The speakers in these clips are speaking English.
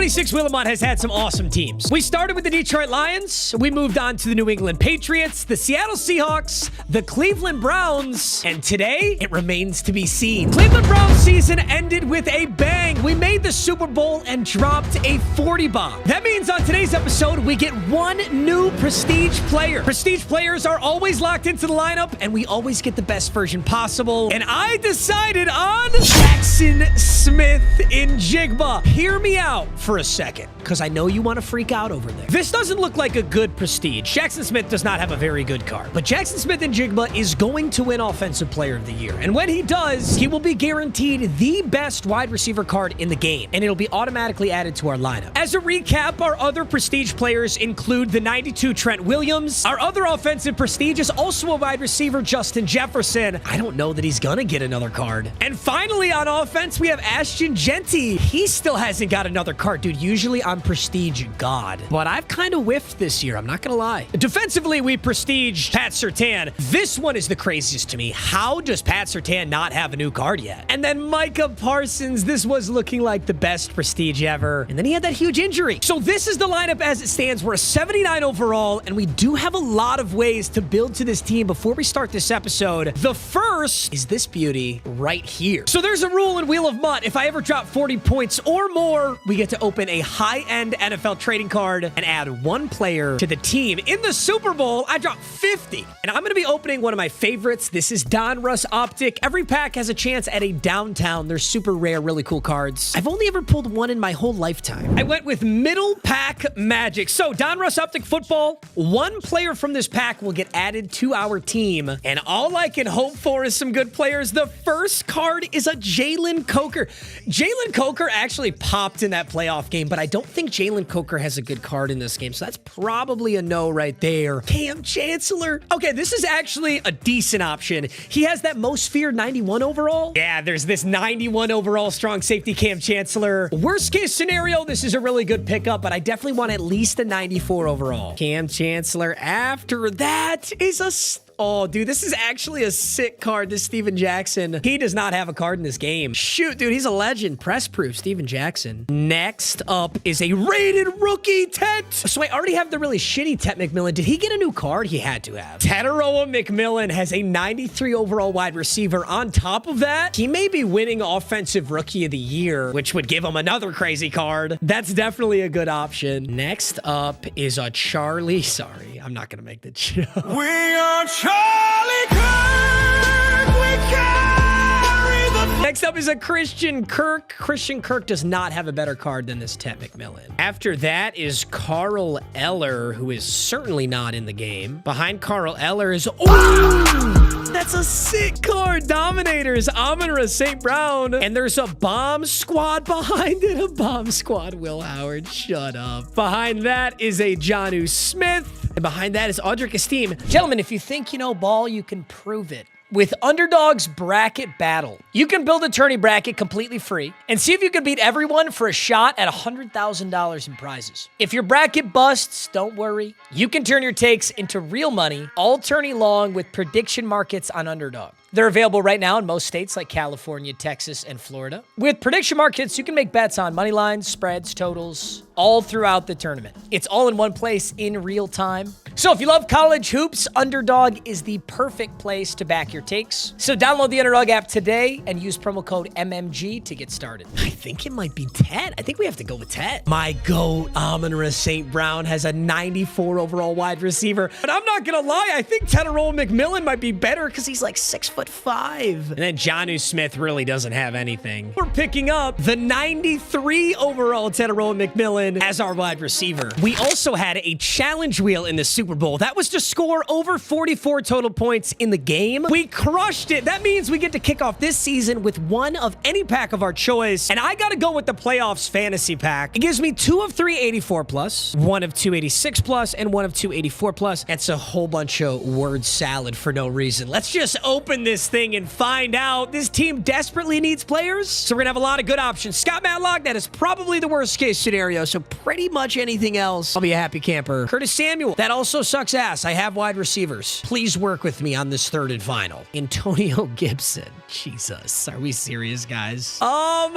26 Wheel of MUT has had some awesome teams. We started with the Detroit Lions, we moved on to the New England Patriots, the Seattle Seahawks, the Cleveland Browns, and today it remains to be seen. Cleveland Browns season ended with a bang. We made the Super Bowl and dropped a 40 bomb. That means on today's episode, we get one new prestige player. Prestige players are always locked into the lineup, and we always get the best version possible. And I decided on Jackson Smith in Jigba. Hear me out for a second, because I know you want to freak out over there. This doesn't look like a good prestige. Jackson Smith does not have a very good card, but Jackson Smith in Jigba is going to win Offensive Player of the Year. And when he does, he will be guaranteed the best wide receiver card in the game, and it'll be automatically added to our lineup. As a recap, our other prestige players include the 92 Trent Williams. Our other offensive prestige is also a wide receiver, Justin Jefferson. I don't know that he's gonna get another card. And finally, on offense, we have Ashton Genty. He still hasn't got another card. Dude, usually I'm prestige god, but I've kind of whiffed this year, I'm not gonna lie. Defensively, we prestige Pat Surtain. This one is the craziest to me. How does Pat Surtain not have a new card yet? And then Micah Parsons, this was looking like the best prestige ever. And then he had that huge injury. So this is the lineup as it stands. We're a 79 overall, and we do have a lot of ways to build to this team before we start this episode. The first is this beauty right here. So there's a rule in Wheel of MUT. If I ever drop 40 points or more, we get to open a high-end NFL trading card and add one player to the team. In the Super Bowl, I dropped 50. And I'm going to be opening one of my favorites. This is Donruss Optic. Every pack has a chance at a downtown. They're super rare, really cool cards. I've only ever pulled one in my whole lifetime. I went with middle pack magic. So Donruss Optic football, one player from this pack will get added to our team. And all I can hope for is some good players. The first card is a Jalen Coker. Jalen Coker actually popped in that playoff game, but I don't think Jalen Coker has a good card in this game. So that's probably a no right there. Cam Chancellor. Okay, this is actually a decent option. He has that most feared 91 overall. Yeah, there's this 91 overall strong safety Cam Chancellor. Worst case scenario, this is a really good pickup, but I definitely want at least a 94 overall. Cam Chancellor. After that is a... Oh, dude, this is actually a sick card, this Steven Jackson. He does not have a card in this game. Shoot, dude, he's a legend. Press proof, Steven Jackson. Next up is a rated rookie, Tet. So I already have the really shitty Tet McMillan. Did he get a new card? He had to have. Teteroa McMillan has a 93 overall wide receiver. On top of that, he may be winning Offensive Rookie of the Year, which would give him another crazy card. That's definitely a good option. Next up is a Charlie. Sorry, I'm not going to make the joke. We are Charlie Kirk, we carry the... Next up is a Christian Kirk. Christian Kirk does not have a better card than this Tet McMillan. After that is Carl Eller, who is certainly not in the game. Behind Carl Eller is... Oh! That's a sick card. Dominators, Amon-Ra St. Brown. And there's a bomb squad behind it. A bomb squad. Will Howard, shut up. Behind that is a Jonnu Smith. And behind that is Audric Esteem. Gentlemen, if you think you know ball, you can prove it. With Underdog's Bracket Battle, you can build a tourney bracket completely free and see if you can beat everyone for a shot at $100,000 in prizes. If your bracket busts, don't worry. You can turn your takes into real money all tourney long with prediction markets on Underdog. They're available right now in most states like California, Texas, and Florida. With prediction markets, you can make bets on money lines, spreads, totals, all throughout the tournament. It's all in one place in real time. So if you love college hoops, Underdog is the perfect place to back your takes. So download the Underdog app today and use promo code MMG to get started. I think it might be Tet. I think we have to go with Tet. My GOAT, Amon-Ra St. Brown, has a 94 overall wide receiver. But I'm not going to lie, I think Teteroa McMillan might be better because he's like 6'5". And then Jonnu Smith really doesn't have anything. We're picking up the 93 overall Teteroa McMillan as our wide receiver. We also had a challenge wheel in the Super Bowl. That was to score over 44 total points in the game. We crushed it. That means we get to kick off this season with one of any pack of our choice. And I got to go with the playoffs fantasy pack. It gives me 2 of 3 84 plus, 1 of 2 86 plus, and 1 of 2 84 plus. That's a whole bunch of word salad for no reason. Let's just open this thing and find out. This team desperately needs players, so we're gonna have a lot of good options. Scott Matlock, that is probably the worst case scenario, so pretty much anything else, I'll be a happy camper. Curtis Samuel, that also sucks ass. I have wide receivers. Please work with me on this third and final. Antonio Gibson. Jesus, are we serious, guys? I'm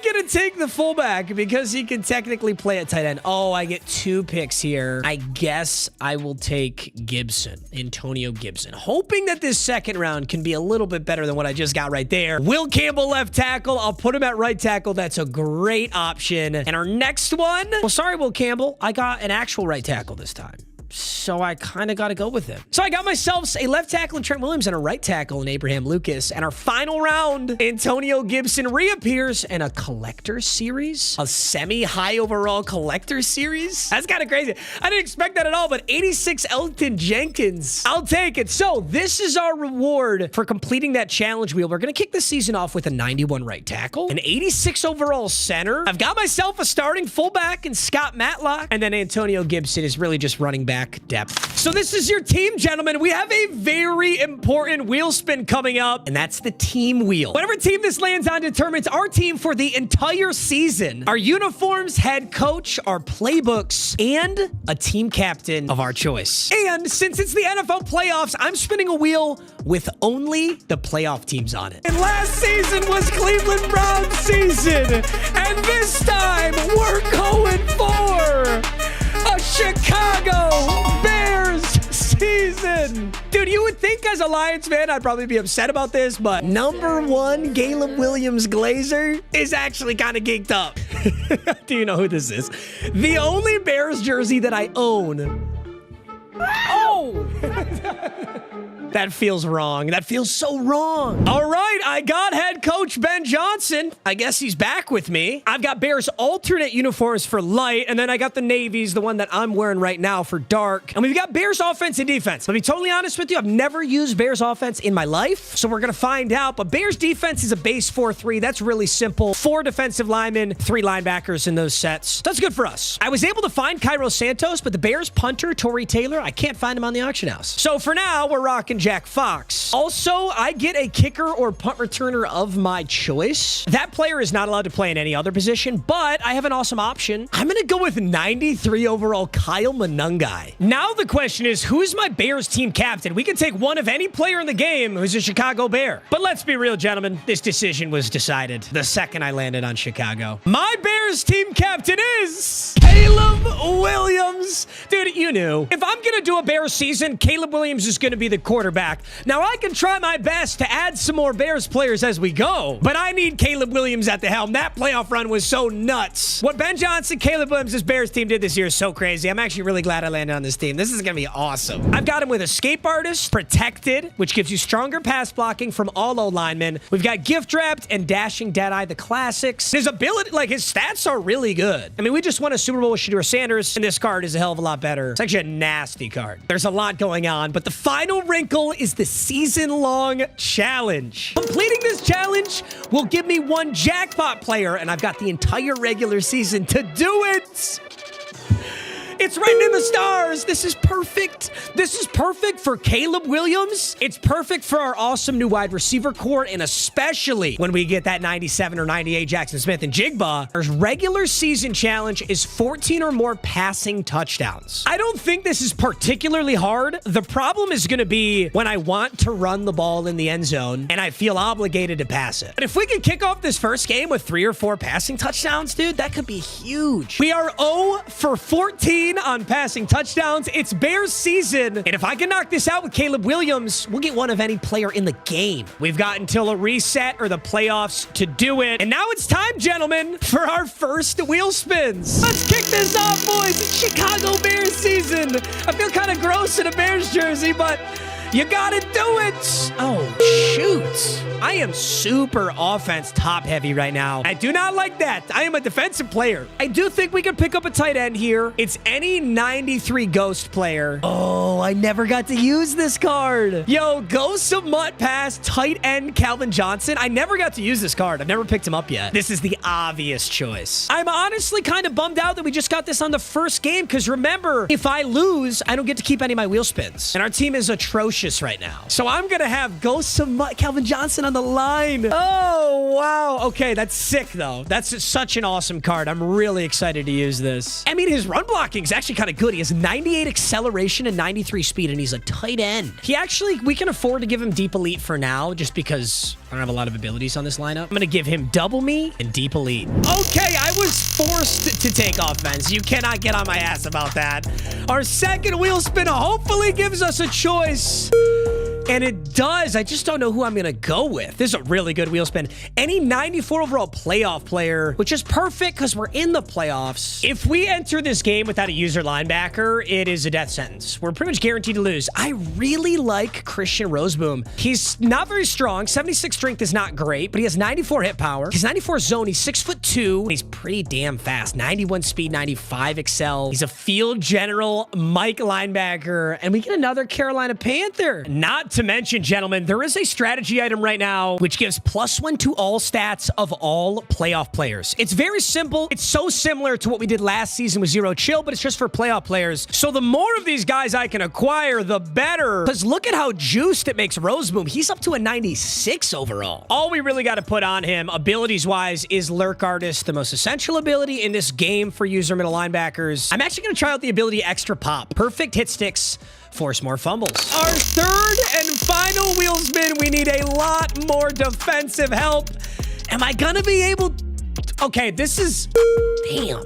gonna take the fullback because he can technically play at tight end. Oh, I get 2 picks here. I guess I will take Gibson, Antonio Gibson, hoping that this second round can be a little bit better than what I just got right there. Will Campbell, left tackle. I'll put him at right tackle. That's a great option. And our next one, well, sorry, Will Campbell, I got an actual right tackle this time. So I kind of got to go with him. So I got myself a left tackle in Trent Williams and a right tackle in Abraham Lucas. And our final round, Antonio Gibson reappears in a collector series, a semi-high overall collector series. That's kind of crazy. I didn't expect that at all, but 86 Elton Jenkins. I'll take it. So this is our reward for completing that challenge wheel. We're going to kick the season off with a 91 right tackle, an 86 overall center. I've got myself a starting fullback in Scott Matlock, and then Antonio Gibson is really just running back depth. So this is your team, gentlemen. We have a very important wheel spin coming up, and that's the team wheel. Whatever team this lands on determines our team for the entire season, our uniforms, head coach, our playbooks, and a team captain of our choice. And since it's the NFL playoffs, I'm spinning a wheel with only the playoff teams on it. And last season was Cleveland Browns season, and this time we're going for a Chicago Bears season. Dude, you would think as a Lions fan, I'd probably be upset about this, but #1 Caleb Williams Glazer is actually kind of geeked up. Do you know who this is? The only Bears jersey that I own. Oh! That feels wrong. That feels so wrong. All right, I got head coach Ben Johnson. I guess he's back with me. I've got Bears alternate uniforms for light, and then I got the navies, the one that I'm wearing right now, for dark. And we've got Bears offense and defense. I'll be totally honest with you, I've never used Bears offense in my life, so we're gonna find out. But Bears defense is a base 4-3. That's really simple. 4 defensive linemen, 3 linebackers in those sets. That's good for us. I was able to find Cairo Santos, but the Bears punter, Torrey Taylor, I can't find him on the auction house. So for now, we're rocking Jack Fox. Also, I get a kicker or punt returner of my choice. That player is not allowed to play in any other position, but I have an awesome option. I'm going to go with 93 overall Kyle Monungai. Now the question is, who's my Bears team captain? We can take one of any player in the game who's a Chicago Bear. But let's be real, gentlemen. This decision was decided the second I landed on Chicago. My Bears team captain is Caleb Williams. Dude, you knew. If I'm going to do a Bears season, Caleb Williams is going to be the quarterback. Now, I can try my best to add some more Bears players as we go, but I need Caleb Williams at the helm. That playoff run was so nuts. What Ben Johnson, Caleb Williams' Bears team did this year is so crazy. I'm actually really glad I landed on this team. This is going to be awesome. I've got him with Escape Artist, Protected, which gives you stronger pass blocking from all O-linemen. We've got Gift Wrapped and Dashing Deadeye, the classics. His ability, like his stats are really good. I mean, we just won a Super Bowl with Shedeur Sanders, and this card is a hell of a lot better. It's actually a nasty card. There's a lot going on, but the final wrinkle is the season-long challenge. Completing this challenge will give me 1 jackpot player, and I've got the entire regular season to do it. It's written in the stars. This is perfect. This is perfect for Caleb Williams. It's perfect for our awesome new wide receiver core, and especially when we get that 97 or 98 Jackson Smith and Jigba. Our regular season challenge is 14 or more passing touchdowns. I don't think this is particularly hard. The problem is going to be when I want to run the ball in the end zone and I feel obligated to pass it. But if we can kick off this first game with 3 or 4 passing touchdowns, dude, that could be huge. We are 0 for 14 on passing touchdowns. It's Bears season, and if I can knock this out with Caleb Williams, we'll get one of any player in the game. We've got until a reset or the playoffs to do it. And now it's time, gentlemen, for our first wheel spins. Let's kick this off, boys. It's Chicago Bears season. I feel kind of gross in a Bears jersey, but you gotta do it. Oh, shoot. I am super offense top heavy right now. I do not like that. I am a defensive player. I do think we can pick up a tight end here. It's any 93 Ghost player. Oh, I never got to use this card. Yo, Ghost of MUT Pass, tight end Calvin Johnson. I never got to use this card. I've never picked him up yet. This is the obvious choice. I'm honestly kind of bummed out that we just got this on the first game, because remember, if I lose, I don't get to keep any of my wheel spins. And our team is atrocious atrocious right now. So I'm going to have Ghosts of MUT Calvin Johnson on the line. Oh, wow. Okay, that's sick, though. That's such an awesome card. I'm really excited to use this. I mean, his run blocking is actually kind of good. He has 98 acceleration and 93 speed, and he's a tight end. We can afford to give him Deep Elite for now, just because I don't have a lot of abilities on this lineup. I'm going to give him Double Me and Deep Elite. Okay, I was forced to take offense. You cannot get on my ass about that. Our second wheel spin hopefully gives us a choice. And it does. I just don't know who I'm going to go with. This is a really good wheel spin. Any 94 overall playoff player, which is perfect because we're in the playoffs. If we enter this game without a user linebacker, it is a death sentence. We're pretty much guaranteed to lose. I really like Christian Roseboom. He's not very strong. 76 strength is not great, but he has 94 hit power. He's 94 zone. He's 6'2". He's pretty damn fast. 91 speed, 95 excel. He's a field general, Mike linebacker, and we get another Carolina Panther. Not to mention, gentlemen, there is a strategy item right now which gives +1 to all stats of all playoff players. It's very simple. It's so similar to what we did last season with Zero Chill, but it's just for playoff players. So the more of these guys I can acquire, the better. Because look at how juiced it makes Roseboom. He's up to a 96 overall. All we really got to put on him, abilities-wise, is Lurk Artist, the most essential ability in this game for user middle linebackers. I'm actually going to try out the ability Extra Pop. Perfect hit sticks. Force more fumbles. Our third and final wheel spin. We need a lot more defensive help. Am I gonna be able? Okay, this is... Damn.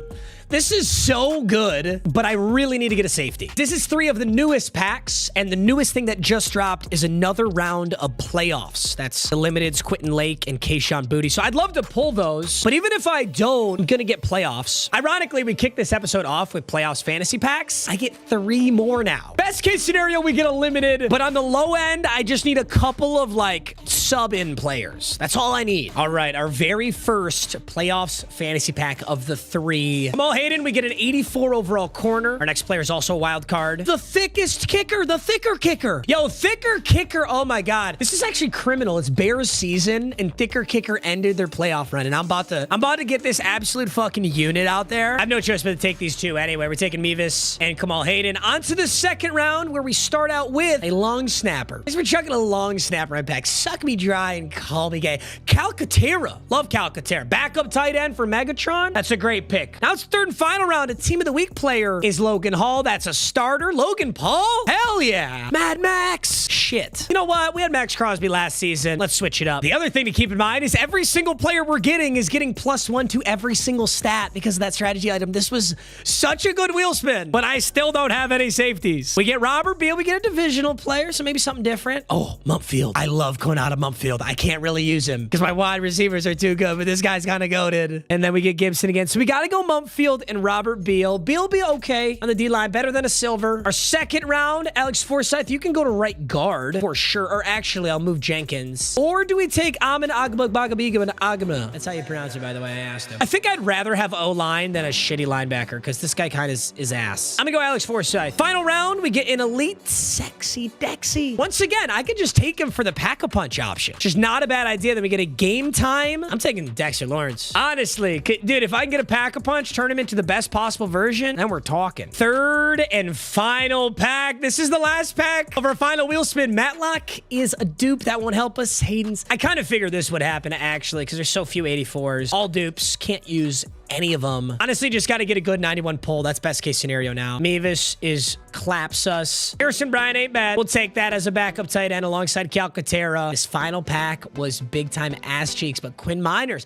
This is so good, but I really need to get a safety. This is 3 of the newest packs, and the newest thing that just dropped is another round of playoffs. That's the Limited's Quentin Lake and Kayshawn Booty. So I'd love to pull those, but even if I don't, I'm gonna get playoffs. Ironically, we kicked this episode off with playoffs fantasy packs. I get 3 more now. Best case scenario, we get a limited, but on the low end, I just need a couple of like sub-in players. That's all I need. All right, our very first playoffs fantasy pack of the 3. Come on, Hayden, we get an 84 overall corner. Our next player is also a wild card. The thickest kicker, the thicker kicker. Yo, thicker kicker. Oh my God. This is actually criminal. It's Bears season and thicker kicker ended their playoff run. And I'm about to get this absolute fucking unit out there. I have no choice but to take these 2 anyway. We're taking Meavis and Kamal Hayden. On to the second round where we start out with a long snapper. We're chucking a long snapper in pack. Suck me dry and call me gay. Calcaterra. Love Calcaterra. Backup tight end for Megatron. That's a great pick. Now it's third and final round. A team of the week player is Logan Hall. That's a starter. Logan Paul? Hell yeah. Mad Max. Shit. You know what? We had Max Crosby last season. Let's switch it up. The other thing to keep in mind is every single player we're getting is getting +1 to every single stat because of that strategy item. This was such a good wheel spin, but I still don't have any safeties. We get Robert Beal. We get a divisional player, so maybe something different. Oh, Mumpfield. I love going out of Mumpfield. I can't really use him because my wide receivers are too good, but this guy's kind of goated. And then we get Gibson again. So we got to go Mumpfield and Robert Beal. Beal be okay on the D-line, better than a silver. Our second round, Alex Forsyth, you can go to right guard for sure. Or actually, I'll move Jenkins. Or do we take Amin Agma? That's how you pronounce it, by the way. I asked him. I think I'd rather have O-line than a shitty linebacker because this guy kind of is ass. I'm gonna go Alex Forsyth. Final round, we get an elite sexy Dexy. Once again, I could just take him for the pack-a-punch option, which is not a bad idea. Then we get a game time. I'm taking Dexter Lawrence. Honestly, dude, if I can get a pack-a-punch, turn him into the best possible version, then we're talking. Third and final pack. This is the last pack of our final wheel spin. Matlock is a dupe. That won't help us. Hayden's. I kind of figured this would happen, actually, because there's so few 84s. All dupes. Can't use any of them. Honestly, just got to get a good 91 pull. That's best case scenario now. Meavis is claps us. Harrison Bryant ain't bad. We'll take that as a backup tight end alongside Calcaterra. This final pack was big time ass cheeks, but Quinn Miners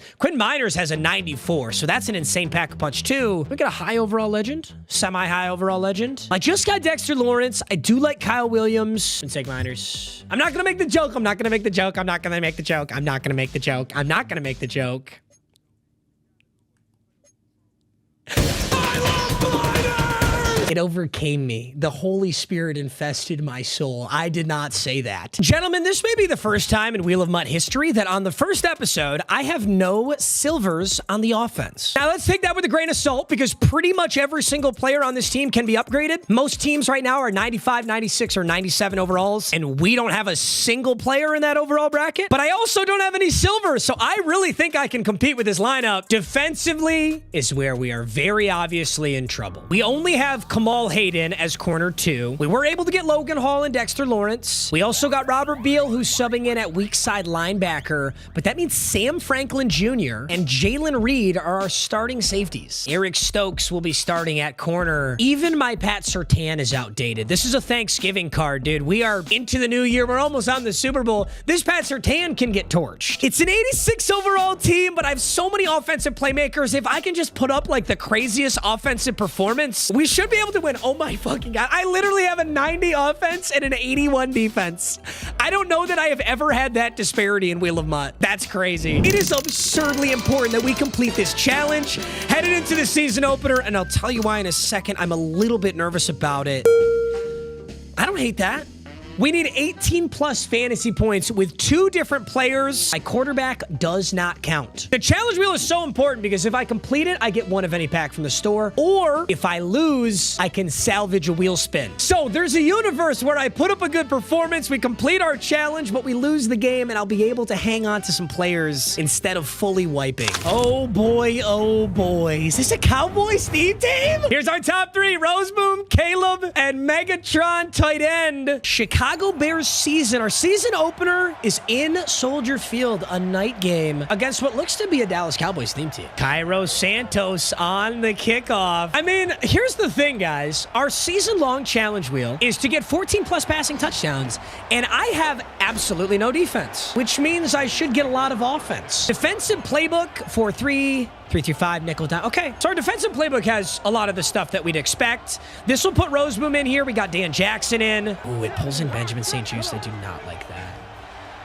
has a 94, so that's an insane pack punch too. We got a high overall legend, semi-high overall legend. I just got Dexter Lawrence. I do like Kyle Williams. And take Miners. I'm not gonna make the joke. I'm not gonna make the joke. I'm not gonna make the joke. I'm not gonna make the joke. I'm not gonna make the joke. It overcame me. The Holy Spirit infested my soul. I did not say that. Gentlemen, this may be the first time in Wheel of MUT history that on the first episode, I have no silvers on the offense. Now, let's take that with a grain of salt because pretty much every single player on this team can be upgraded. Most teams right now are 95, 96, or 97 overalls, and we don't have a single player in that overall bracket. But I also don't have any silvers, so I really think I can compete with this lineup. Defensively is where we are very obviously in trouble. We only have Kamal Hayden as corner 2. We were able to get Logan Hall and Dexter Lawrence. We also got Robert Beal, who's subbing in at weak side linebacker, but that means Sam Franklin Jr. and Jalen Reed are our starting safeties. Eric Stokes will be starting at corner. Even my Pat Surtain is outdated. This is a Thanksgiving card, dude. We are into the new year. We're almost on the Super Bowl. This Pat Surtain can get torched. It's an 86 overall team, but I have so many offensive playmakers. If I can just put up like the craziest offensive performance, we should be able to win. Oh my fucking God. I literally have a 90 offense and an 81 defense. I don't know that I have ever had that disparity in Wheel of MUT. That's crazy. It is absurdly important that we complete this challenge headed into the season opener, and I'll tell you why in a second. I'm a little bit nervous about it. I don't hate that. We need 18 plus fantasy points with 2 different players. My quarterback does not count. The challenge wheel is so important because if I complete it, I get 1 of any pack from the store. Or if I lose, I can salvage a wheel spin. So there's a universe where I put up a good performance, we complete our challenge, but we lose the game, and I'll be able to hang on to some players instead of fully wiping. Oh boy, oh boy. Is this a Cowboys theme team? Here's our top 3. Roseboom, Caleb, and Megatron tight end. Chicago Bears season. Our season opener is in Soldier Field, a night game against what looks to be a Dallas Cowboys theme team. Cairo Santos on the kickoff. I mean, here's the thing, guys. Our season-long challenge wheel is to get 14 plus passing touchdowns, and I have absolutely no defense, which means I should get a lot of offense. Defensive playbook, 4-3, 3-3-5, nickel down. Okay, so our defensive playbook has a lot of the stuff that we'd expect. This will put Roseboom in here. We got Dan Jackson in. Ooh, it pulls in Benjamin St. Just. I do not like that.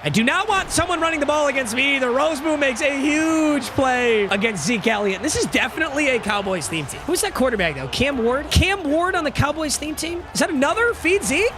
I do not want someone running the ball against me either. Roseboom makes a huge play against Zeke Elliott. This is definitely a Cowboys theme team. Who's that quarterback, though? Cam Ward? Cam Ward on the Cowboys theme team? Is that another feed Zeke?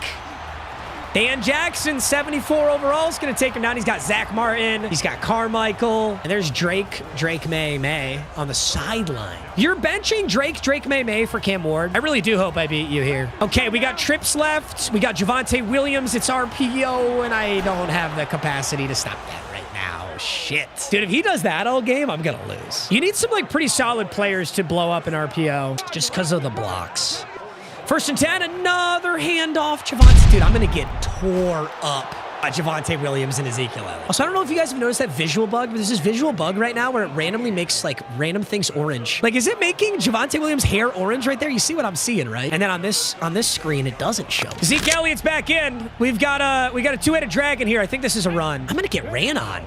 Dan Jackson, 74 overall, is going to take him down. He's got Zach Martin. He's got Carmichael. And there's Drake May on the sideline. You're benching Drake May for Cam Ward. I really do hope I beat you here. Okay, we got trips left. We got Javonte Williams. It's RPO, and I don't have the capacity to stop that right now. Shit. Dude, if he does that all game, I'm going to lose. You need some, like, pretty solid players to blow up an RPO just because of the blocks. 1st and 10, another handoff. Javonte, dude, I'm going to get tore up by Javonte Williams and Ezekiel Elliott. Also, I don't know if you guys have noticed that visual bug, but there's this visual bug right now where it randomly makes, like, random things orange. Like, is it making Javonte Williams' hair orange right there? You see what I'm seeing, right? And then on this screen, it doesn't show. Zeke Elliott's back in. We got a 2-headed dragon here. I think this is a run. I'm going to get ran on.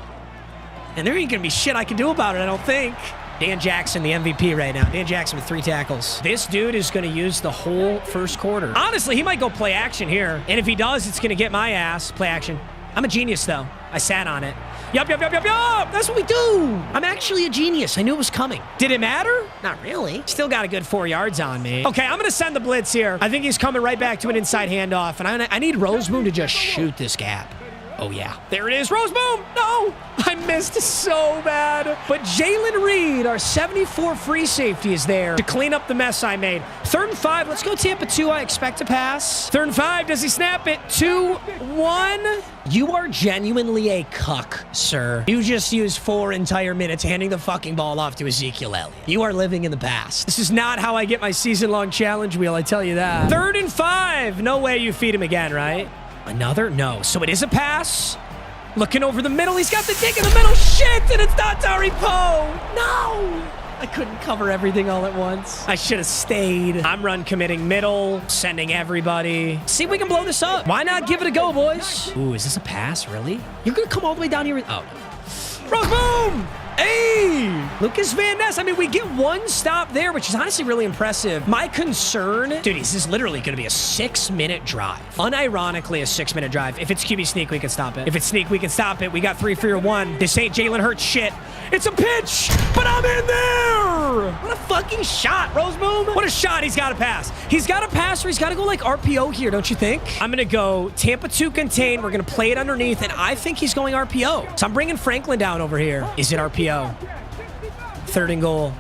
And there ain't going to be shit I can do about it, I don't think. Dan Jackson, the MVP right now. Dan Jackson with 3 tackles. This dude is going to use the whole first quarter. Honestly, he might go play action here. And if he does, it's going to get my ass. Play action. I'm a genius, though. I sat on it. Yup. That's what we do. I'm actually a genius. I knew it was coming. Did it matter? Not really. Still got a good 4 yards on me. Okay, I'm going to send the blitz here. I think he's coming right back to an inside handoff. And I need Roseboom to just shoot this gap. Oh, yeah. There it is. Roseboom. No. I missed so bad. But Jalen Reed, our 74 free safety, is there to clean up the mess I made. 3rd and 5. Let's go Tampa 2. I expect to pass. 3rd and 5. Does he snap it? 2-1. You are genuinely a cuck, sir. You just used 4 entire minutes handing the fucking ball off to Ezekiel Elliott. You are living in the past. This is not how I get my season-long challenge wheel, I tell you that. 3rd and 5. No way you feed him again, right? Another? No. So it is a pass. Looking over the middle. He's got the dick in the middle. Shit! And it's not Tari Poe. No! I couldn't cover everything all at once. I should have stayed. I'm run committing middle, sending everybody. See if we can blow this up. Why not give it a go, boys? Ooh, is this a pass? Really? You're going to come all the way down here? Oh. Roseboom! Hey! Lucas Van Ness. I mean, we get 1 stop there, which is honestly really impressive. My concern, dude, this is literally going to be a 6-minute drive. Unironically, a 6-minute drive. If it's QB sneak, we can stop it. If it's sneak, we can stop it. We got 3 for your 1. This ain't Jalen Hurts shit. It's a pitch, but I'm in there. What a fucking shot, Roseboom. What a shot. He's got to pass. He's got to pass, or he's got to go like RPO here, don't you think? I'm going to go Tampa 2 contain. We're going to play it underneath, and I think he's going RPO. So I'm bringing Franklin down over here. Is it RPO? 3rd and goal.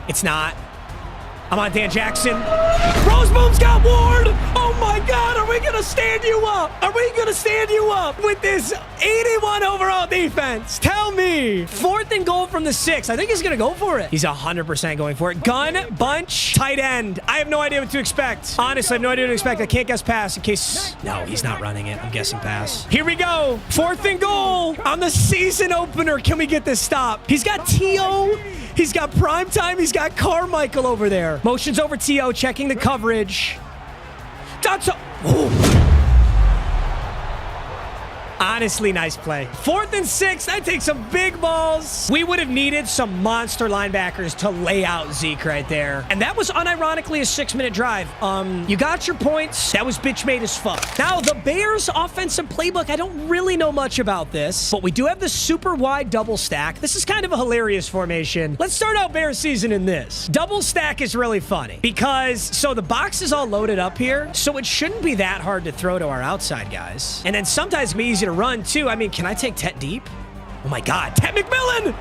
It's not. I'm on Dan Jackson. Roseboom's got Ward. Oh my God, are we going to stand you up? Are we going to stand you up with this 81 overall defense. Tell me. 4th and goal from the 6. I think he's going to go for it. He's 100% going for it. Gun, bunch, tight end. I have no idea what to expect. Honestly, I have no idea what to expect. I can't guess pass in case... No, he's not running it. I'm guessing pass. Here we go. 4th and goal on the season opener. Can we get this stop? He's got T.O. He's got Primetime. He's got Carmichael over there. Motions over T.O. Checking the coverage. That's a... Ooh. Honestly, nice play. 4th and 6. That takes some big balls. We would have needed some monster linebackers to lay out Zeke right there. And that was unironically a 6-minute drive. You got your points. That was bitch made as fuck. Now, the Bears offensive playbook, I don't really know much about this, but we do have the super wide double stack. This is kind of a hilarious formation. Let's start out Bears season in this. Double stack is really funny because, so the box is all loaded up here, so it shouldn't be that hard to throw to our outside guys. And then sometimes it can be easy to run too. I mean, can I take Tet deep? Oh my God, Tet McMillan!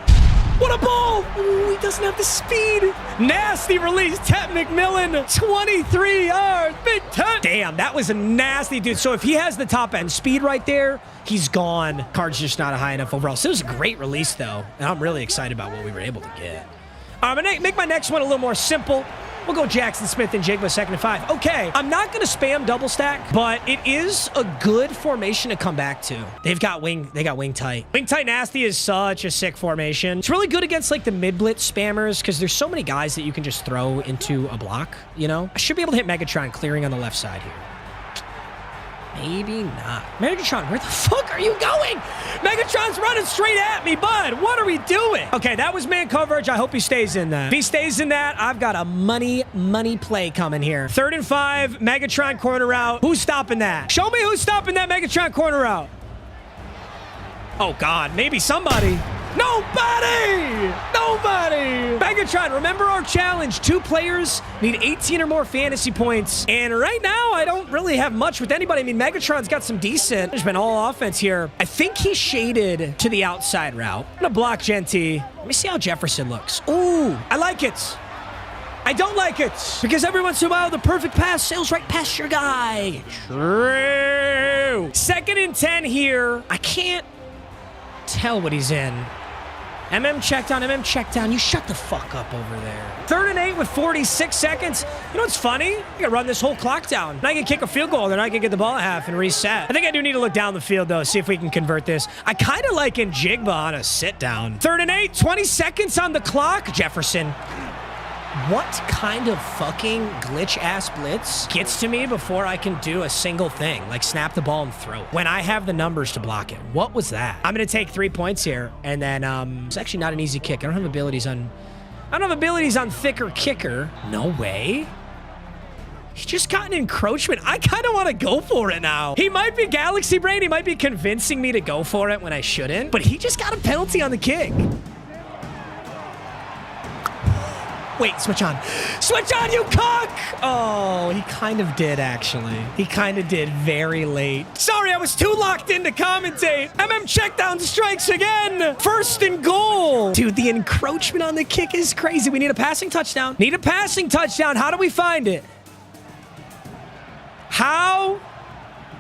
What a ball! Ooh, he doesn't have the speed. Nasty release, Tet McMillan, 23 yards, big Tet. Damn, that was a nasty dude. So if he has the top end speed right there, he's gone. Card's just not high enough overall. So it was a great release though, and I'm really excited about what we were able to get. I'm gonna make my next one a little more simple. We'll go Jackson Smith and Jigba 2nd and 5. Okay, I'm not going to spam double stack, but it is a good formation to come back to. They got wing tight. Wing tight nasty is such a sick formation. It's really good against like the mid blitz spammers because there's so many guys that you can just throw into a block, you know? I should be able to hit Megatron clearing on the left side here. Maybe not. Megatron, where the fuck are you going? Megatron's running straight at me, bud. What are we doing? Okay, that was man coverage. I hope he stays in that. If he stays in that, I've got a money play coming here. 3rd and 5, Megatron corner route. Who's stopping that? Show me who's stopping that Megatron corner route. Oh, God, maybe somebody. Nobody! Nobody! Megatron, remember our challenge. 2 players need 18 or more fantasy points. And right now, I don't really have much with anybody. I mean, Megatron's got some decent. There's been all offense here. I think he's shaded to the outside route. I'm gonna block Genty. Let me see how Jefferson looks. Ooh, I like it. I don't like it because every once in a while, the perfect pass sails right past your guy. True. 2nd and 10 here. I can't tell what he's in. check down. You shut the fuck up over there. 3rd and 8 with 46 seconds. You know what's funny? I can run this whole clock down. And I can kick a field goal, then I can get the ball at half and reset. I think I do need to look down the field, though, see if we can convert this. I kind of like in Jigba on a sit down. 3rd and 8, 20 seconds on the clock. Jefferson. What kind of fucking glitch-ass blitz gets to me before I can do a single thing, like snap the ball and throw it, when I have the numbers to block it? What was that? I'm going to take 3 points here, and then it's actually not an easy kick. I don't have abilities on thicker kicker. No way. He just got an encroachment. I kind of want to go for it now. He might be Galaxy Brain. He might be convincing me to go for it when I shouldn't, but he just got a penalty on the kick. Wait, switch on. Switch on, you cock! Oh, he kind of did, actually. He kind of did very late. Sorry, I was too locked in to commentate. Checkdown strikes again. 1st and goal. Dude, the encroachment on the kick is crazy. We need a passing touchdown. Need a passing touchdown. How do we find it? How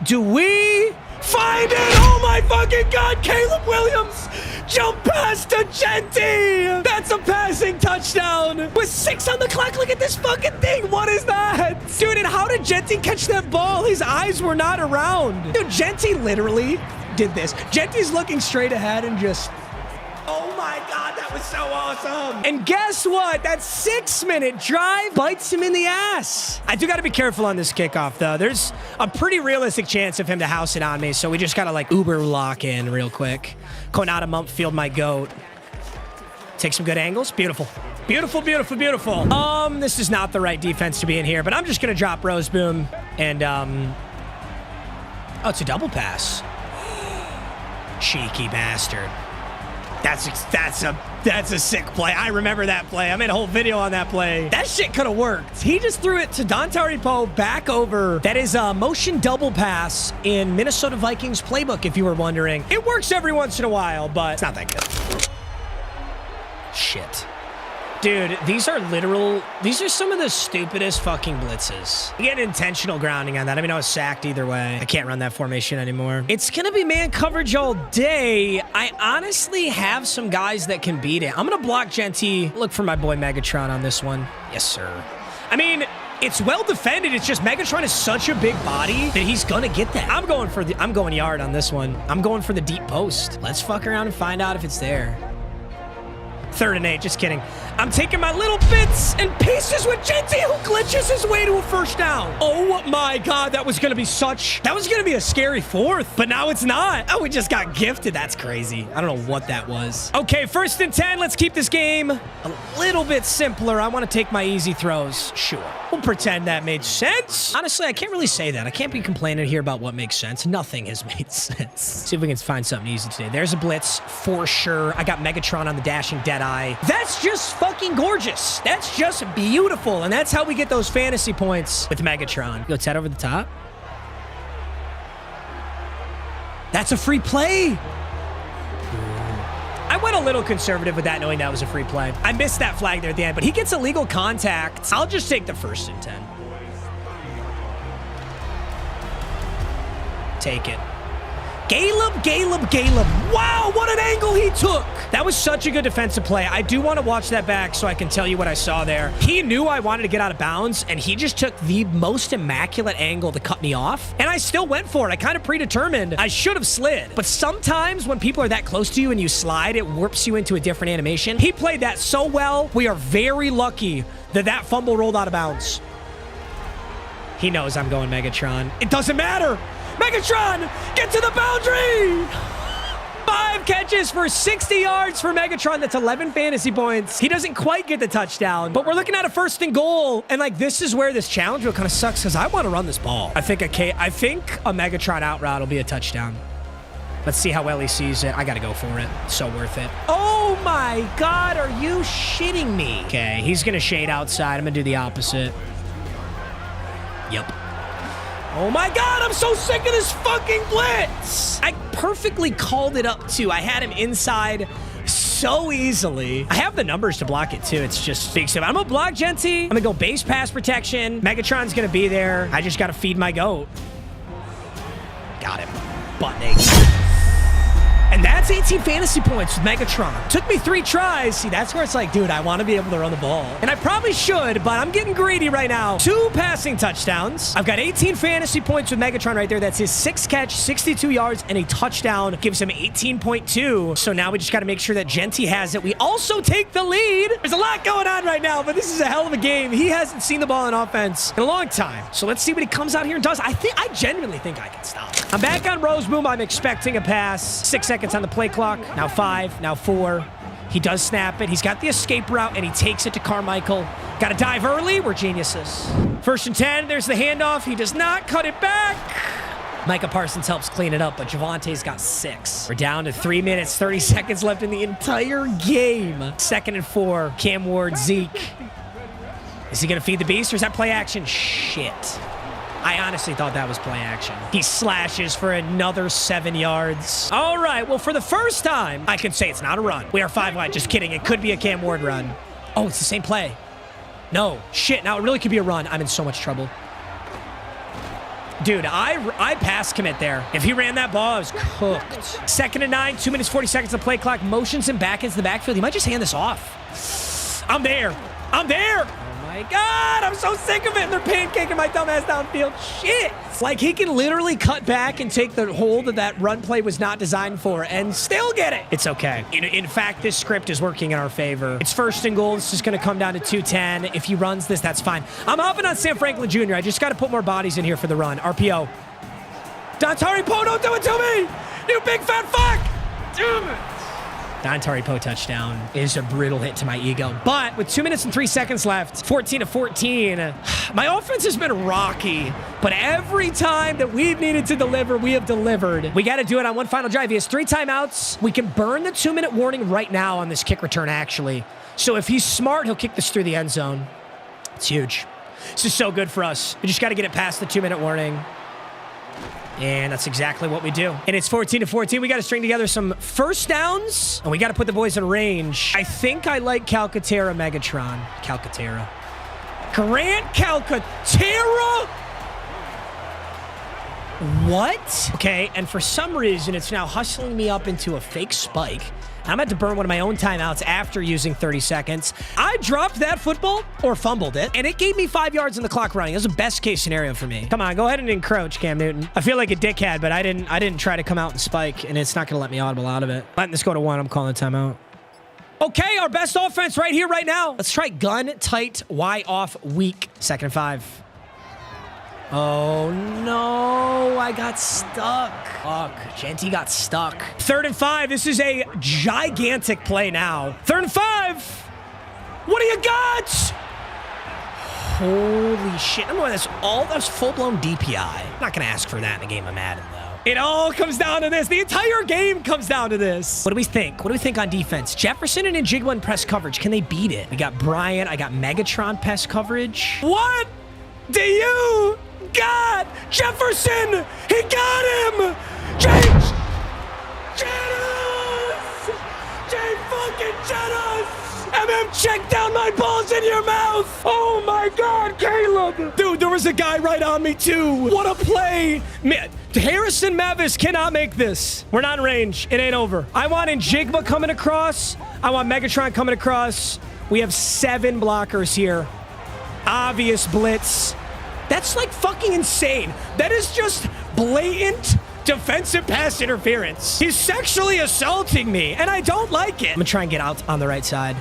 do we find it? Oh my fucking God, Caleb Williams! Jump pass to Genty! That's a passing touchdown! With 6 on the clock, look at this fucking thing! What is that? Dude, and how did Genty catch that ball? His eyes were not around. Dude, Genty literally did this. Genty's looking straight ahead and just... Oh my God, that was so awesome. And guess what? That 6-minute drive bites him in the ass. I do got to be careful on this kickoff, though. There's a pretty realistic chance of him to house it on me, so we just got to, like, uber lock in real quick. Konata Mumpfield, my goat. Take some good angles. Beautiful. Beautiful, beautiful, beautiful. This is not the right defense to be in here, but I'm just going to drop Rose Boom and, oh, it's a double pass. Cheeky bastard. That's a sick play. I remember that play. I made a whole video on that play. That shit could have worked. He just threw it to Dante Repo back over. That is a motion double pass in Minnesota Vikings playbook, if you were wondering. It works every once in a while, but it's not that good. Shit. Dude, these are some of the stupidest fucking blitzes. You get an intentional grounding on that. I mean, I was sacked either way. I can't run that formation anymore. It's gonna be man coverage all day. I honestly have some guys that can beat it. I'm gonna block Genty. Look for my boy Megatron on this one. Yes, sir. I mean, it's well defended. It's just Megatron is such a big body that he's gonna get that. I'm going yard on this one. I'm going for the deep post. Let's fuck around and find out if it's there. 3rd and 8, just kidding. I'm taking my little bits and pieces with Genty, who glitches his way to a 1st down. Oh my God, that was gonna be a scary 4th, but now it's not. Oh, we just got gifted. That's crazy. I don't know what that was. Okay, 1st and 10. Let's keep this game a little bit simpler. I want to take my easy throws. Sure. We'll pretend that made sense. Honestly, I can't really say that. I can't be complaining here about what makes sense. Nothing has made sense. See if we can find something easy today. There's a blitz for sure. I got Megatron on the dashing Deadeye. That's just fucking gorgeous. That's just beautiful. And that's how we get those fantasy points with Megatron. Go Ted over the top. That's a free play. I went a little conservative with that, knowing that was a free play. I missed that flag there at the end, but he gets illegal contact. I'll just take the 1st and 10. Take it. Caleb. Wow, what an angle he took. That was such a good defensive play. I do want to watch that back so I can tell you what I saw there. He knew I wanted to get out of bounds, and he just took the most immaculate angle to cut me off, and I still went for it. I kind of predetermined I should have slid, but sometimes when people are that close to you and you slide, it warps you into a different animation. He played that so well. We are very lucky that that fumble rolled out of bounds. He knows I'm going Megatron. It doesn't matter. Megatron, get to the boundary! 5 catches for 60 yards for Megatron. That's 11 fantasy points. He doesn't quite get the touchdown, but we're looking at a 1st and goal. And like, this is where this challenge will kind of sucks because I want to run this ball. I think a Megatron out route will be a touchdown. Let's see how well he sees it. I got to go for it. So worth it. Oh my God, are you shitting me? Okay, he's going to shade outside. I'm going to do the opposite. Yep. Oh my God, I'm so sick of this fucking blitz. I perfectly called it up too. I had him inside so easily. I have the numbers to block it too. It's just big stuff. I'm gonna block Genty. I'm gonna go base pass protection. Megatron's gonna be there. I just gotta feed my goat. Got him. Butt naked. And that's 18 fantasy points with Megatron. Took me 3 tries. See, that's where it's like, dude, I want to be able to run the ball. And I probably should, but I'm getting greedy right now. 2 passing touchdowns. I've got 18 fantasy points with Megatron right there. That's his 6th catch, 62 yards, and a touchdown. Gives him 18.2. So now we just got to make sure that Genty has it. We also take the lead. There's a lot going on right now, but this is a hell of a game. He hasn't seen the ball in offense in a long time. So let's see what he comes out here and does. I genuinely think I can stop. I'm back on Rose Boom. I'm expecting a pass. 6 seconds on the play clock. Now 5, now 4. He does snap it. He's got the escape route, and he takes it to Carmichael. Got to dive early. We're geniuses. 1st and 10. There's the handoff. He does not cut it back. Micah Parsons helps clean it up, but Javante's got 6. We're down to 3 minutes, 30 seconds left in the entire game. 2nd and 4. Cam Ward, Zeke. Is he going to feed the beast, or is that play action? Shit. I honestly thought that was play action. He slashes for another 7 yards. All right, well, for the first time, I can say it's not a run. We are 5 wide. Just kidding. It could be a Cam Ward run. Oh, it's the same play. No. Shit, now it really could be a run. I'm in so much trouble. Dude, I pass commit there. If he ran that ball, I was cooked. 2nd and 9, 2 minutes, 40 seconds of play clock. Motions him back into the backfield. He might just hand this off. I'm there. Oh my God, I'm so sick of it. They're pancaking my dumb ass downfield. Shit. Like, he can literally cut back and take the hold that run play was not designed for and still get it. It's okay. In fact, this script is working in our favor. It's 1st and goal. It's just going to come down to 210. If he runs this, that's fine. I'm hopping on Sam Franklin Jr. I just got to put more bodies in here for the run. RPO. Dontari Poe, don't do it to me. You big fat fuck. Damn it. Dontari Poe touchdown is a brutal hit to my ego. But with 2 minutes and 3 seconds left, 14-14, my offense has been rocky. But every time that we've needed to deliver, we have delivered. We got to do it on one final drive. He has 3 timeouts. We can burn the 2-minute warning right now on this kick return, actually. So if he's smart, he'll kick this through the end zone. It's huge. This is so good for us. We just got to get it past the 2-minute warning. And that's exactly what we do. And it's 14-14. We got to string together some first downs, and we got to put the boys in range. I think I like Calcaterra Megatron. Calcaterra. Grant Calcaterra? What? Okay, and for some reason, it's now hustling me up into a fake spike. I'm about to burn one of my own timeouts after using 30 seconds. I dropped that football, or fumbled it, and it gave me 5 yards in the clock running. It was the best case scenario for me. Come on, go ahead and encroach, Cam Newton. I feel like a dickhead, but I didn't try to come out and spike, and it's not going to let me audible out of it. Letting this go to 1, I'm calling a timeout. Okay, our best offense right here, right now. Let's try gun, tight, Y off, weak. 2nd and 5. Oh, no. I got stuck. Fuck. Genty got stuck. 3rd and 5. This is a gigantic play now. 3rd and 5. What do you got? Holy shit. I'm going that's full-blown DPI. I'm not going to ask for that in a game of Madden, though. It all comes down to this. The entire game comes down to this. What do we think? What do we think on defense? Jefferson and Njigba in press coverage. Can they beat it? We got Bryant. I got Megatron press coverage. What do you got? Jefferson! He got him! James! Janus! Jay fucking Janus! check down my balls in your mouth. Oh my God, Caleb. Dude, there was a guy right on me too. What a play. Man, Harrison Mavis cannot make this. We're not in range. It ain't over. I want Njigba coming across. I want Megatron coming across. We have 7 blockers here. Obvious blitz. That's like fucking insane. That is just blatant defensive pass interference. He's sexually assaulting me, and I don't like it. I'm gonna try and get out on the right side.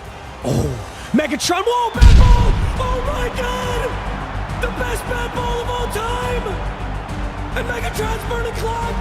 Oh, Megatron. Whoa, bad ball. Oh my God. The best bad ball of all time. And Megatron's burning clock.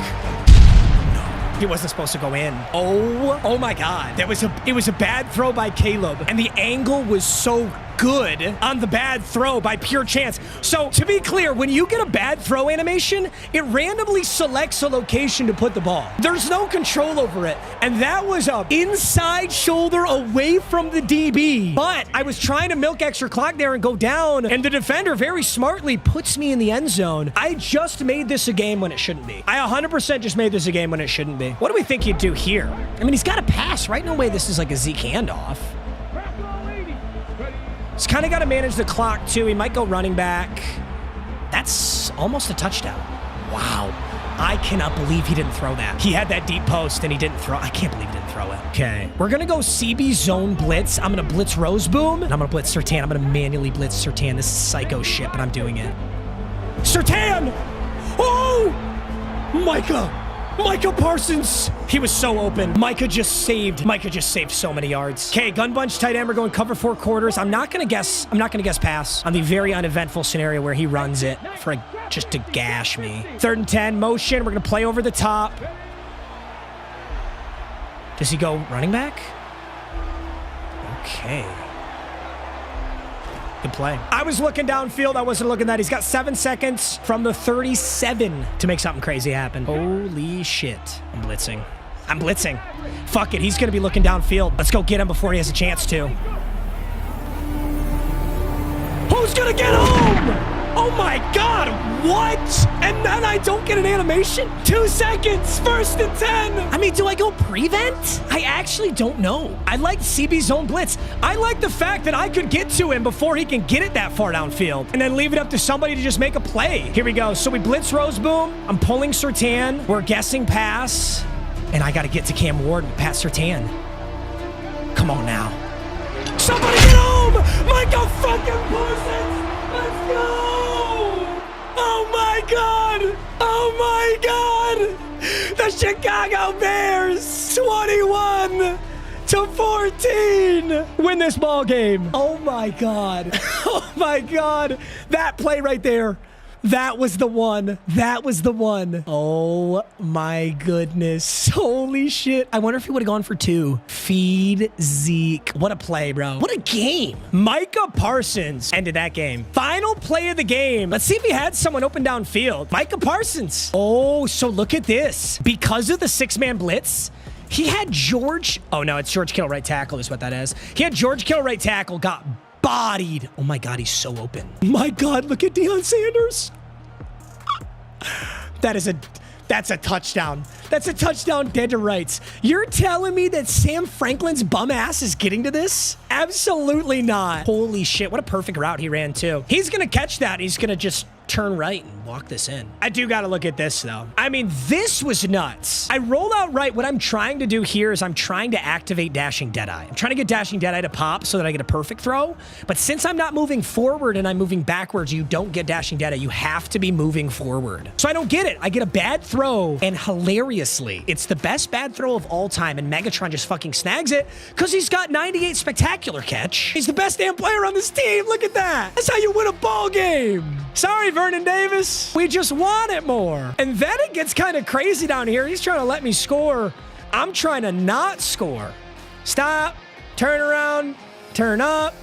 He wasn't supposed to go in. Oh my God. It was a bad throw by Caleb. And the angle was so good on the bad throw by pure chance. So to be clear, when you get a bad throw animation, it randomly selects a location to put the ball. There's no control over it. And that was a inside shoulder away from the DB. But I was trying to milk extra clock there and go down. And the defender very smartly puts me in the end zone. I just made this a game when it shouldn't be. I 100% just made this a game when it shouldn't be. What do we think he'd do here? I mean, he's got to pass, right? No way this is like a Zeke handoff. He's kind of got to manage the clock, too. He might go running back. That's almost a touchdown. Wow. I cannot believe he didn't throw that. He had that deep post, and he didn't throw. I can't believe he didn't throw it. Okay. We're going to go CB zone blitz. I'm going to blitz Roseboom, and I'm going to blitz Surtain. I'm going to manually blitz Surtain. This is psycho shit, but I'm doing it. Surtain! Oh! Micah Parsons. He was so open. Micah just saved so many yards. Okay, gun bunch tight end. We're going cover 4 quarters. I'm not gonna guess pass on the very uneventful scenario where he runs it for just to gash me. 3rd and 10 motion. We're gonna play over the top. Does he go running back? Okay. Good play. I was looking downfield. I wasn't looking that. He's got 7 seconds from the 37 to make something crazy happen. Holy shit. I'm blitzing. Fuck it. He's going to be looking downfield. Let's go get him before he has a chance to. Who's going to get home? Oh my God. What? And then I don't get an animation? 2 seconds. 1st and 10. I mean, do I go prevent? I actually don't know. I like CB zone blitz. I like the fact that I could get to him before he can get it that far downfield and then leave it up to somebody to just make a play. Here we go. So we blitz Roseboom. I'm pulling Surtain. We're guessing pass. And I got to get to Cam Ward and pass Surtain. Come on now. Somebody get home! Micah fucking Parsons! Let's go! Oh my God! Oh my God! The Chicago Bears, 21-14, win this ball game. Oh my God! Oh my God! That play right there. That was the one. That was the one. Oh my goodness. Holy shit. I wonder if he would have gone for 2. Feed Zeke. What a play, bro. What a game. Micah Parsons ended that game. Final play of the game. Let's see if he had someone open downfield. Micah Parsons. Oh, so look at this. Because of the 6-man blitz, he had George. Oh no, it's George Kittle right tackle is what that is. He had George Kittle right tackle, got bodied. Oh my God, he's so open. My God, look at Deion Sanders. That is That's a touchdown. That's a touchdown dead to rights. You're telling me that Sam Franklin's bum ass is getting to this? Absolutely not. Holy shit, what a perfect route he ran too. He's gonna catch that. He's gonna just turn right and walk this in. I do gotta look at this though. I mean, this was nuts. I roll out right. What I'm trying to do here is I'm trying to activate Dashing Deadeye. I'm trying to get Dashing Deadeye to pop so that I get a perfect throw. But since I'm not moving forward and I'm moving backwards, you don't get Dashing Deadeye. You have to be moving forward. So I don't get it. I get a bad throw, and hilariously, it's the best bad throw of all time, and Megatron just fucking snags it because he's got 98 spectacular catch. He's the best damn player on this team. Look at that. That's how you win a ball game. Sorry, Vernon Davis. We just want it more. And then it gets kind of crazy down here. He's trying to let me score. I'm trying to not score. Stop. Turn around. Turn up.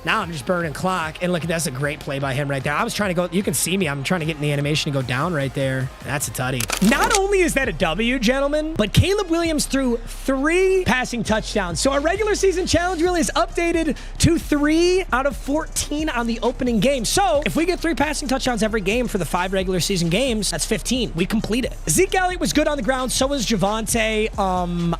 Now I'm just burning clock. And look, that's a great play by him right there. I was trying to go, you can see me. I'm trying to get in the animation to go down right there. That's a tutty. Not only is that a W, gentlemen, but Caleb Williams threw 3 passing touchdowns. So our regular season challenge really is updated to 3 out of 14 on the opening game. So if we get 3 passing touchdowns every game for the 5 regular season games, that's 15. We complete it. Zeke Elliott was good on the ground. So was Javonte.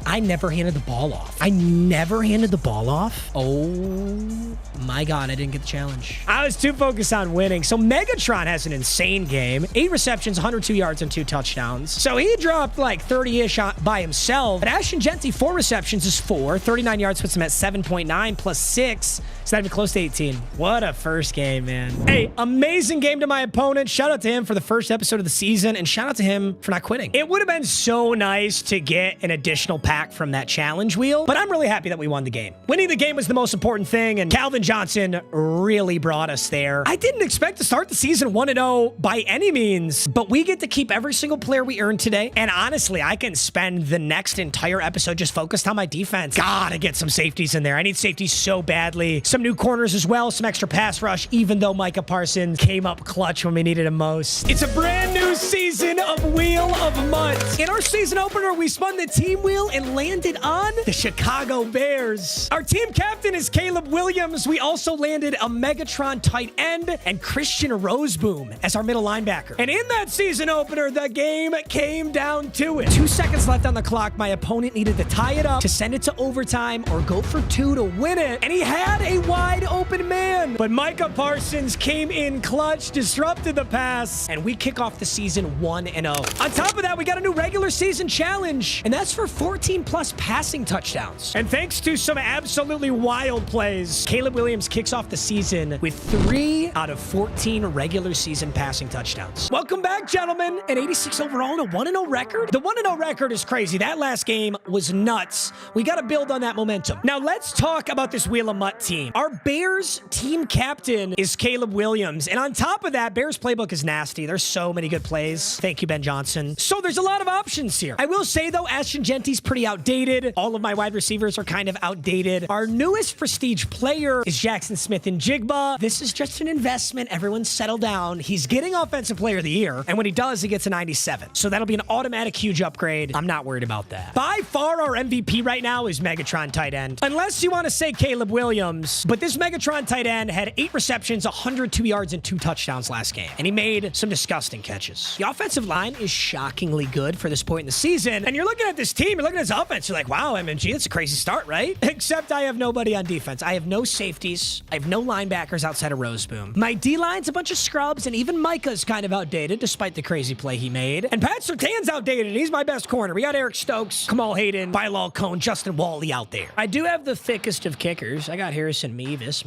I never handed the ball off. I never handed the ball off. Oh my God, I didn't get the challenge. I was too focused on winning. So Megatron has an insane game. 8 receptions, 102 yards, and 2 touchdowns. So he dropped like 30-ish by himself. But Ashton Genty, 4 receptions is 4. 39 yards puts him at 7.9 plus 6. It's not even close to 18. What a first game, man. Hey, amazing game to my opponent. Shout out to him for the first episode of the season, and shout out to him for not quitting. It would have been so nice to get an additional pack from that challenge wheel, but I'm really happy that we won the game. Winning the game was the most important thing, and Calvin Johnson really brought us there. I didn't expect to start the season 1-0 by any means, but we get to keep every single player we earned today, and honestly, I can spend the next entire episode just focused on my defense. Gotta get some safeties in there. I need safeties so badly. Some new corners as well, some extra pass rush, even though Micah Parsons came up clutch when we needed him most. It's a brand new season of Wheel of MUT. In our season opener, we spun the team wheel and landed on the Chicago Bears. Our team captain is Caleb Williams. We also landed a Megatron tight end and Christian Roseboom as our middle linebacker. And in that season opener, the game came down to it. 2 seconds left on the clock. My opponent needed to tie it up to send it to overtime or go for 2 to win it. And he had a wide open man. But Micah Parsons came in clutch, disrupted the pass, and we kick off the season 1-0. On top of that, we got a new regular season challenge, and that's for 14 plus passing touchdowns. And thanks to some absolutely wild plays, Caleb Williams kicks off the season with 3 out of 14 regular season passing touchdowns. Welcome back, gentlemen. An 86 overall and a 1-0 record. The 1-0 record is crazy. That last game was nuts. We got to build on that momentum. Now let's talk about this Wheel of MUT team. Our Bears team captain is Caleb Williams. And on top of that, Bears playbook is nasty. There's so many good plays. Thank you, Ben Johnson. So there's a lot of options here. I will say though, Ashton Genty's pretty outdated. All of my wide receivers are kind of outdated. Our newest prestige player is Jackson Smith and Jigba. This is just an investment. Everyone settle down. He's getting offensive player of the year. And when he does, he gets a 97. So that'll be an automatic huge upgrade. I'm not worried about that. By far, our MVP right now is Megatron tight end. Unless you want to say Caleb Williams, but this Megatron tight end had 8 receptions, 102 yards, and 2 touchdowns last game. And he made some disgusting catches. The offensive line is shockingly good for this point in the season. And you're looking at this team, you're looking at this offense, you're like, wow, MMG, that's a crazy start, right? Except I have nobody on defense. I have no safeties. I have no linebackers outside of Roseboom. My D-line's a bunch of scrubs, and even Micah's kind of outdated, despite the crazy play he made. And Pat Surtain's outdated. He's my best corner. We got Eric Stokes, Kamal Hayden, Bilal Cohn, Justin Wally out there. I do have the thickest of kickers. I got Harrison Mevis.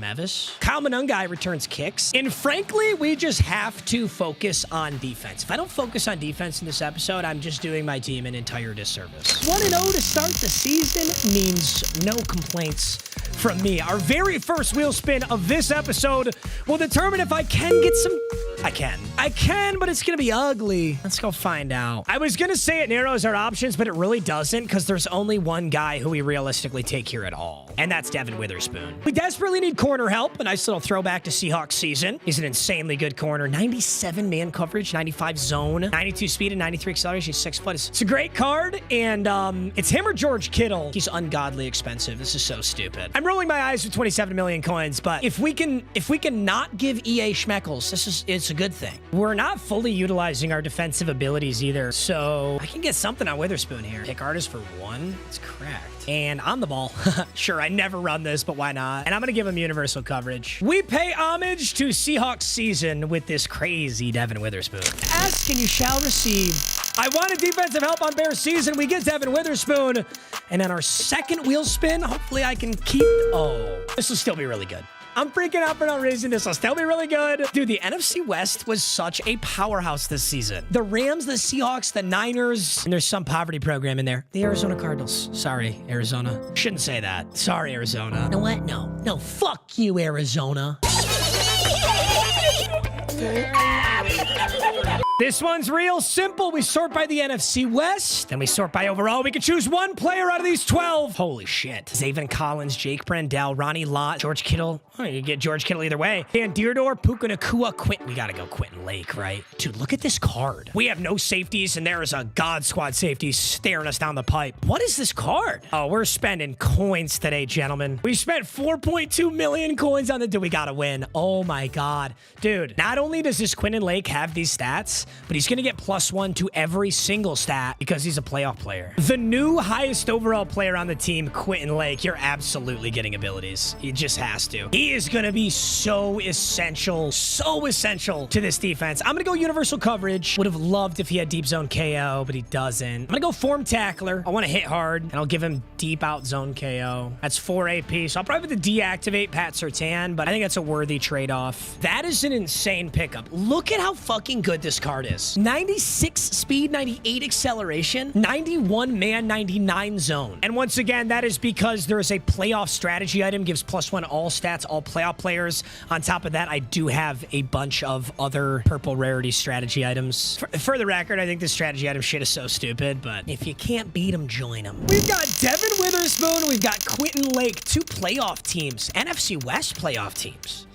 Kyle Manungai returns kicks. And frankly, we just have to focus on defense. If I don't focus on defense in this episode, I'm just doing my team an entire disservice. 1-0 to start the season means no complaints from me. Our very first wheel spin of this episode will determine if I can get some... I can, but it's gonna be ugly. Let's go find out. I was gonna say it narrows our options, but it really doesn't, because there's only one guy who we realistically take here at all, and that's Devin Witherspoon. We desperately need corner help. A nice little throwback to Seahawks season. He's an insanely good corner. 97 man coverage, 95 zone, 92 speed, and 93 acceleration. He's 6 foot. It's a great card, and it's him or George Kittle. He's ungodly expensive. This is so stupid. I'm rolling my eyes with 27 million coins, but if we can not give EA Schmeckles, it's a a good thing. We're not fully utilizing our defensive abilities either, so I can get something on Witherspoon here. Pick artist for 1. It's cracked. And on the ball. Sure, I never run this, but why not? And I'm going to give him universal coverage. We pay homage to Seahawks season with this crazy Devin Witherspoon. Ask and you shall receive. I wanted defensive help on Bears season. We get Devin Witherspoon. And on our second wheel spin, hopefully I can keep... Oh, this will still be really good. I'm freaking out for no reason. This will still be really good. Dude, the NFC West was such a powerhouse this season. The Rams, the Seahawks, the Niners, and there's some poverty program in there. The Arizona Cardinals. Sorry, Arizona. Shouldn't say that. Sorry, Arizona. You know what? No. No, fuck you, Arizona. This one's real simple. We sort by the NFC West, then we sort by overall. We can choose one player out of these 12. Holy shit. Zaven Collins, Jake Brendel, Ronnie Lott, George Kittle. Oh, you get George Kittle either way. Dan Deardor, Puka Nacua, Quentin. We gotta go Quentin Lake, right? Dude, look at this card. We have no safeties, and there is a God Squad safety staring us down the pipe. What is this card? Oh, we're spending coins today, gentlemen. We spent 4.2 million coins on the... Dude, we gotta win. Oh my God. Dude, not only does this Quentin Lake have these stats, but he's going to get +1 to every single stat because he's a playoff player. The new highest overall player on the team, Quentin Lake, you're absolutely getting abilities. He just has to. He is going to be so essential to this defense. I'm going to go universal coverage. Would have loved if he had deep zone KO, but he doesn't. I'm going to go form tackler. I want to hit hard, and I'll give him deep out zone KO. That's 4 AP, so I'll probably have to deactivate Pat Surtain, but I think that's a worthy trade-off. That is an insane pickup. Look at how fucking good this card is. 96 speed, 98 acceleration, 91 man, 99 zone. And once again, that is because there is a playoff strategy item, gives +1 all stats, all playoff players. On top of that, I do have a bunch of other purple rarity strategy items. For the record, I think this strategy item shit is so stupid, but if you can't beat them, join them. We've got Devin Witherspoon, we've got Quentin Lake, 2 playoff teams, NFC West playoff teams.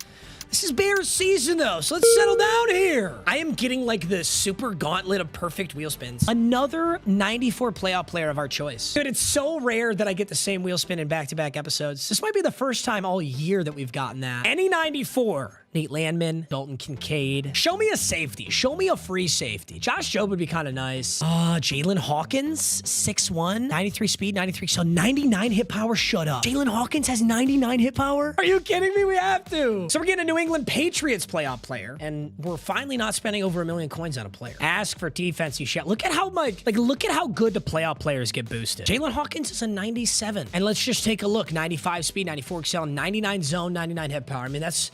This is Bears season, though, so let's settle down here. I am getting, like, the super gauntlet of perfect wheel spins. Another 94 playoff player of our choice. Dude, it's so rare that I get the same wheel spin in back-to-back episodes. This might be the first time all year that we've gotten that. Any 94. Nate Landman, Dalton Kincaid. Show me a safety. Show me a free safety. Josh Jobe would be kind of nice. Jalen Hawkins, 6'1", 93 speed, 93. So 99 hit power. Shut up. Jalen Hawkins has 99 hit power? Are you kidding me? We have to. So we're getting a New England Patriots playoff player, and we're finally not spending over 1 million coins on a player. Ask for defense, you shall. Look at how much, look at how good the playoff players get boosted. Jalen Hawkins is a 97. And let's just take a look. 95 speed, 94 excel, 99 zone, 99 hit power. I mean, that's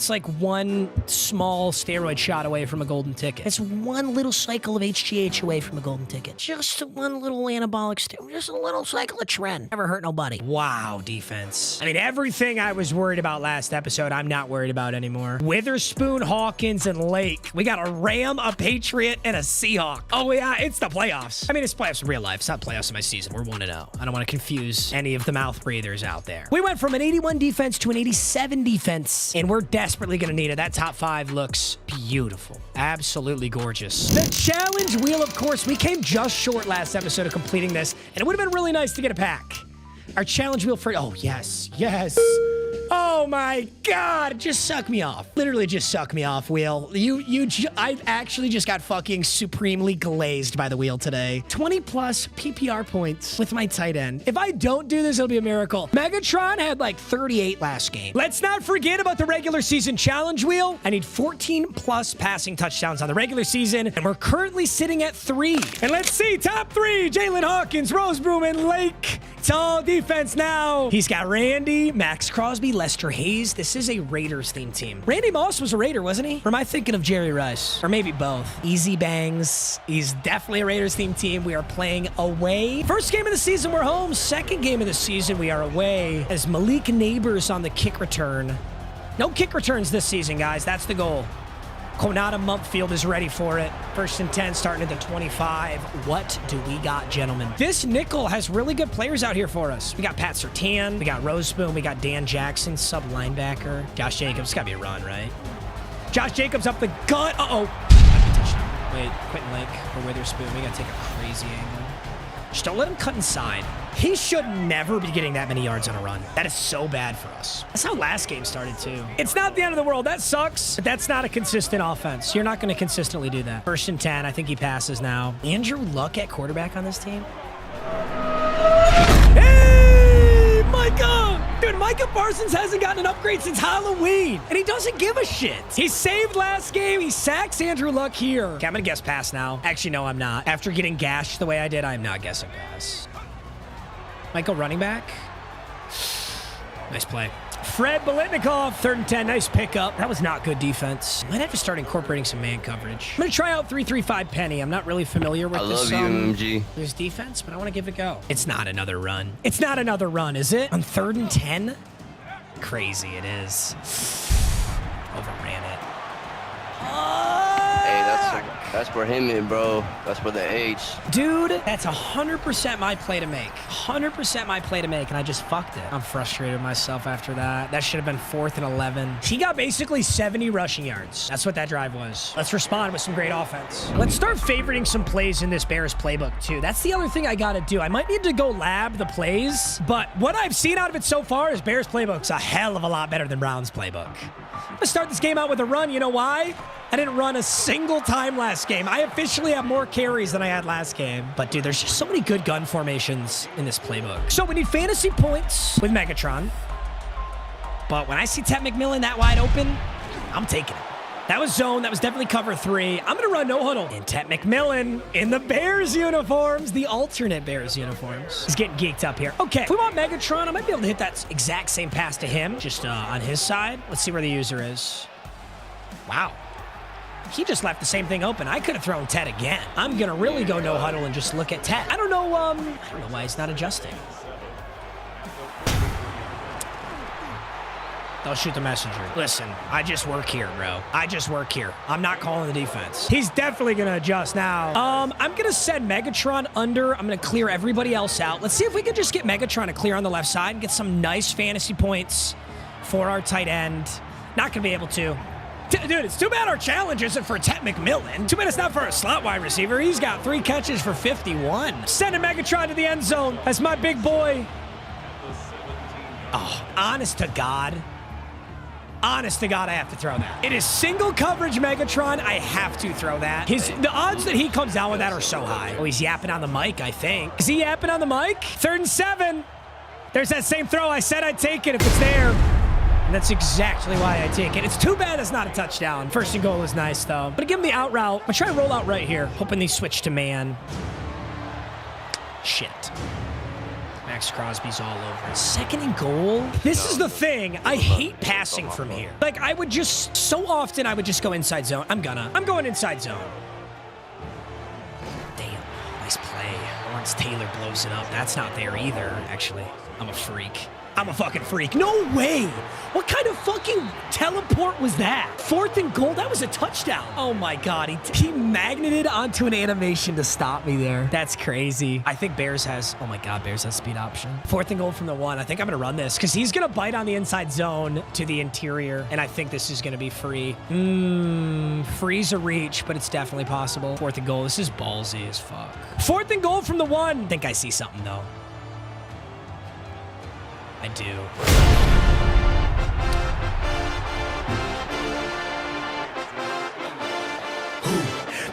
like one small steroid shot away from a golden ticket. It's one little cycle of HGH away from a golden ticket. Just one little anabolic steroid. Just a little cycle of trend. Never hurt nobody. Wow, defense. I mean, everything I was worried about last episode, I'm not worried about anymore. Witherspoon, Hawkins, and Lake. We got a Ram, a Patriot, and a Seahawk. Oh, yeah, it's the playoffs. I mean, it's playoffs in real life. It's not playoffs in my season. We're 1-0. I don't want to confuse any of the mouth breathers out there. We went from an 81 defense to an 87 defense, and we're desperately going to need it. That top 5 looks beautiful. Absolutely gorgeous. The challenge wheel, of course, we came just short last episode of completing this, and it would have been really nice to get a pack. Our challenge wheel for... Oh, yes. Yes. Oh my God, just suck me off. Literally just suck me off, wheel. I actually just got fucking supremely glazed by the wheel today. 20 plus PPR points with my tight end. If I don't do this, it'll be a miracle. Megatron had like 38 last game. Let's not forget about the regular season challenge wheel. I need 14 plus passing touchdowns on the regular season, and we're currently sitting at 3. And let's see, top 3, Jalen Hawkins, Rosebroom, and Lake. It's all defense now. He's got Randy, Max Crosby, Lester Hayes. This is a Raiders-themed team. Randy Moss was a Raider, wasn't he? Or am I thinking of Jerry Rice? Or maybe both. Easy Bangs. He's definitely a Raiders-themed team. We are playing away. First game of the season, we're home. Second game of the season, we are away. As Malik Neighbors on the kick return. No kick returns this season, guys. That's the goal. Konata Mumpfield is ready for it. 1st and 10, starting at the 25. What do we got, gentlemen? This nickel has really good players out here for us. We got Pat Surtain. We got Roseboom. We got Dan Jackson, sub linebacker. Josh Jacobs. It's got to be a run, right? Josh Jacobs up the gut. Uh-oh. Wait, Quentin Lake or Witherspoon. We got to take a crazy angle. Just don't let him cut inside. He should never be getting that many yards on a run. That is so bad for us. That's how last game started, too. It's not the end of the world. That sucks, but that's not a consistent offense. You're not going to consistently do that. 1st and 10. I think he passes now. Andrew Luck at quarterback on this team. Hey, Micah! Dude, Micah Parsons hasn't gotten an upgrade since Halloween, and he doesn't give a shit. He saved last game. He sacks Andrew Luck here. Okay, I'm going to guess pass now. Actually, no, I'm not. After getting gashed the way I did, I'm not guessing pass. Michael running back. Nice play. Fred Biletnikoff, 3rd and 10. Nice pickup. That was not good defense. Might have to start incorporating some man coverage. I'm going to try out 3-3-5 penny. I'm not really familiar with this. I love you, MG. This defense, but I want to give it a go. It's not another run. It's not another run, is it? On 3rd and 10? Crazy it is. Overran it. Hey, that's for him, bro. That's for the H. Dude, that's 100% my play to make. 100% my play to make, and I just fucked it. I'm frustrated with myself after that. That should have been 4th and 11. He got basically 70 rushing yards. That's what that drive was. Let's respond with some great offense. Let's start favoriting some plays in this Bears playbook, too. That's the other thing I got to do. I might need to go lab the plays, but what I've seen out of it so far is Bears playbook's a hell of a lot better than Browns playbook. I'm going to start this game out with a run. You know why? I didn't run a single time last game. I officially have more carries than I had last game. But, dude, there's just so many good gun formations in this playbook. So we need fantasy points with Megatron. But when I see Ted McMillan that wide open, I'm taking it. That was zone. That was definitely cover 3. I'm going to run no huddle. And Ted McMillan in the Bears uniforms, the alternate Bears uniforms. He's getting geeked up here. Okay, if we want Megatron, I might be able to hit that exact same pass to him, just on his side. Let's see where the user is. Wow. He just left the same thing open. I could have thrown Ted again. I'm going to really go no huddle and just look at Ted. I don't know why he's not adjusting. They'll shoot the messenger. Listen, I just work here, bro. I just work here. I'm not calling the defense. He's definitely going to adjust now. I'm going to send Megatron under. I'm going to clear everybody else out. Let's see if we can just get Megatron to clear on the left side and get some nice fantasy points for our tight end. Not going to be able to. Dude, it's too bad our challenge isn't for Ted McMillan. Too bad it's not for a slot wide receiver. He's got 3 catches for 51. Sending Megatron to the end zone. That's my big boy. Oh, honest to God. Honest to God, I have to throw that. It is single coverage Megatron. I have to throw that. The odds that he comes down with that are so high. Oh, he's yapping on the mic, I think. Is he yapping on the mic? 3rd and 7. There's that same throw. I said I'd take it if it's there. And that's exactly why I take it. It's too bad it's not a touchdown. 1st and goal is nice, though. But give him the out route. I'm trying to roll out right here, hoping they switch to man. Shit. Max Crosby's all over it. 2nd and goal. This is the thing. I hate passing from here. Like, I would just, so often I would just go inside zone. I'm going inside zone. Damn, nice play. Lawrence Taylor blows it up. That's not there either, actually. I'm a freak. I'm a fucking freak. No way. What kind of fucking teleport was that? 4th and goal? That was a touchdown. Oh my God. He magneted onto an animation to stop me there. That's crazy. I think Bears has, oh my God, Bears has speed option. 4th and goal from the 1. I think I'm going to run this because he's going to bite on the inside zone to the interior. And I think this is going to be free. Free's a reach, but it's definitely possible. 4th and goal. This is ballsy as fuck. 4th and goal from the 1. I think I see something though. I do.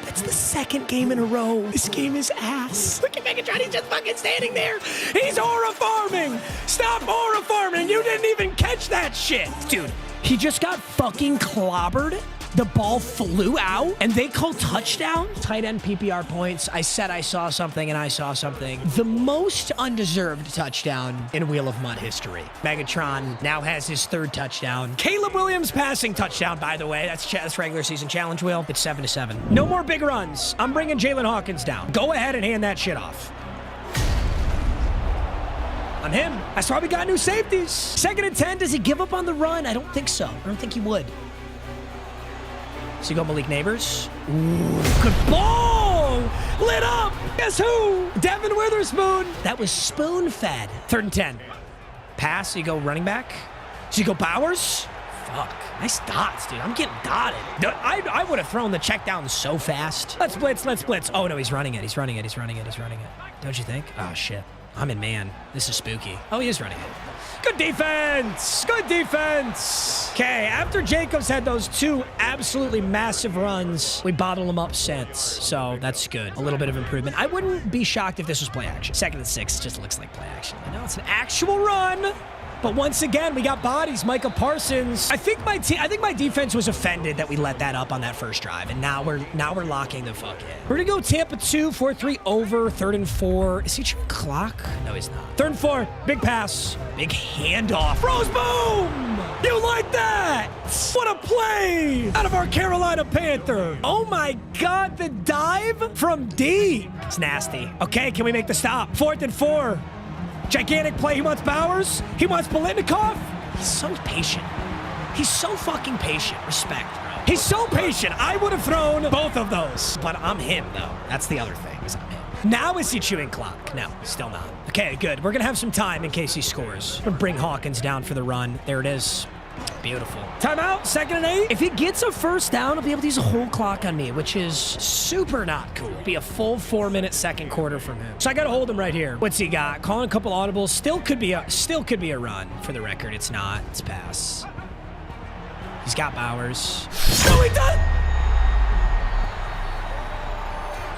That's the 2nd game in a row. This game is ass. Look at Megatron. He's just fucking standing there. He's aura farming. Stop aura farming. You didn't even catch that shit. Dude, he just got fucking clobbered. The ball flew out, and they call touchdown? Tight end PPR points. I said I saw something, and I saw something. The most undeserved touchdown in Wheel of Mud history. Megatron now has his 3rd touchdown. Caleb Williams passing touchdown, by the way. That's regular season challenge wheel. It's 7-7. No more big runs. I'm bringing Jalen Hawkins down. Go ahead and hand that shit off. On him. That's why we got new safeties. 2nd and 10. Does he give up on the run? I don't think so. I don't think he would. So you go Malik Neighbors. Ooh, good ball! Lit up! Guess who? Devin Witherspoon. That was spoon-fed. 3rd and 10. Pass, so you go running back. So you go Bowers. Fuck. Nice dots, dude. I'm getting dotted. I would have thrown the check down so fast. Let's blitz. Let's blitz. Oh, no, he's running it. He's running it. He's running it. He's running it. Don't you think? Oh, shit. I'm in man. This is spooky. Oh, he is running it. Good defense. Good defense. Okay, after Jacobs had those two absolutely massive runs, we bottled them up since. So that's good. A little bit of improvement. I wouldn't be shocked if this was play action. 2nd and 6 just looks like play action. I know it's an actual run. But once again, we got bodies. Micah Parsons. I think my defense was offended that we let that up on that first drive, and now we're locking the fuck in. We're gonna go Tampa 2, 4-3 over, 3rd and 4. Is he trying to clock? No, he's not. 3rd and 4. Big pass. Big handoff. Rose boom! You like that? What a play out of our Carolina Panther. Oh my God, the dive from deep. It's nasty. Okay, can we make the stop? 4th and 4. Gigantic play. He wants Bowers. He wants Bolitnikov. He's so patient. He's so fucking patient. Respect, bro. He's so patient. I would have thrown both of those. But I'm him, though. That's the other thing, is I'm him. Now is he chewing clock? No, still not. Okay, good. We're going to have some time in case he scores. We're going to bring Hawkins down for the run. There it is. Beautiful. Timeout, 2nd and 8. If he gets a first down, he'll be able to use a whole clock on me, which is super not cool. Be a full 4-minute second quarter from him. So I got to hold him right here. What's he got? Calling a couple audibles. Still could be a run. For the record, it's not. It's a pass. He's got Bowers. No, he does.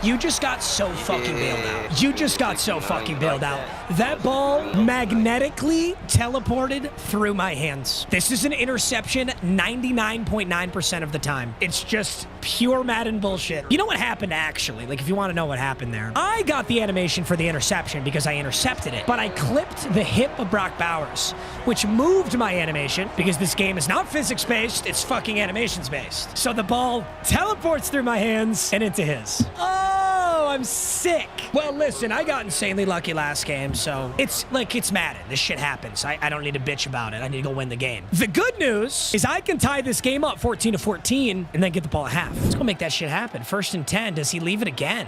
You just got so fucking bailed out. You just got so fucking bailed out. That ball magnetically teleported through my hands. This is an interception 99.9% of the time. It's just pure Madden bullshit. You know what happened actually? Like if you want to know what happened there. I got the animation for the interception because I intercepted it, but I clipped the hip of Brock Bowers, which moved my animation because this game is not physics-based, it's fucking animations-based. So the ball teleports through my hands and into his. Oh, I'm sick. Well, listen, I got insanely lucky last game, so it's Madden. This shit happens. I don't need to bitch about it. I need to go win the game. The good news is I can tie this game up 14-14 and then get the ball at half. Let's go make that shit happen. 1st and 10. Does he leave it again?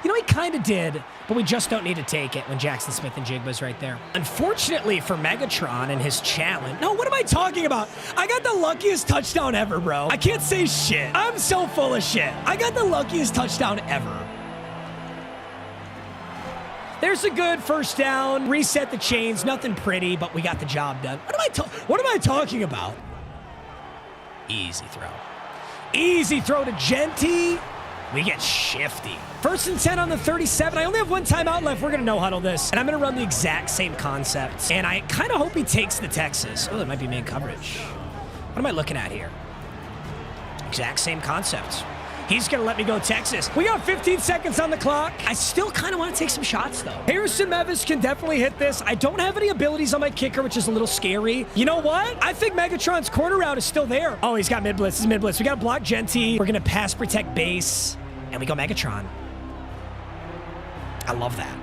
You know, he kind of did, but we just don't need to take it when Jackson Smith and Jigba's right there. Unfortunately for Megatron and his challenge. No, what am I talking about? I got the luckiest touchdown ever, bro. I can't say shit. I'm so full of shit. I got the luckiest touchdown ever. There's a good first down. Reset the chains. Nothing pretty, but we got the job done. What am I talking about? Easy throw. Easy throw to Genty. We get shifty. 1st and 10 on the 37. I only have one timeout left. We're going to no-huddle this, and I'm going to run the exact same concept. And I kind of hope he takes the Texas. Oh, that might be man coverage. What am I looking at here? Exact same concept. He's going to let me go Texas. We got 15 seconds on the clock. I still kind of want to take some shots, though. Harrison Mevis can definitely hit this. I don't have any abilities on my kicker, which is a little scary. You know what? I think Megatron's corner route is still there. Oh, he's got mid-blitz. This is mid-blitz. We got to block Genty. We're going to pass protect base, and we go Megatron. I love that.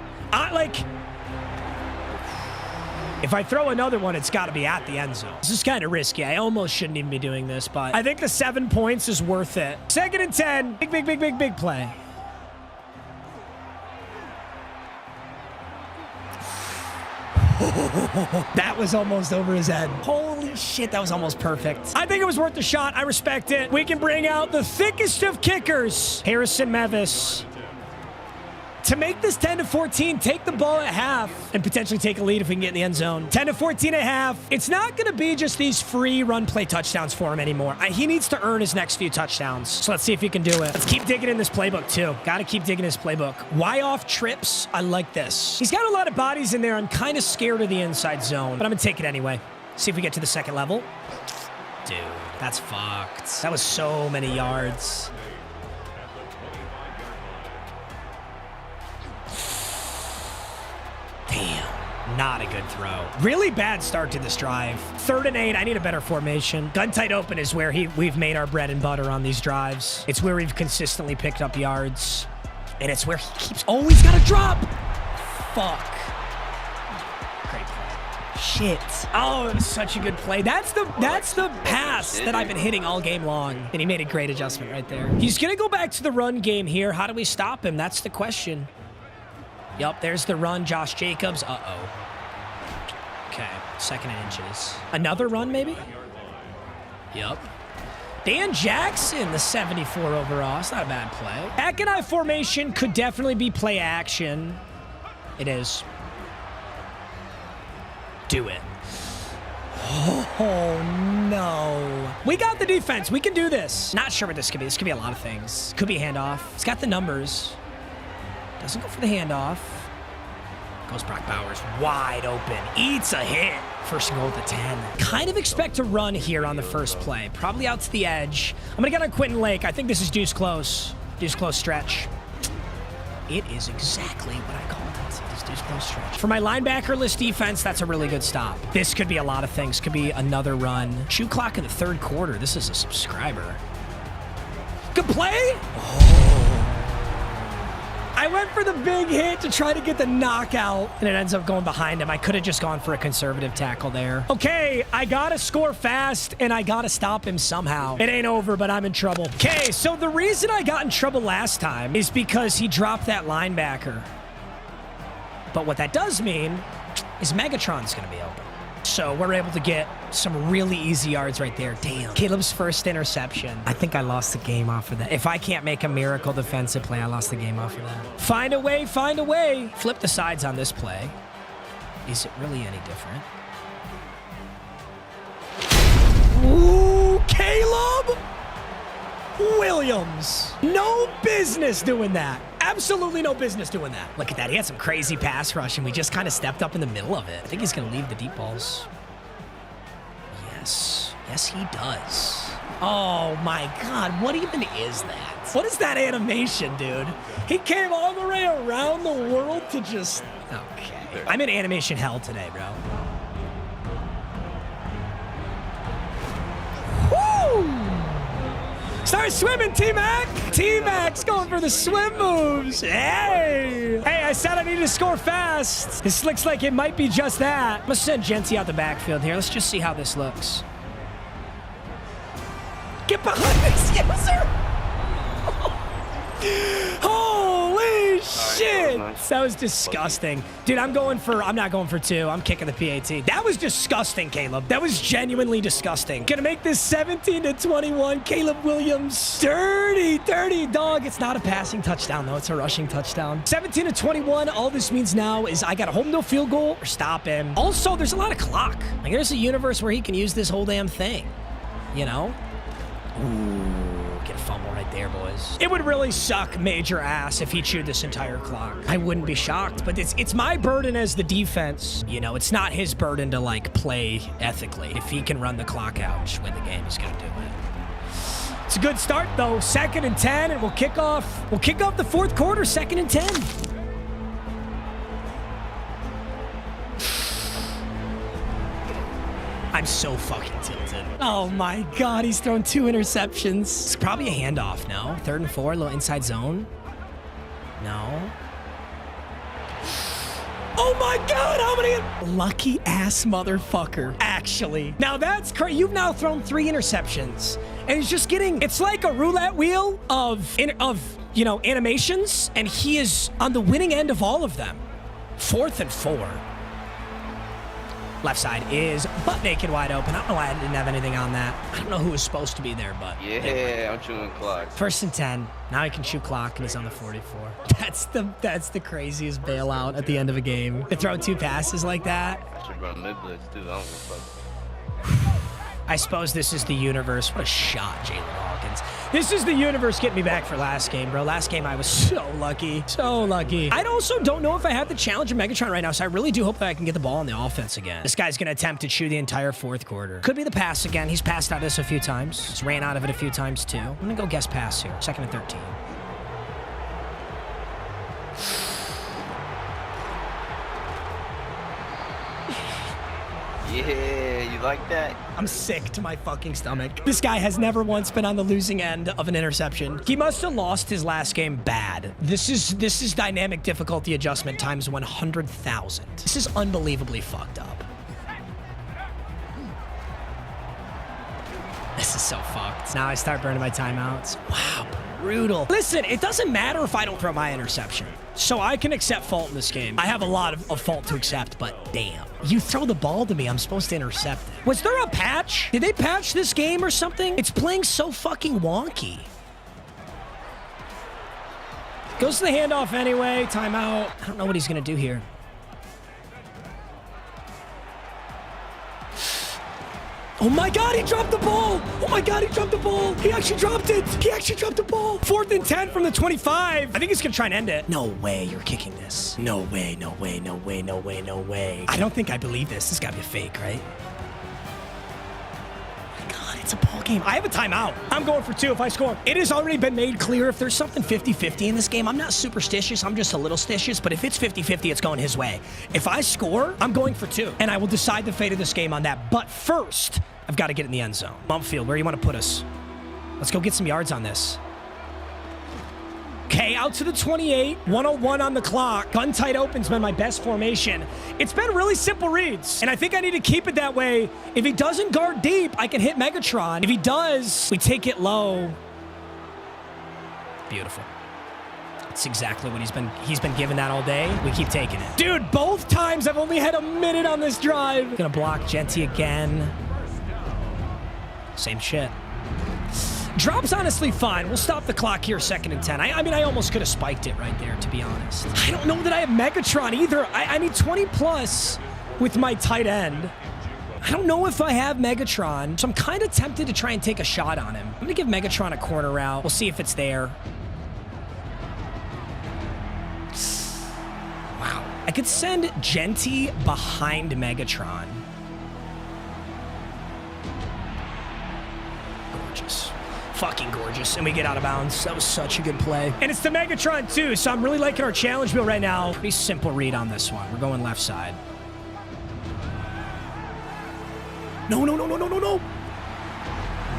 If I throw another one, it's got to be at the end zone. This is kind of risky. I almost shouldn't even be doing this, but I think the 7 points is worth it. 2nd and 10. Big play. That was almost over his head. Holy shit, that was almost perfect. I think it was worth the shot. I respect it. We can bring out the thickest of kickers, Harrison Mevis. To make this 10-14, take the ball at half and potentially take a lead if we can get in the end zone. 10-14 at half. It's not going to be just these free run play touchdowns for him anymore. He needs to earn his next few touchdowns. So let's see if he can do it. Let's keep digging in this playbook too. Got to keep digging his playbook. Why off trips? I like this. He's got a lot of bodies in there. I'm kind of scared of the inside zone, but I'm going to take it anyway. See if we get to the 2nd level. Dude, that's fucked. That was so many yards. Damn, not a good throw. Really bad start to this drive. 3rd and 8, I need a better formation. Gun tight open is where we've made our bread and butter on these drives. It's where we've consistently picked up yards. And it's where he keeps always got to drop. Fuck. Great play. Shit. Oh, it was such a good play. That's the pass that I've been hitting all game long. And he made a great adjustment right there. He's going to go back to the run game here. How do we stop him? That's the question. Yup, there's the run, Josh Jacobs. Uh-oh. Okay, 2nd and inches. Another run, maybe? Yep. Dan Jackson, the 74 overall. It's not a bad play. Back and I formation could definitely be play action. It is. Do it. Oh, no. We got the defense. We can do this. Not sure what this could be. This could be a lot of things. Could be handoff. It's got the numbers. Doesn't go for the handoff. Goes Brock Bowers wide open. Eats a hit. First and goal at the 10. Kind of expect to run here on the first play. Probably out to the edge. I'm going to get on Quentin Lake. I think this is deuce close. Deuce close stretch. It is exactly what I called it. It's deuce close stretch. For my linebacker-less defense, that's a really good stop. This could be a lot of things. Could be another run. Shoot clock in the third quarter. This is a subscriber. Good play. Oh. I went for the big hit to try to get the knockout, and it ends up going behind him. I could have just gone for a conservative tackle there. Okay, I got to score fast, and I got to stop him somehow. It ain't over, but I'm in trouble. Okay, so the reason I got in trouble last time is because he dropped that linebacker. But what that does mean is Megatron's going to be open. So we're able to get some really easy yards right there. Damn. Caleb's first interception. I think I lost the game off of that. If I can't make a miracle defensive play, I lost the game off of that. Find a way, find a way. Flip the sides on this play. Is it really any different? Ooh, Caleb Williams. No business doing that. Absolutely no business doing that. Look at that. He had some crazy pass rush, and we just kind of stepped up in the middle of it. I think he's going to leave the deep balls. Yes. Yes, he does. Oh, my God. What even is that? What is that animation, dude? He came all the way around the world to just... Okay. I'm in animation hell today, bro. Start swimming, T-Mac! T-Mac's going for the swim moves. Hey! Hey, I said I needed to score fast. This looks like it might be just that. I'm gonna send Genty out the backfield here. Let's just see how this looks. Get behind this user! Holy shit! That was disgusting. Dude, I'm not going for two. I'm kicking the PAT. That was disgusting, Caleb. That was genuinely disgusting. Gonna make this 17-21. Caleb Williams. Dirty dog. It's not a passing touchdown, though. It's a rushing touchdown. 17-21. All this means now is I gotta hold no field goal or stop him. Also, there's a lot of clock. Like, there's a universe where he can use this whole damn thing. You know? Ooh, get a fumble right there, boys. It would really suck major ass if he chewed this entire clock. I wouldn't be shocked, but it's my burden as the defense. You know, it's not his burden to, like, play ethically. If he can run the clock out and just win the game, he's gonna do it. It's a good start, though. 2nd and 10, and we'll kick off the fourth quarter, 2nd and 10. I'm so fucking tilted. Oh my God, he's thrown 2 interceptions. It's probably a handoff, no? 3rd and 4, a little inside zone. No. Oh my God, how many? Lucky ass motherfucker, actually. Now that's crazy. You've now thrown 3 interceptions. And he's just getting, it's like a roulette wheel of you know, animations, and he is on the winning end of all of them. 4th and 4. Left side is butt naked wide open. I don't know why I didn't have anything on that. I don't know who was supposed to be there, but... Yeah, I'm chewing clock. 1st and 10. Now he can shoot clock, and he's on the 44. That's the craziest bailout at the end of a game. To throw 2 passes like that. I should run mid-blitz, too. I don't give a fuck. I suppose this is the universe. What a shot, Jalen Hawkins. This is the universe getting me back for last game, bro. Last game, I was so lucky. So lucky. I also don't know if I have the challenge of Megatron right now, so I really do hope that I can get the ball on the offense again. This guy's going to attempt to chew the entire 4th quarter. Could be the pass again. He's passed out of this a few times. He's ran out of it a few times, too. I'm going to go guess pass here. 2nd and 13. Yeah, you like that? I'm sick to my fucking stomach. This guy has never once been on the losing end of an interception. He must have lost his last game bad. This is dynamic difficulty adjustment times 100,000. This is unbelievably fucked up. This is so fucked. Now I start burning my timeouts. Wow, brutal. Listen, it doesn't matter if I don't throw my interception. So I can accept fault in this game. I have a lot of fault to accept, but damn. You throw the ball to me, I'm supposed to intercept it. Was there a patch? Did they patch this game or something? It's playing so fucking wonky. Goes to the handoff anyway. Timeout. I don't know what he's going to do here. Oh my God, he dropped the ball. Oh my God, he dropped the ball. He actually dropped it. He actually dropped the ball. 4th and 10 from the 25. I think he's going to try and end it. No way you're kicking this. No way, no way, no way, no way, no way. I don't think I believe this. This got to be a fake, right? God, it's a ball game. I have a timeout. I'm going for 2 if I score. It has already been made clear if there's something 50-50 in this game. I'm not superstitious. I'm just a little stitious. But if it's 50-50, it's going his way. If I score, I'm going for 2. And I will decide the fate of this game on that. But first, I've got to get in the end zone. Mumfield, where do you want to put us? Let's go get some yards on this. Okay, out to the 28. 101 on the clock. Gun tight open's been my best formation. It's been really simple reads, and I think I need to keep it that way. If he doesn't guard deep, I can hit Megatron. If he does, we take it low. Beautiful. That's exactly what he's been given that all day. We keep taking it. Dude, both times I've only had a minute on this drive. Gonna block Genty again. Same shit. Drop's honestly fine. We'll stop the clock here, 2nd and 10. I mean, I almost could have spiked it right there, to be honest. I don't know that I have Megatron either. I need 20 plus with my tight end. I don't know if I have Megatron, so I'm kind of tempted to try and take a shot on him. I'm going to give Megatron a corner route. We'll see if it's there. Wow. I could send Genty behind Megatron. Gorgeous. Fucking gorgeous. And we get out of bounds. That was such a good play. And it's the Megatron too, so I'm really liking our challenge wheel right now. Pretty simple read on this one. We're going left side. No, no, no, no, no, no, no.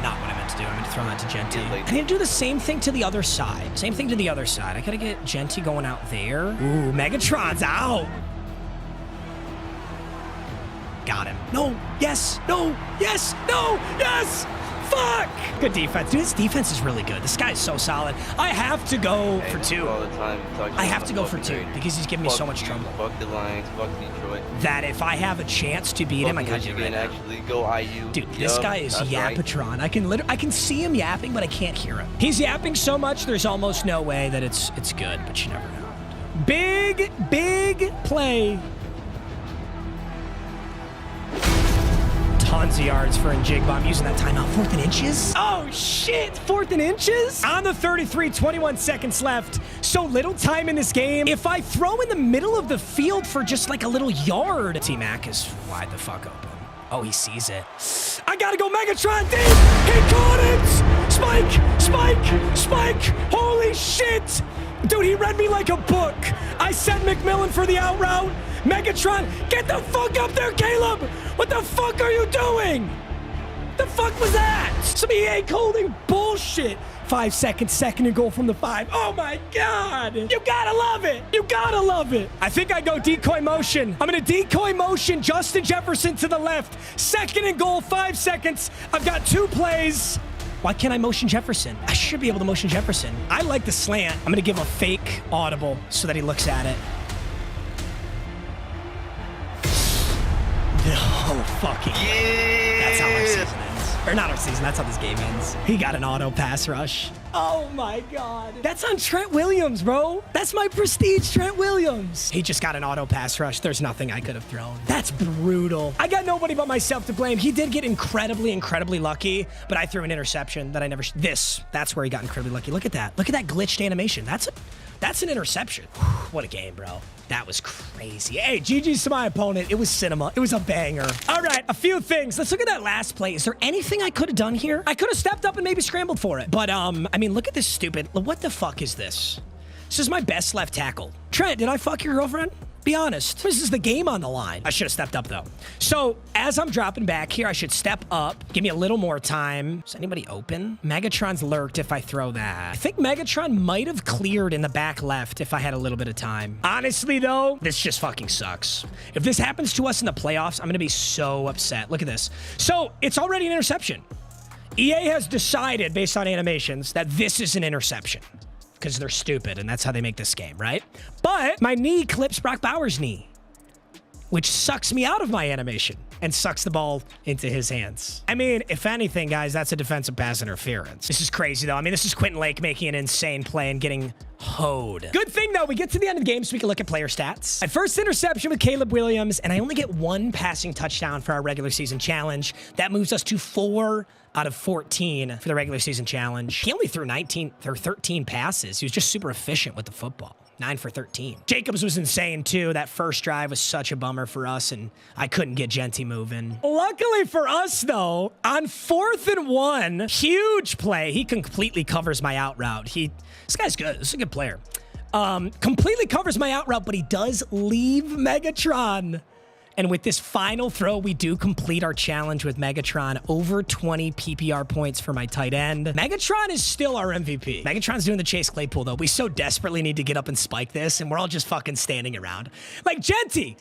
Not what I meant to do. I meant to throw that to Genty. I need to do the same thing to the other side. Same thing to the other side. I gotta get Genty going out there. Ooh, Megatron's out. Got him. No. Yes. No. Yes. No. Yes. Fuck! Good defense. Dude, this defense is really good. This guy is so solid. I have to go for 2. All the time. I have to go for 2 because he's giving me so much trouble. Fuck the Lions. Fuck Detroit. That if I have a chance to beat him, I gotta do it right now. Actually go IU. Dude, this guy is Yapatron. Right. I can see him yapping, but I can't hear him. He's yapping so much, there's almost no way that it's good, but you never know. Big, big play. Tons of yards for Njigba. I'm using that timeout. 4th and inches? Oh, shit. 4th and inches? On the 33, 21 seconds left. So little time in this game. If I throw in the middle of the field for just like a little yard, T-Mac is wide the fuck open. Oh, he sees it. I gotta go Megatron deep. He caught it. Spike, spike, spike. Holy shit. Dude, he read me like a book. I sent McMillan for the out route. Megatron, get the fuck up there, Caleb! What the fuck are you doing? The fuck was that? Some EA coding bullshit. 5 seconds, 2nd and goal from the 5. Oh my God. You gotta love it. You gotta love it. I think I go decoy motion. I'm gonna decoy motion Justin Jefferson to the left. 2nd and goal, 5 seconds. I've got 2 plays. Why can't I motion Jefferson? I should be able to motion Jefferson. I like the slant. I'm gonna give a fake audible so that he looks at it. No fucking way. That's how our season ends. Or not our season, that's how this game ends. He got an auto pass rush. Oh my God. That's on Trent Williams, bro. That's my prestige Trent Williams. He just got an auto pass rush. There's nothing I could have thrown. That's brutal. I got nobody but myself to blame. He did get incredibly, incredibly lucky, but I threw an interception that I never... That's where he got incredibly lucky. Look at that. Look at that glitched animation. That's an interception. What a game, bro. That was crazy. Hey, GG's to my opponent. It was cinema. It was a banger. All right, a few things. Let's look at that last play. Is there anything I could have done here? I could have stepped up and maybe scrambled for it. But, I mean, look at this stupid... What the fuck is this? This is my best left tackle. Trent, did I fuck your girlfriend? Be honest. This is the game on the line. I should have stepped up, though. So, as I'm dropping back here, I should step up. Give me a little more time. Is anybody open? Megatron's lurked if I throw that. I think Megatron might have cleared in the back left if I had a little bit of time. Honestly, though, this just fucking sucks. If this happens to us in the playoffs, I'm going to be so upset. Look at this. So, it's already an interception. EA has decided, based on animations, that this is an interception. Because they're stupid, and that's how they make this game, right? But my knee clips Brock Bowers' knee, which sucks me out of my animation and sucks the ball into his hands. I mean, if anything, guys, that's a defensive pass interference. This is crazy, though. I mean, this is Quentin Lake making an insane play and getting hoed. Good thing, though, we get to the end of the game so we can look at player stats. My first interception with Caleb Williams, and I only get 1 passing touchdown for our regular season challenge. That moves us to 4 out of 14 for the regular season challenge. He only threw 13 passes. He was just super efficient with the football. 9 for 13. Jacobs was insane, too. That first drive was such a bummer for us, and I couldn't get Genty moving. Luckily for us, though, on 4th and 1, huge play. He completely covers my out route. This guy's good. This is a good player. Completely covers my out route, but he does leave Megatron. And with this final throw, we do complete our challenge with Megatron. Over 20 PPR points for my tight end. Megatron is still our MVP. Megatron's doing the Chase Claypool, though. We so desperately need to get up and spike this, and we're all just fucking standing around. Like, Genty,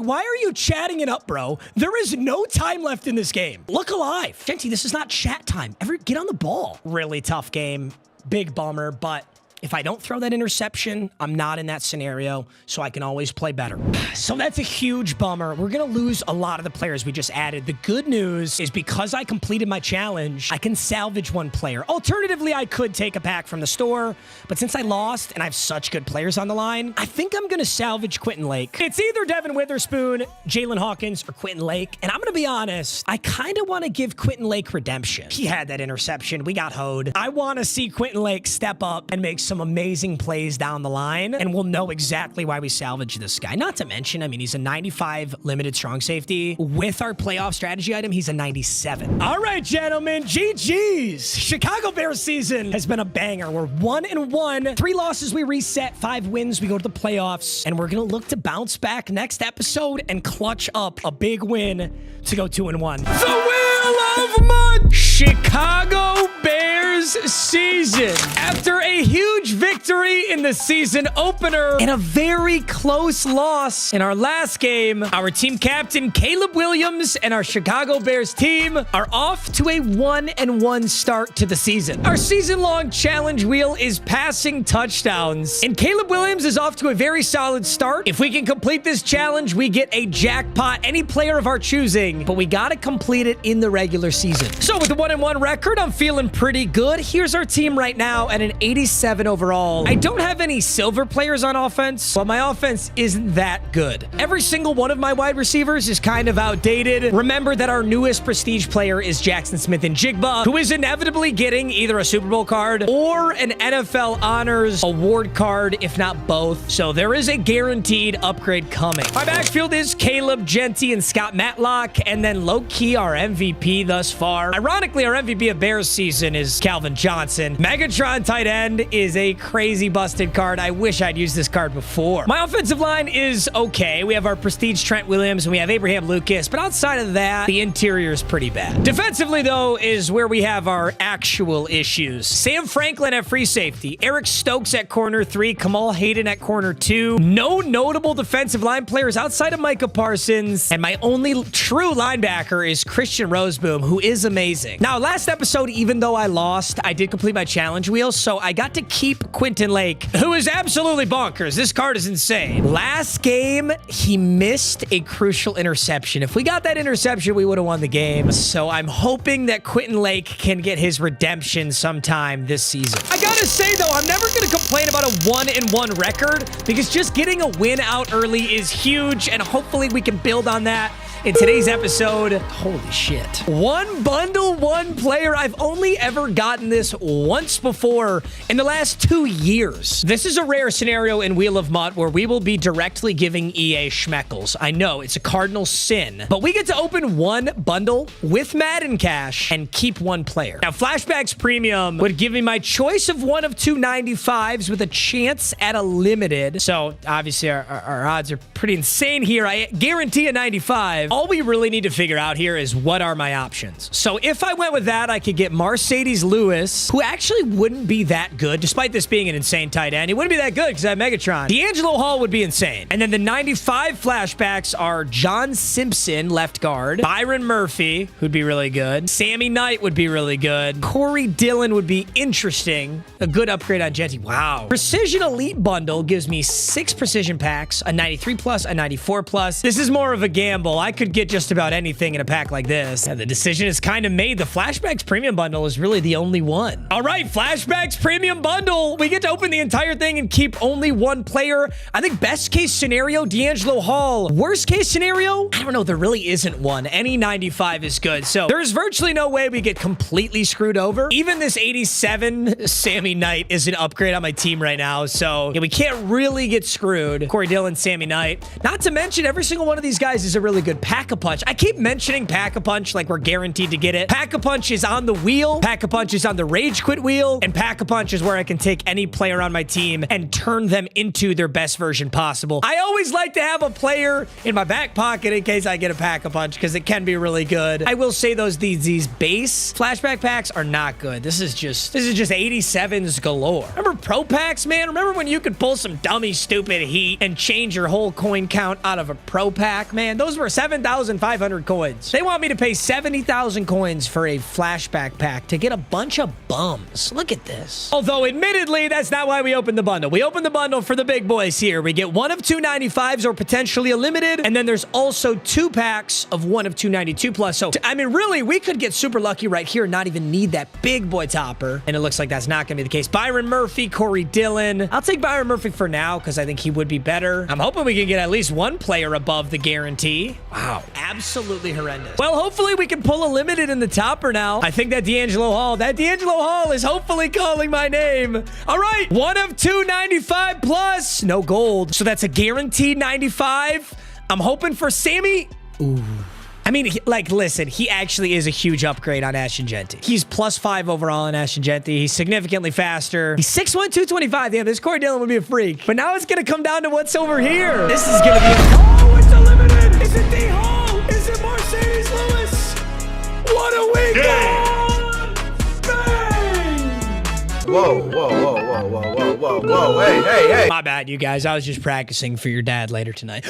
why are you chatting it up, bro? There is no time left in this game. Look alive. Genty, this is not chat time. Get on the ball. Really tough game. Big bummer, but if I don't throw that interception, I'm not in that scenario, so I can always play better. So that's a huge bummer. We're going to lose a lot of the players we just added. The good news is because I completed my challenge, I can salvage 1 player. Alternatively, I could take a pack from the store, but since I lost and I have such good players on the line, I think I'm going to salvage Quentin Lake. It's either Devin Witherspoon, Jalen Hawkins, or Quentin Lake, and I'm going to be honest, I kind of want to give Quentin Lake redemption. He had that interception. We got hoed. I want to see Quentin Lake step up and make some amazing plays down the line, and we'll know exactly why we salvaged this guy. Not to mention, I mean, he's a 95 limited strong safety. With our playoff strategy item, he's a 97. All right, gentlemen, GG's. Chicago Bears season has been a banger. We're 1-1. 3 losses, we reset. 5 wins, we go to the playoffs, and we're gonna look to bounce back next episode and clutch up a big win to go 2-1. The Wheel of MUT! Chicago Bears season. After a huge victory in the season opener and a very close loss in our last game, our team captain Caleb Williams and our Chicago Bears team are off to a 1-1 start to the season. Our season-long challenge wheel is passing touchdowns, and Caleb Williams is off to a very solid start. If we can complete this challenge, we get a jackpot, any player of our choosing, but we gotta complete it in the regular season. So with a 1-1 record, I'm feeling pretty good. Here's our team right now at an 87 overall. I don't have any silver players on offense, but my offense isn't that good. Every single one of my wide receivers is kind of outdated. Remember that our newest prestige player is Jackson Smith-Njigba, who is inevitably getting either a Super Bowl card or an NFL Honors Award card, if not both. So there is a guaranteed upgrade coming. My backfield is Caleb, Genty, and Scott Matlock, and then low-key our MVP thus far. Ironically, our MVP of Bears season is Calvin Johnson. Megatron tight end is a crazy busted card. I wish I'd used this card before. My offensive line is okay. We have our prestige Trent Williams and we have Abraham Lucas, but outside of that, the interior is pretty bad. Defensively, though, is where we have our actual issues. Sam Franklin at free safety, Eric Stokes at corner 3, Kamal Hayden at corner 2. No notable defensive line players outside of Micah Parsons, and my only true linebacker is Christian Roseboom, who is amazing. Now, last episode, even though I lost, I did complete my challenge wheel, so I got to keep Quentin Lake, who is absolutely bonkers. This card is insane. Last game, he missed a crucial interception. If we got that interception, we would have won the game. So I'm hoping that Quentin Lake can get his redemption sometime this season. I gotta say, though, I'm never gonna complain about a 1-1 record because just getting a win out early is huge, and hopefully we can build on that in today's episode. Holy shit. 1 bundle, 1 player. I've only ever gotten this once before in the last 2 years. This is a rare scenario in Wheel of MUT where we will be directly giving EA schmeckles. I know it's a cardinal sin, but we get to open 1 bundle with Madden Cash and keep 1 player. Now, Flashbacks Premium would give me my choice of 1 of 2 95s with a chance at a limited. So obviously our odds are pretty insane here. I guarantee a 95. All we really need to figure out here is what are my options. So if I went with that, I could get Mercedes Lewis, who actually wouldn't be that good, despite this being an insane tight end. He wouldn't be that good because I have Megatron. D'Angelo Hall would be insane. And then the 95 flashbacks are John Simpson, left guard, Byron Murphy, who'd be really good, Sammy Knight would be really good, Corey Dillon would be interesting, a good upgrade on Genty. Wow. Precision Elite Bundle gives me 6 precision packs, a 93 plus, a 94 plus. This is more of a gamble. I could get just about anything in a pack like this. And the decision is kind of made. The Flashbacks Premium Bundle is really the only one. All right, Flashbacks Premium Bundle. We get to open the entire thing and keep only one player. I think best case scenario, D'Angelo Hall. Worst case scenario, I don't know. There really isn't one. Any 95 is good. So there's virtually no way we get completely screwed over. Even this 87 Sammy Knight is an upgrade on my team right now. So yeah, we can't really get screwed. Corey Dillon, Sammy Knight. Not to mention every single one of these guys is a really good Pack-a-Punch. I keep mentioning Pack-a-Punch like we're guaranteed to get it. Pack-a-Punch is on the wheel. Pack-a-Punch is on the Rage Quit wheel. And Pack-a-Punch is where I can take any player on my team and turn them into their best version possible. I always like to have a player in my back pocket in case I get a Pack-a-Punch because it can be really good. I will say these base flashback packs are not good. This is just 87s galore. Remember Pro Packs, man? Remember when you could pull some dummy stupid heat and change your whole coin count out of a Pro Pack? Man, those were 7,500 coins. They want me to pay 70,000 coins for a flashback pack to get a bunch of bums. Look at this. Although, admittedly, that's not why we opened the bundle. We opened the bundle for the big boys here. We get 1 of 2 95s or potentially a limited, and then there's also 2 packs of 1 of 2 92 plus. So, I mean, really, we could get super lucky right here and not even need that big boy topper, and it looks like that's not going to be the case. Byron Murphy, Corey Dillon. I'll take Byron Murphy for now because I think he would be better. I'm hoping we can get at least one player above the guarantee. Wow. Absolutely horrendous. Well, hopefully we can pull a limited in the topper now. I think that D'Angelo Hall is hopefully calling my name. All right. 1 of 2 95 plus. No gold. So that's a guaranteed 95. I'm hoping for Sammy. Ooh. I mean, listen, he actually is a huge upgrade on Ashton Genty. He's +5 overall on Ashton Genty. He's significantly faster. He's 6'1", 225. Yeah, this Corey Dillon would be a freak. But now it's going to come down to what's over here. This is going to be oh, it's a limited. Is it D Hall? Is it Mercedes Lewis? What a week! Yeah. Bang! Whoa. Hey. My bad, you guys. I was just practicing for your dad later tonight.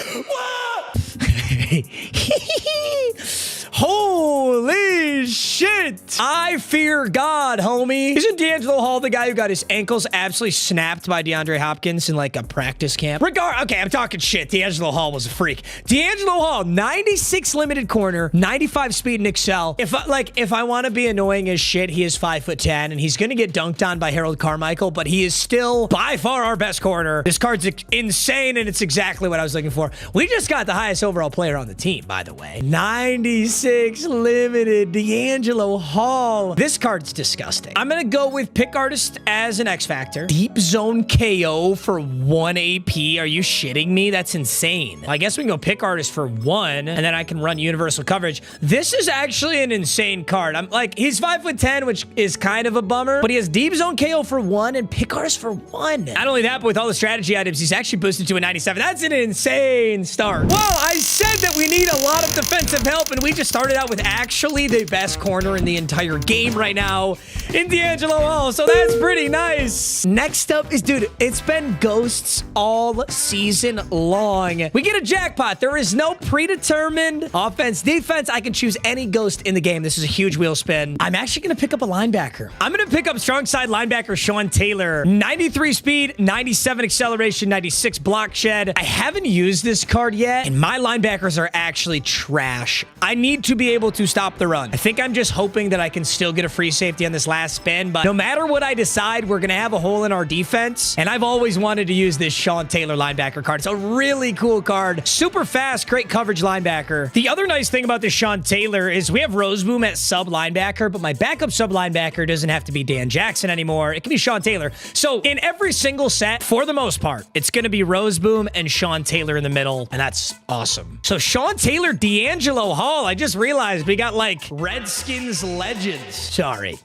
Holy shit. I fear God, homie. Isn't D'Angelo Hall the guy who got his ankles absolutely snapped by DeAndre Hopkins in like a practice camp? Okay, I'm talking shit. D'Angelo Hall was a freak. D'Angelo Hall, 96 limited corner, 95 speed and excel. If I want to be annoying as shit, he is 5'10", and he's going to get dunked on by Harold Carmichael, but he is still by far our best corner. This card's insane, and it's exactly what I was looking for. We just got the highest overall player on the team, by the way. 96 limited D'Angelo Hall. This card's disgusting. I'm gonna go with Pick Artist as an X Factor. Deep Zone KO for 1 AP. Are you shitting me? That's insane. Well, I guess we can go Pick Artist for 1, and then I can run Universal Coverage. This is actually an insane card. I'm like, he's 5'10", which is kind of a bummer, but he has Deep Zone KO for 1 and Pick Artist for 1. Not only that, but with all the strategy items, he's actually boosted to a 97. That's an insane start. Well, I said that we need a lot of defensive help, and we just started out with actually the best corner in the entire game right now in D'Angelo Hall, so that's pretty nice. Next up is, dude, it's been ghosts all season long. We get a jackpot. There is no predetermined offense, defense. I can choose any ghost in the game. This is a huge wheel spin. I'm actually going to pick up a linebacker. I'm going to pick up strong side linebacker Sean Taylor. 93 speed, 97 acceleration, 96 block shed. I haven't used this card yet, and my linebackers are actually trash. I need to be able to stop the run. I think I'm just hoping that I can still get a free safety on this last spin, but no matter what I decide, we're going to have a hole in our defense, and I've always wanted to use this Sean Taylor linebacker card. It's a really cool card. Super fast, great coverage linebacker. The other nice thing about this Sean Taylor is we have Roseboom at sub linebacker, but my backup sub linebacker doesn't have to be Dan Jackson anymore. It can be Sean Taylor. So in every single set, for the most part, it's going to be Roseboom and Sean Taylor in the middle, and that's awesome. So Sean Taylor, D'Angelo Hall. I just realized we got like Redskins legends. Sorry.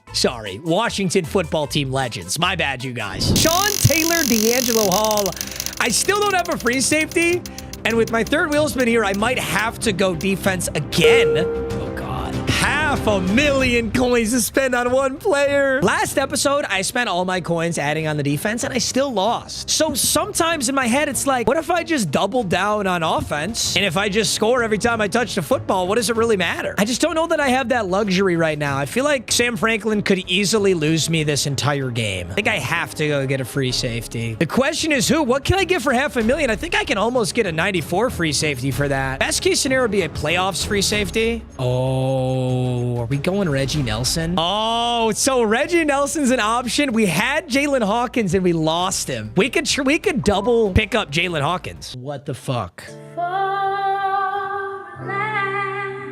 Washington football team legends. My bad, you guys. Sean Taylor, D'Angelo Hall. I still don't have a free safety, And with my third wheel spin here, I might have to go defense again. Oh, God. $500,000 coins to spend on one player. Last episode, I spent all my coins adding on the defense, and I still lost. So sometimes in my head, it's like, what if I just double down on offense? And if I just score every time I touch the football, what does it really matter? I just don't know that I have that luxury right now. I feel like Sam Franklin could easily lose me this entire game. I think I have to go get a free safety. The question is who? What can I get for $500,000? I think I can almost get a 94 free safety for that. Best case scenario would be a playoffs free safety. Oh, are we going Reggie Nelson? Oh, so Reggie Nelson's an option. We had Jalen Hawkins and we lost him. We could double pick up Jalen Hawkins. What the fuck?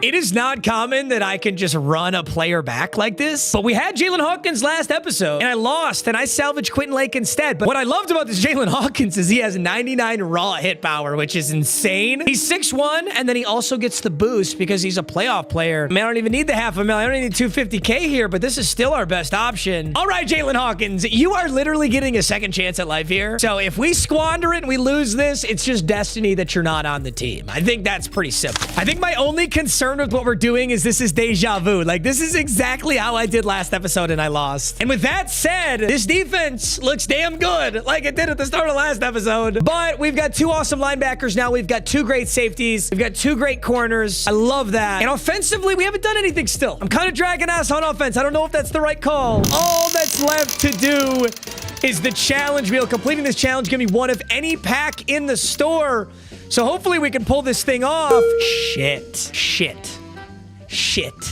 It is not common that I can just run a player back like this, but we had Jalen Hawkins last episode, and I lost, and I salvaged Quentin Lake instead. But what I loved about this Jalen Hawkins is he has 99 raw hit power, which is insane. He's 6'1", and then he also gets the boost because he's a playoff player. Man, I don't even need the $500,000. I don't need 250K here, but this is still our best option. All right, Jalen Hawkins, you are literally getting a second chance at life here. So if we squander it and we lose this, it's just destiny that you're not on the team. I think that's pretty simple. I think my only concern with what we're doing is this is deja vu. Like, this is exactly how I did last episode and I lost. And with that said, this defense looks damn good like it did at the start of last episode. But we've got two awesome linebackers now. We've got two great safeties. We've got two great corners. I love that. And offensively, we haven't done anything still. I'm kind of dragging ass on offense. I don't know if that's the right call. All that's left to do is the challenge wheel. Completing this challenge can be one of any pack in the store. So hopefully we can pull this thing off. Shit.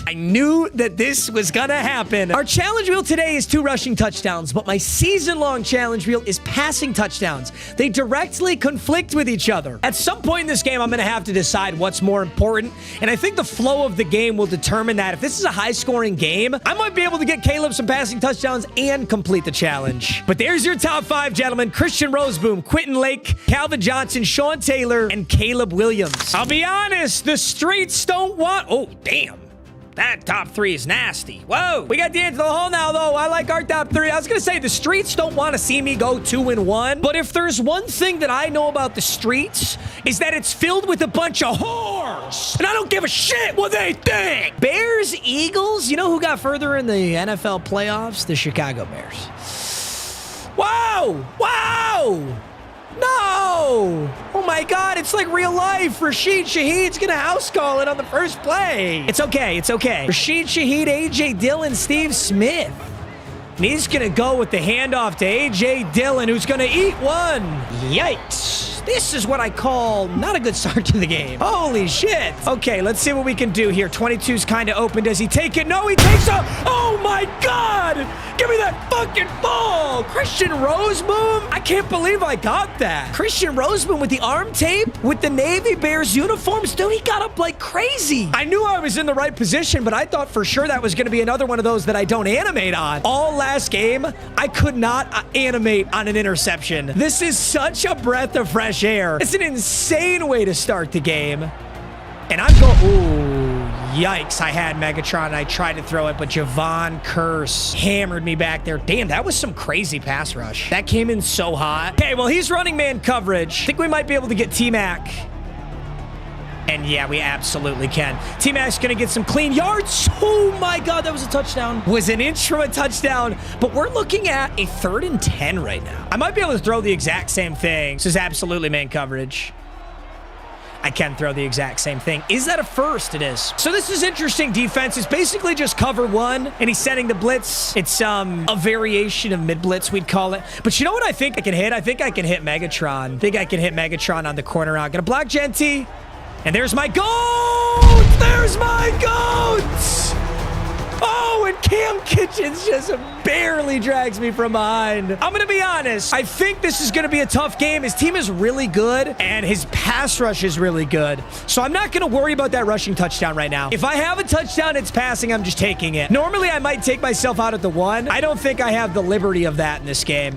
I knew that this was gonna happen. Our challenge wheel today is 2 rushing touchdowns, but my season-long challenge wheel is passing touchdowns. They directly conflict with each other. At some point in this game, I'm gonna have to decide what's more important, and I think the flow of the game will determine that. If this is a high-scoring game, I might be able to get Caleb some passing touchdowns and complete the challenge. But there's your top 5, gentlemen. Christian Roseboom, Quentin Lake, Calvin Johnson, Sean Taylor, and Caleb Williams. I'll be honest, the streets don't want... Oh, damn. That top 3 is nasty. Whoa. We got D'Angelo Hall now, though. I like our top 3. I was going to say, the streets don't want to see me go 2-1. But if there's one thing that I know about the streets, is that it's filled with a bunch of whores. And I don't give a shit what they think. Bears, Eagles. You know who got further in the NFL playoffs? The Chicago Bears. Wow. No! Oh my God, it's like real life. Rashid Shaheed's gonna house call it on the first play. It's okay. Rashid Shaheed, A.J. Dillon, Steve Smith. And he's gonna go with the handoff to A.J. Dillon, who's gonna eat one. Yikes. This is what I call not a good start to the game. Holy shit. Okay, let's see what we can do here. 22's kind of open. Does he take it? No, he takes it. Oh my God. Give me that fucking ball. Christian Roseboom. I can't believe I got that. Christian Roseboom with the arm tape, with the Navy Bears uniforms. Dude, he got up like crazy. I knew I was in the right position, but I thought for sure that was going to be another one of those that I don't animate on. All last game, I could not animate on an interception. This is such a breath of fresh air. It's an insane way to start the game. And I'm going... Ooh, yikes. I had Megatron and I tried to throw it, but Javon Curse hammered me back there. Damn, that was some crazy pass rush. That came in so hot. Okay, well, he's running man coverage. I think we might be able to get T-Mac. And yeah, we absolutely can. T-Mac's gonna get some clean yards. Oh my God, that was a touchdown. Was an inch from a touchdown, but we're looking at a 3rd and 10 right now. I might be able to throw the exact same thing. This is absolutely man coverage. I can throw the exact same thing. Is that a first? It is. So this is interesting defense. It's basically just cover 1, and he's setting the blitz. It's a variation of mid-blitz, we'd call it. But you know what I think I can hit? I think I can hit Megatron. I think I can hit Megatron on the corner out. Gonna block Genty. And there's my goat! There's my goat! Oh, and Cam Kitchens just barely drags me from behind. I'm going to be honest. I think this is going to be a tough game. His team is really good, and his pass rush is really good. So I'm not going to worry about that rushing touchdown right now. If I have a touchdown, it's passing. I'm just taking it. Normally, I might take myself out at the 1. I don't think I have the liberty of that in this game.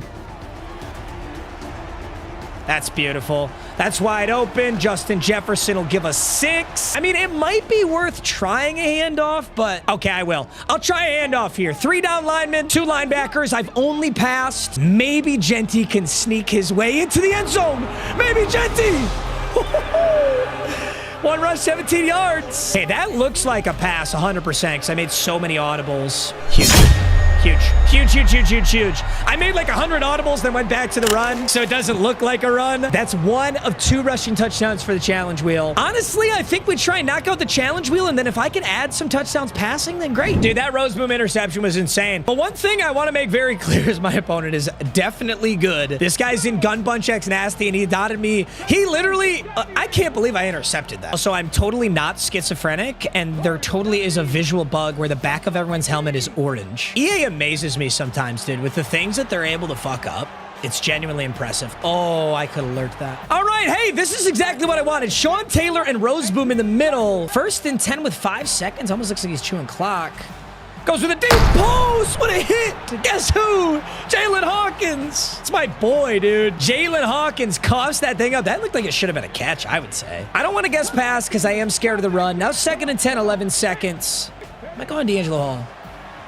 That's beautiful. That's wide open. Justin Jefferson will give us 6. I mean, it might be worth trying a handoff, but okay, I will. I'll try a handoff here. 3 down linemen, 2 linebackers. I've only passed. Maybe Genty can sneak his way into the end zone. Maybe Genty. One rush, 17 yards. Hey, that looks like a pass 100% because I made so many audibles. Huge. Huge. Huge, huge, huge, huge, huge. I made like 100 audibles, then went back to the run, so it doesn't look like a run. That's 1 of 2 rushing touchdowns for the challenge wheel. Honestly, I think we try and knock out the challenge wheel, and then if I can add some touchdowns passing, then great. Dude, that Rose Boom interception was insane. But one thing I want to make very clear is my opponent is definitely good. This guy's in Gun Bunch X Nasty, and he dotted me. He literally, I can't believe I intercepted that. So I'm totally not schizophrenic, and there totally is a visual bug where the back of everyone's helmet is orange. EA amazes me sometimes, dude, with the things that they're able to fuck up. It's genuinely impressive. Oh, I could alert that. All right, hey, this is exactly what I wanted. Sean Taylor and Rose Boom in the middle. 1st and 10 with 5 seconds. Almost looks like he's chewing clock. Goes with a deep post. What a hit. Guess who? Jalen Hawkins. It's my boy, dude. Jalen Hawkins coughs that thing up. That looked like it should have been a catch, I would say. I don't want to guess pass because I am scared of the run. Now 2nd and 10, 11 seconds. I might go on D'Angelo Hall.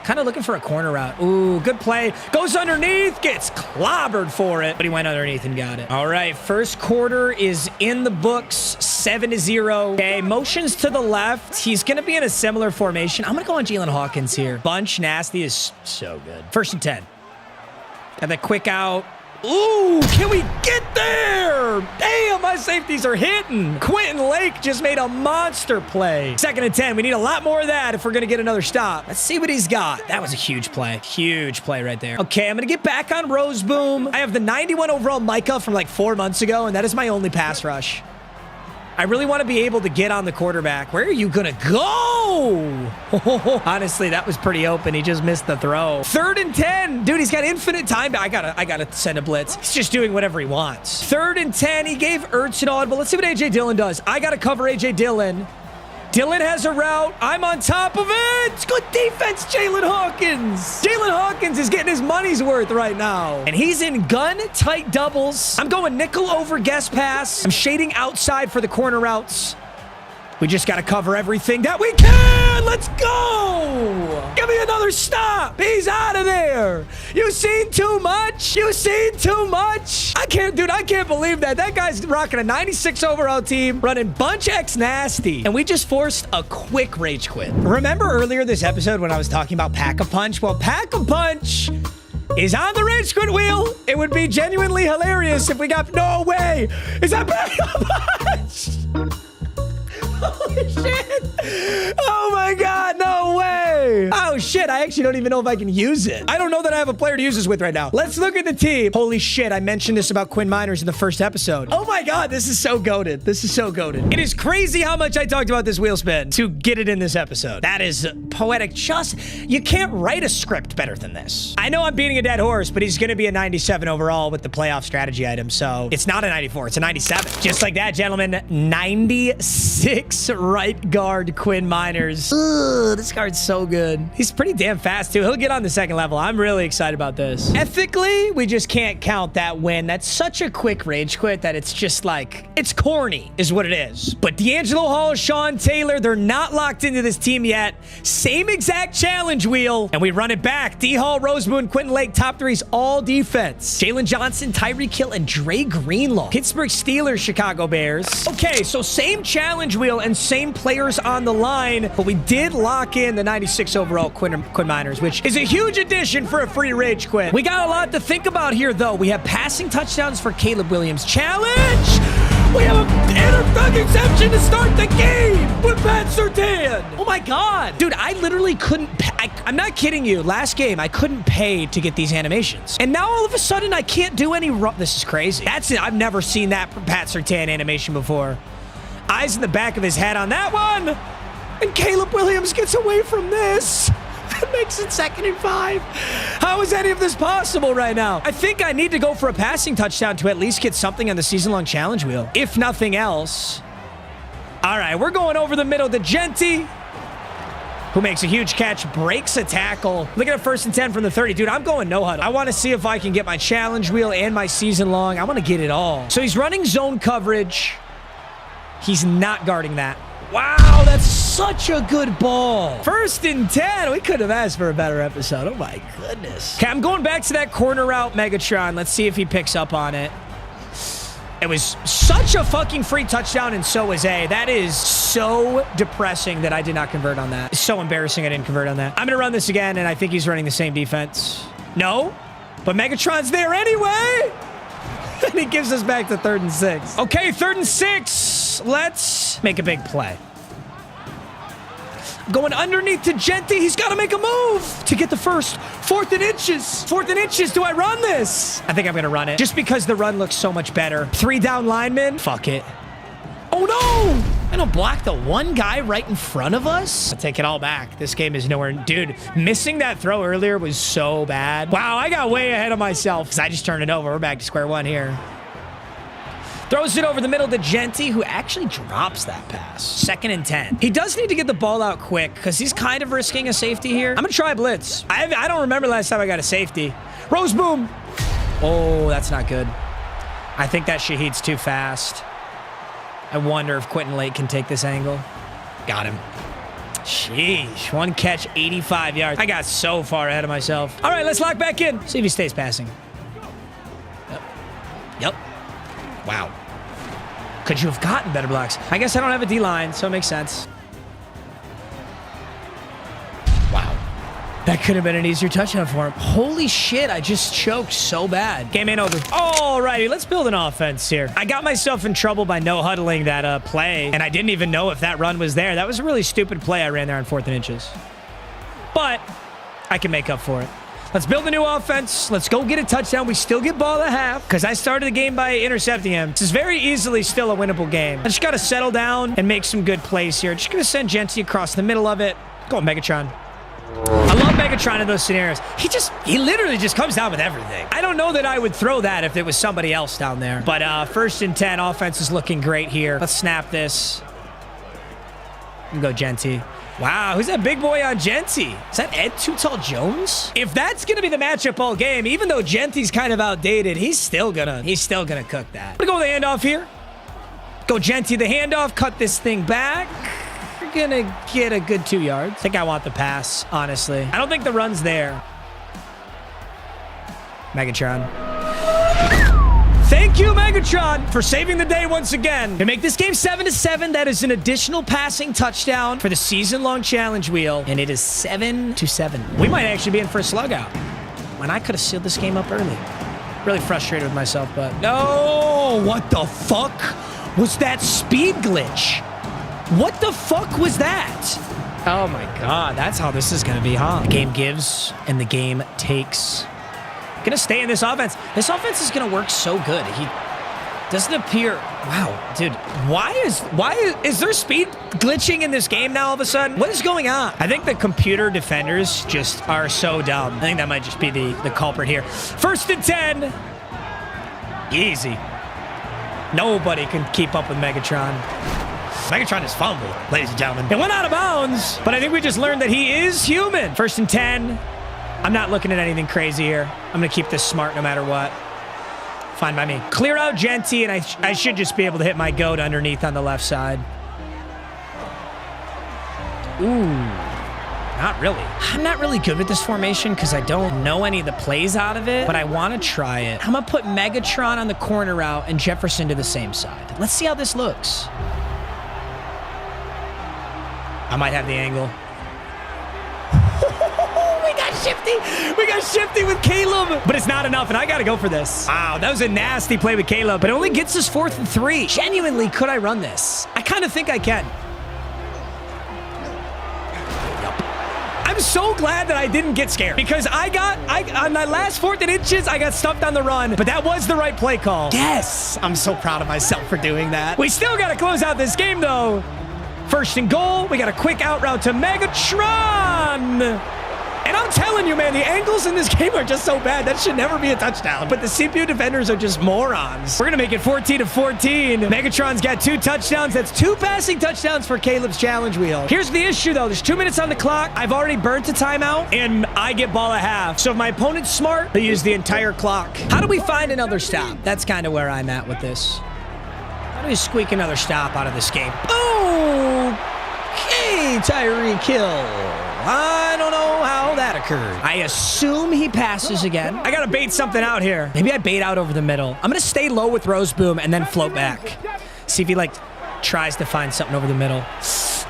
Kind of looking for a corner route. Ooh, good play. Goes underneath, gets clobbered for it, but he went underneath and got it. All right, first quarter is in the books, 7-0. Okay, motions to the left. He's going to be in a similar formation. I'm going to go on Jalen Hawkins here. Bunch Nasty is so good. 1st and 10. Got that quick out. Ooh, can we get there? Damn, my safeties are hitting. Quentin Lake just made a monster play. 2nd and 10. We need a lot more of that if we're going to get another stop. Let's see what he's got. That was a huge play. Huge play right there. Okay, I'm going to get back on Rose Boom. I have the 91 overall Micah from like 4 months ago, and that is my only pass rush. I really want to be able to get on the quarterback. Where are you going to go? Honestly, that was pretty open. He just missed the throw. 3rd and 10. Dude, he's got infinite time. I gotta send a blitz. He's just doing whatever he wants. 3rd and 10. He gave Ertz an audible. Let's see what A.J. Dillon does. I got to cover A.J. Dillon. Dillon has a route. I'm on top of it. Good defense, Jalen Hawkins. Jalen Hawkins is getting his money's worth right now. And he's in gun-tight doubles. I'm going nickel over guess pass. I'm shading outside for the corner routes. We just got to cover everything that we can. Let's go. Give me another stop. He's out of there. You seen too much? You seen too much? I can't believe that. That guy's rocking a 96 overall team, running Bunch X Nasty. And we just forced a quick rage quit. Remember earlier this episode when I was talking about Pack-a-Punch? Well, Pack-a-Punch is on the rage quit wheel. It would be genuinely hilarious if we got... No way. Is that Pack-a-Punch? Holy shit. Oh my God, no way. Oh shit, I actually don't even know if I can use it. I don't know that I have a player to use this with right now. Let's look at the team. Holy shit, I mentioned this about Quinn Miners in the first episode. Oh my God, this is so goated. This is so goated. It is crazy how much I talked about this wheel spin to get it in this episode. That is poetic. You can't write a script better than this. I know I'm beating a dead horse, but he's going to be a 97 overall with the playoff strategy item. So it's not a 94, it's a 97. Just like that, gentlemen, 96 right guard Quinn Miners. Ugh, this card's so good. He's pretty damn fast too. He'll get on the 2nd level. I'm really excited about this. Ethically, we just can't count that win. That's such a quick rage quit that it's just like, it's corny is what it is. But D'Angelo Hall, Sean Taylor, they're not locked into this team yet. Same exact challenge wheel. And we run it back. D Hall, Rosemoon, Quentin Lake, top 3's all defense. Jalen Johnson, Tyreek Hill, and Dre Greenlaw. Pittsburgh Steelers, Chicago Bears. Okay, so same challenge wheel and same players on the line, but we did lock in the 96 overall Quinn Miners, which is a huge addition for a free rage quit. We got a lot to think about here, though. We have passing touchdowns for Caleb Williams. Challenge! We have an interception to start the game with Pat Surtain. Oh my God. Dude, I literally couldn't I'm not kidding you. Last game, I couldn't pay to get these animations. And now all of a sudden, I can't do any... This is crazy. That's it. I've never seen that Pat Surtain animation before. Eyes in the back of his head on that one. And Caleb Williams gets away from this. That makes it 2nd and 5. How is any of this possible right now? I think I need to go for a passing touchdown to at least get something on the season-long challenge wheel, if nothing else. All right, we're going over the middle to Genty, who makes a huge catch, breaks a tackle. Look at a 1st and 10 from the 30. Dude, I'm going no huddle. I want to see if I can get my challenge wheel and my season-long. I want to get it all. So he's running zone coverage. He's not guarding that. Wow, that's such a good ball. 1st and 10. We could have asked for a better episode. Oh, my goodness. Okay, I'm going back to that corner route, Megatron. Let's see if he picks up on it. It was such a fucking free touchdown, and so was A. That is so depressing that I did not convert on that. It's so embarrassing I didn't convert on that. I'm going to run this again, and I think he's running the same defense. No, but Megatron's there anyway. And he gives us back to 3rd and 6. Okay, 3rd and 6. Let's make a big play. Going underneath to Genty. He's got to make a move to get the first. 4th and inches. 4th and inches. Do I run this? I think I'm going to run it. Just because the run looks so much better. 3 down linemen. Fuck it. Oh, no. I don't block the one guy right in front of us. I'll take it all back. This game is nowhere. Dude, missing that throw earlier was so bad. Wow, I got way ahead of myself because I just turned it over. We're back to square one here. Throws it over the middle to Genty, who actually drops that pass. 2nd and 10. He does need to get the ball out quick because he's kind of risking a safety here. I'm going to try blitz. I don't remember last time I got a safety. Rose boom. Oh, that's not good. I think that Shaheed's too fast. I wonder if Quentin Lake can take this angle. Got him. Sheesh. 1 catch, 85 yards. I got so far ahead of myself. All right, let's lock back in. See if he stays passing. Yep. Wow. Could you have gotten better blocks? I guess I don't have a D-line, so it makes sense. Wow. That could have been an easier touchdown for him. Holy shit, I just choked so bad. Game ain't over. Alrighty, let's build an offense here. I got myself in trouble by no-huddling that play, and I didn't even know if that run was there. That was a really stupid play I ran there on 4th and inches. But I can make up for it. Let's build a new offense. Let's go get a touchdown. We still get ball at half because I started the game by intercepting him. This is very easily still a winnable game. I just got to settle down and make some good plays here. Just going to send Genty across the middle of it. Go on, Megatron. I love Megatron in those scenarios. He literally just comes down with everything. I don't know that I would throw that if it was somebody else down there. But 1st and 10, offense is looking great here. Let's snap this. Go Genty. Wow, who's that big boy on Genty? Is that Ed Too Tall Jones? If that's gonna be the matchup all game, even though Genty's kind of outdated, he's still gonna cook that. I'm gonna go the handoff here. Go Genty the handoff, cut this thing back. We're gonna get a good 2 yards. I think I want the pass, honestly. I don't think the run's there. Megatron. Thank you, Megatron, for saving the day once again. To make this game 7-7, that is an additional passing touchdown for the season-long challenge wheel, and it is 7-7. We might actually be in for a slug out. When I could have sealed this game up early. Really frustrated with myself, but no, what the fuck was that speed glitch? What the fuck was that? Oh my God, that's how this is gonna be, huh? The game gives and the game takes. Gonna stay in this offense. This offense is gonna work so good. He doesn't appear. Wow, dude. Why is there speed glitching in this game now all of a sudden? What is going on? I think the computer defenders just are so dumb. I think that might just be the culprit here. 1st and 10. Easy. Nobody can keep up with Megatron. Megatron is fumbled, ladies and gentlemen. It went out of bounds, but I think we just learned that he is human. 1st and 10. I'm not looking at anything crazy here. I'm going to keep this smart no matter what. Fine by me. Clear out Genty, and I should just be able to hit my goat underneath on the left side. Ooh. Not really. I'm not really good with this formation because I don't know any of the plays out of it, but I want to try it. I'm going to put Megatron on the corner route and Jefferson to the same side. Let's see how this looks. I might have the angle. We got shifty with Caleb, but it's not enough, and I got to go for this. Wow, that was a nasty play with Caleb, but it only gets us 4th and 3. Genuinely, could I run this? I kind of think I can. Yep. I'm so glad that I didn't get scared because on my last 4th and inches, I got stuffed on the run, but that was the right play call. Yes, I'm so proud of myself for doing that. We still got to close out this game, though. 1st and goal. We got a quick out route to Megatron. And I'm telling you, man, the angles in this game are just so bad. That should never be a touchdown. But the CPU defenders are just morons. We're going to make it 14-14. Megatron's got 2 touchdowns. That's 2 passing touchdowns for Caleb's challenge wheel. Here's the issue, though. There's 2 minutes on the clock. I've already burnt a timeout, and I get ball at half. So if my opponent's smart, they use the entire clock. How do we find another stop? That's kind of where I'm at with this. How do we squeak another stop out of this game? Boom! Okay, Tyreek Hill. I don't know how that occurred. I assume he passes again. I gotta bait something out here. Maybe I bait out over the middle. I'm gonna stay low with Rose Boom and then float back. See if he, like, tries to find something over the middle.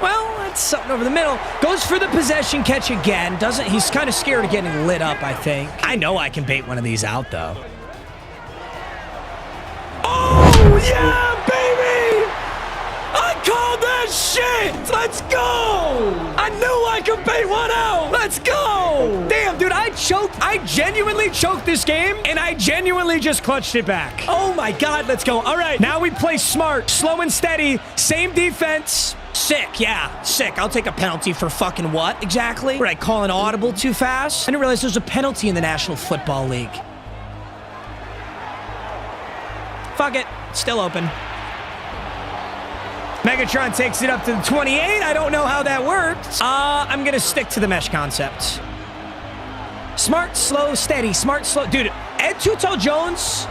Well, that's something over the middle. Goes for the possession catch again. He's kind of scared of getting lit up, I think. I know I can bait one of these out, though. Oh, yeah, baby! I called that shit! Let's go! I knew I could bait one out! Let's go! Damn, dude, I genuinely choked this game, and I genuinely just clutched it back. Oh my God, let's go. All right, now we play smart, slow and steady, same defense. Sick, yeah, sick. I'll take a penalty for fucking what exactly? Would I call an audible too fast? I didn't realize there's a penalty in the National Football League. Fuck it, still open. Megatron takes it up to the 28. I don't know how that worked. I'm gonna stick to the mesh concept. Smart, slow, steady. Smart, slow. Dude, Ed Too Tall Jones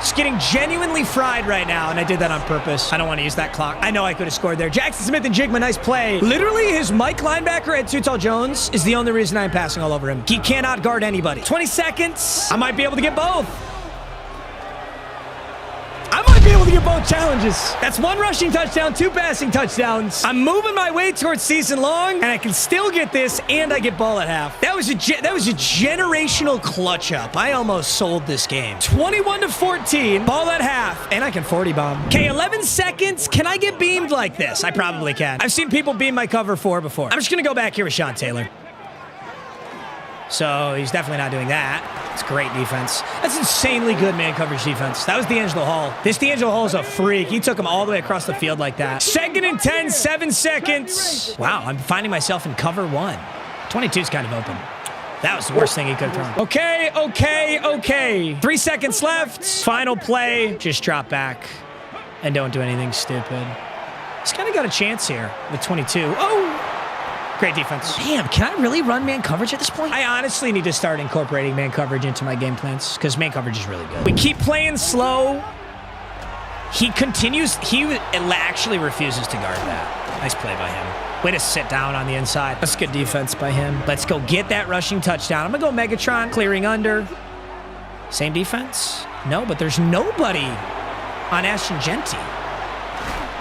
is getting genuinely fried right now, and I did that on purpose. I don't want to use that clock. I know I could have scored there. Jackson Smith and Jigma, nice play. Literally, his Mike linebacker, Ed Too Tall Jones, is the only reason I'm passing all over him. He cannot guard anybody. 20 seconds. I might be able to get both. I might be able to get both challenges. That's 1 rushing touchdown, 2 passing touchdowns. I'm moving my way towards season long, and I can still get this, and I get ball at half. That was a generational clutch up. I almost sold this game. 21-14, ball at half, and I can 40 bomb. Okay, 11 seconds. Can I get beamed like this? I probably can. I've seen people beam my cover 4 before. I'm just gonna go back here with Sean Taylor. So he's definitely not doing that. It's great defense. That's insanely good man coverage defense. That was D'Angelo Hall. This D'Angelo Hall is a freak. He took him all the way across the field like that. 2nd and 10, 7 seconds. Wow, I'm finding myself in cover 1. 22 is kind of open. That was the worst thing he could have thrown. Okay. 3 seconds left. Final play. Just drop back and don't do anything stupid. He's kind of got a chance here with 22. Oh! Great defense. Damn, can I really run man coverage at this point? I honestly need to start incorporating man coverage into my game plans because man coverage is really good. We keep playing slow. He continues. He actually refuses to guard that. Nice play by him. Way to sit down on the inside. That's good defense by him. Let's go get that rushing touchdown. I'm going to go Megatron, clearing under. Same defense? No, but there's nobody on Ashton Genty.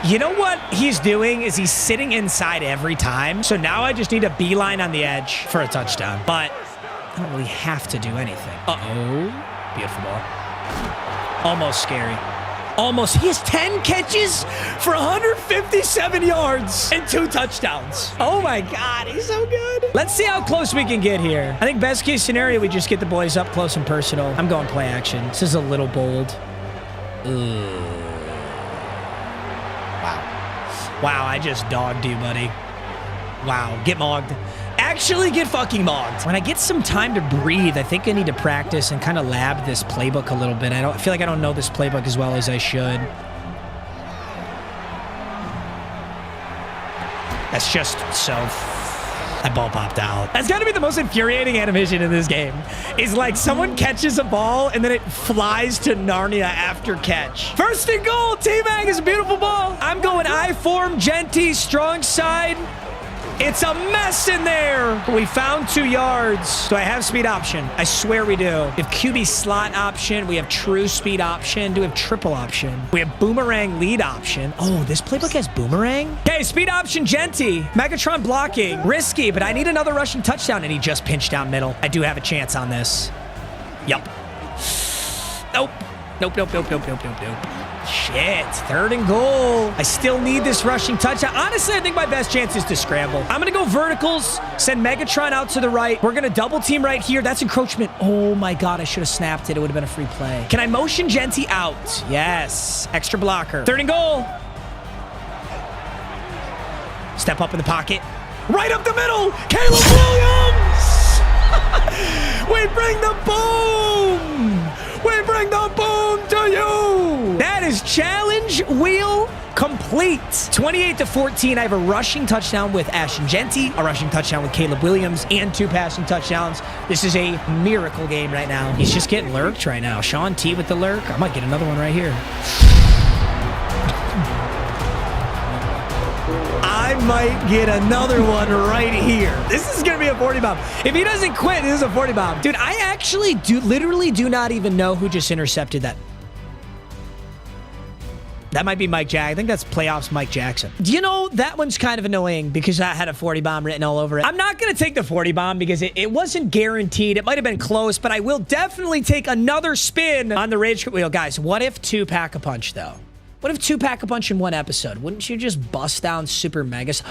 You know what he's doing is he's sitting inside every time. So now I just need a beeline on the edge for a touchdown. But I don't really have to do anything. Uh-oh. Beautiful ball. Almost scary. Almost. He has 10 catches for 157 yards and 2 touchdowns. Oh my God, he's so good. Let's see how close we can get here. I think best case scenario, we just get the boys up close and personal. I'm going play action. This is a little bold. Wow, I just dogged you, buddy. Wow, get mogged. Actually get fucking mogged. When I get some time to breathe, I think I need to practice and kind of lab this playbook a little bit. I feel like I don't know this playbook as well as I should. That's just so... That ball popped out. That's got to be the most infuriating animation in this game. Is like someone catches a ball and then it flies to Narnia after catch. 1st and goal. T-Mag is a beautiful ball. I'm going I-form, Genty, strong side. It's a mess in there. We found 2 yards. Do I have speed option? I swear we do. We have QB slot option. We have true speed option. Do we have triple option? We have boomerang lead option. Oh, this playbook has boomerang? Okay, speed option, Genty. Megatron blocking. Risky, but I need another rushing touchdown, and he just pinched down middle. I do have a chance on this. Yup. Nope. Nope. Shit, 3rd and goal. I still need this rushing touchdown. Honestly, I think my best chance is to scramble. I'm going to go verticals, send Megatron out to the right. We're going to double team right here. That's encroachment. Oh my God, I should have snapped it. It would have been a free play. Can I motion Genty out? Yes, extra blocker. 3rd and goal. Step up in the pocket. Right up the middle, Caleb Williams. We bring the boom. We bring the boom to you. That is challenge wheel complete. 28-14. I have a rushing touchdown with Ashton Genty, a rushing touchdown with Caleb Williams, and 2 passing touchdowns. This is a miracle game right now. He's just getting lurked right now. Sean T with the lurk. I might get another one right here. I might get another one right here. This is going to be a 40 bomb. If he doesn't quit, this is a 40 bomb. Dude, I actually literally do not even know who just intercepted that. That might be Mike Jack. I think that's playoffs Mike Jackson. Do you know, that one's kind of annoying because I had a 40 bomb written all over it. I'm not going to take the 40 bomb because it wasn't guaranteed. It might have been close, but I will definitely take another spin on the Rage Quit wheel. Guys, what if 2-pack-a-punch, though? What if 2-pack-a-punch in one episode? Wouldn't you just bust down Super Megas?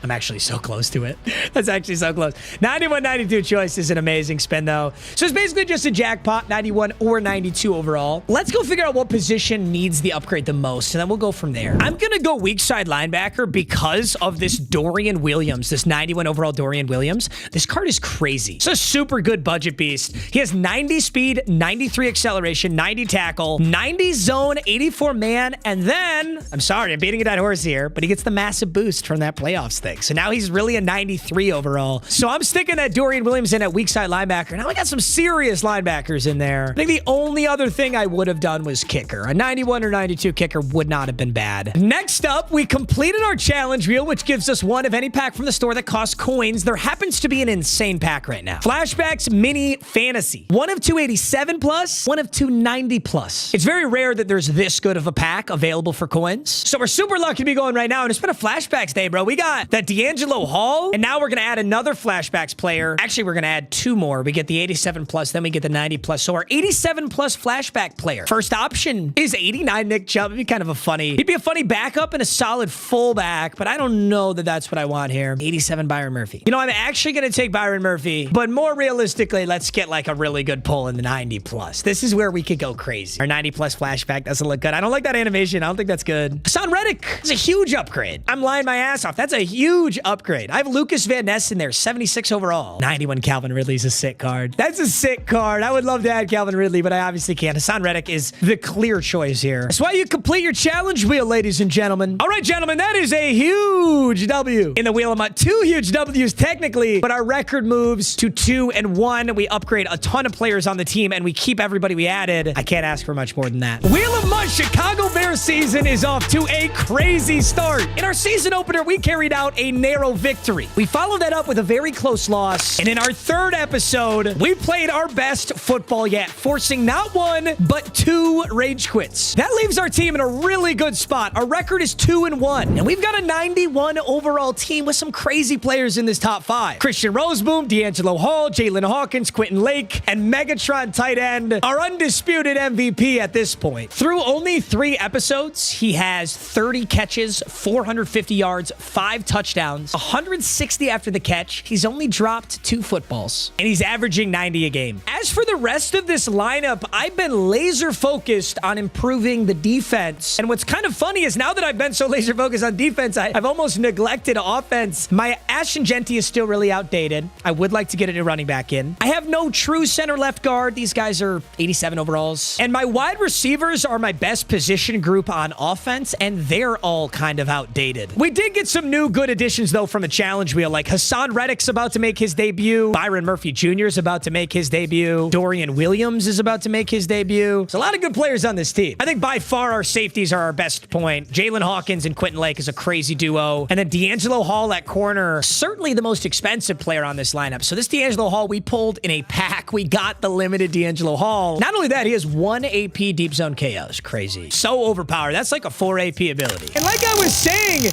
I'm actually so close to it. That's actually so close. 91, 92 choice is an amazing spin, though. So it's basically just a jackpot, 91 or 92 overall. Let's go figure out what position needs the upgrade the most, and then we'll go from there. I'm going to go weak side linebacker because of this Dorian Williams, this 91 overall Dorian Williams. This card is crazy. It's a super good budget beast. He has 90 speed, 93 acceleration, 90 tackle, 90 zone, 84 man, and then, I'm sorry, I'm beating a dead horse here, but he gets the massive boost from that playoffs thing. So now he's really a 93 overall. So I'm sticking that Dorian Williams in at weak side linebacker. Now we got some serious linebackers in there. I think the only other thing I would have done was kicker. A 91 or 92 kicker would not have been bad. Next up, we completed our challenge wheel, which gives us one of any pack from the store that costs coins. There happens to be an insane pack right now. Flashbacks Mini Fantasy. One of 287 plus, one of 290 plus. It's very rare that there's this good of a pack available for coins. So we're super lucky to be going right now, and it's been a Flashbacks day, bro. We got that D'Angelo Hall, and now we're going to add another Flashbacks player. Actually, we're going to add two more. We get the 87 plus, then we get the 90 plus. So our 87 plus Flashback player. First option is 89 Nick Chubb. It'd be kind of a funny, he'd be a funny backup and a solid fullback, but I don't know that that's what I want here. 87 Byron Murphy. You know, I'm actually going to take Byron Murphy, but more realistically, let's get like a really good pull in the 90 plus. This is where we could go crazy. Our 90 plus Flashback doesn't look good. I don't like that animation. I don't think that's good. Hassan Reddick is a huge upgrade. I'm lying my ass off. That's a huge upgrade. I have Lucas Van Ness in there, 76 overall. 91 Calvin Ridley's a sick card. That's a sick card. I would love to add Calvin Ridley, but I obviously can't. Hassan Reddick is the clear choice here. That's why you complete your challenge wheel, ladies and gentlemen. All right, gentlemen, that is a huge W in the Wheel of MUT. 2 huge W's technically, but our record moves to 2-1. We upgrade a ton of players on the team, and we keep everybody we added. I can't ask for much more than that. Wheel of MUT Chicago Bears season is off to a crazy start. In our season opener, we carried out a narrow victory. We followed that up with a very close loss, and in our third episode, we played our best football yet, forcing not 1, but 2 rage quits. That leaves our team in a really good spot. Our record is 2-1, and we've got a 91 overall team with some crazy players in this top 5. Christian Roseboom, D'Angelo Hall, Jalen Hawkins, Quentin Lake, and Megatron tight end, our undisputed MVP at this point. Through only 3 episodes, he has 30 catches, 450 yards, 5 touchdowns, 160 after the catch. He's only dropped 2 footballs, and he's averaging 90 a game. As for the rest of this lineup, I've been laser focused on improving the defense. And what's kind of funny is now that I've been so laser focused on defense, I've almost neglected offense. My Ashton Genty is still really outdated. I would like to get a new running back in. I have no true center left guard. These guys are 87 overalls. And my wide receivers are my best position group on offense, and they're all kind of outdated. We did get some new good additions, though, from a challenge wheel, like Hassan Reddick's about to make his debut. Byron Murphy Jr. is about to make his debut. Dorian Williams is about to make his debut. There's a lot of good players on this team. I think by far our safeties are our best point. Jalen Hawkins and Quentin Lake is a crazy duo. And then D'Angelo Hall at corner, certainly the most expensive player on this lineup. So this D'Angelo Hall we pulled in a pack. We got the limited D'Angelo Hall. Not only that, he has 1 AP deep zone KOs. Crazy. So overpowered. That's like a 4 AP ability. And like I was saying,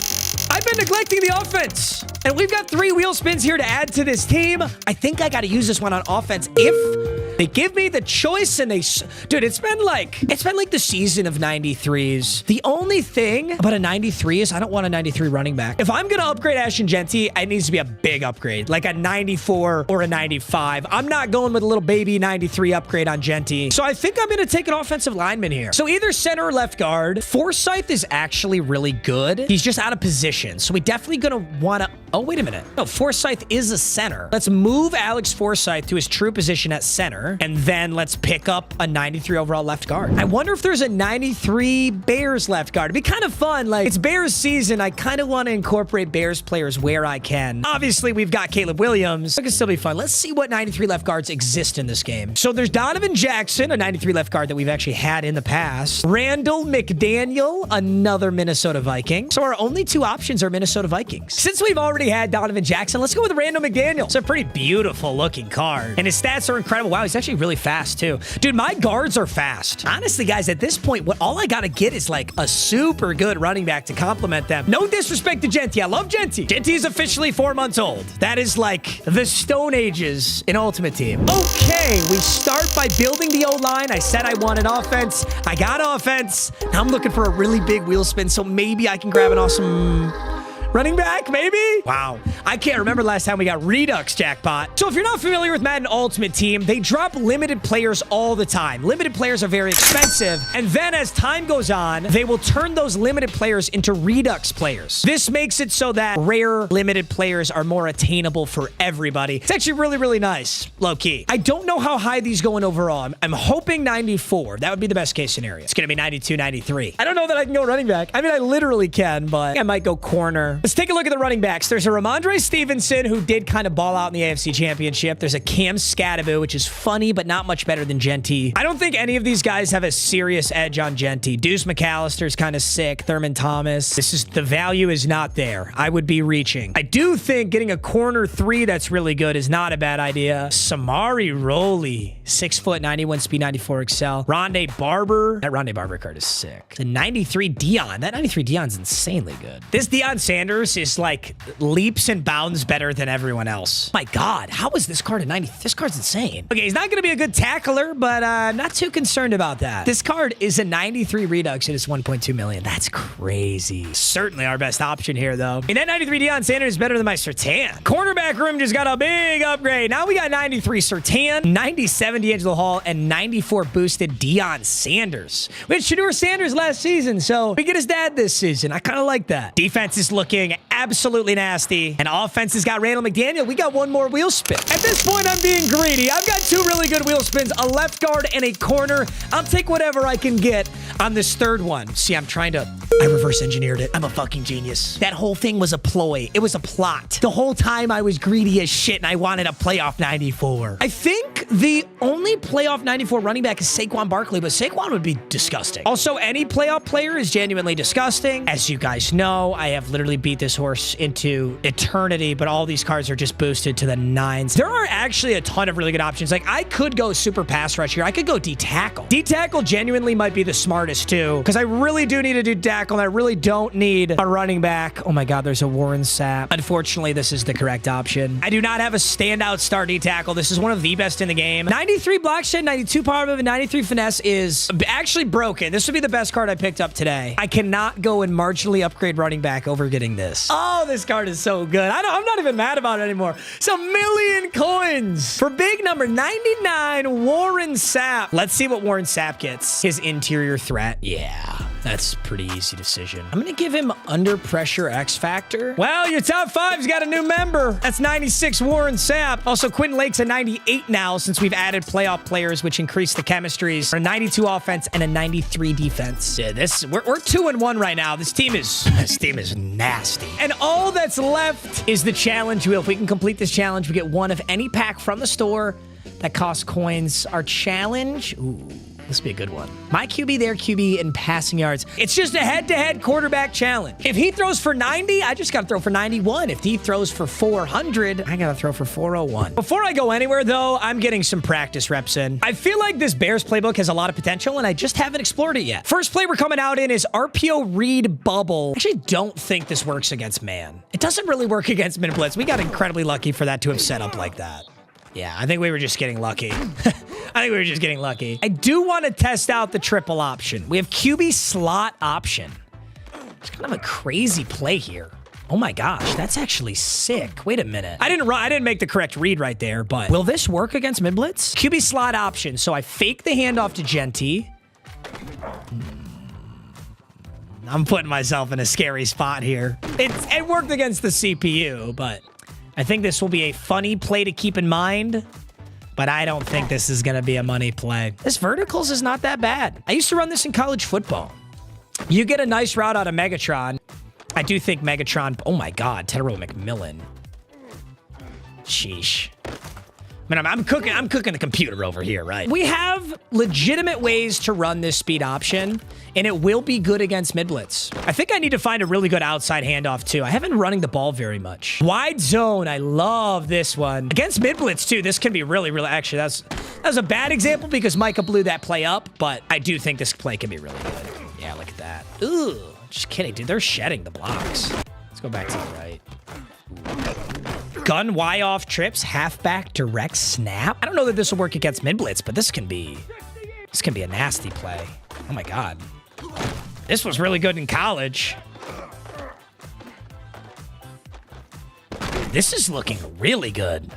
I've been neglecting the offense. And we've got 3 wheel spins here to add to this team. I think I got to use this one on offense if they give me the choice. And dude, it's been like the season of 93s. The only thing about a 93 is I don't want a 93 running back. If I'm going to upgrade Ashton Genty, it needs to be a big upgrade, like a 94 or a 95. I'm not going with a little baby 93 upgrade on Genty. So I think I'm going to take an offensive lineman here. So either center or left guard. Forsyth is actually really good. He's just out of position. So we definitely going to want to... Oh, wait a minute. No, Forsyth is a center. Let's move Alex Forsyth to his true position at center. corner. And then let's pick up a 93 overall left guard. I wonder if there's a 93 Bears left guard. It'd be kind of fun. Like, it's Bears season. I kind of want to incorporate Bears players where I can. Obviously, we've got Caleb Williams. It can still be fun. Let's see what 93 left guards exist in this game. So there's Donovan Jackson, a 93 left guard that we've actually had in the past. Randall McDaniel, another Minnesota Viking. So our only two options are Minnesota Vikings. Since we've already had Donovan Jackson, let's go with Randall McDaniel. It's a pretty beautiful looking card. And his stats are incredible. Wow, he's actually really fast too. Dude, my guards are fast. Honestly, guys, at this point, all I gotta get is like a super good running back to complement them. No disrespect to Genty. I love Genty. Genty is officially 4 months old. That is like the Stone Ages in Ultimate Team. Okay, we start by building the O-line. I said I wanted offense. I got offense. Now I'm looking for a really big wheel spin, so maybe I can grab an awesome running back, maybe? Wow. I can't remember last time we got Redux jackpot. So if you're not familiar with Madden Ultimate Team, they drop limited players all the time. Limited players are very expensive. And then as time goes on, they will turn those limited players into Redux players. This makes it so that rare limited players are more attainable for everybody. It's actually really, really nice. Low key. I don't know how high these go in overall. I'm hoping 94. That would be the best case scenario. It's going to be 92, 93. I don't know that I can go running back. I mean, I literally can, but I might go corner. Let's take a look at the running backs. There's a Ramondre Stevenson who did kind of ball out in the AFC Championship. There's a Cam Scadaboo, which is funny, but not much better than Genty. I don't think any of these guys have a serious edge on Genty. Deuce McAllister's kind of sick. Thurman Thomas. The value is not there. I would be reaching. I do think getting a corner 3 that's really good is not a bad idea. Samari Rowley, 6 foot, 91 speed, 94 excel. Rondé Barber. That Rondé Barber card is sick. The 93 Dion. That 93 Dion's insanely good. This Deion Sanders is like leaps and bounds better than everyone else. My God, how is this card a 90? This card's insane. Okay, he's not going to be a good tackler, but not too concerned about that. This card is a 93 Redux and it's 1.2 million. That's crazy. Certainly our best option here, though. And that 93 Deion Sanders is better than my Surtain. Cornerback room just got a big upgrade. Now we got 93 Surtain, 97 D'Angelo Hall, and 94 boosted Deion Sanders. We had Shedeur Sanders last season, so we get his dad this season. I kind of like that. Defense is looking absolutely nasty. And offense has got Randall McDaniel. We got one more wheel spin. At this point, I'm being greedy. I've got 2 really good wheel spins, a left guard and a corner. I'll take whatever I can get on this third one. See, I reverse engineered it. I'm a fucking genius. That whole thing was a ploy. It was a plot. The whole time I was greedy as shit and I wanted a playoff 94. I think the only playoff 94 running back is Saquon Barkley, but Saquon would be disgusting. Also, any playoff player is genuinely disgusting. As you guys know, I have literally beat this horse into eternity, but all these cards are just boosted to the 9s. There are actually a ton of really good options. Like, I could go super pass rush here. I could go D-tackle. D-tackle genuinely might be the smartest too, because I really do need to do tackle and I really don't need a running back. Oh my God, there's a Warren Sapp. Unfortunately, this is the correct option. I do not have a standout star D-tackle. This is one of the best in the game. 93 block shed, 92 power move, and 93 finesse is actually broken. This would be the best card I picked up today. I cannot go and marginally upgrade running back over getting this. Oh, this card is so good. I'm not even mad about it anymore. It's 1,000,000 coins for big number 99 Warren Sapp. Let's see what Warren Sapp gets. His interior threat. Yeah. That's a pretty easy decision. I'm going to give him under pressure X Factor. Well, your top 5's got a new member. That's 96 Warren Sapp. Also, Quentin Lake's a 98 now since we've added playoff players, which increase the chemistries. A 92 offense and a 93 defense. Yeah, we're 2-1 right now. This team is nasty. And all that's left is the challenge wheel. If we can complete this challenge, we get one of any pack from the store that costs coins. Our challenge, ooh, this would be a good one. My QB, their QB, and passing yards. It's just a head-to-head quarterback challenge. If he throws for 90, I just got to throw for 91. If he throws for 400, I got to throw for 401. Before I go anywhere, though, I'm getting some practice reps in. I feel like this Bears playbook has a lot of potential, and I just haven't explored it yet. First play we're coming out in is RPO read bubble. I actually don't think this works against man. It doesn't really work against mid blitz. We got incredibly lucky for that to have set up like that. Yeah, I think we were just getting lucky. I do want to test out the triple option. We have QB slot option. It's kind of a crazy play here. Oh my gosh, that's actually sick. Wait a minute. I didn't make the correct read right there, but will this work against mid blitz? QB slot option. So I fake the handoff to Genty. I'm putting myself in a scary spot here. It worked against the CPU, but I think this will be a funny play to keep in mind. but I don't think this is going to be a money play. This verticals is not that bad. I used to run this in college football. You get a nice route out of Megatron. I do think Megatron... Oh, my God. Tedero McMillan. Sheesh. I mean, I'm cooking the computer over here, right? We have legitimate ways to run this speed option, and it will be good against mid-blitz. I think I need to find a really good outside handoff, too. I haven't been running the ball very much. Wide zone. I love this one. Against mid-blitz, too, this can be really, really... Actually, that was a bad example because Micah blew that play up, but I do think this play can be really good. Yeah, look at that. Ooh, just kidding, dude. They're shedding the blocks. Let's go back to the right. Gun Y off trips, halfback direct snap. I don't know that this will work against mid blitz, but this can be a nasty play. Oh my God. This was really good in college. This is looking really good.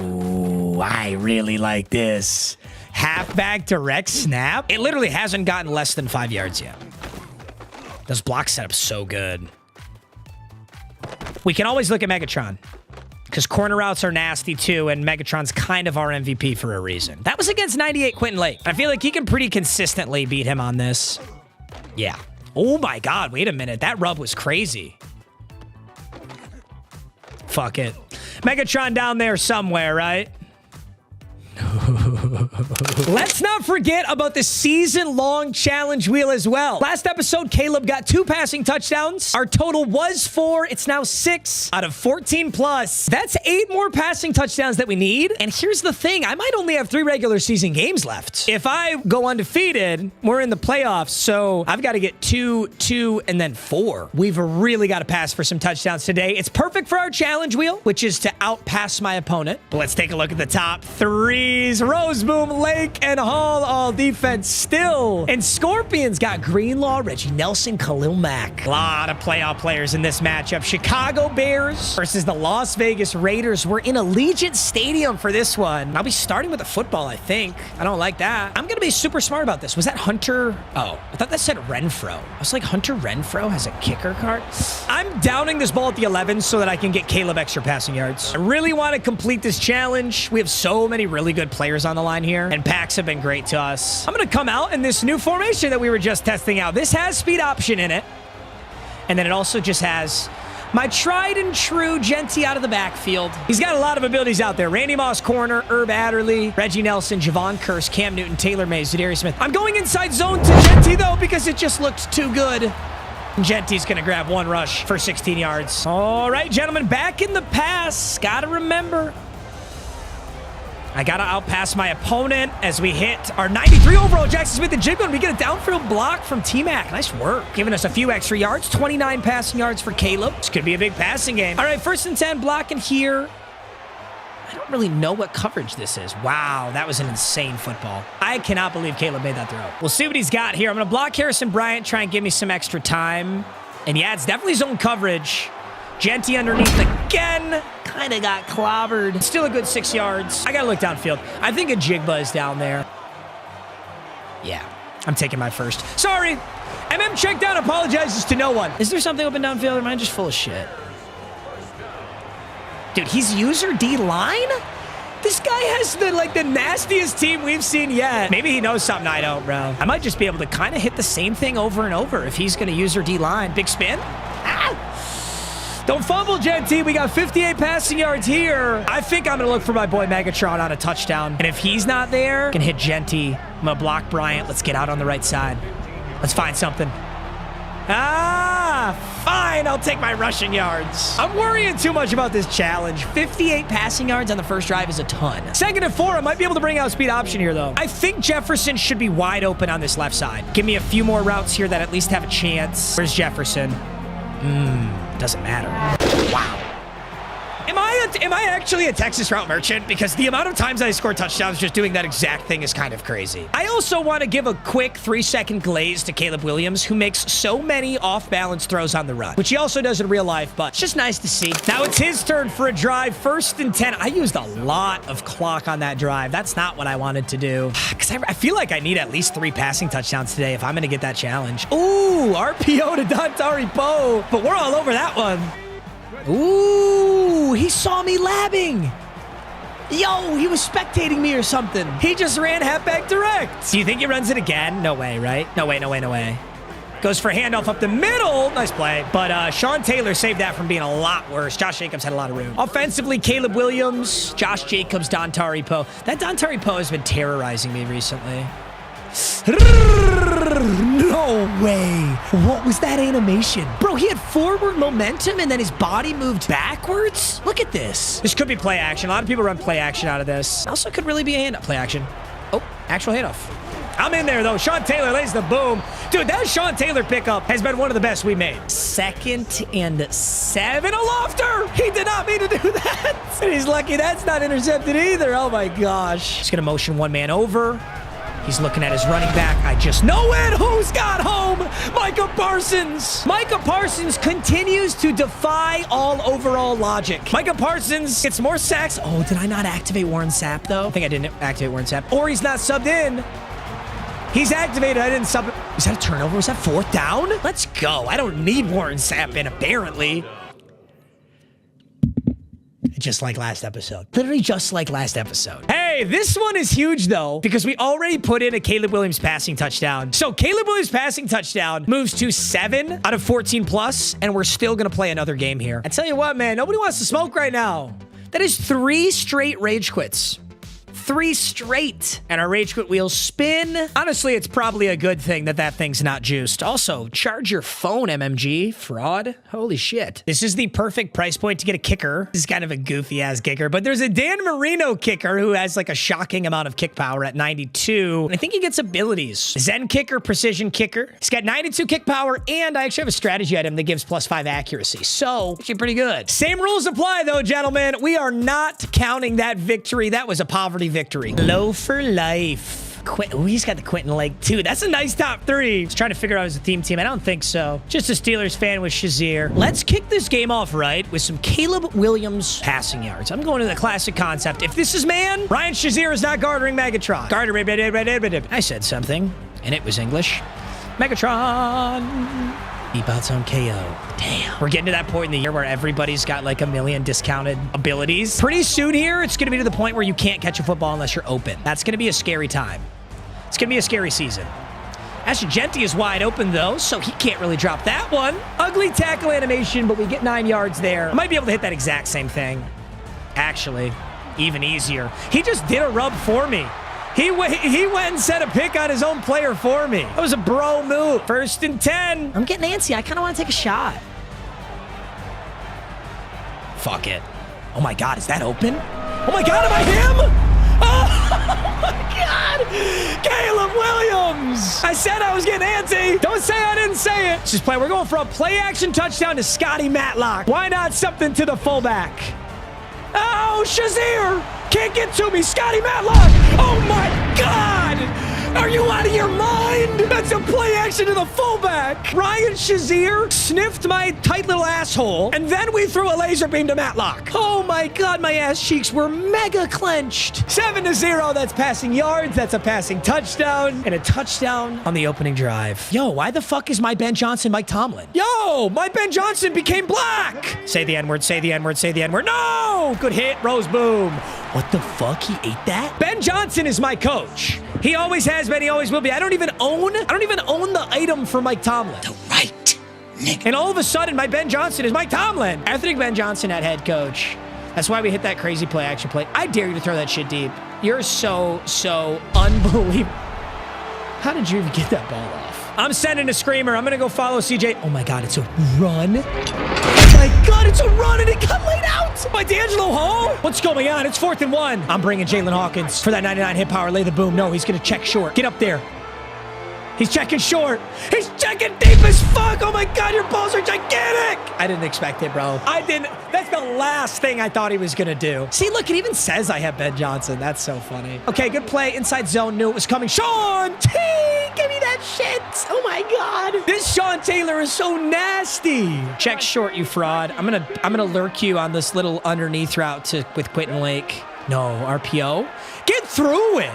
Ooh, I really like this. Halfback direct snap. It literally hasn't gotten less than 5 yards yet. Those block setups so good. We can always look at Megatron because corner routes are nasty too, and Megatron's kind of our MVP for a reason. That was against 98 Quentin Lake. I feel like he can pretty consistently beat him on this. Yeah. Oh my God, wait a minute. That rub was crazy. Fuck it. Megatron down there somewhere, right? Let's not forget about the season-long challenge wheel as well. Last episode, Caleb got 2 passing touchdowns. Our total was 4. It's now 6 out of 14 plus. That's 8 more passing touchdowns that we need. And here's the thing. I might only have 3 regular season games left. If I go undefeated, we're in the playoffs. So I've got to get 2, 2, and then 4. We've really got to pass for some touchdowns today. It's perfect for our challenge wheel, which is to outpass my opponent. But let's take a look at the top 3. Roseboom, Lake, and Hall all defense still. And Scorpions got Greenlaw, Reggie Nelson, Khalil Mack. A lot of playoff players in this matchup. Chicago Bears versus the Las Vegas Raiders. We're in Allegiant Stadium for this one. I'll be starting with the football, I think. I don't like that. I'm going to be super smart about this. Was that Hunter? Oh, I thought that said Renfro. I was like, Hunter Renfro has a kicker card? I'm downing this ball at the 11 so that I can get Caleb extra passing yards. I really want to complete this challenge. We have so many really good players on the line here, and packs have been great to us. I'm going to come out in this new formation that we were just testing out. This has speed option in it, and then it also just has my tried and true Genty out of the backfield. He's got a lot of abilities out there. Randy Moss corner, Herb Adderley, Reggie Nelson, Javon Curse, Cam Newton, Taylor Mays, Zadarius Smith. I'm going inside zone to Genty, though, because it just looked too good. Genty's going to grab 1 rush for 16 yards. All right, gentlemen, back in the pass. Got to remember, I got to outpass my opponent as we hit our 93 overall Jackson Smith and Jigba, and we get a downfield block from T-Mac. Nice work. Giving us a few extra yards. 29 passing yards for Caleb. This could be a big passing game. All right, 1st and 10 blocking here. I don't really know what coverage this is. Wow, that was an insane football. I cannot believe Caleb made that throw. We'll see what he's got here. I'm going to block Harrison Bryant, try and give me some extra time. And yeah, it's definitely zone coverage. Genty underneath again. Kind of got clobbered. Still a good 6 yards. I got to look downfield. I think a Jigba is down there. Yeah, I'm taking my first. Sorry. MM checked out. Apologizes to no one. Is there something open downfield, or am I just full of shit? Dude, he's user D-line? This guy has the nastiest team we've seen yet. Maybe he knows something I don't, bro. I might just be able to kind of hit the same thing over and over if he's going to use our D-line. Big spin. Ah! Don't fumble, Genty. We got 58 passing yards here. I think I'm going to look for my boy Megatron on a touchdown. And if he's not there, I can hit Genty. I'm going to block Bryant. Let's get out on the right side. Let's find something. Ah, fine. I'll take my rushing yards. I'm worrying too much about this challenge. 58 passing yards on the first drive is a ton. 2nd and 4. I might be able to bring out speed option here, though. I think Jefferson should be wide open on this left side. Give me a few more routes here that at least have a chance. Where's Jefferson? Doesn't matter. Wow. Am I actually a Texas route merchant? Because the amount of times I score touchdowns just doing that exact thing is kind of crazy. I also want to give a quick 3-second glaze to Caleb Williams, who makes so many off-balance throws on the run, which he also does in real life, but it's just nice to see. Now it's his turn for a drive. 1st and 10. I used a lot of clock on that drive. That's not what I wanted to do. Because I feel like I need at least 3 passing touchdowns today if I'm going to get that challenge. Ooh, RPO to Dontari Poe. But we're all over that one. Ooh, he saw me labbing. Yo, he was spectating me or something. He just ran halfback direct. Do you think he runs it again? No way, right? No way, no way, no way. Goes for handoff up the middle. Nice play. But Sean Taylor saved that from being a lot worse. Josh Jacobs had a lot of room. Offensively, Caleb Williams, Josh Jacobs, Dontari Poe. That Dontari Poe has been terrorizing me recently. No way. What was that animation? Bro, he had forward momentum and then his body moved backwards? Look at this. This could be play action. A lot of people run play action out of this. Also could really be a handoff. Play action. Oh, actual handoff. I'm in there, though. Sean Taylor lays the boom. Dude, that Sean Taylor pickup has been one of the best we made. 2nd and 7. A lofter! He did not mean to do that. And he's lucky that's not intercepted either. Oh, my gosh. He's going to motion one man over. He's looking at his running back. I just know it. Who's got home? Micah Parsons. Micah Parsons continues to defy all overall logic. Micah Parsons gets more sacks. Oh, did I not activate Warren Sapp, though? I think I didn't activate Warren Sapp. Or he's not subbed in. He's activated. I didn't sub. Is that a turnover? Was that 4th down? Let's go. I don't need Warren Sapp in, apparently. Just like last episode. Literally just like last episode. Hey, this one is huge, though, because we already put in a Caleb Williams passing touchdown. So Caleb Williams passing touchdown moves to 7 out of 14 plus, and we're still going to play another game here. I tell you what, man, nobody wants to smoke right now. That is 3 straight rage quits. 3 straight. And our rage quit wheels spin. Honestly, it's probably a good thing that that thing's not juiced. Also, charge your phone, MMG. Fraud. Holy shit. This is the perfect price point to get a kicker. This is kind of a goofy-ass kicker, but there's a Dan Marino kicker who has like a shocking amount of kick power at 92. And I think he gets abilities. Zen kicker, precision kicker. He's got 92 kick power, and I actually have a strategy item that gives +5 accuracy. So, actually pretty good. Same rules apply, though, gentlemen. We are not counting that victory. That was a poverty victory. Low for life. Ooh, he's got the Quentin Lake, too. That's a nice top 3. I was trying to figure out if it was a theme team. I don't think so. Just a Steelers fan with Shazier. Let's kick this game off right with some Caleb Williams passing yards. I'm going to the classic concept. If this is man, Ryan Shazier is not guarding Megatron. I said something, and it was English. Megatron. Deep out zone KO. Damn. We're getting to that point in the year where everybody's got like a million discounted abilities. Pretty soon here, it's going to be to the point where you can't catch a football unless you're open. That's going to be a scary time. It's going to be a scary season. Asher Genti is wide open, though, so he can't really drop that one. Ugly tackle animation, but we get 9 yards there. I might be able to hit that exact same thing. Actually, even easier. He just did a rub for me. He went and set a pick on his own player for me. That was a bro move. 1st and 10. I'm getting antsy. I kind of want to take a shot. Fuck it. Oh my God, is that open? Oh my God, am I him? Oh my God. Caleb Williams. I said I was getting antsy. Don't say I didn't say it. Let's just play. We're going for a play action touchdown to Scotty Matlock. Why not something to the fullback? Oh, Shazier. Can't get to me. Scotty Matlock. Oh, my God. Are you out of your mind? That's a play action to the fullback. Ryan Shazier sniffed my tight little asshole, and then we threw a laser beam to Matlock. Oh, my God. My ass cheeks were mega clenched. 7-0. That's passing yards. That's a passing touchdown, and a touchdown on the opening drive. Yo, why the fuck is my Ben Johnson Mike Tomlin? Yo, my Ben Johnson became black. Say the N-word. Say the N-word. Say the N-word. No! Good hit. Rose boom. What the fuck? He ate that? Ben Johnson is my coach. He always has been. He always will be. I don't even own the item for Mike Tomlin. The right nigga. And all of a sudden, my Ben Johnson is Mike Tomlin. I think Ben Johnson at head coach. That's why we hit that crazy play action play. I dare you to throw that shit deep. You're so unbelievable. How did you even get that ball off? I'm sending a screamer. I'm going to go follow CJ. Oh my God, it's a run. Oh my God, it's a run and it got laid out by D'Angelo Hall. What's going on? It's 4th and 1. I'm bringing Jalen Hawkins for that 99 hit power. Lay the boom. No, he's going to check short. Get up there. He's checking short. He's checking deep as fuck. Oh my God, your balls are gigantic. I didn't expect it, bro. I didn't. That's the last thing I thought he was going to do. See, look, it even says I have Ben Johnson. That's so funny. Okay, good play. Inside zone. Knew it was coming. Sean T. Give me that shit. Oh my God. This Sean Taylor is so nasty. Check short, you fraud. I'm gonna lurk you on this little underneath route with Quentin Lake. No, RPO. Get through it.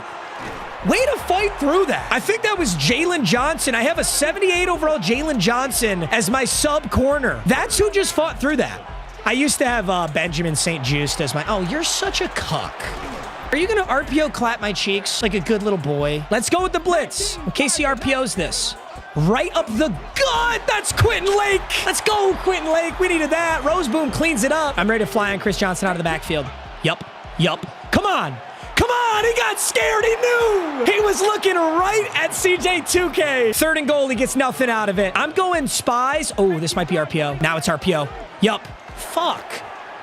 Way to fight through that. I think that was Jalen Johnson. I have a 78 overall Jalen Johnson as my sub corner. That's who just fought through that. I used to have Benjamin St. Just as my... Oh, you're such a cuck. Are you going to RPO clap my cheeks like a good little boy? Let's go with the blitz. In case he RPOs this. Right up the gut. That's Quentin Lake. Let's go, Quentin Lake. We needed that. Roseboom cleans it up. I'm ready to fly on Chris Johnson out of the backfield. Yup. Come on. Come on. He got scared. He knew. He was looking right at CJ2K. 3rd and goal. He gets nothing out of it. I'm going spies. Oh, this might be RPO. Now it's RPO. Yup. Fuck.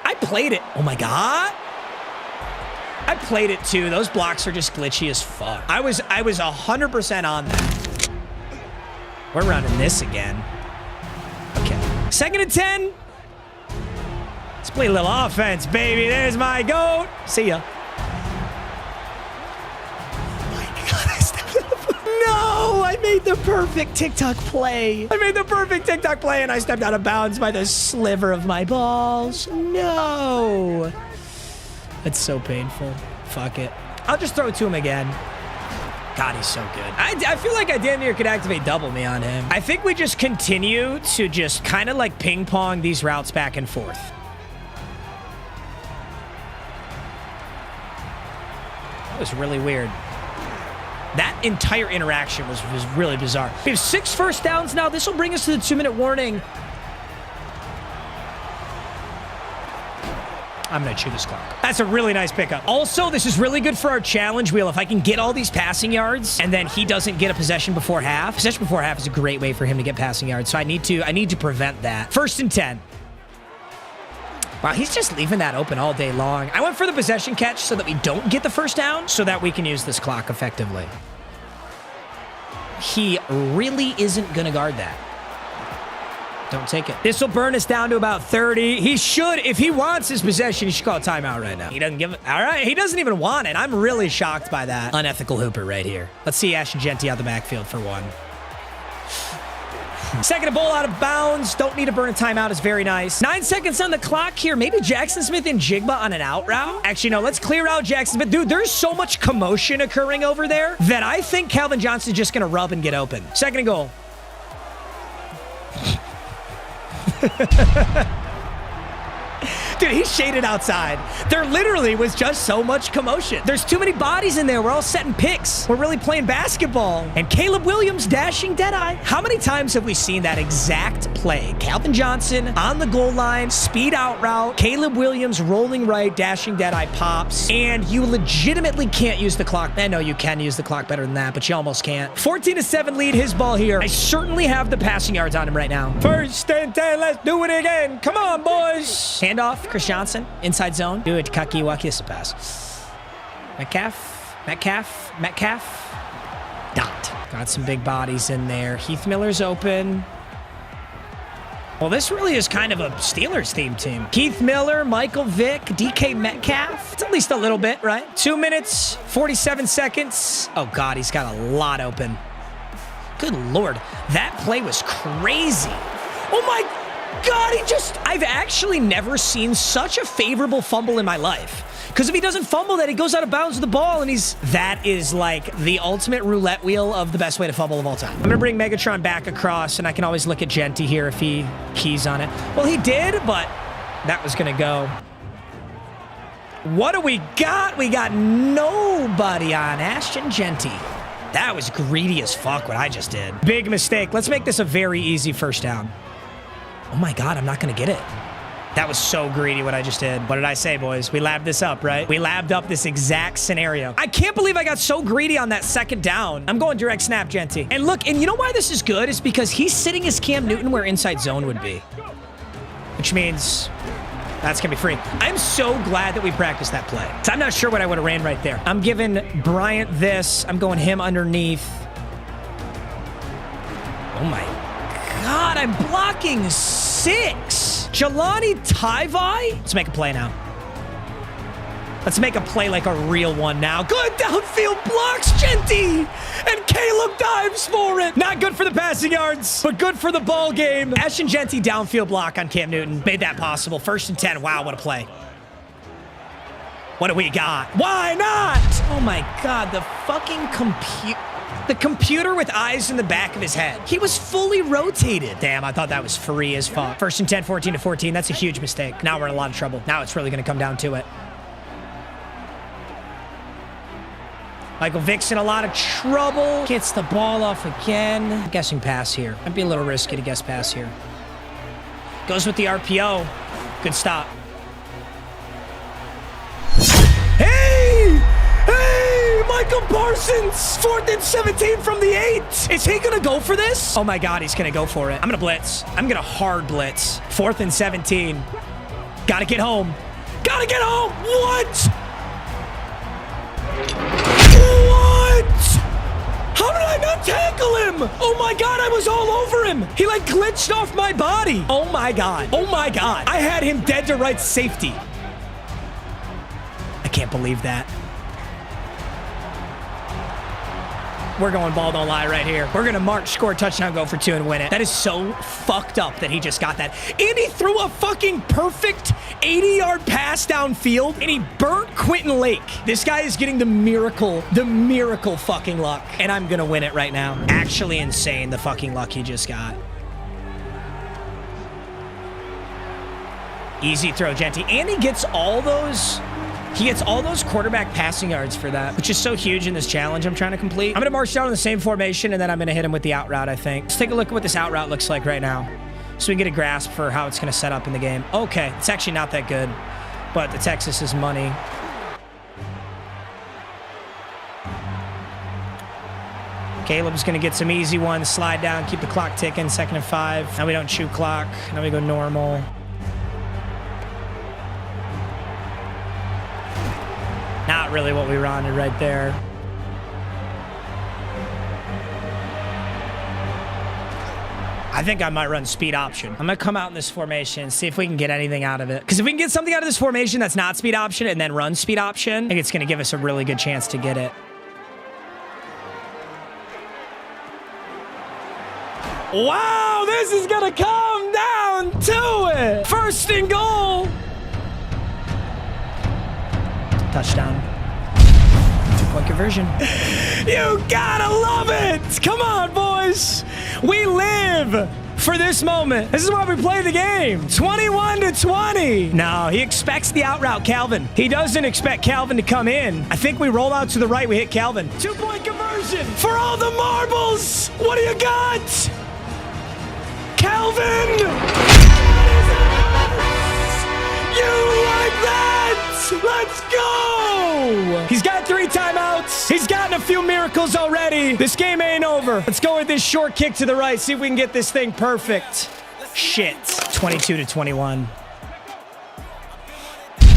I played it. Oh, my God. I played it, too. Those blocks are just glitchy as fuck. I was 100% on that. We're running this again. Okay. 2nd and 10. Let's play a little offense, baby. There's my goat. See ya. Oh my God, I stepped up. No, I made the perfect TikTok play. I made the perfect TikTok play, and I stepped out of bounds by the sliver of my balls. No. That's so painful. Fuck it. I'll just throw it to him again. God, he's so good. I feel like I damn near could activate double me on him. I think we just continue to just kind of like ping pong these routes back and forth. That was really weird. That entire interaction was really bizarre. We have 6 first downs now. This will bring us to the 2-minute warning. I'm going to chew this clock. That's a really nice pickup. Also, this is really good for our challenge wheel. If I can get all these passing yards and then he doesn't get a possession before half. Possession before half is a great way for him to get passing yards. So I need to prevent that. 1st and 10. Wow, he's just leaving that open all day long. I went for the possession catch so that we don't get the first down so that we can use this clock effectively. He really isn't going to guard that. Don't take it. This will burn us down to about 30. He should, if he wants his possession, he should call a timeout right now. He doesn't give it. All right, he doesn't even want it. I'm really shocked by that. Unethical hooper right here. Let's see Ashton Genty out the backfield for 1. 2nd and goal out of bounds. Don't need to burn a timeout. Is very nice. 9 seconds on the clock here. Maybe Jackson Smith and Jigba on an out route. Actually, no, let's clear out Jackson Smith. Dude, there's so much commotion occurring over there that I think Calvin Johnson's just going to rub and get open. 2nd and goal. Dude, he's shaded outside. There literally was just so much commotion. There's too many bodies in there. We're all setting picks. We're really playing basketball. And Caleb Williams dashing deadeye. How many times have we seen that exact play? Calvin Johnson on the goal line, speed out route, Caleb Williams rolling right, dashing deadeye pops, and you legitimately can't use the clock. I know you can use the clock better than that, but you almost can't. 14-7 lead, his ball here. I certainly have the passing yards on him right now. 1st and 10, let's do it again. Come on, boys. Handoff. Chris Johnson, inside zone. Do it, Kaki Waki, it's a pass. Metcalf. Dot. Got some big bodies in there. Heath Miller's open. Well, this really is kind of a Steelers-themed team. Keith Miller, Michael Vick, DK Metcalf. It's at least a little bit, right? 2 minutes, 47 seconds. Oh, God, he's got a lot open. Good Lord. That play was crazy. Oh, my God, I've actually never seen such a favorable fumble in my life. Because if he doesn't fumble that, he goes out of bounds with the ball, and that is like the ultimate roulette wheel of the best way to fumble of all time. I'm going to bring Megatron back across, and I can always look at Genty here if he keys on it. Well, he did, but that was going to go. What do we got? We got nobody on Ashton Genty. That was greedy as fuck what I just did. Big mistake. Let's make this a very easy first down. Oh my God, I'm not going to get it. That was so greedy what I just did. What did I say, boys? We labbed this up, right? We labbed up this exact scenario. I can't believe I got so greedy on that 2nd down. I'm going direct snap, Genty. And look, and you know why this is good? It's because he's sitting his Cam Newton where inside zone would be. Which means that's going to be free. I'm so glad that we practiced that play. So I'm not sure what I would have ran right there. I'm giving Bryant this. I'm going him underneath. Oh my God, I'm blocking 6. Jelani Taivai. Let's make a play now. Let's make a play like a real one now. Good downfield blocks, Genty. And Caleb dives for it. Not good for the passing yards, but good for the ball game. Ashton Genty downfield block on Cam Newton. Made that possible. 1st and 10. Wow, what a play. What do we got? Why not? Oh my God, the fucking computer. The computer with eyes in the back of his head. He was fully rotated. Damn, I thought that was free as fuck. First and 10, 14 to 14. That's a huge mistake. Now we're in a lot of trouble. Now it's really going to come down to it. Michael Vick's in a lot of trouble. Gets the ball off again. I'm guessing pass here. Might be a little risky to guess pass here. Goes with the RPO. Good stop. Hey! Hey! Michael Parsons! 4th and 17 from the 8. Is he gonna go for this? Oh my God, he's gonna go for it. I'm gonna blitz. I'm gonna hard blitz. 4th and 17. Gotta get home. Gotta get home! What? How did I not tackle him? Oh my God, I was all over him. He like glitched off my body. Oh my God. Oh my God. I had him dead to right safety. I can't believe that. We're going ball don't lie right here. We're gonna march, score, touchdown, go for 2 and win it. That is so fucked up that he just got that. And he threw a fucking perfect 80-yard pass downfield and he burnt Quentin Lake. This guy is getting the miracle fucking luck. And I'm gonna win it right now. Actually insane, the fucking luck he just got. Easy throw, Genty. And he gets all those... He gets all those quarterback passing yards for that, which is so huge in this challenge I'm trying to complete. I'm going to march down in the same formation, and then I'm going to hit him with the out route, I think. Let's take a look at what this out route looks like right now so we can get a grasp for how it's going to set up in the game. Okay, it's actually not that good, but the Texas is money. Caleb's going to get some easy ones, slide down, keep the clock ticking, 2nd and 5. Now we don't chew clock. Now we go normal. Not really what we wanted right there. I think I might run speed option. I'm going to come out in this formation and see if we can get anything out of it. Because if we can get something out of this formation that's not speed option and then run speed option, I think it's going to give us a really good chance to get it. Wow, this is going to come down to it. 1st and goal. Touchdown. 2-point conversion. You gotta love it. Come on, boys. We live for this moment. This is why we play the game. 21 to 20. No, he expects the out route, Calvin. He doesn't expect Calvin to come in. I think we roll out to the right. We hit Calvin. 2-point conversion for all the marbles. What do you got? Calvin. You like that? Let's go! He's got 3 timeouts. He's gotten a few miracles already. This game ain't over. Let's go with this short kick to the right. See if we can get this thing perfect. Shit. 22 to 21.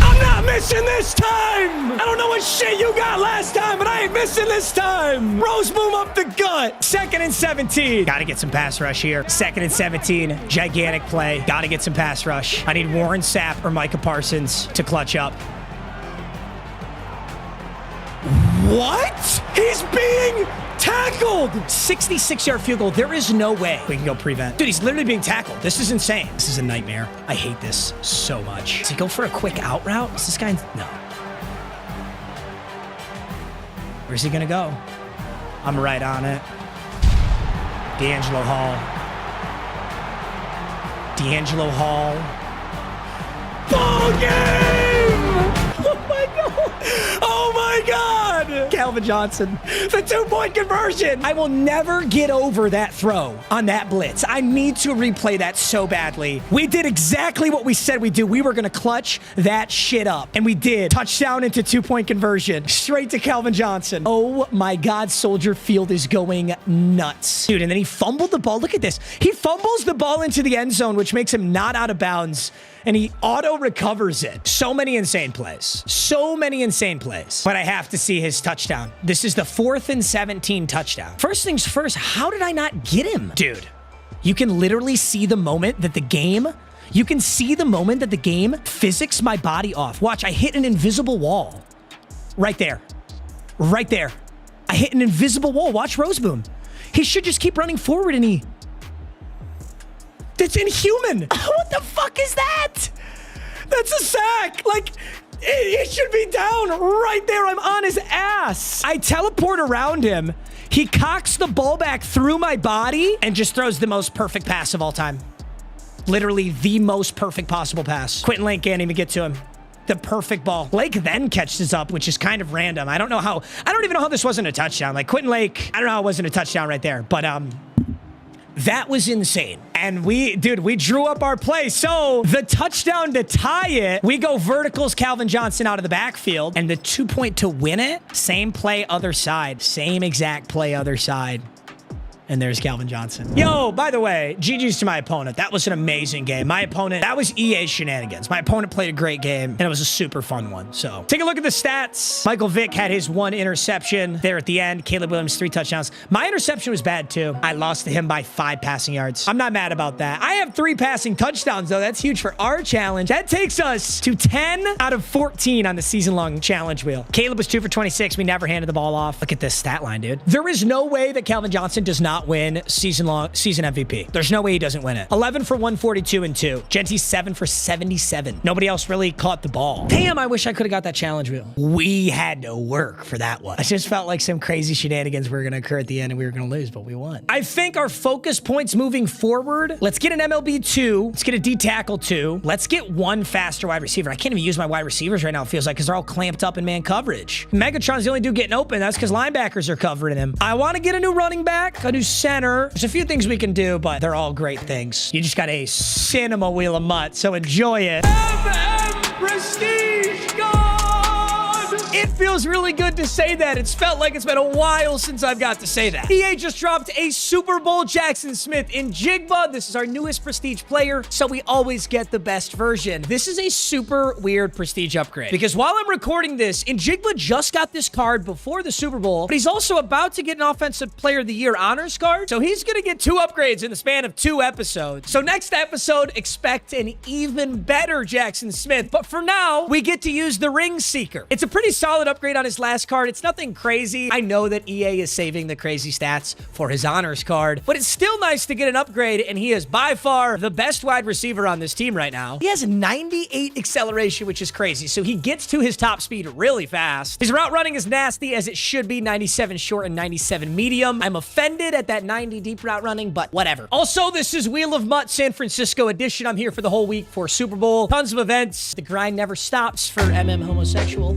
I'm not missing this time! I don't know what shit you got last time, but I ain't missing this time! Rose boom up the gut! 2nd and 17. Gotta get some pass rush here. 2nd and 17. Gigantic play. Gotta get some pass rush. I need Warren Sapp or Micah Parsons to clutch up. What? He's being tackled! 66-yard field goal. There is no way we can go prevent. Dude, he's literally being tackled. This is insane. This is a nightmare. I hate this so much. Does he go for a quick out route? Is this guy... No. Where's he gonna go? I'm right on it. D'Angelo Hall. D'Angelo Hall. Ball game! Oh my God! Oh my God! Calvin Johnson, the 2-point conversion. I will never get over that throw on that blitz. I need to replay that so badly. We did exactly what we said we'd do. We were going to clutch that shit up. And we did. Touchdown into 2-point conversion. Straight to Calvin Johnson. Oh my God, Soldier Field is going nuts. Dude, and then he fumbled the ball. Look at this. He fumbles the ball into the end zone, which makes him not out of bounds. And he auto-recovers it. So many insane plays. So many insane plays. But I have to see his touchdown. This is the 4th and 17 touchdown. First things first, how did I not get him? Dude, you can literally see the moment that the game... You can see the moment that the game physics my body off. Watch, I hit an invisible wall. Right there. Right there. I hit an invisible wall. Watch Roseboom. He should just keep running forward and he... That's inhuman. What the fuck is that? That's a sack. Like, it should be down right there. I'm on his ass. pass. I teleport around him. He cocks the ball back through my body and just throws the most perfect pass of all time. Literally the most perfect possible pass. Quentin Lake can't even get to him. The perfect ball. Lake then catches up, which is kind of random. I don't even know how this wasn't a touchdown. Like Quentin Lake, I don't know how it wasn't a touchdown right there, but that was insane. And we drew up our play. So the touchdown to tie it, we go verticals Calvin Johnson out of the backfield, and the 2-point to win it, same play, other side. Same exact play, other side. And there's Calvin Johnson. Yo, by the way, GG's to my opponent. That was an amazing game. My opponent, that was EA shenanigans. My opponent played a great game, and it was a super fun one. So take a look at the stats. Michael Vick had his 1 interception there at the end. Caleb Williams, 3 touchdowns. My interception was bad too. I lost to him by 5 passing yards. I'm not mad about that. I have 3 passing touchdowns though. That's huge for our challenge. That takes us to 10 out of 14 on the season-long challenge wheel. Caleb was 2 for 26. We never handed the ball off. Look at this stat line, dude. There is no way that Calvin Johnson does not win season MVP. There's no way he doesn't win it. 11 for 142 and 2. Genty's 7 for 77. Nobody else really caught the ball. Damn, I wish I could have got that challenge wheel. We had to work for that one. I just felt like some crazy shenanigans were going to occur at the end and we were going to lose, but we won. I think our focus points moving forward, let's get an MLB 2. Let's get a D tackle 2. Let's get 1 faster wide receiver. I can't even use my wide receivers right now, it feels like, because they're all clamped up in man coverage. Megatron's the only dude getting open. That's because linebackers are covering him. I want to get a new running back, a new center. There's a few things we can do, but they're all great things. You just got a cinema wheel of MUT, so enjoy it. Prestige God! It feels really good to say that. It's felt like it's been a while since I've got to say that. EA just dropped a Super Bowl Jackson Smith in Jigba. This is our newest Prestige player, so we always get the best version. This is a super weird Prestige upgrade, because while I'm recording this, Njigba just got this card before the Super Bowl, but he's also about to get an Offensive Player of the Year honors card, so he's gonna get 2 upgrades in the span of 2 episodes. So next episode, expect an even better Jackson Smith, but for now, we get to use the Ring Seeker. It's a pretty solid upgrade on his last card. It's nothing crazy. I know that EA is saving the crazy stats for his honors card, but it's still nice to get an upgrade, and he is by far the best wide receiver on this team right now. He has 98 acceleration, which is crazy, so he gets to his top speed really fast. His route running is nasty, as it should be, 97 short and 97 medium. I'm offended at that 90 deep route running, but whatever. Also, this is Wheel of MUT San Francisco edition. I'm here for the whole week for Super Bowl. Tons of events. The grind never stops for Homosexual.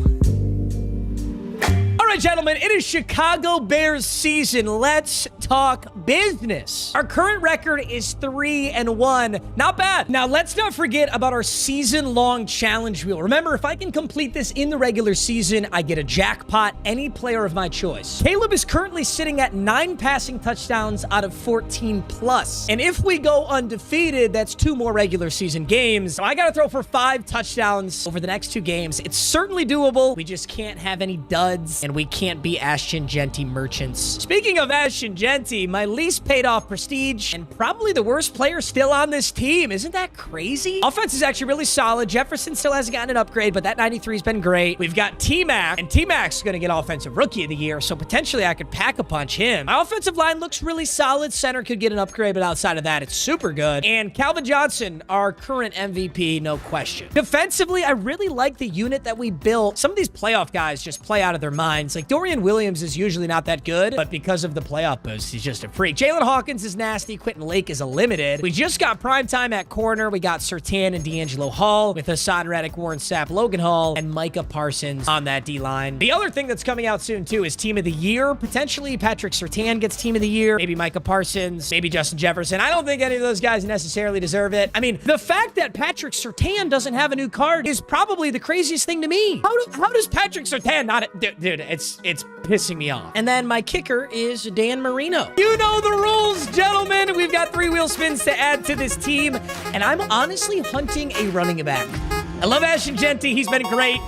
All right, gentlemen, it is Chicago Bears season. Let's talk business. Our current record is 3-1. Not bad. Now, let's not forget about our season-long challenge wheel. Remember, if I can complete this in the regular season, I get a jackpot, any player of my choice. Caleb is currently sitting at 9 passing touchdowns out of 14 plus. And if we go undefeated, that's 2 more regular season games. So I got to throw for 5 touchdowns over the next 2 games. It's certainly doable. We just can't have any duds, and we can't be Ashton Genty merchants. Speaking of Ashton Genty, my least paid off Prestige and probably the worst player still on this team. Isn't that crazy? Offense is actually really solid. Jefferson still hasn't gotten an upgrade, but that 93 has been great. We've got T-Mac, and T-Mac's going to get Offensive Rookie of the Year, so potentially I could pack a punch him. My offensive line looks really solid. Center could get an upgrade, but outside of that, it's super good. And Calvin Johnson, our current MVP, no question. Defensively, I really like the unit that we built. Some of these playoff guys just play out of their minds. Like Dorian Williams is usually not that good, but because of the playoff boost, he's just a freak. Jalen Hawkins is nasty. Quentin Lake is a limited. We just got primetime at corner. We got Surtain and D'Angelo Hall with Hassan Reddick, Warren Sapp, Logan Hall, and Micah Parsons on that D-line. The other thing that's coming out soon, too, is Team of the Year. Potentially, Patrick Surtain gets Team of the Year. Maybe Micah Parsons. Maybe Justin Jefferson. I don't think any of those guys necessarily deserve it. I mean, the fact that Patrick Surtain doesn't have a new card is probably the craziest thing to me. How does Patrick Surtain not... Dude, it's pissing me off. And then my kicker is Dan Marino. You know the rules, gentlemen. We've got 3 wheel spins to add to this team, and I'm honestly hunting a running back. I love Ashton Genty. He's been great.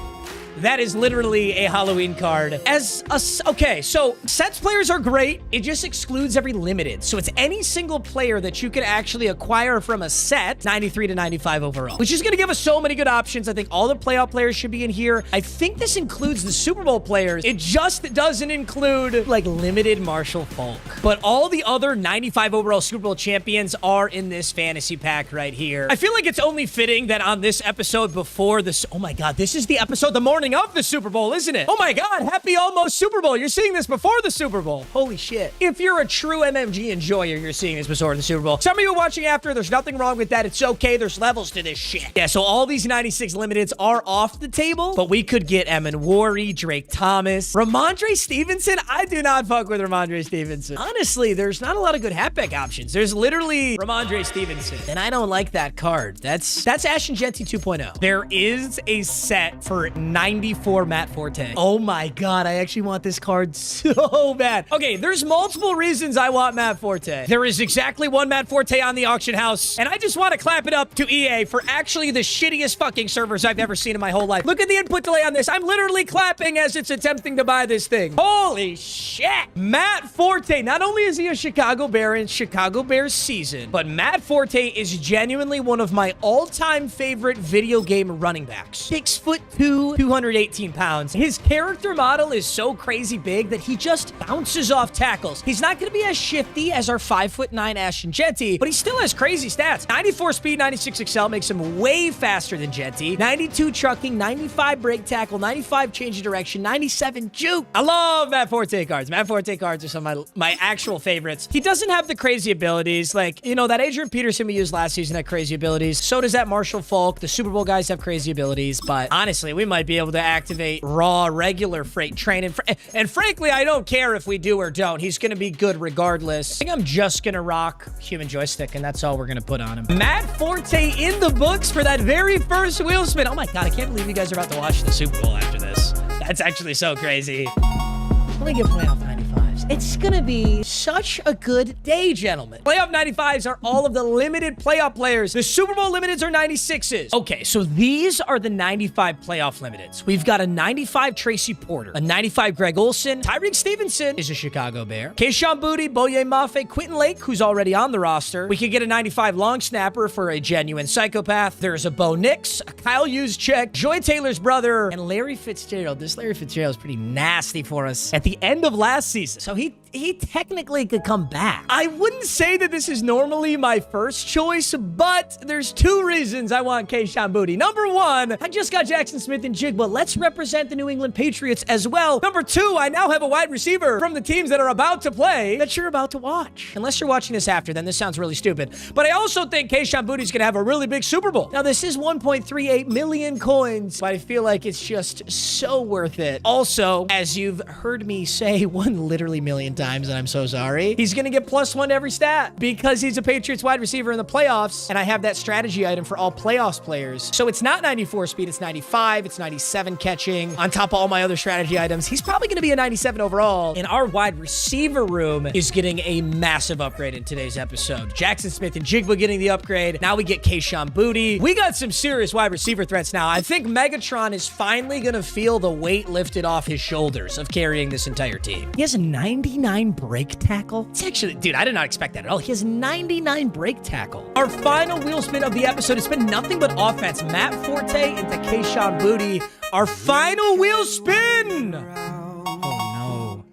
That is literally a Halloween card. Okay, so sets players are great. It just excludes every limited. So it's any single player that you can actually acquire from a set, 93 to 95 overall, which is going to give us so many good options. I think all the playoff players should be in here. I think this includes the Super Bowl players. It just doesn't include like limited Marshall Falk. But all the other 95 overall Super Bowl champions are in this fantasy pack right here. I feel like it's only fitting that on this episode before this, oh my God, this is the episode the morning of the Super Bowl, isn't it? Oh my God, happy almost Super Bowl. You're seeing this before the Super Bowl. Holy shit. If you're a true MMG enjoyer, you're seeing this before the Super Bowl. Some of you are watching after, there's nothing wrong with that. It's okay. There's levels to this shit. Yeah, so all these 96 limiteds are off the table, but we could get Emin Wari, Drake Thomas, Ramondre Stevenson. I do not fuck with Ramondre Stevenson. Honestly, there's not a lot of good halfback options. There's literally Ramondre Stevenson, and I don't like that card. That's Ashton Genty 2.0. There is a set for 94 Matt Forte. Oh my God, I actually want this card so bad. Okay, there's multiple reasons I want Matt Forte. There is exactly one Matt Forte on the auction house, and I just want to clap it up to EA for actually the shittiest fucking servers I've ever seen in my whole life. Look at the input delay on this. I'm literally clapping as it's attempting to buy this thing. Holy shit. Matt Forte, not only is he a Chicago Bear in Chicago Bears season, but Matt Forte is genuinely one of my all-time favorite video game running backs. 6'2", 218 pounds. His character model is so crazy big that he just bounces off tackles. He's not going to be as shifty as our 5'9" Ashton Genty, but he still has crazy stats. 94 speed, 96 excel makes him way faster than Genty. 92 trucking, 95 break tackle, 95 change of direction, 97 juke. I love Matt Forte cards. Matt Forte cards are some of my actual favorites. He doesn't have the crazy abilities. Like, you know, that Adrian Peterson we used last season had crazy abilities. So does that Marshall Falk. The Super Bowl guys have crazy abilities, but honestly, we might be able to activate raw, regular freight train. And frankly, I don't care if we do or don't. He's going to be good regardless. I think I'm just going to rock human joystick, and that's all we're going to put on him. Matt Forte in the books for that very first wheel spin. Oh my God, I can't believe you guys are about to watch the Super Bowl after this. That's actually so crazy. Let me get playoff 95s. It's gonna be such a good day, gentlemen. Playoff 95s are all of the limited playoff players. The Super Bowl limiteds are 96s. Okay, so these are the 95 playoff limiteds. We've got a 95 Tracy Porter, a 95 Greg Olsen, Tyreek Stevenson is a Chicago Bear, Keyshawn Boutte, Boye Mafe, Quentin Lake, who's already on the roster. We could get a 95 long snapper for a genuine psychopath. There's a Bo Nix, a Kyle Juszczyk, Joy Taylor's brother, and Larry Fitzgerald. This Larry Fitzgerald is pretty nasty for us at the end of last season. So he technically could come back. I wouldn't say that this is normally my first choice, but there's two reasons I want Keyshawn Boutte. Number one, I just got Jackson Smith and Jigba. Let's represent the New England Patriots as well. Number two, I now have a wide receiver from the teams that are about to play that you're about to watch. Unless you're watching this after, then this sounds really stupid. But I also think Keyshawn Boutte's gonna have a really big Super Bowl. Now, this is 1.38 million coins, but I feel like it's just so worth it. Also, as you've heard me say one literally million times, and I'm so sorry, he's gonna get +1 to every stat because he's a Patriots wide receiver in the playoffs, and I have that strategy item for all playoffs players. So it's not 94 speed, it's 95, it's 97 catching. On top of all my other strategy items, he's probably gonna be a 97 overall, and our wide receiver room is getting a massive upgrade in today's episode. Jackson Smith and Jigba getting the upgrade. Now we get Keyshawn Boutte. We got some serious wide receiver threats now. I think Megatron is finally gonna feel the weight lifted off his shoulders of carrying this entire team. He has a 99 break tackle. It's actually, dude, I did not expect that at all. He has 99 break tackle. Our final wheel spin of the episode has been nothing but offense. Matt Forte into Keyshawn Boutte. Our final wheel spin. Oh no.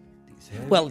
Well,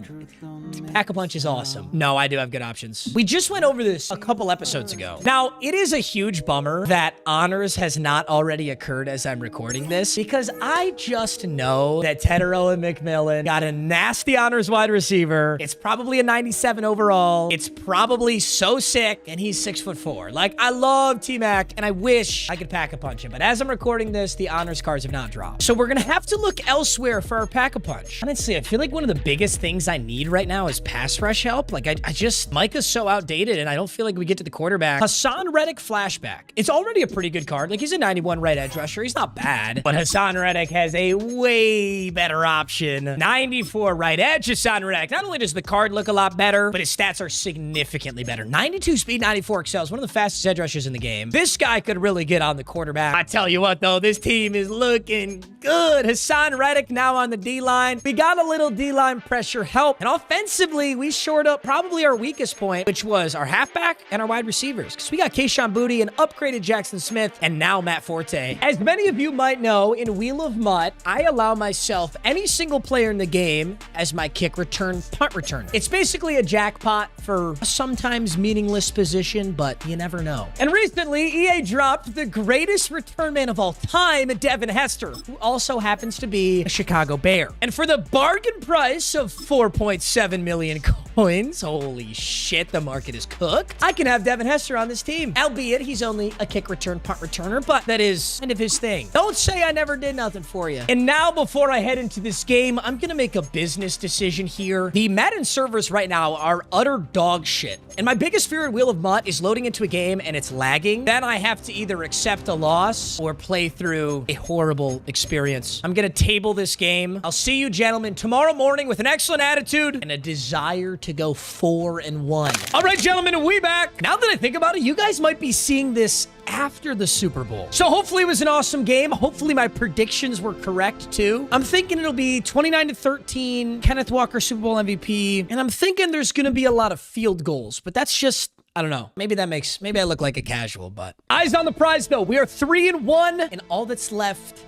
Pack-a-Punch is awesome. No, I do have good options. We just went over this a couple episodes ago. Now, it is a huge bummer that honors has not already occurred as I'm recording this, because I just know that Tedero and McMillan got a nasty honors wide receiver. It's probably a 97 overall. It's probably so sick, and he's 6'4". Like, I love T-Mac, and I wish I could Pack-a-Punch him, but as I'm recording this, the honors cards have not dropped. So we're gonna have to look elsewhere for our Pack-a-Punch. Honestly, I feel like one of the biggest things I need right now is pass rush help. Like, I just, Micah's so outdated, and I don't feel like we get to the quarterback. Hassan Reddick Flashback. It's already a pretty good card. Like, he's a 91 right edge rusher. He's not bad, but Hassan Reddick has a way better option. 94 right edge Hassan Reddick. Not only does the card look a lot better, but his stats are significantly better. 92 speed, 94 excels. One of the fastest edge rushers in the game. This guy could really get on the quarterback. I tell you what, though, this team is looking good. Hassan Reddick now on the D-line. We got a little D-line pressure pressure help. And offensively, we shored up probably our weakest point, which was our halfback and our wide receivers. Because we got Keyshawn Booty, an upgraded Jackson Smith, and now Matt Forte. As many of you might know, in Wheel of MUT, I allow myself any single player in the game as my kick return, punt return. It's basically a jackpot for a sometimes meaningless position, but you never know. And recently, EA dropped the greatest return man of all time, Devin Hester, who also happens to be a Chicago Bear. And for the bargain price of 4.7 million coins, holy shit, the market is cooked, I can have Devin Hester on this team. Albeit, he's only a kick return, punt returner, but that is kind of his thing. Don't say I never did nothing for you. And now, before I head into this game, I'm gonna make a business decision here. The Madden servers right now are utter dog shit. And my biggest fear in Wheel of MUT is loading into a game and it's lagging. Then I have to either accept a loss or play through a horrible experience. I'm gonna table this game. I'll see you gentlemen tomorrow morning with an excellent attitude and a desire to go 4-1. All right, gentlemen, we back. Now that I think about it, you guys might be seeing this after the Super Bowl. So hopefully it was an awesome game. Hopefully my predictions were correct too. I'm thinking it'll be 29-13, Kenneth Walker Super Bowl MVP, and I'm thinking there's gonna be a lot of field goals, but that's just, I don't know. Maybe I look like a casual, but eyes on the prize though. We are 3-1, and all that's left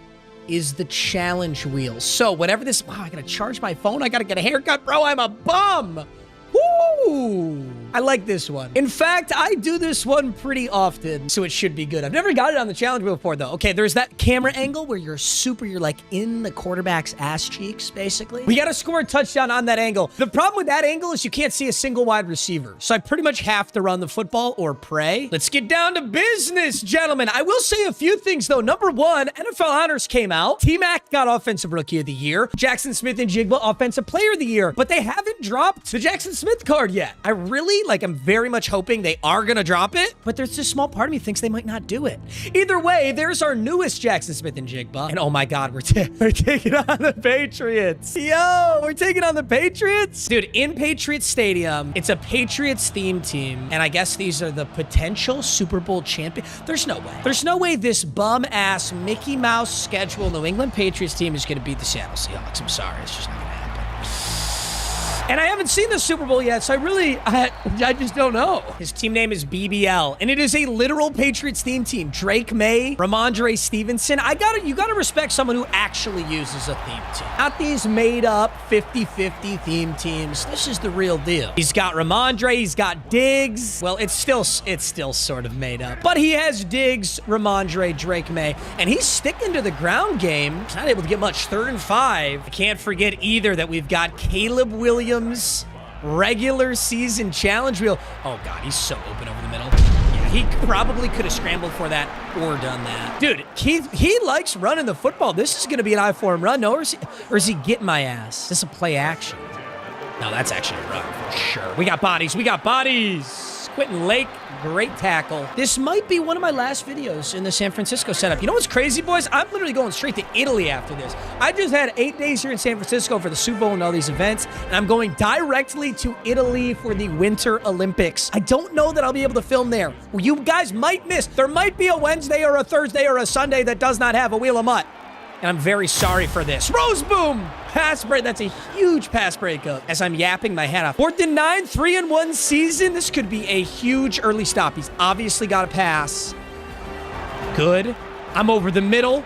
is the challenge wheel. So whatever this, wow, I gotta charge my phone. I gotta get a haircut, bro. I'm a bum. Woo! I like this one. In fact, I do this one pretty often, so it should be good. I've never got it on the challenge wheel before, though. Okay, there's that camera angle where you're like in the quarterback's ass cheeks, basically. We got to score a touchdown on that angle. The problem with that angle is you can't see a single wide receiver, so I pretty much have to run the football or pray. Let's get down to business, gentlemen. I will say a few things, though. Number one, NFL Honors came out. T-Mac got Offensive Rookie of the Year. Jackson Smith and Jigba Offensive Player of the Year, but they haven't dropped the Jackson Smith card yet. I'm very much hoping they are going to drop it, but there's this small part of me thinks they might not do it. Either way, there's our newest Jackson Smith and Jigba. And oh my God, we're taking on the Patriots. Yo, we're taking on the Patriots? Dude, in Patriots Stadium, it's a Patriots themed team. And I guess these are the potential Super Bowl champion. There's no way. There's no way this bum-ass Mickey Mouse schedule New England Patriots team is going to beat the Seattle Seahawks. I'm sorry, it's just not going to happen. And I haven't seen the Super Bowl yet, so I just don't know. His team name is BBL, and it is a literal Patriots theme team. Drake May, Ramondre Stevenson. You gotta respect someone who actually uses a theme team. Not these made-up 50-50 theme teams. This is the real deal. He's got Ramondre, he's got Diggs. Well, it's still sort of made up. But he has Diggs, Ramondre, Drake May, and he's sticking to the ground game. He's not able to get much. 3rd and 5. I can't forget either that we've got Caleb Williams, regular season challenge wheel. Oh God, he's so open over the middle. Yeah, he probably could have scrambled for that or done that. Dude, he likes running the football. This is going to be an eye for him run. No, or is he getting my ass? This is a play action. No, that's actually a run for sure. We got bodies. We got bodies. Quentin Lake, great tackle. This might be one of my last videos in the San Francisco setup. You know what's crazy, boys? I'm literally going straight to Italy after this. I just had 8 days here in San Francisco for the Super Bowl and all these events, and I'm going directly to Italy for the Winter Olympics. I don't know that I'll be able to film there. You guys might miss. There might be a Wednesday or a Thursday or a Sunday that does not have a Wheel of MUT. And I'm very sorry for this. Rose boom! Pass break. That's a huge pass breakup as I'm yapping my head off. 4th and 9, 3-1 season. This could be a huge early stop. He's obviously got a pass. Good. I'm over the middle.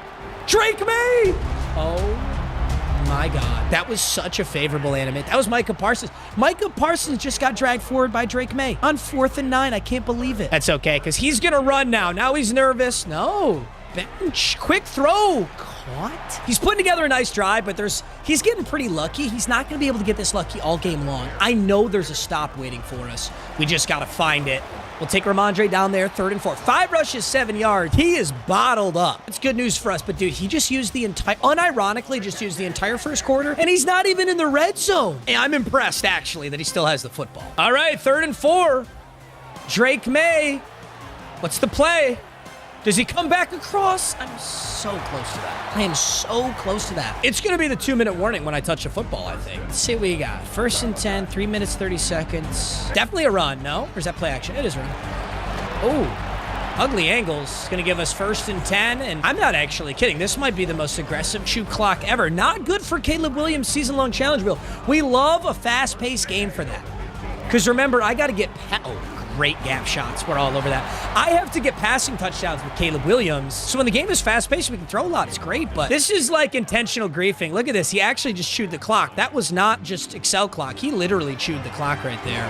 Drake May! Oh my God. That was such a favorable animate. That was Micah Parsons. Micah Parsons just got dragged forward by Drake May on 4th and 9. I can't believe it. That's okay, because he's going to run now. Now he's nervous. No. Bench. Quick throw. Caught. He's putting together a nice drive, but he's getting pretty lucky. He's not going to be able to get this lucky all game long. I know there's a stop waiting for us. We just got to find it. We'll take Ramondre down there, 3rd and 4. 5 rushes, 7 yards. He is bottled up. It's good news for us, but dude, he just used unironically just used the entire first quarter, and he's not even in the red zone. And I'm impressed, actually, that he still has the football. All right, 3rd and 4. Drake May. What's the play? Does he come back across? I'm so close to that. I am so close to that. It's going to be the 2-minute warning when I touch a football, I think. Let's see what we got. 1st and 10, 3 minutes, 30 seconds. Definitely a run, no? Or is that play action? It is a run. Oh. Ugly angles. Gonna give us 1st and 10, and I'm not actually kidding. This might be the most aggressive chew clock ever. Not good for Caleb Williams' season-long challenge wheel. We love a fast-paced game for that. Because remember, I gotta get... Great gap shots. We're all over that. I have to get passing touchdowns with Caleb Williams. So when the game is fast-paced, we can throw a lot. It's great, but this is like intentional griefing. Look at this. He actually just chewed the clock. That was not just Excel clock. He literally chewed the clock right there.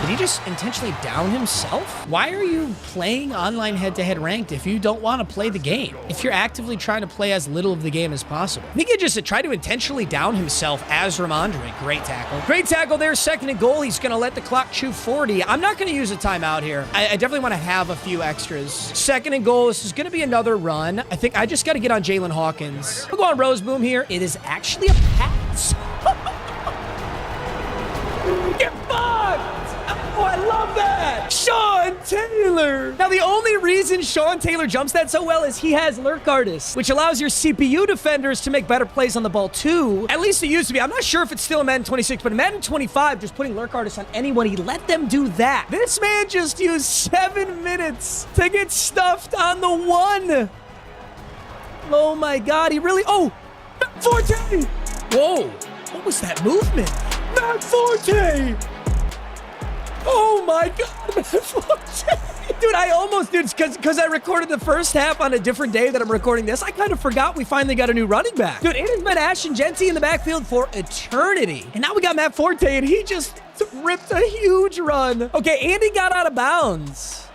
Did he just intentionally down himself? Why are you playing online head-to-head ranked if you don't want to play the game? If you're actively trying to play as little of the game as possible. I think he just tried to intentionally down himself as Ramondre. Great tackle. Great tackle there. 2nd and goal. He's going to let the clock chew 40. I'm not going to use a timeout here. I definitely want to have a few extras. 2nd and goal. This is going to be another run. I think I just got to get on Jalen Hawkins. We'll go on Roseboom here. It is actually a pass. Get fucked! Oh, I love that! Sean Taylor! Now, the only reason Sean Taylor jumps that so well is he has Lurk Artist, which allows your CPU defenders to make better plays on the ball, too. At least it used to be. I'm not sure if it's still in Madden 26, but in Madden 25, just putting Lurk Artist on anyone, he let them do that. This man just used 7 minutes to get stuffed on the 1. Oh, my God. He really... Oh! Matt Forte! Whoa! What was that movement? Matt Forte! Oh my God, Matt Forte! Dude, I almost, because I recorded the first half on a different day that I'm recording this, I kind of forgot we finally got a new running back. Dude, it has been Ashton Genty in the backfield for eternity. And now we got Matt Forte, and he just ripped a huge run. Okay, Andy got out of bounds,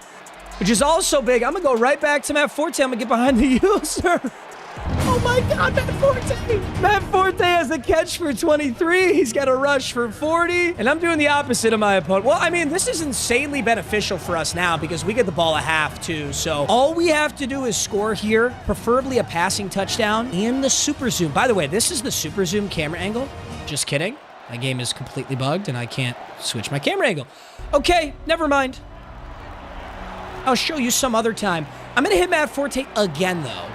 which is also big. I'm going to go right back to Matt Forte. I'm going to get behind the user. Oh my God, Matt Forte! Matt Forte has a catch for 23. He's got a rush for 40. And I'm doing the opposite of my opponent. Well, I mean, this is insanely beneficial for us now because we get the ball a half too. So all we have to do is score here, preferably a passing touchdown and the super zoom. By the way, this is the super zoom camera angle. Just kidding. My game is completely bugged and I can't switch my camera angle. Okay, never mind. I'll show you some other time. I'm going to hit Matt Forte again, though.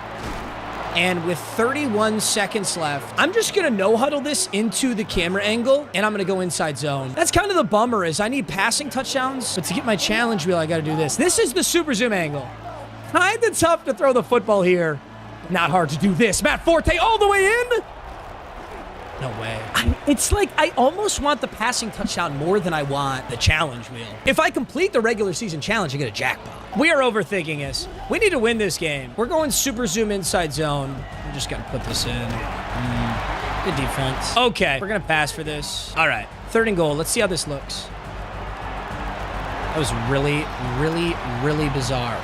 And with 31 seconds left, I'm just going to no-huddle this into the camera angle, and I'm going to go inside zone. That's kind of the bummer is I need passing touchdowns, but to get my challenge wheel, I got to do this. This is the super zoom angle. Kind of tough to throw the football here. Not hard to do this. Matt Forte all the way in. No way. It's like I almost want the passing touchdown more than I want the challenge wheel. If I complete the regular season challenge, I get a jackpot. We are overthinking this. We need to win this game. We're going super zoom inside zone. I'm just going to put this in. Good defense. Okay, we're going to pass for this. All right, 3rd and goal. Let's see how this looks. That was really bizarre.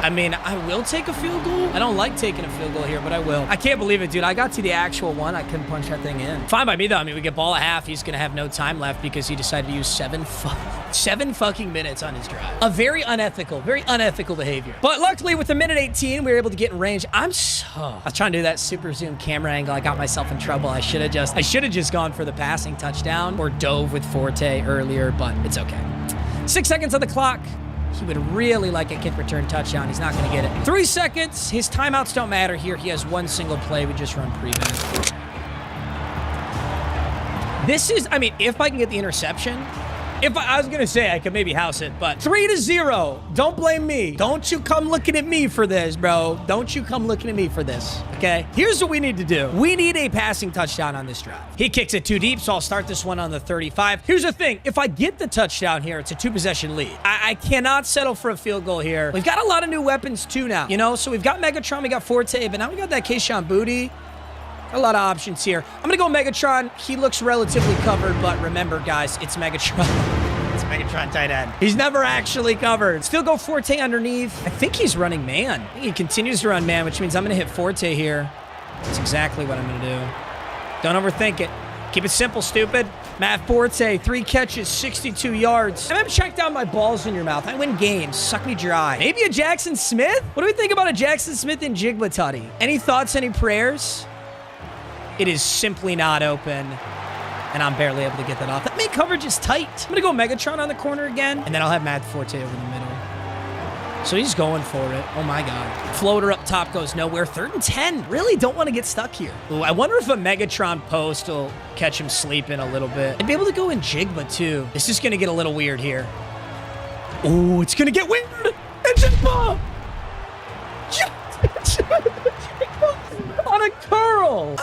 I mean, I will take a field goal. I don't like taking a field goal here, but I will. I can't believe it, dude. I got to the actual one. I couldn't punch that thing in. Fine by me, though. I mean, we get ball at half. He's going to have no time left because he decided to use 7 fucking minutes on his drive. A very unethical behavior. But luckily, with the minute 18, we were able to get in range. I was trying to do that super zoom camera angle. I got myself in trouble. I should have just gone for the passing touchdown or dove with Forte earlier, but it's okay. 6 seconds on the clock. He would really like a kick return touchdown. He's not going to get it. 3 seconds. His timeouts don't matter here. He has one single play. We just run prevent. This is, I mean, if I can get the interception, I was going to say I could maybe house it, but 3-0. Don't blame me. Don't you come looking at me for this, bro. Don't you come looking at me for this, okay? Here's what we need to do. We need a passing touchdown on this drive. He kicks it too deep, so I'll start this one on the 35. Here's the thing. If I get the touchdown here, it's a 2-possession lead. I cannot settle for a field goal here. We've got a lot of new weapons, too, now. You know, so we've got Megatron, we got Forte, but now we got that Keyshawn Booty. A lot of options here. I'm going to go Megatron. He looks relatively covered, but remember, guys, it's Megatron. It's Megatron tight end. He's never actually covered. Still go Forte underneath. I think he's running man. I think he continues to run man, which means I'm going to hit Forte here. That's exactly what I'm going to do. Don't overthink it. Keep it simple, stupid. Matt Forte, 3 catches, 62 yards. I haven't checked out my balls in your mouth. I win games. Suck me dry. Maybe a Jackson Smith? What do we think about a Jackson Smith and Jigba Tutty? Any thoughts, any prayers? It is simply not open, and I'm barely able to get that off. That main coverage is tight. I'm going to go Megatron on the corner again, and then I'll have Matt Forte over the middle. So he's going for it. Oh, my God. Floater up top goes nowhere. 3rd and 10. Really don't want to get stuck here. Ooh, I wonder if a Megatron post will catch him sleeping a little bit. I'd be able to go in Jigba, too. This is going to get a little weird here. Oh, it's going to get weird. And Jigba! On a curl.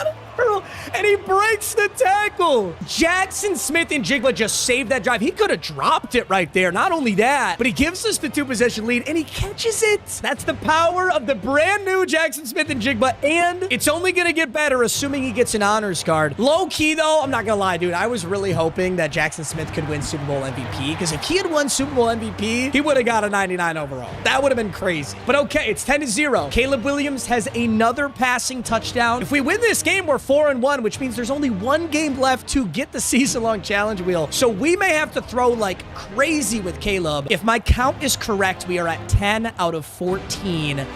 And he breaks the tackle. Jackson Smith and Jigba just saved that drive. He could have dropped it right there. Not only that, but he gives us the 2-possession lead and he catches it. That's the power of the brand new Jackson Smith and Jigba. And it's only going to get better assuming he gets an honors card. Low key though, I'm not going to lie, dude. I was really hoping that Jackson Smith could win Super Bowl MVP because if he had won Super Bowl MVP, he would have got a 99 overall. That would have been crazy. But okay, it's 10-0. Caleb Williams has another passing touchdown. If we win this game, we're 4-1, which means there's only one game left to get the season-long challenge wheel. So we may have to throw like crazy with Caleb. If my count is correct, we are at 10 out of 14.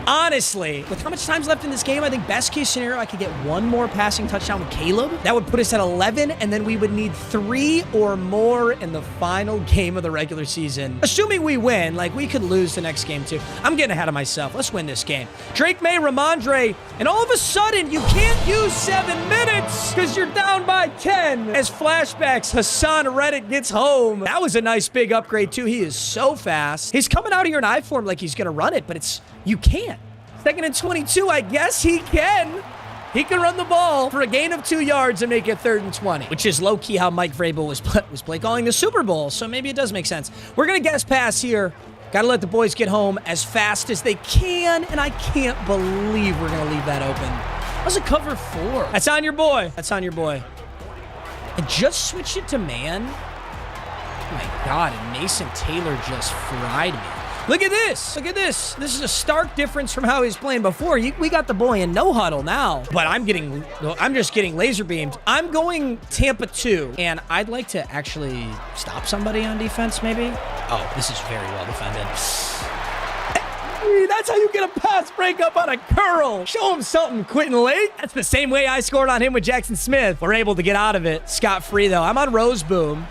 Honestly, with how much time's left in this game, I think best case scenario, I could get one more passing touchdown with Caleb. That would put us at 11, and then we would need 3 or more in the final game of the regular season. Assuming we win, like we could lose the next game too. I'm getting ahead of myself. Let's win this game. Drake May, Ramondre, and all of a sudden, you can't use 7 minutes because you're down by 10. As Flashbacks, Hassan Reddick gets home. That was a nice big upgrade too. He is so fast. He's coming out here in I form like he's going to run it, but you can't. 2nd and 22, I guess he can. He can run the ball for a gain of 2 yards and make it 3rd and 20, which is low-key how Mike Vrabel was play calling the Super Bowl, so maybe it does make sense. We're going to guess pass here. Got to let the boys get home as fast as they can, and I can't believe we're going to leave that open. How's it cover 4? That's on your boy. That's on your boy. I just switched it to man. Oh, my God, and Mason Taylor just fried me. Look at this. Look at this. This is a stark difference from how he was playing before. We got the boy in no huddle now. But I'm just getting laser beamed. I'm going Tampa 2, and I'd like to actually stop somebody on defense, maybe. Oh, this is very well defended. Hey, that's how you get a pass breakup on a curl. Show him something, Quentin Lake. That's the same way I scored on him with Jackson Smith. We're able to get out of it scot-free, though. I'm on Rose Boom.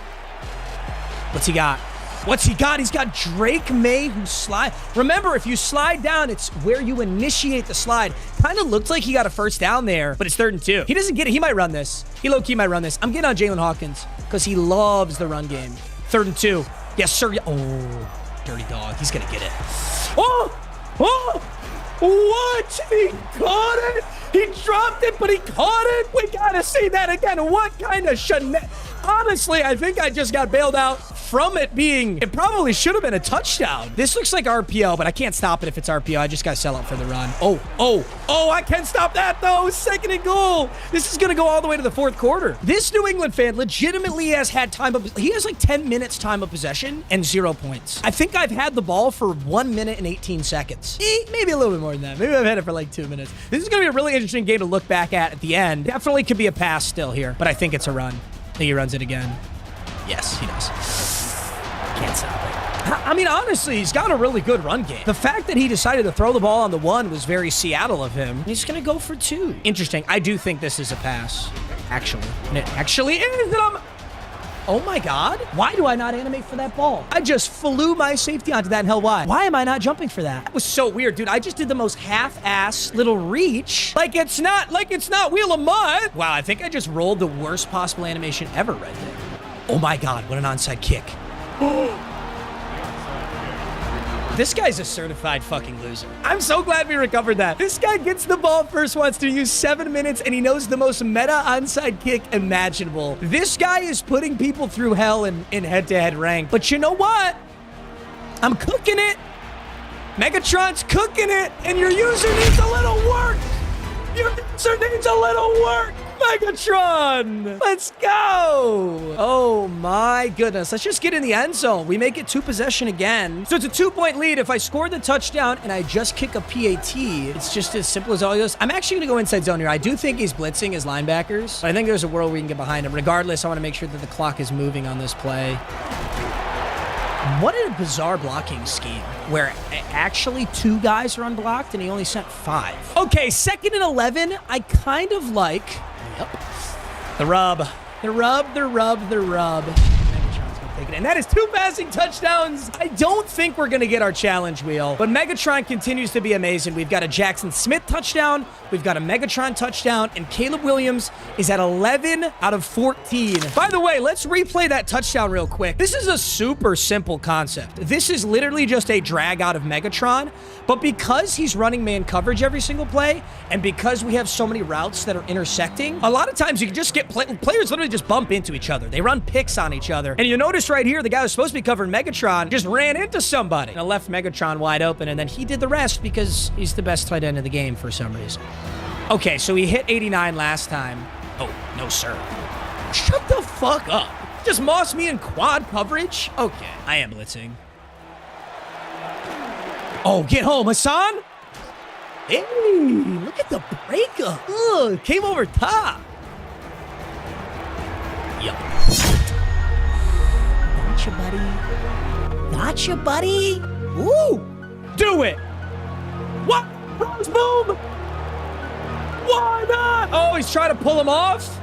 What's he got? What's he got? He's got Drake May who slide. Remember, if you slide down, it's where you initiate the slide. Kind of looked like he got a first down there, but it's 3rd and 2. He doesn't get it. He might run this. He low-key might run this. I'm getting on Jalen Hawkins because he loves the run game. 3rd and 2. Yes, sir. Oh, dirty dog. He's going to get it. Oh! Oh! What? He caught it? He dropped it, but he caught it? We got to see that again. What kind of Honestly, I think I just got bailed out from it being, it probably should have been a touchdown. This looks like RPO, but I can't stop it if it's RPO. I just got to sell out for the run. Oh, I can't stop that though. 2nd and goal. This is going to go all the way to the 4th quarter. This New England fan legitimately has had he has like 10 minutes time of possession and 0 points. I think I've had the ball for 1 minute and 18 seconds. Maybe a little bit more than that. Maybe I've had it for like 2 minutes. This is going to be a really interesting game to look back at the end. Definitely could be a pass still here, but I think it's a run. I think he runs it again. Yes, he does. Can't stop it. I mean, honestly, he's got a really good run game. The fact that he decided to throw the ball on the 1 was very Seattle of him. He's going to go for 2. Interesting. I do think this is a pass. Actually. And it actually is. Oh my God. Why do I not animate for that ball? I just flew my safety onto that and held wide. Why am I not jumping for that? That was so weird, dude. I just did the most half-ass little reach. Like it's not Wheel of Mud. Wow, I think I just rolled the worst possible animation ever right there. Oh my God, what an onside kick. This guy's a certified fucking loser. I'm so glad we recovered that. This guy gets the ball first, wants to use 7 minutes, and he knows the most meta onside kick imaginable. This guy is putting people through hell in head-to-head rank. But you know what? I'm cooking it. Megatron's cooking it, and your user needs a little work. Your user needs a little work. Megatron! Let's go! Oh my goodness. Let's just get in the end zone. We make it 2 possession again. So it's a 2-point lead. If I score the touchdown and I just kick a PAT, it's just as simple as all this. I'm actually going to go inside zone here. I do think he's blitzing his linebackers, but I think there's a world we can get behind him. Regardless, I want to make sure that the clock is moving on this play. What a bizarre blocking scheme where actually 2 guys are unblocked and he only sent 5. Okay, 2nd and 11. I kind of like... Yep. The rub. Megatron's got taking it. And that is 2 passing touchdowns. I don't think we're going to get our challenge wheel, but Megatron continues to be amazing. We've got a Jackson Smith touchdown. We've got a Megatron touchdown, and Caleb Williams is at 11 out of 14. By the way, let's replay that touchdown real quick. This is a super simple concept. This is literally just a drag out of Megatron, but because he's running man coverage every single play, and because we have so many routes that are intersecting, a lot of times you can just get players literally just bump into each other. They run picks on each other. And you notice right here, the guy who's supposed to be covering Megatron just ran into somebody and left Megatron wide open, and then he did the rest because he's the best tight end in the game for some reason. Okay, so he hit 89 last time. Oh, no, sir. Shut the fuck up. Just moss me in quad coverage? Okay, I am blitzing. Oh, get home, Hassan. Hey, look at the breakup. Ugh, came over top. Yup. Gotcha, buddy. Gotcha, buddy. Ooh. Do it. What? Rose boom. Why not? Oh, he's trying to pull him off.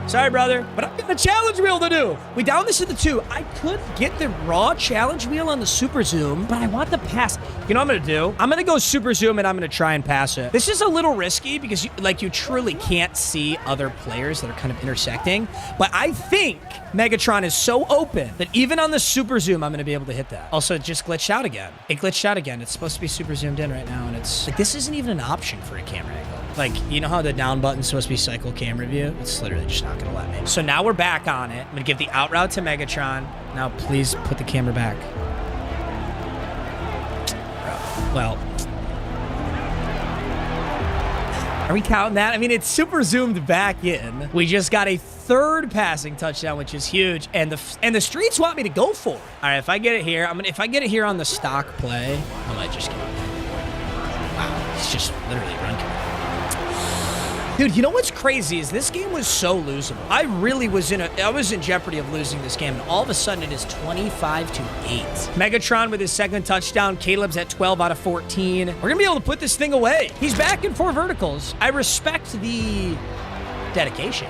Sorry, brother, but I've got a challenge wheel to do. We down this at the 2. I could get the raw challenge wheel on the super zoom, but I want the pass. You know what I'm gonna do? I'm gonna go super zoom and I'm gonna try and pass it. This is a little risky because you truly can't see other players that are kind of intersecting, but I think Megatron is so open that even on the super zoom, I'm gonna be able to hit that. Also, it just glitched out again. It glitched out again. It's supposed to be super zoomed in right now, and it's like, this isn't even an option for a camera angle. Like, you know how the down button's supposed to be cycle camera view? It's literally just not gonna let me. So now we're back on it. I'm gonna give the out route to Megatron. Now please put the camera back. Well, are we counting that? I mean, it's super zoomed back in. We just got a 3rd passing touchdown, which is huge, and the streets want me to go for it. All right, if I get it here, if I get it here on the stock play, I might just get it. Wow, it's just literally run command. Dude, you know what's crazy is this game was so losable. I really was I was in jeopardy of losing this game, and all of a sudden it is 25-8. Megatron with his 2nd touchdown. Caleb's at 12 out of 14. We're gonna be able to put this thing away. He's back in 4 verticals. I respect the dedication.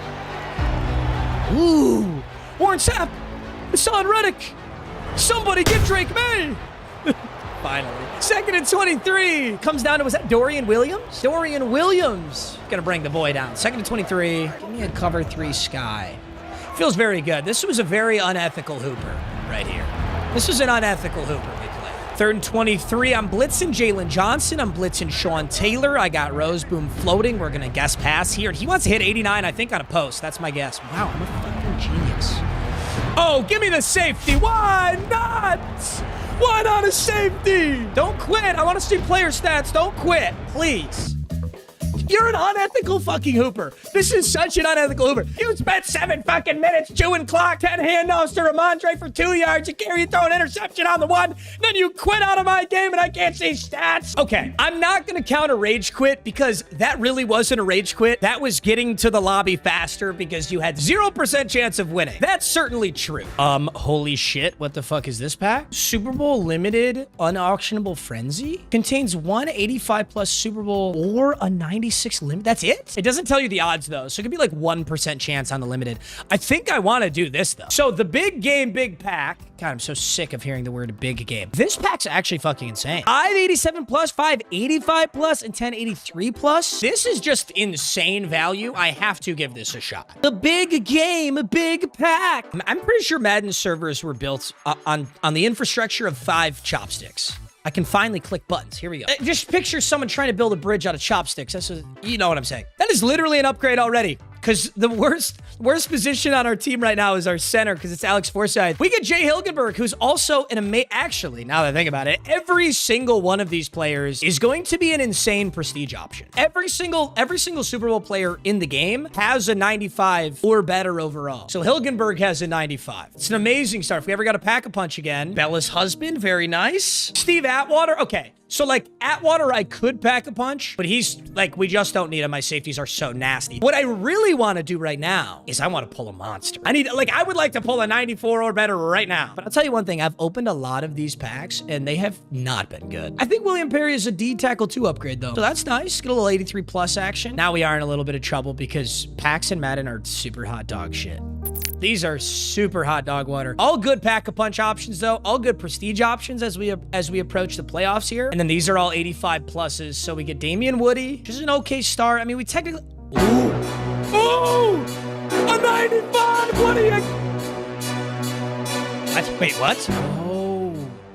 Ooh, Warren Sapp, Hassan Reddick. Somebody get Drake May. Finally. 2nd and 23. Comes down to, was that Dorian Williams? Dorian Williams. Gonna bring the boy down. 2nd and 23. Give me a cover 3 sky. Feels very good. This was a very unethical hooper right here. This was an unethical hooper we played. 3rd and 23. I'm blitzing Jalen Johnson. I'm blitzing Sean Taylor. I got Rose Boom floating. We're gonna guess pass here. He wants to hit 89, I think, on a post. That's my guess. Wow, I'm a fucking genius. Oh, give me the safety. Why not? Why not a safety? Don't quit. I want to see player stats. Don't quit, please. You're an unethical fucking hooper. This is such an unethical hooper. You spent 7 fucking minutes chewing clock, 10 handoffs to Ramondre for 2 yards. You carry, you throw an interception on the 1. Then you quit out of my game and I can't see stats. Okay, I'm not going to count a rage quit because that really wasn't a rage quit. That was getting to the lobby faster because you had 0% chance of winning. That's certainly true. Holy shit. What the fuck is this pack? Super Bowl limited unauctionable frenzy contains 185 plus Super Bowl or a 96 limit. That's it? It doesn't tell you the odds though. So it could be like 1% chance on the limited. I think I want to do this though. So the big game, big pack. God, I'm so sick of hearing the word big game. This pack's actually fucking insane. 587 plus, 585 plus, and 1083 plus. This is just insane value. I have to give this a shot. The big game, big pack. I'm pretty sure Madden servers were built on the infrastructure of 5 chopsticks. I can finally click buttons. Here we go. Just picture someone trying to build a bridge out of chopsticks. You know what I'm saying. That is literally an upgrade already. Because the worst position on our team right now is our center, because it's Alex Forsythe. We get Jay Hilgenberg, who's also an actually, now that I think about it, every single one of these players is going to be an insane prestige option. Every single Super Bowl player in the game has a 95 or better overall. So Hilgenberg has a 95. It's an amazing start. If we ever got a pack-a-punch again. Bella's husband, very nice. Steve Atwater, okay. So, like, Atwater, I could pack a punch, but he's, like, we just don't need him. My safeties are so nasty. What I really want to do right now is I want to pull a monster. I would like to pull a 94 or better right now. But I'll tell you one thing. I've opened a lot of these packs, and they have not been good. I think William Perry is a D tackle 2 upgrade, though. So that's nice. Get a little 83 plus action. Now we are in a little bit of trouble because packs and Madden are super hot dog shit. These are super hot dog water. All good pack-a-punch options, though. All good prestige options as we approach the playoffs here. And then these are all 85 pluses. So we get Damian Woody, which is an okay start. I mean, we technically... Ooh! Ooh! A 95! What are you... What? Wait, what?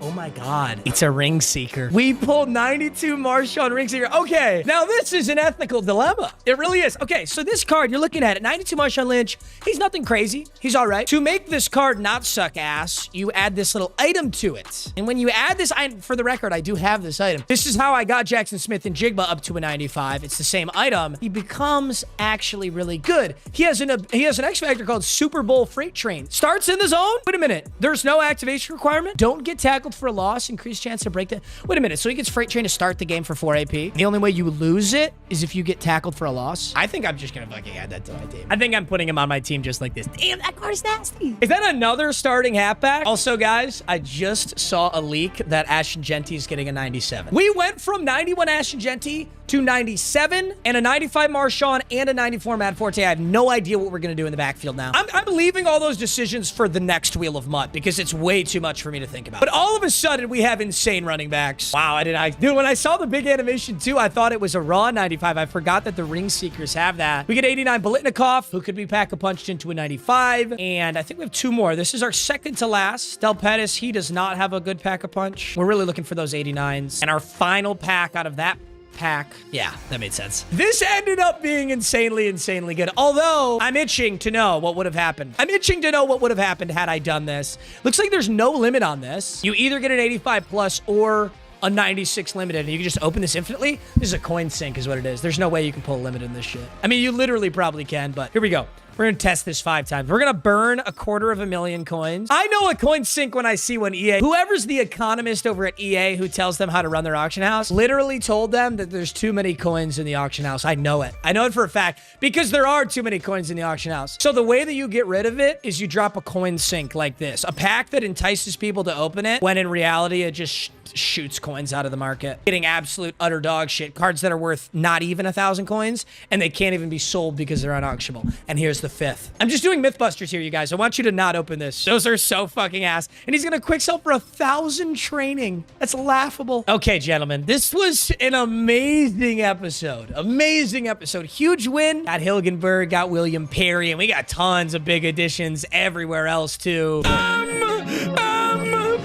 Oh my God. It's a ring seeker. We pulled 92 Marshawn ring seeker. Okay. Now this is an ethical dilemma. It really is. Okay. So this card, you're looking at it. 92 Marshawn Lynch. He's nothing crazy. He's all right. To make this card not suck ass, you add this little item to it. And when you add this item, for the record, I do have this item. This is how I got Jackson Smith and Jigba up to a 95. It's the same item. He becomes actually really good. He has an X Factor called Super Bowl Freight Train. Starts in the zone. Wait a minute. There's no activation requirement. Don't get tackled for a loss, increased chance to break that. Wait a minute, so he gets Freight Train to start the game for 4 AP. The only way you lose it is if you get tackled for a loss. I think I'm just gonna fucking add that to my team. I think I'm putting him on my team just like this. Damn, that card is nasty. Is that another starting halfback? Also, guys, I just saw a leak that Ashton Genty is getting a 97. We went from 91 Ashton Genty to 97 and a 95 Marshawn and a 94 Matt Forte. I have no idea what we're going to do in the backfield now. I'm leaving all those decisions for the next Wheel of MUT because it's way too much for me to think about. But all of a sudden, we have insane running backs. Wow, dude, when I saw the big animation too, I thought it was a raw 95. I forgot that the ring seekers have that. We get 89 Bolitnikov, who could be pack-a-punched into a 95. And I think we have 2 more. This is our second to last. Del Pettis, he does not have a good pack-a-punch. We're really looking for those 89s. And our final pack out of that pack. Yeah, that made sense. This ended up being insanely good. Although, I'm itching to know what would have happened. I'm itching to know what would have happened had I done this. Looks like there's no limit on this. You either get an 85 plus or a 96 limited, and you can just open this infinitely. This is a coin sink is what it is. There's no way you can pull a limit in this shit. I mean, you literally probably can, but here we go. We're going to test this 5 times. We're going to burn 250,000 coins. I know a coin sink when I see one. EA. Whoever's the economist over at EA who tells them how to run their auction house literally told them that there's too many coins in the auction house. I know it. I know it for a fact because there are too many coins in the auction house. So the way that you get rid of it is you drop a coin sink like this. A pack that entices people to open it when in reality it just shoots coins out of the market. Getting absolute utter dog shit. Cards that are worth not even 1,000 coins and they can't even be sold because they're unauctionable. And here's the 5th. I'm just doing Mythbusters here, you guys. I want you to not open this. Those are so fucking ass. And he's gonna quick sell for 1,000 training. That's laughable. Okay, gentlemen, this was an amazing episode. Amazing episode. Huge win. Got Hilgenberg, got William Perry, and we got tons of big additions everywhere else too.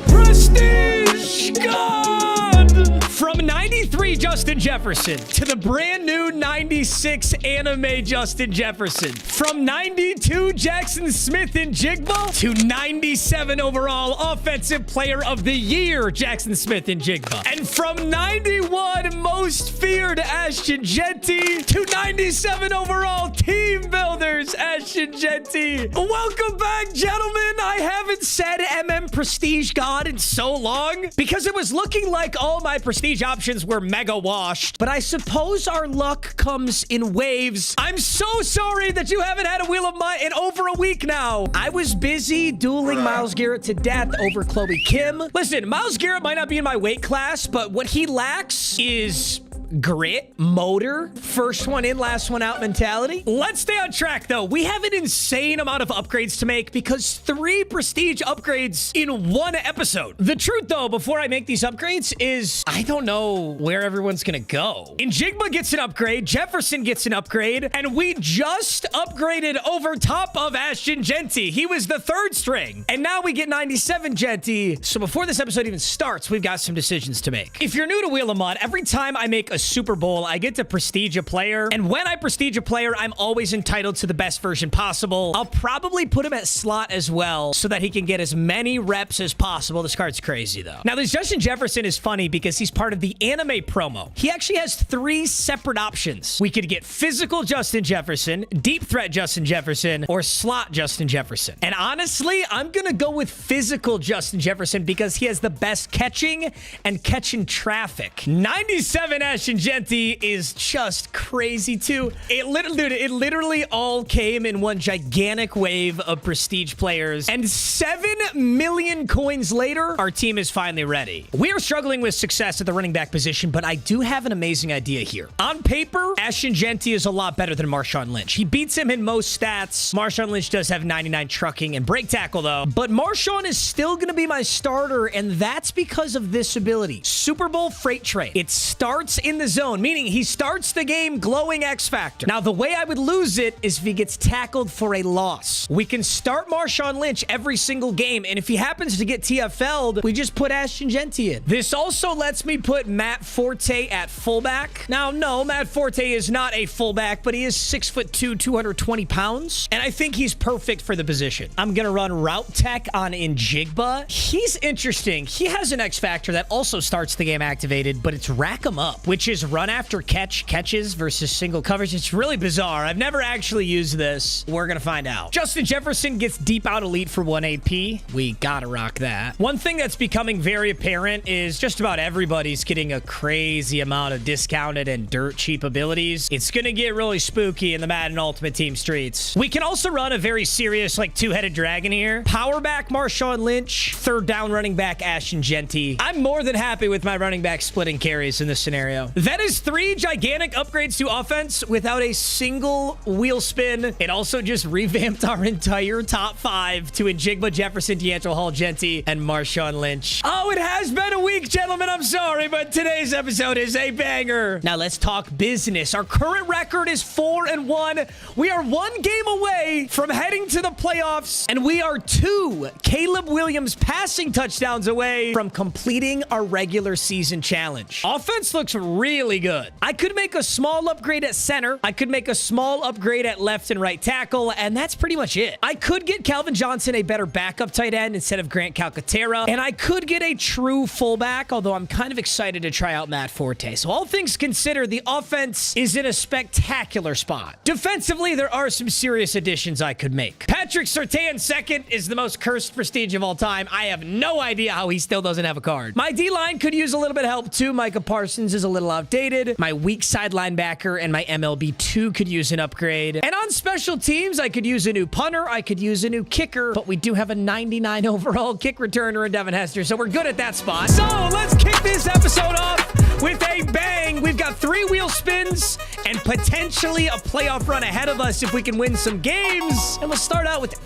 Prestige God! From 93 Justin Jefferson to the brand new 96 anime Justin Jefferson. From 92 Jackson Smith and Jigba to 97 overall Offensive Player of the Year Jackson Smith and Jigba. And from 91 Most Feared Ashton Genty to 97 overall Team Builders Ashton Genty. Welcome back, gentlemen. I haven't said MM Prestige God in so long because it was looking like all my prestige options were mega washed, but I suppose our luck comes in waves. I'm so sorry that you haven't had a Wheel of MUT in over a week now. I was busy dueling Myles Garrett to death over Chloe Kim. Listen, Myles Garrett might not be in my weight class, but what he lacks is grit, motor, first one in, last one out mentality. Let's stay on track though. We have an insane amount of upgrades to make because 3 prestige upgrades in 1 episode. The truth though, before I make these upgrades is I don't know where everyone's gonna go. Njigba gets an upgrade, Jefferson gets an upgrade, and we just upgraded over top of Ashton Genty. He was the 3rd string, and now we get 97 Genty. So before this episode even starts, we've got some decisions to make. If you're new to Wheel of MUT, every time I make a Super Bowl, I get to prestige a player, and when I prestige a player, I'm always entitled to the best version possible. I'll probably put him at slot as well so that he can get as many reps as possible. This card's crazy though. Now this Justin Jefferson is funny because he's part of the anime promo. He actually has 3 separate options. We could get physical Justin Jefferson, deep threat Justin Jefferson, or slot Justin Jefferson. And honestly, I'm gonna go with physical Justin Jefferson because he has the best catching and catching traffic. 97 Ashton Ashton Genty is just crazy too. It literally all came in one gigantic wave of prestige players. And 7 million coins later, our team is finally ready. We are struggling with success at the running back position, but I do have an amazing idea here. On paper, Ashton Genty is a lot better than Marshawn Lynch. He beats him in most stats. Marshawn Lynch does have 99 trucking and break tackle though. But Marshawn is still going to be my starter, and that's because of this ability. Super Bowl Freight Train. It starts in the zone, meaning he starts the game glowing X Factor. Now, the way I would lose it is if he gets tackled for a loss. We can start Marshawn Lynch every single game, and if he happens to get TFL'd, we just put Ashton Genty in. This also lets me put Matt Forte at fullback. Now, no, Matt Forte is not a fullback, but he is 6'2", 220 pounds, and I think he's perfect for the position. I'm gonna run Route Tech on Njigba. He's interesting. He has an X Factor that also starts the game activated, but it's rack 'em up, which is run after catches versus single coverage. It's really bizarre. I've never actually used this. We're gonna find out. Justin Jefferson gets deep out elite for 1 AP. We gotta rock that. One thing that's becoming very apparent is just about everybody's getting a crazy amount of discounted and dirt cheap abilities. It's gonna get really spooky in the Madden Ultimate Team streets. We can also run a very serious, like, two-headed dragon here. Power back Marshawn Lynch, third down running back Ashton Genty. I'm more than happy with my running back splitting carries in this scenario. That is 3 gigantic upgrades to offense without a single wheel spin. It also just revamped our entire top 5 to Njigba, Jefferson, D'Angelo Hall, Genty, and Marshawn Lynch. Oh, it has been a week, gentlemen. I'm sorry, but today's episode is a banger. Now let's talk business. Our current record is 4-1. We are 1 game away from heading to the playoffs, and we are 2 Caleb Williams passing touchdowns away from completing our regular season challenge. Offense looks really good. I could make a small upgrade at center. I could make a small upgrade at left and right tackle, and that's pretty much it. I could get Calvin Johnson a better backup tight end instead of Grant Calcaterra, and I could get a true fullback, although I'm kind of excited to try out Matt Forte. So all things considered, the offense is in a spectacular spot. Defensively, there are some serious additions I could make. Patrick Surtain second is the most cursed prestige of all time. I have no idea how he still doesn't have a card. My D-line could use a little bit of help too. Micah Parsons is a little outdated. My weak side linebacker and my MLB2 could use an upgrade. And on special teams, I could use a new punter. I could use a new kicker, but we do have a 99 overall kick returner in Devin Hester, so we're good at that spot. So let's kick this episode off with a bang. We've got 3 wheel spins and potentially a playoff run ahead of us if we can win some games. And we'll start out with,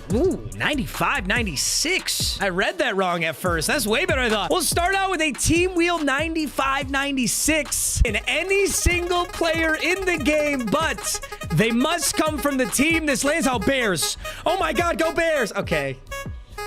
95, 96. I read that wrong at first. That's way better than I thought. We'll start out with a team wheel 95, 96 in any single player in the game, but they must come from the team. This lands out Bears. Oh my God, go Bears. Okay.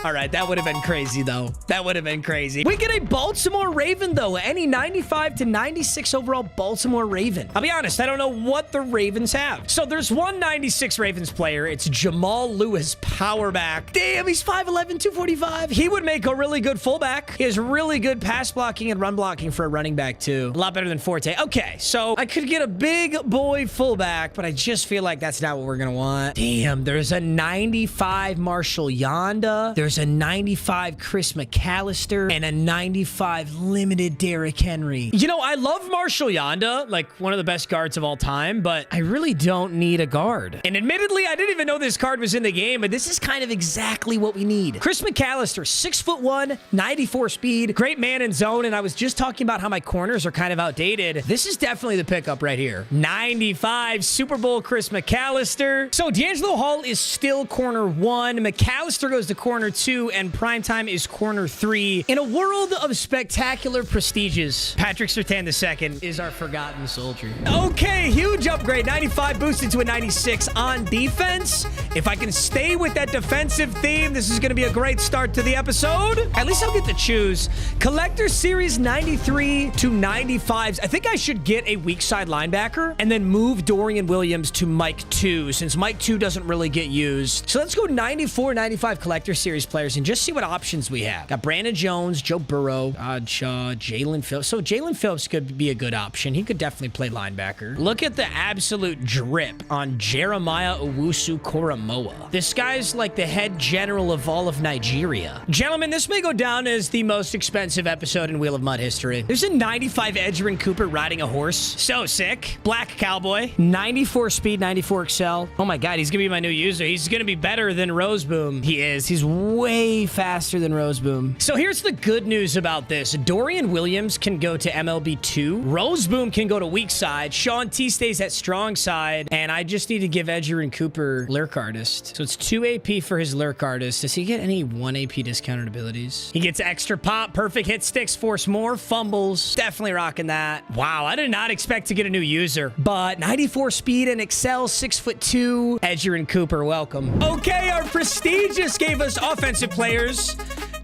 All right, that would have been crazy, though. That would have been crazy. We get a Baltimore Raven, though. Any 95 to 96 overall Baltimore Raven. I'll be honest, I don't know what the Ravens have. So there's one 96 Ravens player. It's Jamal Lewis, power back. Damn, he's 5'11", 245. He would make a really good fullback. He has really good pass blocking and run blocking for a running back, too. A lot better than Forte. Okay, so I could get a big boy fullback, but I just feel like that's not what we're going to want. Damn, there's a 95 Marshall Yonda. There's a 95 Chris McAllister and a 95 limited Derrick Henry. You know, I love Marshall Yonda, like one of the best guards of all time, but I really don't need a guard. And admittedly, I didn't even know this card was in the game, but this is kind of exactly what we need. Chris McAllister, 6'1", 94 speed, great man in zone, and I was just talking about how my corners are kind of outdated. This is definitely the pickup right here. 95 Super Bowl Chris McAllister. So D'Angelo Hall is still corner 1. McAllister goes to corner 2. And primetime is corner 3. In a world of spectacular prestiges, Patrick Surtain II is our forgotten soldier. Okay, huge upgrade. 95 boosted to a 96 on defense. If I can stay with that defensive theme, this is going to be a great start to the episode. At least I'll get to choose. Collector Series 93 to 95s. I think I should get a weak side linebacker and then move Dorian Williams to Mike 2, since Mike 2 doesn't really get used. So let's go 94, 95 Collector Series players and just see what options we have. Got Brandon Jones, Joe Burrow, Shaw, Jalen Phillips. So Jalen Phillips could be a good option. He could definitely play linebacker. Look at the absolute drip on Jeremiah Owusu-Koramoah. This guy's like the head general of all of Nigeria. Gentlemen, this may go down as the most expensive episode in Wheel of Mud history. There's a 95 Edgerrin Cooper riding a horse. So sick. Black cowboy. 94 speed, 94 excel. Oh my God, he's gonna be my new user. He's gonna be better than Roseboom. He is. He's way faster than Roseboom. So here's the good news about this. Dorian Williams can go to MLB 2. Roseboom can go to weak side. Sean T stays at strong side. And I just need to give Edgerrin Cooper Lurk Artist. So it's 2 AP for his Lurk Artist. Does he get any 1 AP discounted abilities? He gets extra pop, perfect hit sticks, force more, fumbles. Definitely rocking that. Wow, I did not expect to get a new user. But 94 speed and excel, 6'2". Edgerrin Cooper, welcome. Okay, our prestigious gave us offensive players.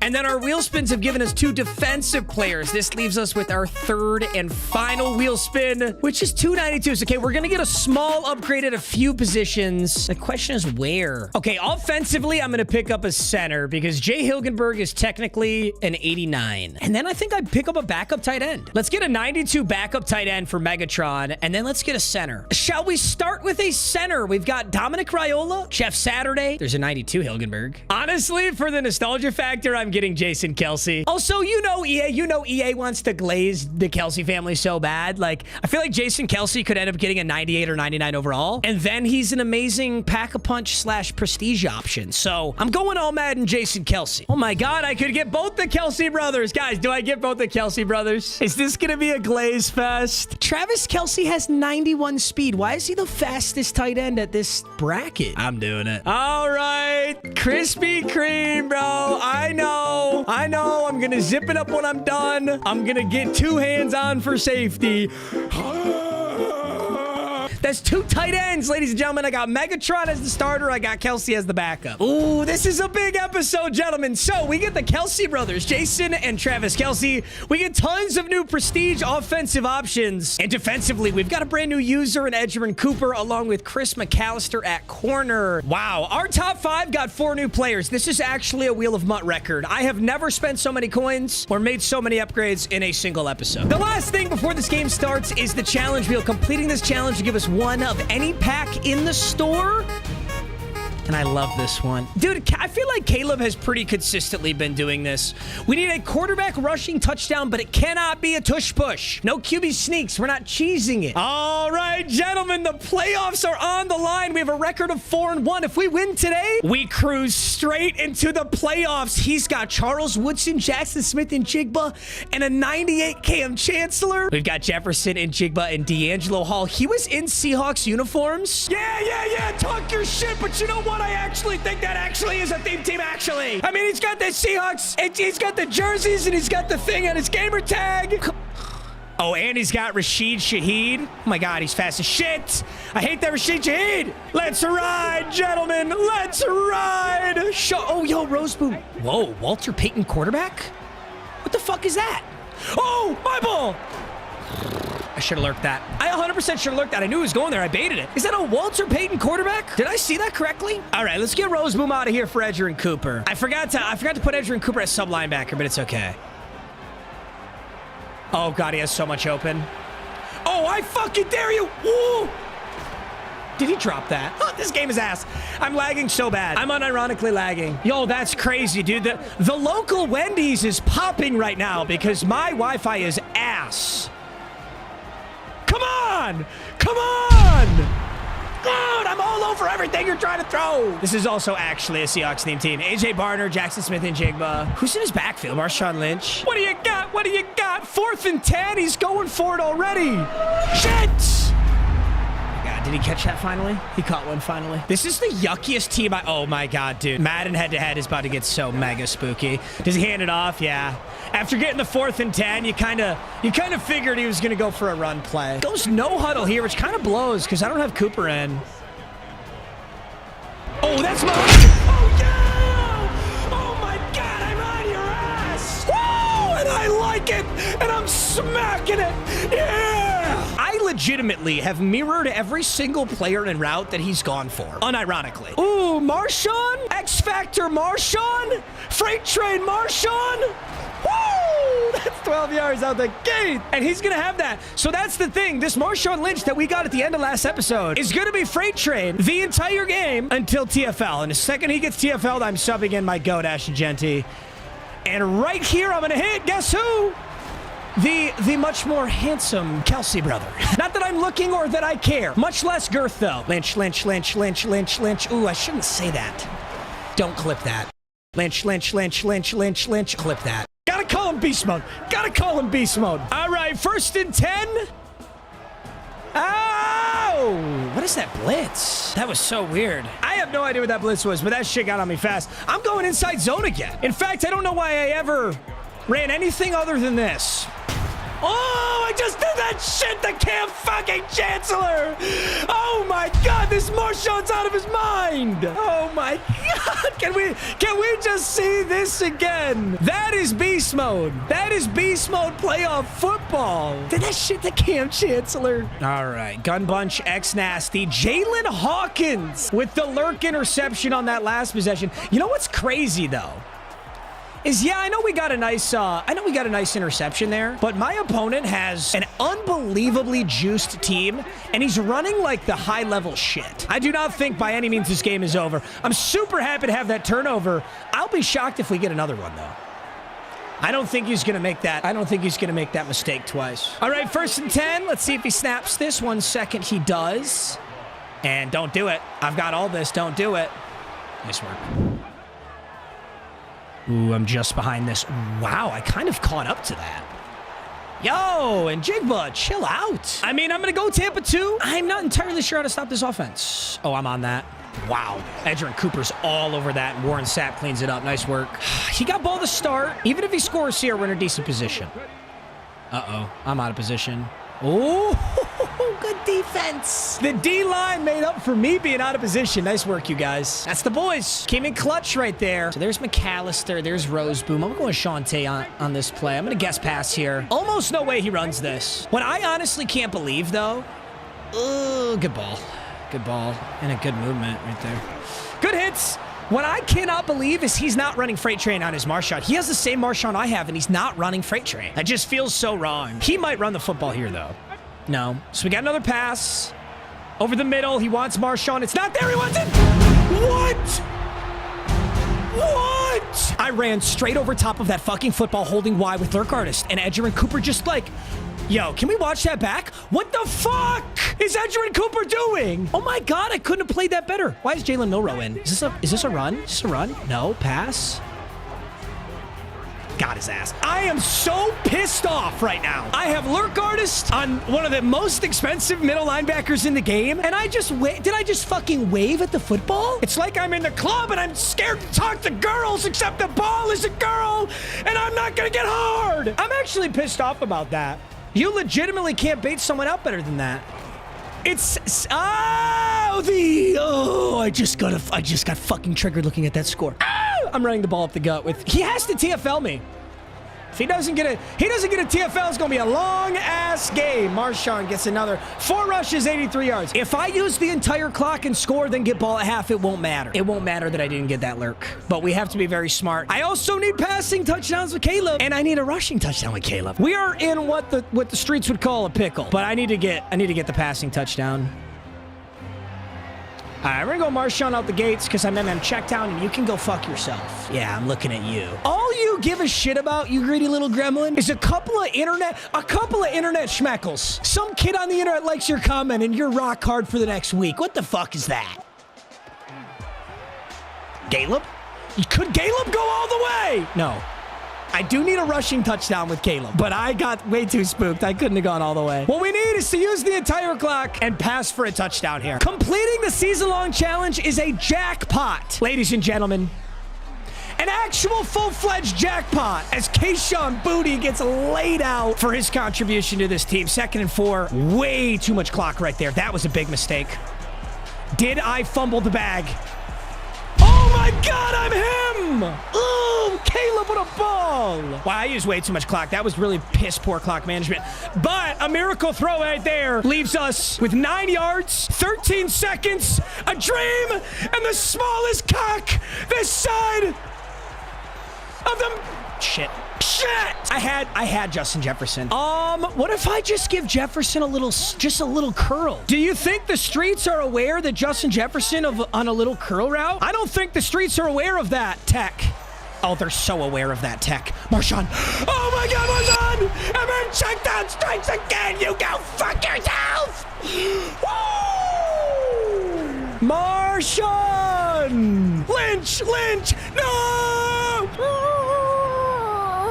And then our wheel spins have given us 2 defensive players. This leaves us with our 3rd and final wheel spin, which is 292s. Okay, we're going to get a small upgrade at a few positions. The question is where? Okay, offensively, I'm going to pick up a center because Jay Hilgenberg is technically an 89. And then I think I'd pick up a backup tight end. Let's get a 92 backup tight end for Megatron, and then let's get a center. Shall we start with a center? We've got Dominic Raiola, Jeff Saturday. There's a 92 Hilgenberg. Honestly, for the nostalgia factor, I'm getting Jason Kelsey. Also, you know EA wants to glaze the Kelsey family so bad. Like, I feel like Jason Kelsey could end up getting a 98 or 99 overall, and then he's an amazing pack-a-punch / prestige option. So I'm going all Madden Jason Kelsey. Oh my God, I could get both the Kelsey brothers. Guys, do I get both the Kelsey brothers? Is this gonna be a glaze fest? Travis Kelsey has 91 speed. Why is he the fastest tight end at this bracket? I'm doing it. All right, Krispy Kreme, bro. I know. I'm gonna zip it up when I'm done. I'm gonna get 2 hands on for safety. That's 2 tight ends, ladies and gentlemen. I got Megatron as the starter. I got Kelsey as the backup. Ooh, this is a big episode, gentlemen. So we get the Kelsey brothers, Jason and Travis Kelsey. We get tons of new prestige offensive options. And defensively, we've got a brand new user in Edgerrin Cooper along with Chris McAllister at corner. Wow, our top 5 got 4 new players. This is actually a Wheel of Mutt record. I have never spent so many coins or made so many upgrades in a single episode. The last thing before this game starts is the challenge wheel. Completing this challenge will give us 1 of any pack in the store. And I love this one. Dude, I feel like Caleb has pretty consistently been doing this. We need a quarterback rushing touchdown, but it cannot be a tush push. No QB sneaks. We're not cheesing it. All right, gentlemen, the playoffs are on the line. We have a record of 4-1. If we win today, we cruise straight into the playoffs. He's got Charles Woodson, Jackson Smith, and Jigba, and a 98 Cam Chancellor. We've got Jefferson and Jigba and D'Angelo Hall. He was in Seahawks uniforms. Yeah. Talk your shit, but you know what? I actually think that actually is a theme team, actually. I mean, he's got the Seahawks, and he's got the jerseys, and he's got the thing on his gamer tag. Oh, and he's got Rashid Shaheed. Oh my God, he's fast as shit. I hate that Rashid Shaheed. Let's ride, gentlemen. Let's ride. Oh, yo, Roseboom. Whoa, Walter Payton quarterback? What the fuck is that? Oh, my ball. I should have lurked that. I 100% should have lurked that. I knew he was going there. I baited it. Is that a Walter Payton quarterback? Did I see that correctly? All right, let's get Roseboom out of here for Edgerrin Cooper. I forgot to put Edgerrin Cooper as sub linebacker, but it's okay. Oh God, he has so much open. Oh, I fucking dare you! Woo! Did he drop that? Oh, this game is ass. I'm lagging so bad. I'm unironically lagging. Yo, that's crazy, dude. The local Wendy's is popping right now because my Wi-Fi is ass. Come on! Come on! Dude, I'm all over everything you're trying to throw. This is also actually a Seahawks team. AJ Barner, Jackson Smith, and Jigba. Who's in his backfield? Marshawn Lynch. What do you got? What do you got? 4th and 10. He's going for it already. Shit! God, did he catch that finally? He caught one finally. This is the yuckiest team oh my God, dude. Madden head-to-head is about to get so mega spooky. Does he hand it off? Yeah. After getting the 4th and 10, you kind of figured he was going to go for a run play. Goes no huddle here, which kind of blows because I don't have Cooper in. Oh, that's my... Oh, yeah! Oh, my God, I'm on your ass! Woo! And I like it! And I'm smacking it! Yeah! I legitimately have mirrored every single player en route that he's gone for, unironically. Ooh, Marshawn? X Factor Marshawn? Freight Train Marshawn? Woo! That's 12 yards out the gate. And he's going to have that. So that's the thing. This Marshawn Lynch that we got at the end of last episode is going to be Freight Train the entire game until TFL. And the second he gets TFL'd, I'm subbing in my GOAT, Ashton Genty. And right here, I'm going to hit, guess who? The much more handsome Kelsey brother. Not that I'm looking or that I care. Much less girth, though. Lynch, Lynch, Lynch, Lynch, Lynch, Lynch. Ooh, I shouldn't say that. Don't clip that. Lynch, Lynch, Lynch, Lynch, Lynch, Lynch. Clip that. Gotta call him beast mode. Gotta call him beast mode. All right, 1st and 10. Oh! What is that blitz? That was so weird. I have no idea what that blitz was, but that shit got on me fast. I'm going inside zone again. In fact, I don't know why I ever ran anything other than this. Oh, I just did that shit to Cam fucking Chancellor. Oh my God, this Marshawn's out of his mind. Oh my God, can we just see this again? That is beast mode. That is beast mode playoff football. Did that shit to Cam Chancellor. All right, gun bunch X nasty. Jalen Hawkins with the lurk interception on that last possession. You know what's crazy though? Yeah, I know we got a nice interception there, but my opponent has an unbelievably juiced team, and he's running like the high-level shit. I do not think by any means this game is over. I'm super happy to have that turnover. I'll be shocked if we get another one, though. I don't think he's going to make that. I don't think he's going to make that mistake twice. All right, 1st and 10. Let's see if he snaps this. 1 second, he does. And don't do it. I've got all this. Don't do it. Nice work. Ooh, I'm just behind this. Wow, I kind of caught up to that. Yo, and Jigba, chill out. I mean, I'm going to go Tampa 2. I'm not entirely sure how to stop this offense. Oh, I'm on that. Wow. Edgerrin Cooper's all over that, and Warren Sapp cleans it up. Nice work. He got ball to start. Even if he scores here, we're in a decent position. Uh-oh, I'm out of position. Oh, good defense. The D-line made up for me being out of position. Nice work, you guys. That's the boys. Came in clutch right there. So there's McAllister. There's Roseboom. I'm going Shante on this play. I'm going to guess pass here. Almost no way he runs this. What I honestly can't believe, though, good ball. Good ball. And a good movement right there. Good hits. What I cannot believe is he's not running Freight Train on his Marshawn. He has the same Marshawn I have, and he's not running Freight Train. That just feels so wrong. He might run the football here, though. No. So we got another pass. Over the middle. He wants Marshawn. It's not there. He wants it. What? What? I ran straight over top of that fucking football holding Y with Lurk Artist, and Edgerrin Cooper just like... Yo, can we watch that back? What the fuck is Edgerrin Cooper doing? Oh my God, I couldn't have played that better. Why is Jalen Milroe in? Is this a run? Is this a run? No, pass. Got his ass. I am so pissed off right now. I have Lurk Artist on one of the most expensive middle linebackers in the game, and I just did I just fucking wave at the football? It's like I'm in the club and I'm scared to talk to girls, except the ball is a girl, and I'm not gonna get hard. I'm actually pissed off about that. You legitimately can't bait someone out better than that. It's I just got fucking triggered looking at that score. I'm running the ball up the gut with. He has to TFL me. If he doesn't get a TFL, it's gonna be a long ass game. Marshawn gets another 4 rushes, 83 yards. If I use the entire clock and score, then get ball at half, it won't matter. It won't matter that I didn't get that lurk. But we have to be very smart. I also need passing touchdowns with Caleb, and I need a rushing touchdown with Caleb. We are in what the streets would call a pickle. But I need to get the passing touchdown. All right, we're gonna go Marshawn out the gates because I'm MM check down, and you can go fuck yourself. Yeah, I'm looking at you. All you give a shit about, you greedy little gremlin, is a couple of internet schmeckles. Some kid on the internet likes your comment, and you're rock hard for the next week. What the fuck is that? Caleb? Could Caleb go all the way? No. I do need a rushing touchdown with Caleb, but I got way too spooked. I couldn't have gone all the way. What we need is to use the entire clock and pass for a touchdown here. Completing the season-long challenge is a jackpot, ladies and gentlemen. An actual full-fledged jackpot as Kayshawn Booty gets laid out for his contribution to this team. 2nd and 4. Way too much clock right there. That was a big mistake. Did I fumble the bag? Oh my God, I'm him! Ooh, Caleb up with a ball. Wow, I used way too much clock. That was really piss poor clock management. But a miracle throw right there leaves us with 9 yards, 13 seconds, a dream, and the smallest cock this side of them. Shit. I had Justin Jefferson. What if I just give Jefferson a little curl? Do you think the streets are aware that Justin Jefferson on a little curl route? I don't think the streets are aware of that tech. Oh, they're so aware of that tech. Marshawn. Oh my God, Marshawn! And then check down strikes again. You go fuck yourself. Woo! Marshawn! Lynch! No!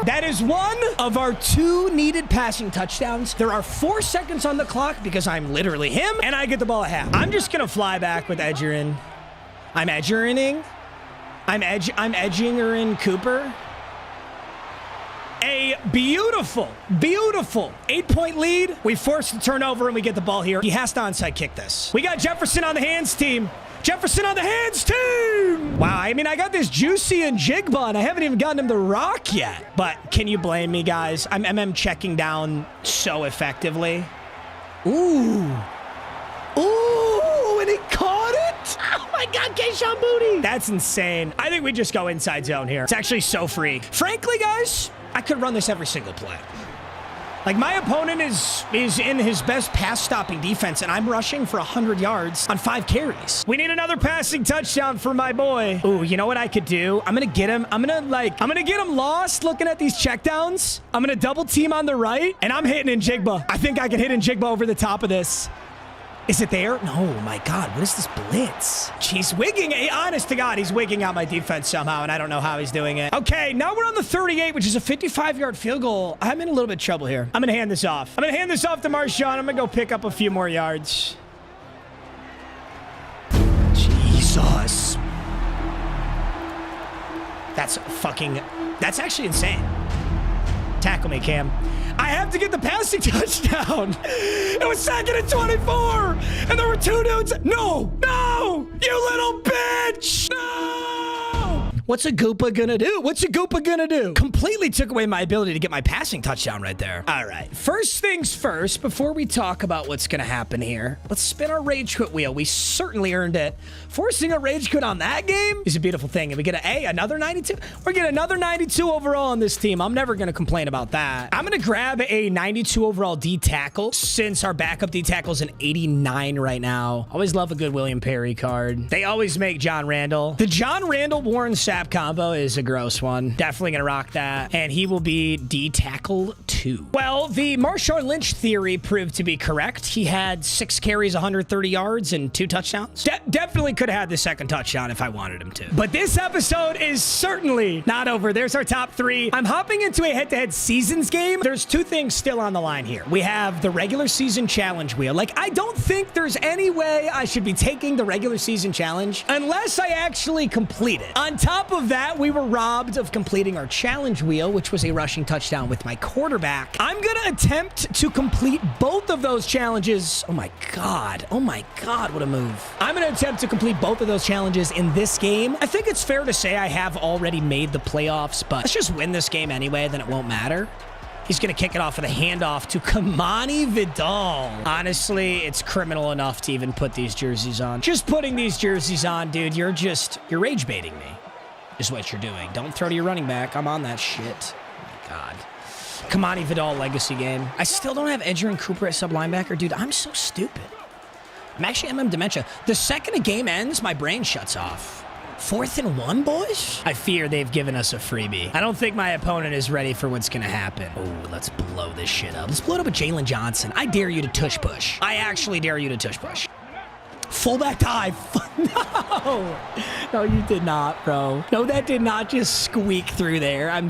That is one of our 2 needed passing touchdowns. There are 4 seconds on the clock because I'm literally him, and I get the ball at half. I'm just going to fly back with Edgerrin. I'm edging her in Cooper. A beautiful 8-point lead. We force the turnover, and we get the ball here. He has to onside kick this. We got Jefferson on the hands, team. Jefferson on the hands, team! Wow, I mean, I got this Juicy and Jigba, and I haven't even gotten him to rock yet. But can you blame me, guys? I'm MM checking down so effectively. Ooh, and he caught it! Oh my God, Keyshawn Booty! That's insane. I think we just go inside zone here. It's actually so free. Frankly, guys, I could run this every single play. Like, my opponent is in his best pass-stopping defense, and I'm rushing for 100 yards on 5 carries. We need another passing touchdown for my boy. Ooh, you know what I could do? I'm gonna get him. I'm gonna get him lost looking at these checkdowns. I'm gonna double team on the right, and I'm hitting in Jigba. I think I can hit in Jigba over the top of this. Is it there? No, my God, what is this blitz? He's wigging, honest to God, he's wigging out my defense somehow, and I don't know how he's doing it. Okay, now we're on the 38, which is a 55-yard field goal. I'm in a little bit of trouble here. I'm gonna hand this off. I'm gonna hand this off to Marshawn. I'm gonna go pick up a few more yards. Jesus. That's actually insane. Tackle me, Cam. I have to get the passing touchdown. It was 2nd and 24, and there were 2 dudes. No, you little bitch. No. What's a Goopa gonna do? Completely took away my ability to get my passing touchdown right there. All right, first things first, before we talk about what's gonna happen here, let's spin our rage quit wheel. We certainly earned it. Forcing a rage quit on that game is a beautiful thing. And we get another 92. We're getting another 92 overall on this team. I'm never gonna complain about that. I'm gonna grab a 92 overall D tackle since our backup D tackle is an 89 right now. Always love a good William Perry card. They always make John Randall. The John Randall Warren Sapp combo is a gross one. Definitely gonna rock that. And he will be D tackle 2. Well, the Marshawn Lynch theory proved to be correct. He had 6 carries, 130 yards, and 2 touchdowns. Definitely could have had the second touchdown if I wanted him to. But this episode is certainly not over. There's our top 3. I'm hopping into a head-to-head seasons game. There's 2 things still on the line here. We have the regular season challenge wheel. Like, I don't think there's any way I should be taking the regular season challenge unless I actually complete it. On top of that, we were robbed of completing our challenge wheel, which was a rushing touchdown with my quarterback. I'm gonna attempt to complete both of those challenges. Oh my God, what a move. I'm gonna attempt to complete both of those challenges in this game. I think it's fair to say I have already made the playoffs, but let's just win this game anyway, then it won't matter. He's going to kick it off with a handoff to Kamani Vidal. Honestly, it's criminal enough to even put these jerseys on. Just putting these jerseys on, dude, you're rage baiting me, is what you're doing. Don't throw to your running back. I'm on that shit. Oh my God. Kamani Vidal legacy game. I still don't have Edgerrin Cooper at sub linebacker. Dude, I'm so stupid. I'm actually MM dementia. The second a game ends, my brain shuts off. 4th and 1, boys? I fear they've given us a freebie. I don't think my opponent is ready for what's gonna happen. Oh, let's blow this shit up. Let's blow it up with Jalen Johnson. I dare you to tush push. I actually dare you to tush push. Fullback dive. No, you did not, bro. No, that did not just squeak through there. I'm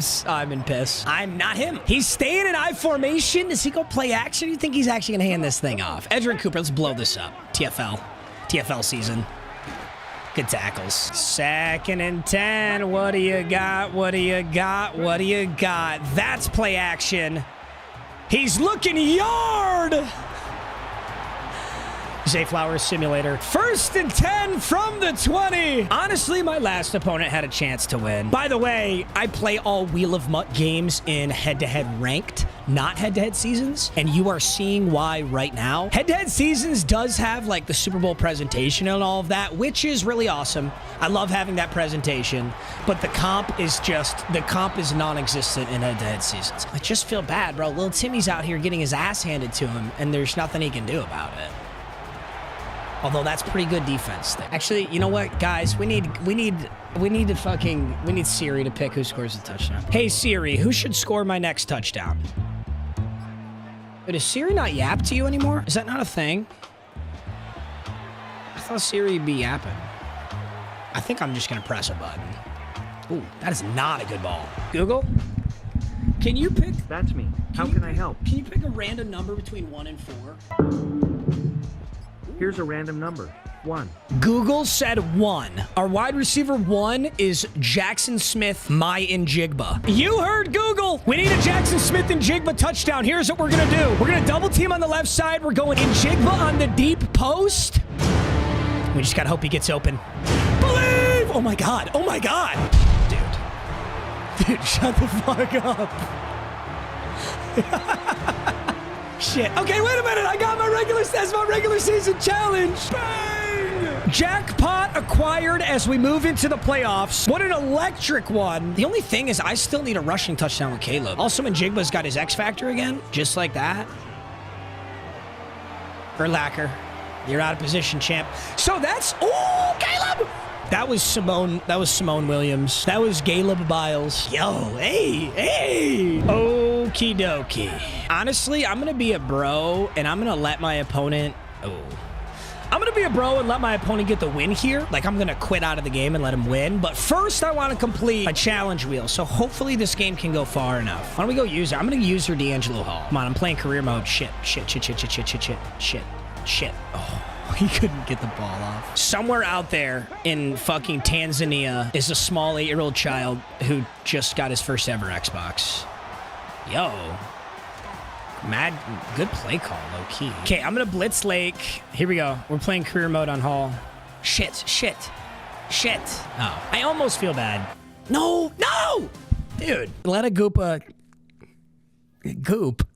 in piss. I'm not him. He's staying in I formation. Does he go play action? Do you think he's actually gonna hand this thing off? Edgerrin Cooper, let's blow this up. TFL season. Good tackles. 2nd and 10. What do you got? That's play action. He's looking yard. Zay Flowers Simulator. 1st and 10 from the 20. Honestly, my last opponent had a chance to win. By the way, I play all Wheel of MUT games in head-to-head ranked, not head-to-head seasons, and you are seeing why right now. Head-to-head seasons does have like the Super Bowl presentation and all of that, which is really awesome. I love having that presentation, but the comp is non-existent in head-to-head seasons. I just feel bad, bro. Little Timmy's out here getting his ass handed to him, and there's nothing he can do about it. Although that's pretty good defense there. Actually, you know what, guys? We need Siri to pick who scores the touchdown. Hey Siri, who should score my next touchdown? But does Siri not yap to you anymore? Is that not a thing? I thought Siri would be yapping. I think I'm just gonna press a button. Ooh, that is not a good ball. Google, can you pick? That's me. How can I help? Can you pick a random number between 1 and 4? Here's a random number. 1. Google said 1. Our wide receiver 1 is Jackson Smith, my Njigba. You heard Google. We need a Jackson Smith and Njigba touchdown. Here's what we're going to do. We're going to double team on the left side. We're going Njigba on the deep post. We just got to hope he gets open. Believe! Oh, my God. Oh, my God. Dude, shut the fuck up. Shit. Okay, wait a minute. I got my regular season challenge. Bang! Jackpot acquired as we move into the playoffs. What an electric one. The only thing is I still need a rushing touchdown with Caleb. Also, Njigba's got his X Factor again, just like that. Urlacher, you're out of position, champ. So that's... Oh, Caleb! That was Simone Williams. That was Caleb Biles. Yo, hey. Okie dokie. Honestly, I'm going to be a bro, and I'm going to let my opponent... I'm going to be a bro and let my opponent get the win here. Like, I'm going to quit out of the game and let him win. But first, I want to complete a challenge wheel. So hopefully this game can go far enough. Why don't we go user? I'm going to user D'Angelo Hall. Come on, I'm playing career mode. Shit. Oh. He couldn't get the ball off. Somewhere out there in fucking Tanzania is a small 8-year-old child who just got his first ever Xbox. Yo. Mad, good play call, low key. Okay, I'm gonna blitz Lake. Here we go. We're playing career mode on Hall. Shit. Oh, I almost feel bad. No! Dude, let a Goopa... Goop.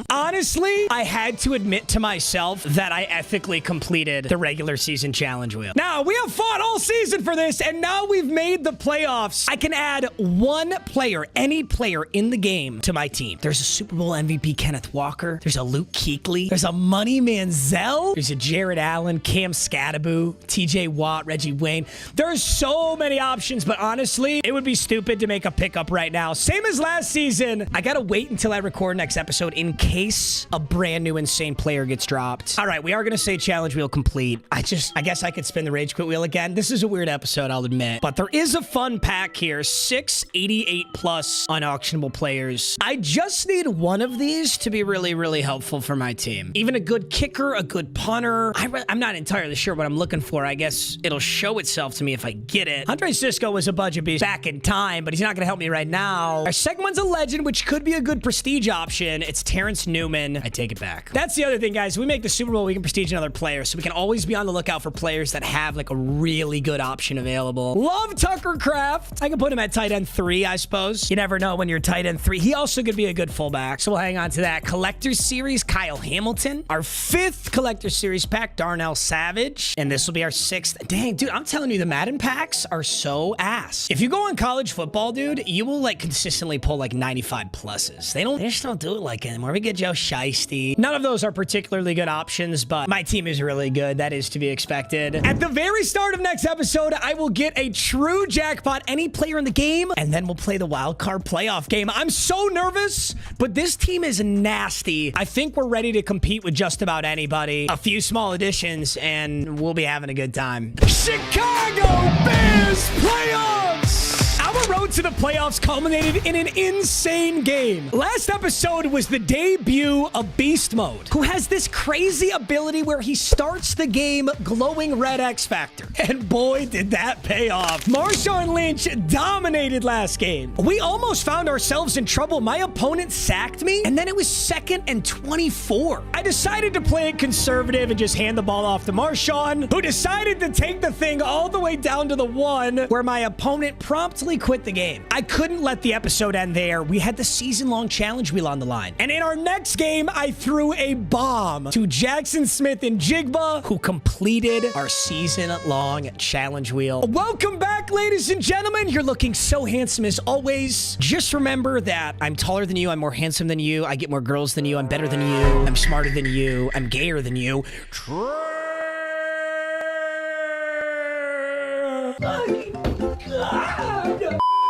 Honestly, I had to admit to myself that I ethically completed the regular season challenge wheel. Now, we have fought all season for this, and now we've made the playoffs. I can add one player, any player in the game, to my team. There's a Super Bowl MVP Kenneth Walker. There's a Luke Kuechly. There's a Money Manziel. There's a Jared Allen, Cam Scadaboo, TJ Watt, Reggie Wayne. There's so many options, but honestly, it would be stupid to make a pickup right now. Same as last season. I gotta wait until I record next episode in case a brand new insane player gets dropped. All right, we are going to say challenge wheel complete. I guess I could spin the rage quit wheel again. This is a weird episode, I'll admit. But there is a fun pack here. 6 88 plus unauctionable players. I just need one of these to be really, really helpful for my team. Even a good kicker, a good punter. I'm not entirely sure what I'm looking for. I guess it'll show itself to me if I get it. Andre Sisco was a budget beast back in time, but he's not going to help me right now. Our second one's a legend, which could be a good prestige option. It's Terrence Newman. I take it back. That's the other thing, guys. We make the Super Bowl, we can prestige another player, so we can always be on the lookout for players that have like a really good option available. Love Tucker Kraft. I can put him at tight end 3, I suppose. You never know when you're tight end 3. He also could be a good fullback, so we'll hang on to that. Collector's Series, Kyle Hamilton. Our 5th Collector's Series pack, Darnell Savage. And this will be our 6th. Dang, dude, I'm telling you, the Madden packs are so ass. If you go on college football, dude, you will like consistently pull like 95 pluses. They just don't do it like anymore. We get Joe Shiesty. None of those are particularly good options, but my team is really good. That is to be expected. At the very start of next episode, I will get a true jackpot, any player in the game, and then we'll play the wild card playoff game. I'm so nervous, but this team is nasty. I think we're ready to compete with just about anybody. A few small additions, and we'll be having a good time. Chicago Bears playoffs! Our road to the playoffs culminated in an insane game. Last episode was the debut of Beast Mode, who has this crazy ability where he starts the game glowing red X Factor. And boy, did that pay off. Marshawn Lynch dominated last game. We almost found ourselves in trouble. My opponent sacked me, and then it was 2nd and 24. I decided to play it conservative and just hand the ball off to Marshawn, who decided to take the thing all the way down to the 1, where my opponent promptly quit the game. I couldn't let the episode end there. We had the season-long challenge wheel on the line. And in our next game, I threw a bomb to Jackson Smith and Jigba, who completed our season-long challenge wheel. Welcome back, ladies and gentlemen. You're looking so handsome as always. Just remember that I'm taller than you, I'm more handsome than you, I get more girls than you, I'm better than you, I'm smarter than you, I'm gayer than you.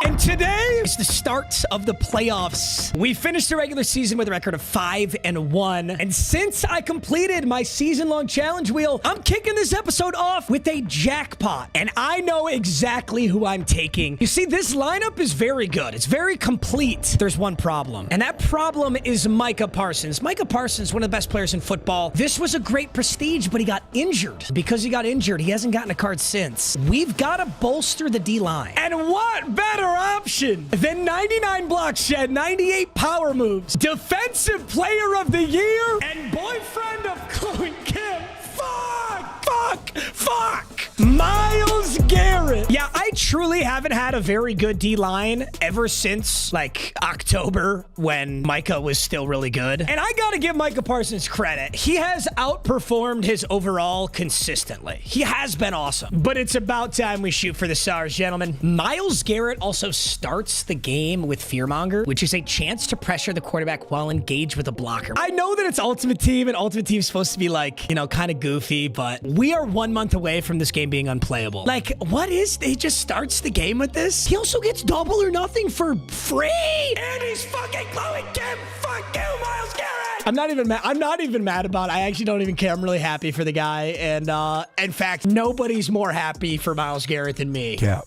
And today is the start of the playoffs. We finished the regular season with a record of 5-1. And since I completed my season-long challenge wheel, I'm kicking this episode off with a jackpot. And I know exactly who I'm taking. You see, this lineup is very good. It's very complete. There's one problem. And that problem is Micah Parsons. Micah Parsons, one of the best players in football. This was a great prestige, but he got injured. Because he got injured, he hasn't gotten a card since. We've got to bolster the D-line. And what better option than 99 block shed, 98 power moves, defensive player of the year, and boyfriend of Chloe Kim? Fuck! Myles Garrett. Yeah, I truly haven't had a very good D-line ever since, like, October when Micah was still really good. And I gotta give Micah Parsons credit. He has outperformed his overall consistently. He has been awesome. But it's about time we shoot for the stars, gentlemen. Myles Garrett also starts the game with Fearmonger, which is a chance to pressure the quarterback while engaged with a blocker. I know that it's Ultimate Team, and Ultimate Team's supposed to be, like, you know, kind of goofy, but we are 1 month away from this game being unplayable. Like, what is... He just starts the game with this? He also gets double or nothing for free! And he's fucking glowing Kim! Fuck you, Myles Garrett! I'm not even mad about it. I actually don't even care. I'm really happy for the guy. And, in fact, nobody's more happy for Myles Garrett than me. Yeah.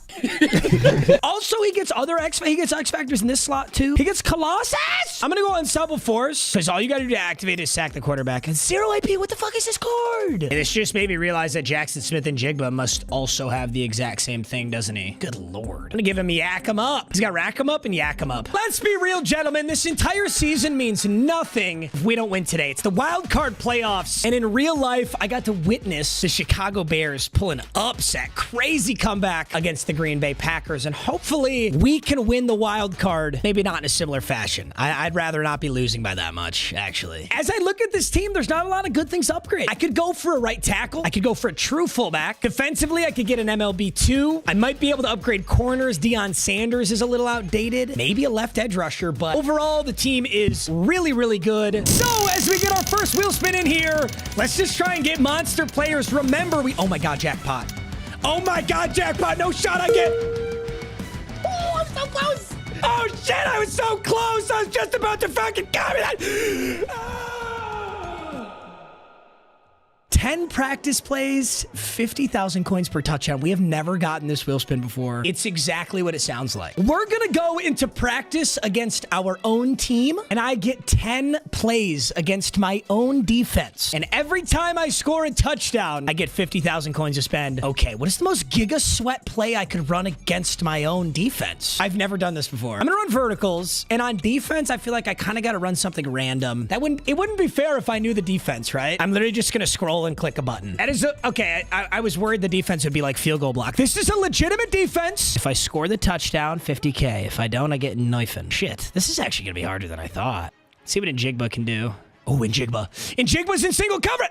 Also, he gets X Factors in this slot, too. He gets Colossus! I'm gonna go Unstoppable Force, because all you gotta do to activate is sack the quarterback. And 0 AP, what the fuck is this card? And this just made me realize that Jackson Smith and Jigba must also have the exact same thing, doesn't he? Good lord. I'm gonna give him Yak 'em Up. He's got Rack 'em Up and Yak 'em Up. Let's be real, gentlemen. This entire season means nothing if we don't win today. It's the wild card playoffs. And in real life, I got to witness the Chicago Bears pull an upset, crazy comeback against the Green Bay Packers. And hopefully we can win the wild card, maybe not in a similar fashion. I'd rather not be losing by that much, actually. As I look at this team, there's not a lot of good things to upgrade. I could go for a right tackle. I could go for a true fullback. Defensively, I could get an MLB2. I might be able to upgrade corners. Deion Sanders is a little outdated. Maybe a left edge rusher, but overall, the team is really, really good. So, as we get our first wheel spin in here, let's just try and get monster players. Remember, oh my God, jackpot. Oh my God, jackpot. No shot I get. Oh, I'm so close. Oh shit, I was so close. I was just about to fucking copy that. 10 practice plays, 50,000 coins per touchdown. We have never gotten this wheel spin before. It's exactly what it sounds like. We're gonna go into practice against our own team, and I get 10 plays against my own defense. And every time I score a touchdown, I get 50,000 coins to spend. Okay, what is the most giga sweat play I could run against my own defense? I've never done this before. I'm gonna run verticals, and on defense, I feel like I kind of gotta run something random. It wouldn't be fair if I knew the defense, right? I'm literally just gonna scroll and click a button. That is okay. I was worried the defense would be like field goal block. This is a legitimate defense. If I score the touchdown, 50K. If I don't, I get knifing. Shit, this is actually gonna be harder than I thought. Let's see what Njigba can do. Oh, Njigba's in single coverage.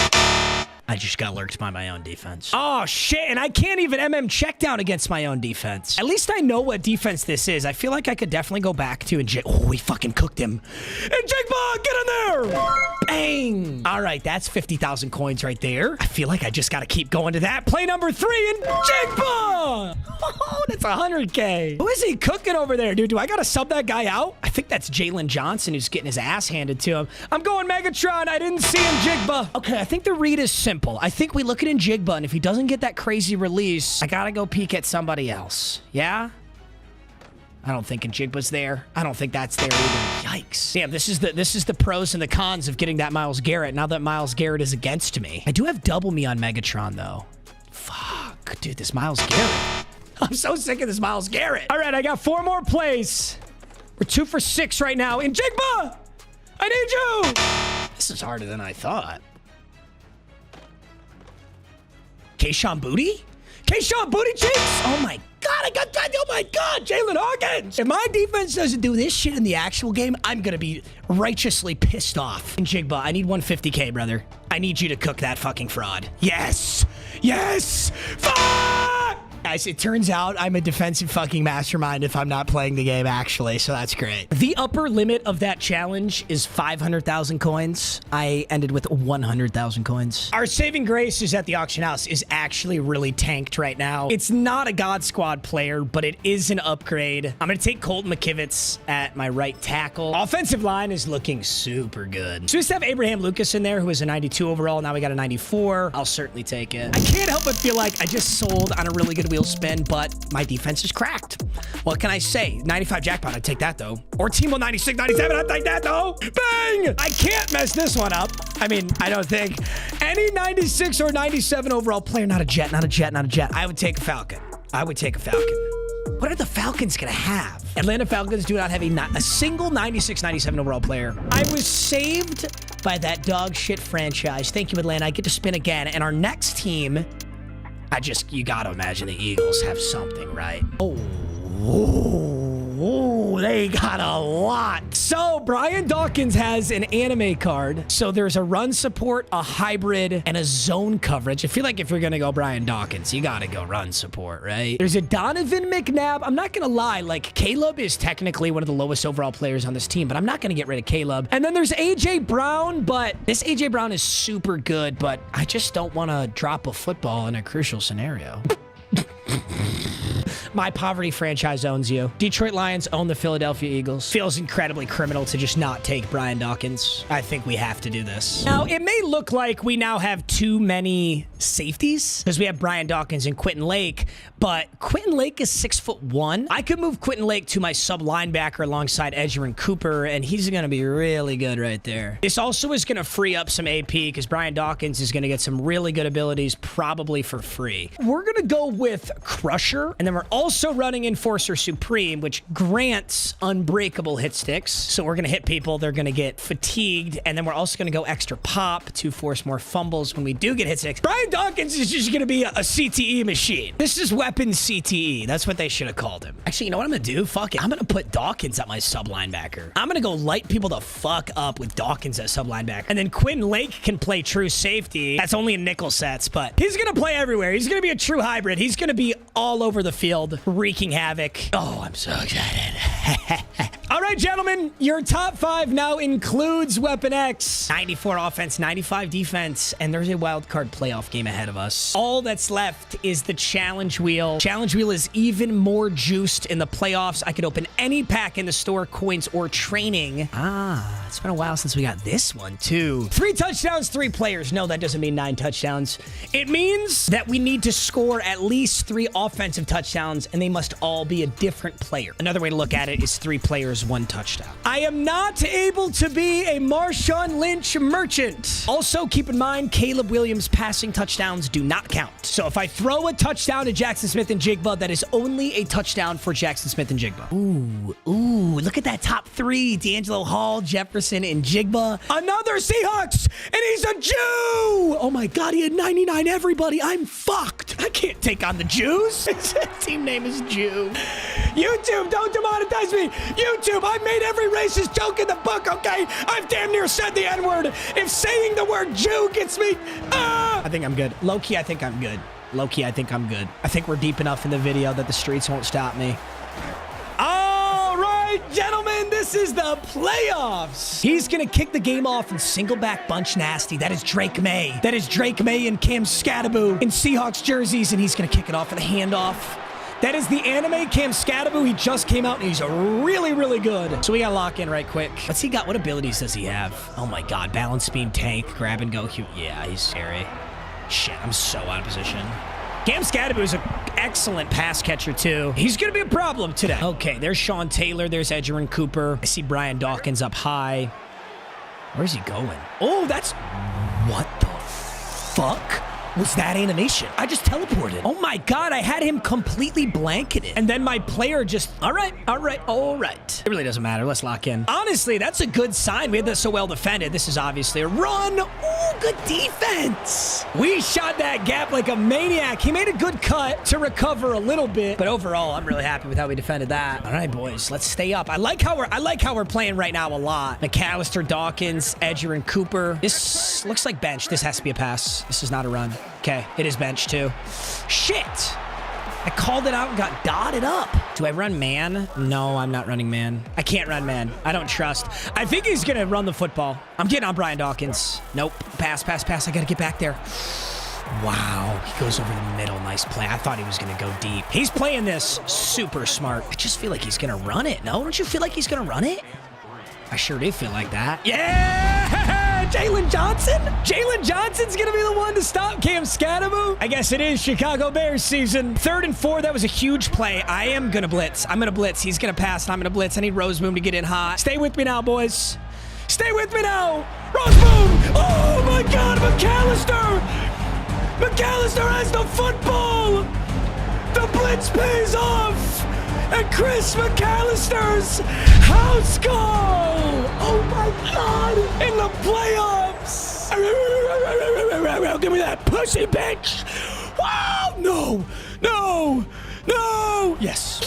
I just got lurked by my own defense. Oh, shit, and I can't even check down against my own defense. At least I know what defense this is. I feel like I could definitely go back to Njigba. Oh, he fucking cooked him. Njigba, get in there! Bang! All right, that's 50,000 coins right there. I feel like I just got to keep going to that. Play number 3, and Njigba! Oh, that's 100K. Who is he cooking over there, dude? Do I got to sub that guy out? I think that's Jalen Johnson who's getting his ass handed to him. I'm going Megatron. I didn't see him, Njigba. Okay, I think the read is simple. I think we look at Njigba, and if he doesn't get that crazy release, I gotta go peek at somebody else. Yeah? I don't think Njigba's there. I don't think that's there either. Yikes. Damn, this is the pros and the cons of getting that Myles Garrett now that Myles Garrett is against me. I do have double me on Megatron, though. Fuck. Dude, this Myles Garrett. I'm so sick of this Myles Garrett. All right, I got 4 more plays. We're 2 for 6 right now. Njigba! I need you! This is harder than I thought. Kayshawn Booty? Kayshawn Booty Cheeks? Oh my God, I got that. Oh my God, Jalen Hawkins. If my defense doesn't do this shit in the actual game, I'm going to be righteously pissed off. Njigba, I need 150K, brother. I need you to cook that fucking fraud. Yes. Yes. Fuck! Guys, it turns out I'm a defensive fucking mastermind if I'm not playing the game, actually, so that's great. The upper limit of that challenge is 500,000 coins. I ended with 100,000 coins. Our saving grace is at the auction house is actually really tanked right now. It's not a God Squad player, but it is an upgrade. I'm going to take Colton McKivitz at my right tackle. Offensive line is looking super good. So we just have Abraham Lucas in there, who is a 92 overall. Now we got a 94. I'll certainly take it. I can't help but feel like I just sold on a really good wheel spin, but my defense is cracked. What can I say? 95 jackpot, I'd take that though. Or Team 96, 97, I'd take that though. Bang! I can't mess this one up. I mean, I don't think. Any 96 or 97 overall player, not a jet, not a jet, not a jet. I would take a Falcon. I would take a Falcon. What are the Falcons gonna have? Atlanta Falcons do not have a single 96, 97 overall player. I was saved by that dog shit franchise. Thank you, Atlanta. I get to spin again. And our next team, you gotta imagine the Eagles have something, right? Oh, they got a lot. So Brian Dawkins has an anime card. So there's a run support, a hybrid, and a zone coverage. I feel like if you're gonna go Brian Dawkins, you gotta go run support, right? There's a Donovan McNabb. I'm not gonna lie, like Caleb is technically one of the lowest overall players on this team, but I'm not gonna get rid of Caleb. And then there's AJ Brown, but this AJ Brown is super good, but I just don't want to drop a football in a crucial scenario. My poverty franchise owns you. Detroit Lions own the Philadelphia Eagles. Feels incredibly criminal to just not take Brian Dawkins. I think we have to do this. Now, it may look like we now have too many safeties because we have Brian Dawkins and Quentin Lake, but Quentin Lake is 6'1". I could move Quentin Lake to my sub linebacker alongside Edgerrin Cooper, and he's going to be really good right there. This also is going to free up some AP because Brian Dawkins is going to get some really good abilities probably for free. We're going to go with Crusher, and then we're also running Enforcer Supreme, which grants unbreakable hit sticks. So we're going to hit people. They're going to get fatigued. And then we're also going to go extra pop to force more fumbles when we do get hit sticks. Brian Dawkins is just going to be a CTE machine. This is weapon CTE. That's what they should have called him. Actually, you know what I'm going to do? Fuck it. I'm going to put Dawkins at my sub linebacker. I'm going to go light people the fuck up with Dawkins at sub linebacker. And then Quentin Lake can play true safety. That's only in nickel sets, but he's going to play everywhere. He's going to be a true hybrid. He's going to be all over the field, wreaking havoc. Oh, I'm so excited. All right, gentlemen, your top 5 now includes Weapon X. 94 offense, 95 defense, and there's a wild card playoff game ahead of us. All that's left is the challenge wheel. Challenge wheel is even more juiced in the playoffs. I could open any pack in the store, coins, or training. It's been a while since we got this one, too. 3 touchdowns, 3 players. No, that doesn't mean 9 touchdowns. It means that we need to score at least 3 offensive touchdowns, and they must all be a different player. Another way to look at it is 3 players, 1 touchdown. I am not able to be a Marshawn Lynch merchant. Also, keep in mind, Caleb Williams' passing touchdowns do not count. So if I throw a touchdown to Jackson Smith and Jigba, that is only a touchdown for Jackson Smith and Jigba. Ooh, look at that top 3. D'Angelo Hall, Jefferson, and Jigba. Another Seahawks, and he's a Jew! Oh my God, he had 99 everybody. I'm fucked. I can't take on the Jews. His team name is Jew. YouTube, don't demonetize me. YouTube, I made every racist joke in the book, okay? I've damn near said the N-word. If saying the word Jew gets me, I think I'm good. Low-key, I think I'm good. Low-key, I think I'm good. I think we're deep enough in the video that the streets won't stop me. All right, gentlemen, this is the playoffs. He's going to kick the game off in single back bunch nasty. That is Drake May. That is Drake May and Cam Scattaboo in Seahawks jerseys, and he's going to kick it off with a handoff. That is the anime Cam Scattaboo. He just came out, and he's really, really good. So we got to lock in right quick. What's he got? What abilities does he have? Oh, my God. Balance beam, tank, grab and go. Yeah, he's scary. Shit, I'm so out of position. Cam Scattaboo is excellent pass catcher, too. He's going to be a problem today. Okay, there's Sean Taylor. There's Edgerrin Cooper. I see Brian Dawkins up high. Where's he going? Oh, that's... What the fuck was that animation? I just teleported. Oh my God, I had him completely blanketed. And then my player just, all right. It really doesn't matter. Let's lock in. Honestly, that's a good sign. We had that so well defended. This is obviously a run. Oh, good defense. We shot that gap like a maniac. He made a good cut to recover a little bit. But overall, I'm really happy with how we defended that. All right, boys, let's stay up. I like how we're playing right now a lot. McAllister, Dawkins, Edgerrin Cooper. This looks like bench. This has to be a pass. This is not a run. Okay, it is bench too. Shit! I called it out and got dotted up. Do I run man? No, I'm not running man. I can't run man. I don't trust. I think he's gonna run the football. I'm getting on Brian Dawkins. Nope. Pass. I gotta get back there. Wow, he goes over the middle. Nice play. I thought he was gonna go deep. He's playing this super smart. I just feel like he's gonna run it. No, don't you feel like he's gonna run it? I sure do feel like that. Yeah! Jalen Johnson? Jalen Johnson's going to be the one to stop Cam Scattermoo? I guess it is Chicago Bears season. 3rd and 4, that was a huge play. I am going to blitz. I'm going to blitz. He's going to pass, and I'm going to blitz. I need Roseboom to get in hot. Stay with me now, boys. Stay with me now. Roseboom! Oh, my God, McAllister! McAllister has the football! The blitz pays off! And Chris McAllister's house goal! Oh my God! In the playoffs! Give me that pussy, bitch! Wow! No! Yes.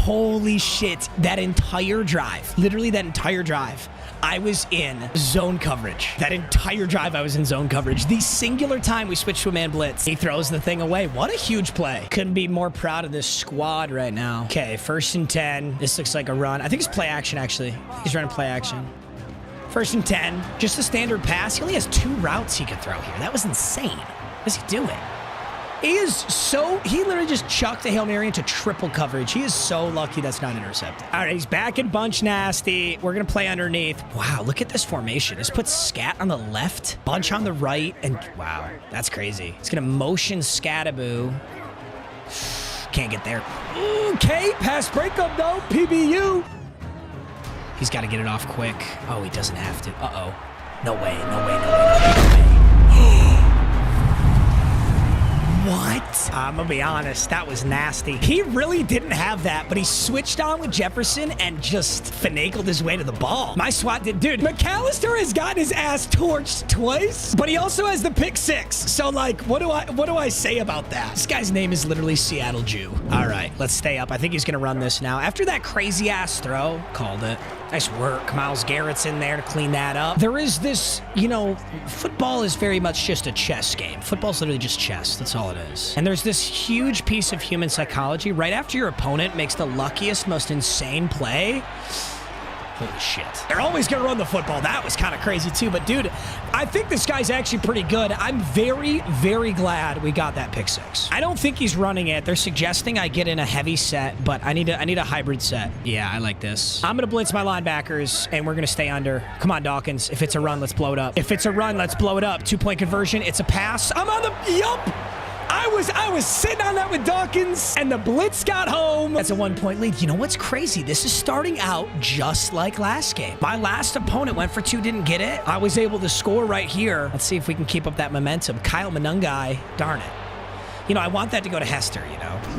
Holy shit! That entire drive, literally that entire drive, I was in zone coverage. That entire drive, I was in zone coverage. The singular time we switched to a man blitz, he throws the thing away. What a huge play. Couldn't be more proud of this squad right now. Okay, 1st and 10. This looks like a run. I think it's play action, actually. He's running play action. 1st and 10. Just a standard pass. He only has 2 routes he could throw here. That was insane. What's he doing? He literally just chucked a Hail Mary into triple coverage. He is so lucky that's not intercepted. All right, he's back in bunch nasty. We're going to play underneath. Wow, look at this formation. This puts Scat on the left, bunch on the right, and wow, that's crazy. It's going to motion Scattermoo. Can't get there. Okay, pass breakup though, PBU. He's got to get it off quick. Oh, he doesn't have to. Uh-oh. No way. What? I'm gonna be honest, that was nasty. He really didn't have that, but he switched on with Jefferson and just finagled his way to the ball. My SWAT did. Dude, McAllister has gotten his ass torched twice, but he also has the pick 6. So, like, what do I say about that? This guy's name is literally Seattle Jew. All right, let's stay up. I think he's gonna run this now. After that crazy ass throw, called it. Nice work. Myles Garrett's in there to clean that up. There is this, football is very much just a chess game. Football's literally just chess. That's all it is. And there's this huge piece of human psychology. Right after your opponent makes the luckiest, most insane play, holy shit. They're always going to run the football. That was kind of crazy too. But dude, I think this guy's actually pretty good. I'm very, very glad we got that pick 6. I don't think he's running it. They're suggesting I get in a heavy set, but I need a hybrid set. Yeah, I like this. I'm going to blitz my linebackers, and we're going to stay under. Come on, Dawkins. If it's a run, let's blow it up. If it's a run, let's blow it up. 2-point conversion. It's a pass. I'm on the... Yup! I was sitting on that with Dawkins, and the blitz got home. That's a 1-point lead. You know what's crazy? This is starting out just like last game. My last opponent went for 2, didn't get it. I was able to score right here. Let's see if we can keep up that momentum. Kyle Monungai, darn it. I want that to go to Hester,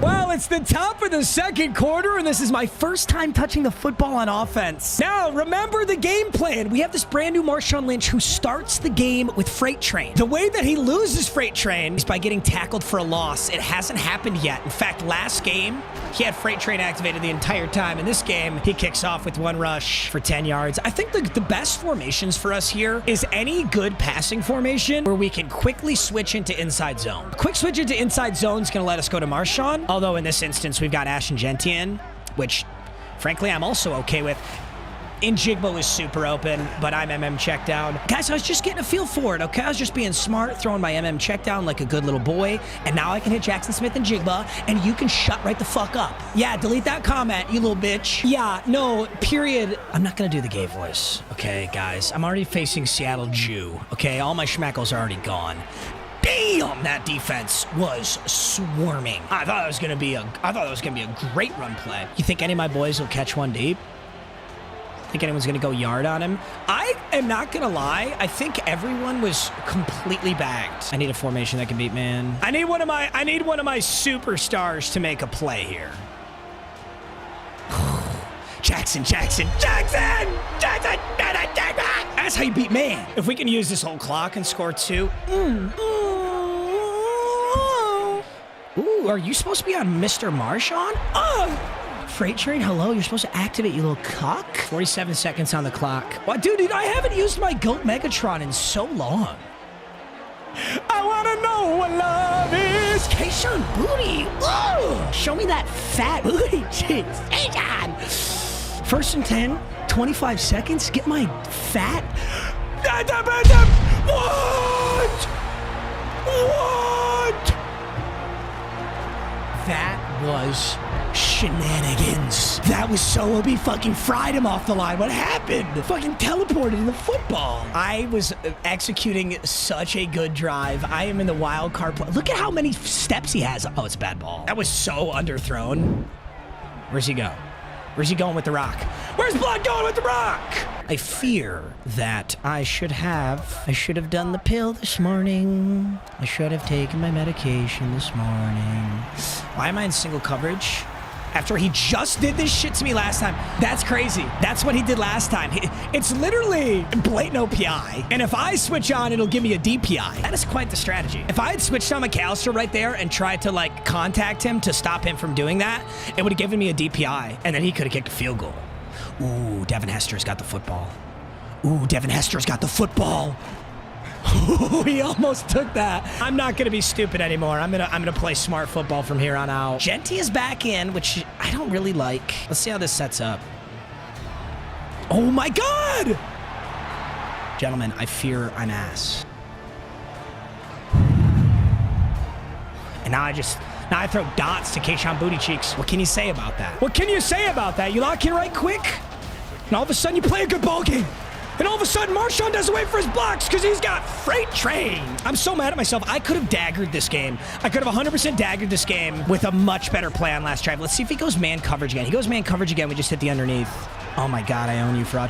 Well, it's the top of the 2nd quarter, and this is my first time touching the football on offense. Now, remember the game plan. We have this brand new Marshawn Lynch who starts the game with Freight Train. The way that he loses Freight Train is by getting tackled for a loss. It hasn't happened yet. In fact, last game, he had Freight Train activated the entire time. In this game, he kicks off with 1 rush for 10 yards. I think the best formations for us here is any good passing formation where we can quickly switch into inside zone. Quick switch into inside zone is going to let us go to Marshawn. Although in this instance, we've got Ashton Gentian, which frankly, I'm also okay with. Njigba is super open, but I'm MM check down. Guys, I was just getting a feel for it, okay? I was just being smart, throwing my MM check down like a good little boy, and now I can hit Jackson Smith and Njigba, and you can shut right the fuck up. Yeah, delete that comment, you little bitch. Yeah, no, period. I'm not gonna do the gay voice, okay, guys? I'm already facing Seattle Jew, okay? All my schmeckles are already gone. Damn Damn, that defense was swarming. I thought it was gonna be a great run play. You think any of my boys will catch one deep? Think anyone's gonna go yard on him? I am not gonna lie. I think everyone was completely bagged. I need a formation that can beat man. I need one of my superstars to make a play here. Jackson. That's how you beat man. If we can use this whole clock and score 2. Ooh, are you supposed to be on Mr. Marshawn? Freight train, hello, you're supposed to activate, you little cock. 47 seconds on the clock. What, dude, I haven't used my GOAT Megatron in so long. I wanna know what love is. Kayshawn booty. Ooh, show me that fat booty. Jeez. Hey, God. First and 10, 25 seconds. Get my fat. What? That was shenanigans. That was so OB fucking fried him off the line. What happened? Fucking teleported in the football. I was executing such a good drive. I am in the wild card. Look at how many steps he has. Oh, it's a bad ball. That was so underthrown. Where's he go? Where's he going with the rock? Where's Blood going with the rock? I fear that I should have done the pill this morning. I should have taken my medication this morning. Why am I in single coverage? After he just did this shit to me last time. That's crazy. That's what he did last time. It's literally blatant OPI. And if I switch on, it'll give me a DPI. That is quite the strategy. If I had switched on McAllister right there and tried to like contact him to stop him from doing that, it would have given me a DPI. And then he could have kicked a field goal. Ooh, Devin Hester's got the football. Ooh, Devin Hester's got the football. He almost took that. I'm not gonna be stupid anymore. I'm gonna play smart football from here on out. Genty is back in, which I don't really like. Let's see how this sets up. Oh my God! Gentlemen, I fear I'm ass. And now I throw dots to Kayshawn Booty Cheeks. What can you say about that? What can you say about that? You lock in right quick, and all of a sudden you play a good ball game. And all of a sudden, Marshawn doesn't wait for his blocks because he's got freight train. I'm so mad at myself. I could have daggered this game. I could have 100% daggered this game with a much better play on last drive. Let's see if he goes man coverage again. He goes man coverage again. We just hit the underneath. Oh my God, I own you, fraud.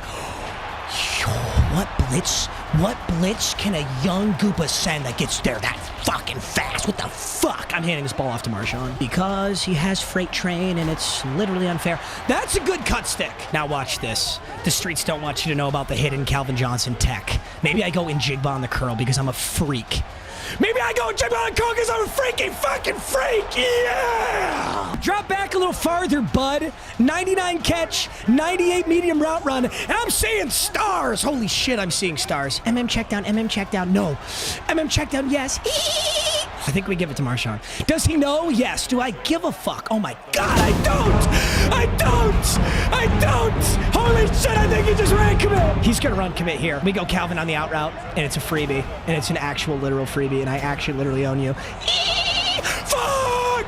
What blitz can a young Goopa send that gets there that fucking fast? What the fuck? I'm handing this ball off to Marshawn because he has freight train and it's literally unfair. That's a good cut stick. Now watch this. The streets don't want you to know about the hidden Calvin Johnson tech. Maybe I go in Jigba on the curl because I'm a freak. Maybe I go Jigba on the curl because I'm a freaking fucking freak. Yeah! Drop back a little farther, bud. 99 catch, 98 medium route run, and I'm seeing stars. Holy shit, I'm seeing stars. MM check down, no. MM check down, yes. I think we give it to Marshawn. Does he know? Yes. Do I give a fuck? Oh my God, I don't. Holy shit, I think he just ran commit. He's gonna run commit here. We go Calvin on the out route, and it's a freebie, and it's an actual literal freebie, and I actually literally own you. Fuck!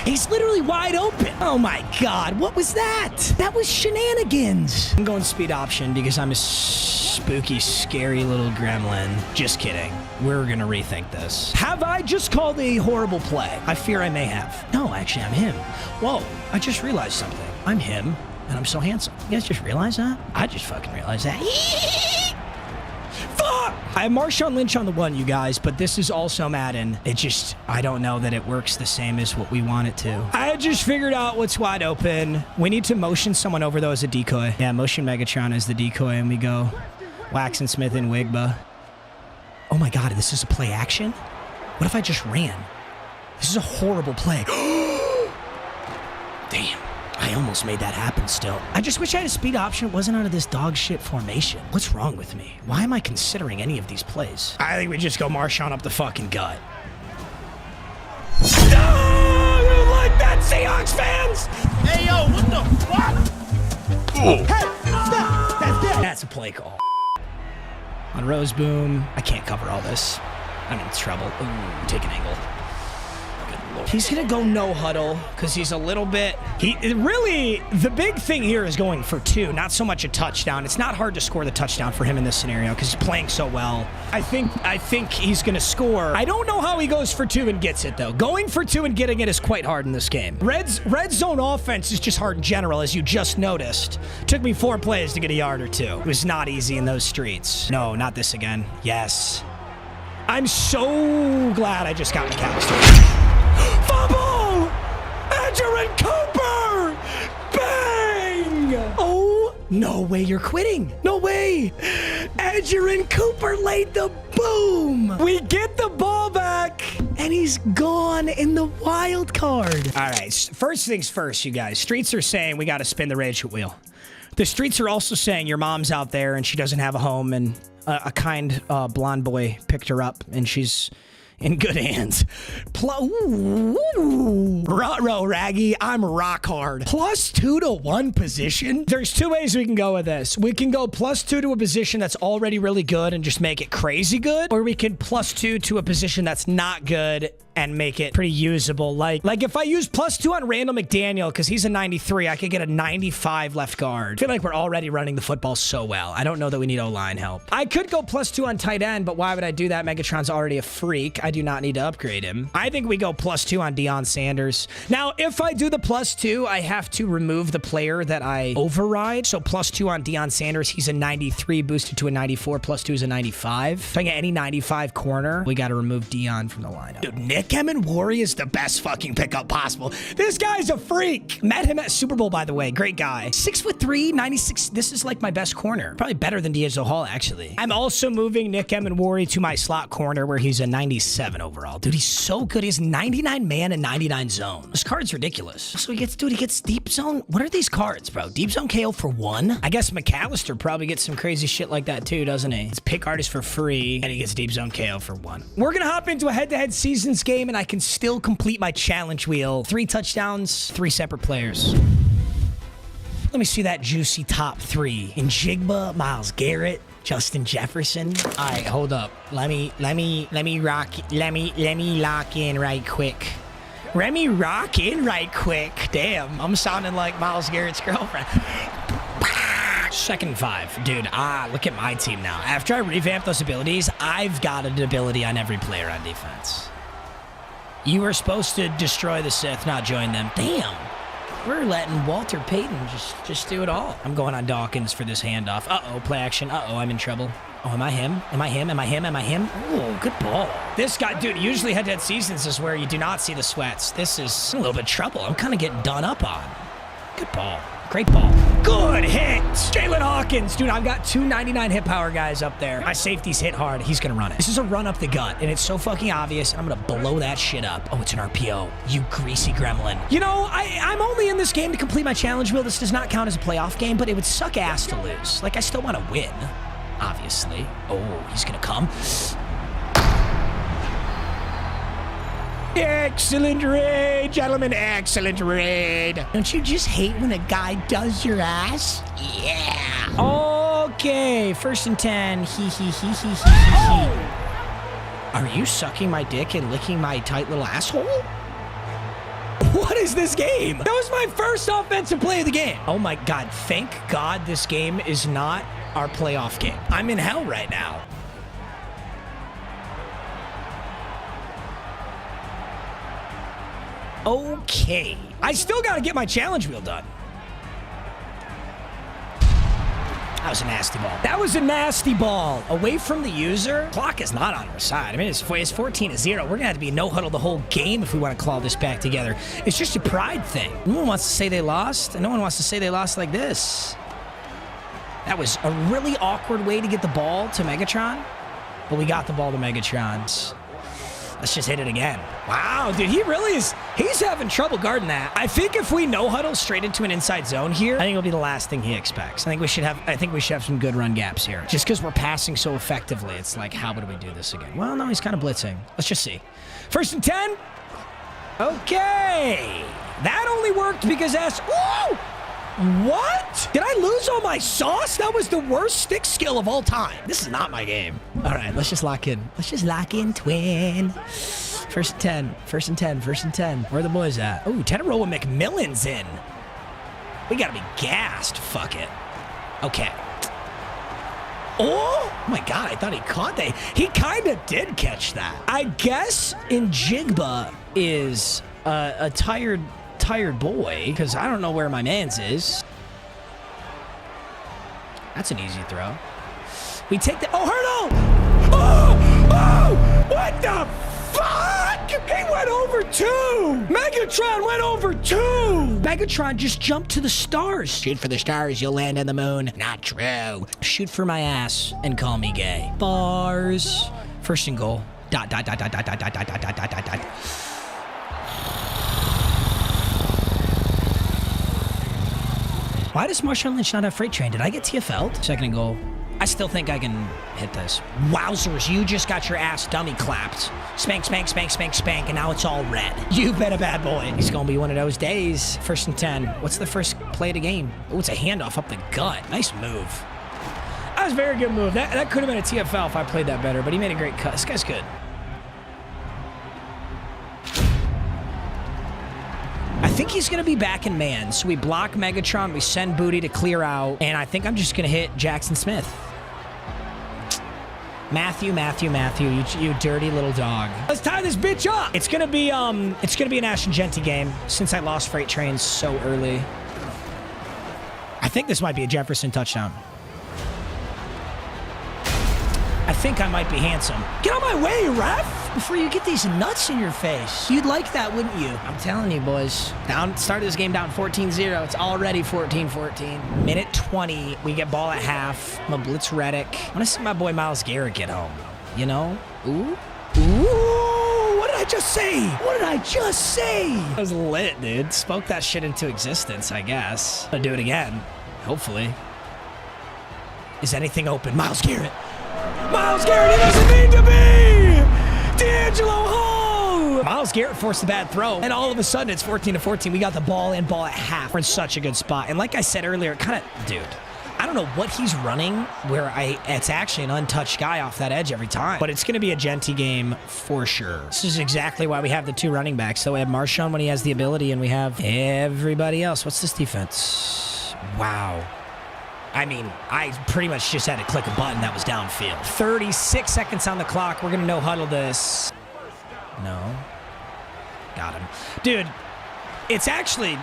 He's literally wide open. Oh my God, what was that? That was shenanigans. I'm going speed option because I'm a spooky, scary little gremlin. Just kidding. We're gonna rethink this. Have I just called a horrible play? I fear I may have. No, actually, I'm him. Whoa, I just realized something. I'm him, and I'm so handsome. You guys just realize that? I just fucking realized that. Fuck! I have Marshawn Lynch on the one, you guys, but this is also Madden. I don't know that it works the same as what we want it to. I just figured out what's wide open. We need to motion someone over, though, as a decoy. Yeah, motion Megatron as the decoy, and we go Waxon Smith and Wigba. Oh my God, this is a play action? What if I just ran? This is a horrible play. Damn. I almost made that happen still. I just wish I had a speed option. It wasn't out of this dog shit formation. What's wrong with me? Why am I considering any of these plays? I think we just go Marshawn up the fucking gut. Oh, you like that, Seahawks fans? Hey, yo, what the fuck? Hey, stop. That's a play call. On Rose Boom, I can't cover all this. I'm in trouble. Ooh, take an angle. Good huddle. He's going to go no huddle because he's a little bit... Really, the big thing here is going for 2, not so much a touchdown. It's not hard to score the touchdown for him in this scenario because he's playing so well. I think he's going to score. I don't know how he goes for 2 and gets it, though. Going for 2 and getting it is quite hard in this game. Red zone offense is just hard in general, as you just noticed. Took me 4 plays to get a yard or 2. It was not easy in those streets. No, not this again. Yes. I'm so glad I just got McAllister. Fumble! Andrew Cooper! Bang! Oh, no way you're quitting. No way. Andrew Cooper laid the boom. We get the ball back, and he's gone in the wild card. All right, first things first, you guys. Streets are saying we got to spin the rage wheel. The streets are also saying your mom's out there, and she doesn't have a home, and a kind blonde boy picked her up, and she's in good hands. Ruh-roh, Raggy. I'm rock hard. +2 to 1 position? There's 2 ways we can go with this. We can go +2 to a position that's already really good and just make it crazy good, or we can +2 to a position that's not good and make it pretty usable. Like if I use +2 on Randall McDaniel, because he's a 93, I could get a 95 left guard. I feel like we're already running the football so well. I don't know that we need O-line help. I could go +2 on tight end, but why would I do that? Megatron's already a freak. I do not need to upgrade him. I think we go +2 on Deion Sanders. Now, if I do the +2, I have to remove the player that I override. So +2 on Deion Sanders, he's a 93 boosted to a 94. +2 is a 95. If I get any 95 corner, we got to remove Deion from the lineup. Dude, Nick Warrior is the best fucking pickup possible. This guy's a freak. Met him at Super Bowl, by the way. Great guy. 6'3", 96. This is like my best corner. Probably better than D'Angelo Hall, actually. I'm also moving Nick Warrior to my slot corner where he's a 97 overall. Dude, he's so good. He has 99 man and 99 zone. This card's ridiculous. So he gets deep zone. What are these cards, bro? Deep zone KO for 1? I guess McAllister probably gets some crazy shit like that too, doesn't he? His pick art is for free, and he gets deep zone KO for 1. We're gonna hop into a head-to-head seasons game, and I can still complete my challenge wheel. 3 touchdowns, 3 separate players. Let me see that juicy top 3. Njigba, Myles Garrett, Justin Jefferson. All right, hold up. Let me lock in right quick. Let me rock in right quick. Damn, I'm sounding like Myles Garrett's girlfriend. 2nd and 5. Dude, look at my team now. After I revamp those abilities, I've got an ability on every player on defense. You were supposed to destroy the Sith, not join them. Damn. We're letting Walter Payton just do it all. I'm going on Dawkins for this handoff. Uh-oh, play action. Uh-oh, I'm in trouble. Oh, am I him? Am I him? Am I him? Am I him? Oh, good ball. This guy, dude, usually head-to-head seasons is where you do not see the sweats. This is a little bit of trouble. I'm kind of getting done up on. Good ball. Great ball. Good hit. Jalen Hawkins. Dude, I've got 299 hit power guys up there. My safety's hit hard. He's going to run it. This is a run up the gut, and it's so fucking obvious. I'm going to blow that shit up. Oh, it's an RPO. You greasy gremlin. You know, I'm only in this game to complete my challenge wheel. This does not count as a playoff game, but it would suck ass to lose. Like, I still want to win, obviously. Oh, he's going to come. Excellent raid, gentlemen. Excellent raid. Don't you just hate when a guy does your ass? Yeah. Okay, 1st and 10. Are you sucking my dick and licking my tight little asshole? What is this game? That was my first offensive play of the game. Oh my God. Thank God this game is not our playoff game. I'm in hell right now. Okay. I still got to get my challenge wheel done. That was a nasty ball. That was a nasty ball. Away from the user. Clock is not on our side. I mean, it's 14-0. We're going to have to be no huddle the whole game if we want to claw this back together. It's just a pride thing. No one wants to say they lost, and no one wants to say they lost like this. That was a really awkward way to get the ball to Megatron, but we got the ball to Megatron's. Let's just hit it again. Wow, dude, he really is. He's having trouble guarding that. I think if we no huddle straight into an inside zone here, I think it'll be the last thing he expects. I think we should have some good run gaps here. Just because we're passing so effectively, it's like, how would we do this again? Well, no, he's kind of blitzing. Let's just see. 1st and 10. Okay. That only worked because Woo! What? Did I lose all my sauce? That was the worst stick skill of all time. This is not my game. All right, let's just lock in. Let's just lock in, twin. First and 10, first and 10, first and 10. Where are the boys at? Oh, Tenaroa McMillan's in. We gotta be gassed. Fuck it. Okay. Oh my God, I thought he caught that. He kind of did catch that. I guess Njigba is a tired boy, because I don't know where my man's is. That's an easy throw. We take the, oh, Hurdle! Oh, what the fuck? He went over 2. Megatron went over 2. Megatron just jumped to the stars. Shoot for the stars, you'll land on the moon. Not true. Shoot for my ass and call me gay. Bars. First and goal. Dot, dot, dot, dot, dot, dot, dot, dot, dot, dot, dot, dot. Why does Marshawn Lynch not have freight train? Did I get TFL'd? Second and goal. I still think I can hit this. Wowzers, you just got your ass dummy clapped. Spank, spank, spank, spank, spank, and now it's all red. You've been a bad boy. It's gonna be one of those days. First and 10. What's the first play of the game? Oh, it's a handoff up the gut. Nice move. That was a very good move. That could have been a TFL if I played that better, but he made a great cut. This guy's good. I think he's going to be back in man. So we block Megatron, we send Booty to clear out, and I think I'm just going to hit Jackson Smith. Matthew, you dirty little dog. Let's tie this bitch up. It's going to be an Ashton Genty game since I lost freight trains so early. I think this might be a Jefferson touchdown. I think I might be handsome. Get out of my way, ref! Before you get these nuts in your face. You'd like that, wouldn't you? I'm telling you, boys. Start this game down 14-0. It's already 14-14. Minute 20. We get ball at half. I'm a blitz Reddick. I want to see my boy Myles Garrett get home. You know? Ooh. Ooh! What did I just say? What did I just say? That was lit, dude. Spoke that shit into existence, I guess. I'll do it again. Hopefully. Is anything open? Myles Garrett. Myles Garrett, he doesn't need to be! D'Angelo Hall! Myles Garrett forced a bad throw, and all of a sudden it's 14-14. We got the ball and ball at half. We're in such a good spot. And like I said earlier, dude, I don't know what he's running where it's actually an untouched guy off that edge every time. But it's going to be a Genty game for sure. This is exactly why we have the 2 running backs. So we have Marshawn when he has the ability, and we have everybody else. What's this defense? Wow. I mean, I pretty much just had to click a button that was downfield. 36 seconds on the clock. We're going to no-huddle this. No. Got him. Dude, it's actually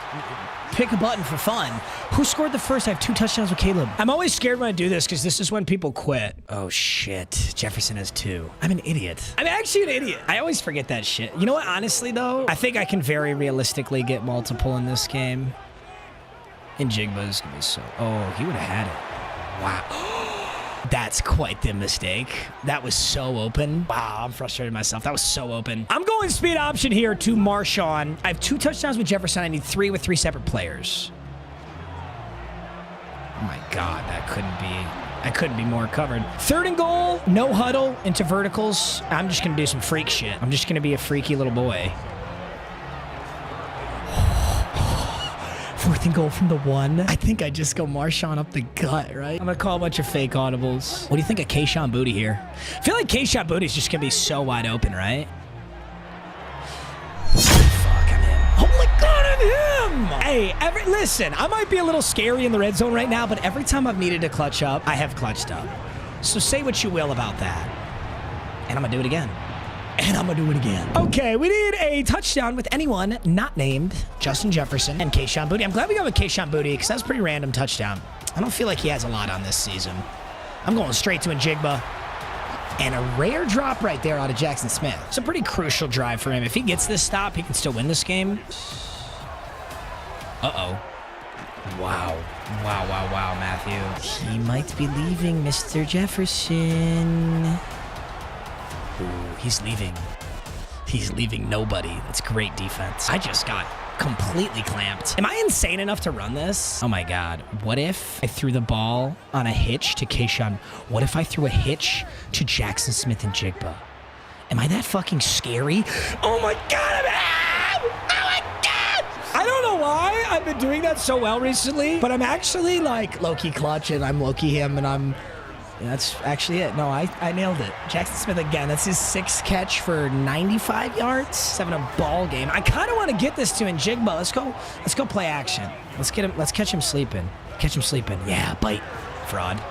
pick a button for fun. Who scored the first? I have 2 touchdowns with Caleb. I'm always scared when I do this because this is when people quit. Oh, shit. Jefferson has 2. I'm an idiot. I'm actually an idiot. I always forget that shit. You know what? Honestly, though, I think I can very realistically get multiple in this game. And Njigba is going to be so... Oh, he would have had it. Wow. That's quite the mistake. That was so open. Wow, I'm frustrated myself. That was so open. I'm going speed option here to Marshawn. I have 2 touchdowns with Jefferson. I need 3 with 3 separate players. Oh, my God. I couldn't be more covered. 3rd and goal. No huddle into verticals. I'm just going to do some freak shit. I'm just going to be a freaky little boy. 4th and goal from the 1. I think I just go Marshawn up the gut, right? I'm going to call a bunch of fake audibles. What do you think of Kayshon Boutte here? I feel like Kayshon Boutte is just going to be so wide open, right? Fuck, I'm in. Oh my God, I'm him! Hey, listen, I might be a little scary in the red zone right now, but every time I've needed to clutch up, I have clutched up. So say what you will about that. And I'm going to do it again. And I'm going to do it again. Okay, we need a touchdown with anyone not named Justin Jefferson and Kayshon Boutte. I'm glad we got with Kayshon Boutte because that's a pretty random touchdown. I don't feel like he has a lot on this season. I'm going straight to Njigba. And a rare drop right there out of Jackson Smith. It's a pretty crucial drive for him. If he gets this stop, he can still win this game. Uh-oh. Wow. Wow, Matthew. He might be leaving, Mr. Jefferson. Ooh, he's leaving. He's leaving nobody. That's great defense. I just got completely clamped. Am I insane enough to run this? Oh my God. What if I threw the ball on a hitch to Kayshon? What if I threw a hitch to Jackson Smith and Njigba? Am I that fucking scary? Oh my God, I'm out! Oh my God! I don't know why. why I've been doing that so well recently, but I'm actually like low-key clutch and I'm low-key him and I'm... Yeah, that's actually it. No, I nailed it. Jackson Smith again. That's his 6th catch for 95 yards. He's having a ball game. I kind of want to get this to Njigba. Let's go play action. Let's get him. Let's catch him sleeping. Catch him sleeping. Yeah, bite. Fraud. Fuck!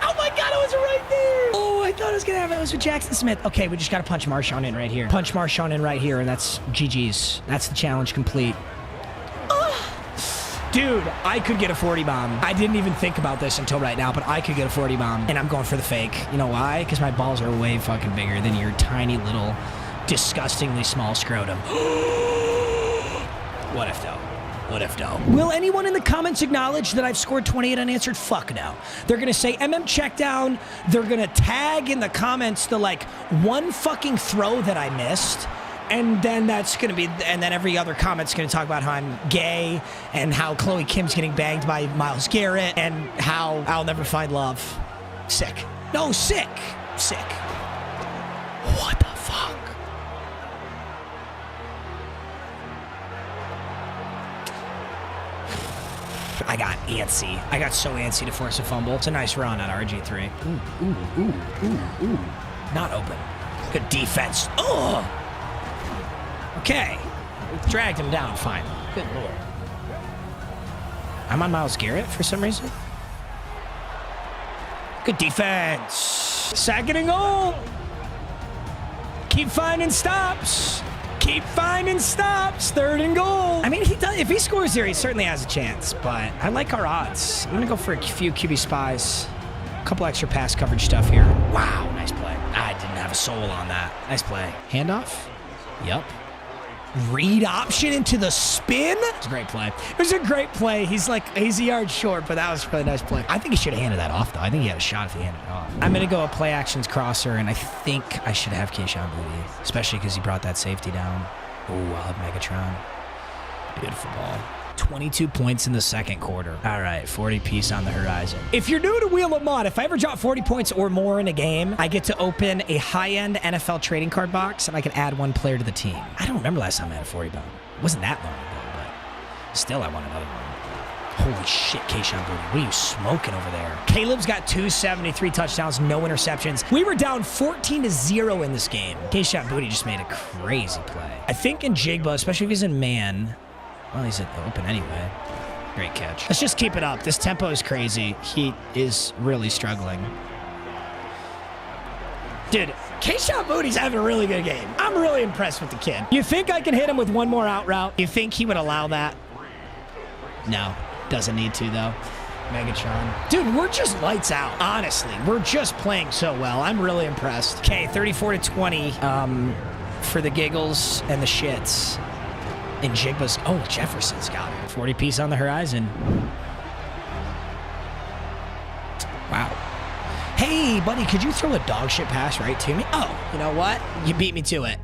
Oh my God, I was right there. Oh, I thought I was gonna have it. It was with Jackson Smith. Okay, we just gotta punch Marshawn in right here. Punch Marshawn in right here, and that's GG's. That's the challenge complete. Dude, I could get a 40 bomb. I didn't even think about this until right now, but I could get a 40 bomb, and I'm going for the fake. You know why? Because my balls are way fucking bigger than your tiny little, disgustingly small scrotum. What if though? What if though? Will anyone in the comments acknowledge that I've scored 28 unanswered? Fuck no. They're gonna say MM check down. They're gonna tag in the comments the like one fucking throw that I missed. And then that's going to be, and then every other comment's going to talk about how I'm gay and how Chloe Kim's getting banged by Myles Garrett and how I'll never find love. Sick. No, sick. Sick. What the fuck? I got antsy. I got so antsy to force a fumble. It's a nice run on RG3. Ooh. Not open. Good defense. Ugh. Okay. Dragged him down finally. Good lord. I'm on Myles Garrett for some reason. Good defense. 2nd and goal. Keep finding stops. Keep finding stops. 3rd and goal. I mean, he does, if he scores here, he certainly has a chance, but I like our odds. I'm going to go for a few QB spies. A couple extra pass coverage stuff here. Wow, nice play. I didn't have a soul on that. Nice play. Handoff. Yup. Read option into the spin. It's a great play. It was a great play. He's a yard short, but that was a really nice play. I think he should have handed that off, though. I think he had a shot if he handed it off. I'm going to go a play actions crosser, and I think I should have Keyshawn Booty, especially because he brought that safety down. Ooh, I'll have Megatron. Beautiful ball. 22 points in the 2nd quarter. All right, 40 piece on the horizon. If you're new to Wheel of MUT, if I ever drop 40 points or more in a game, I get to open a high-end NFL trading card box, and I can add 1 player to the team. I don't remember last time I had a 40 bomb. It wasn't that long ago, but still I want another one. Holy shit, Keyshawn Booty. What are you smoking over there? Caleb's got 273 touchdowns, no interceptions. We were down 14-0 in this game. Keyshawn Booty just made a crazy play. I think in Jigba, especially if he's in man, well, he's open anyway. Great catch. Let's just keep it up. This tempo is crazy. He is really struggling. Dude, Keyshawn Booty's having a really good game. I'm really impressed with the kid. You think I can hit him with 1 more out route? You think he would allow that? No. Doesn't need to, though. Megatron. Dude, we're just lights out. Honestly, we're just playing so well. I'm really impressed. Okay, 34-20 for the giggles and the shits. And Jigba's, oh, Jefferson's got it. 40 piece on the horizon. Wow. Hey, buddy, could you throw a dog shit pass right to me? Oh, you know what? You beat me to it.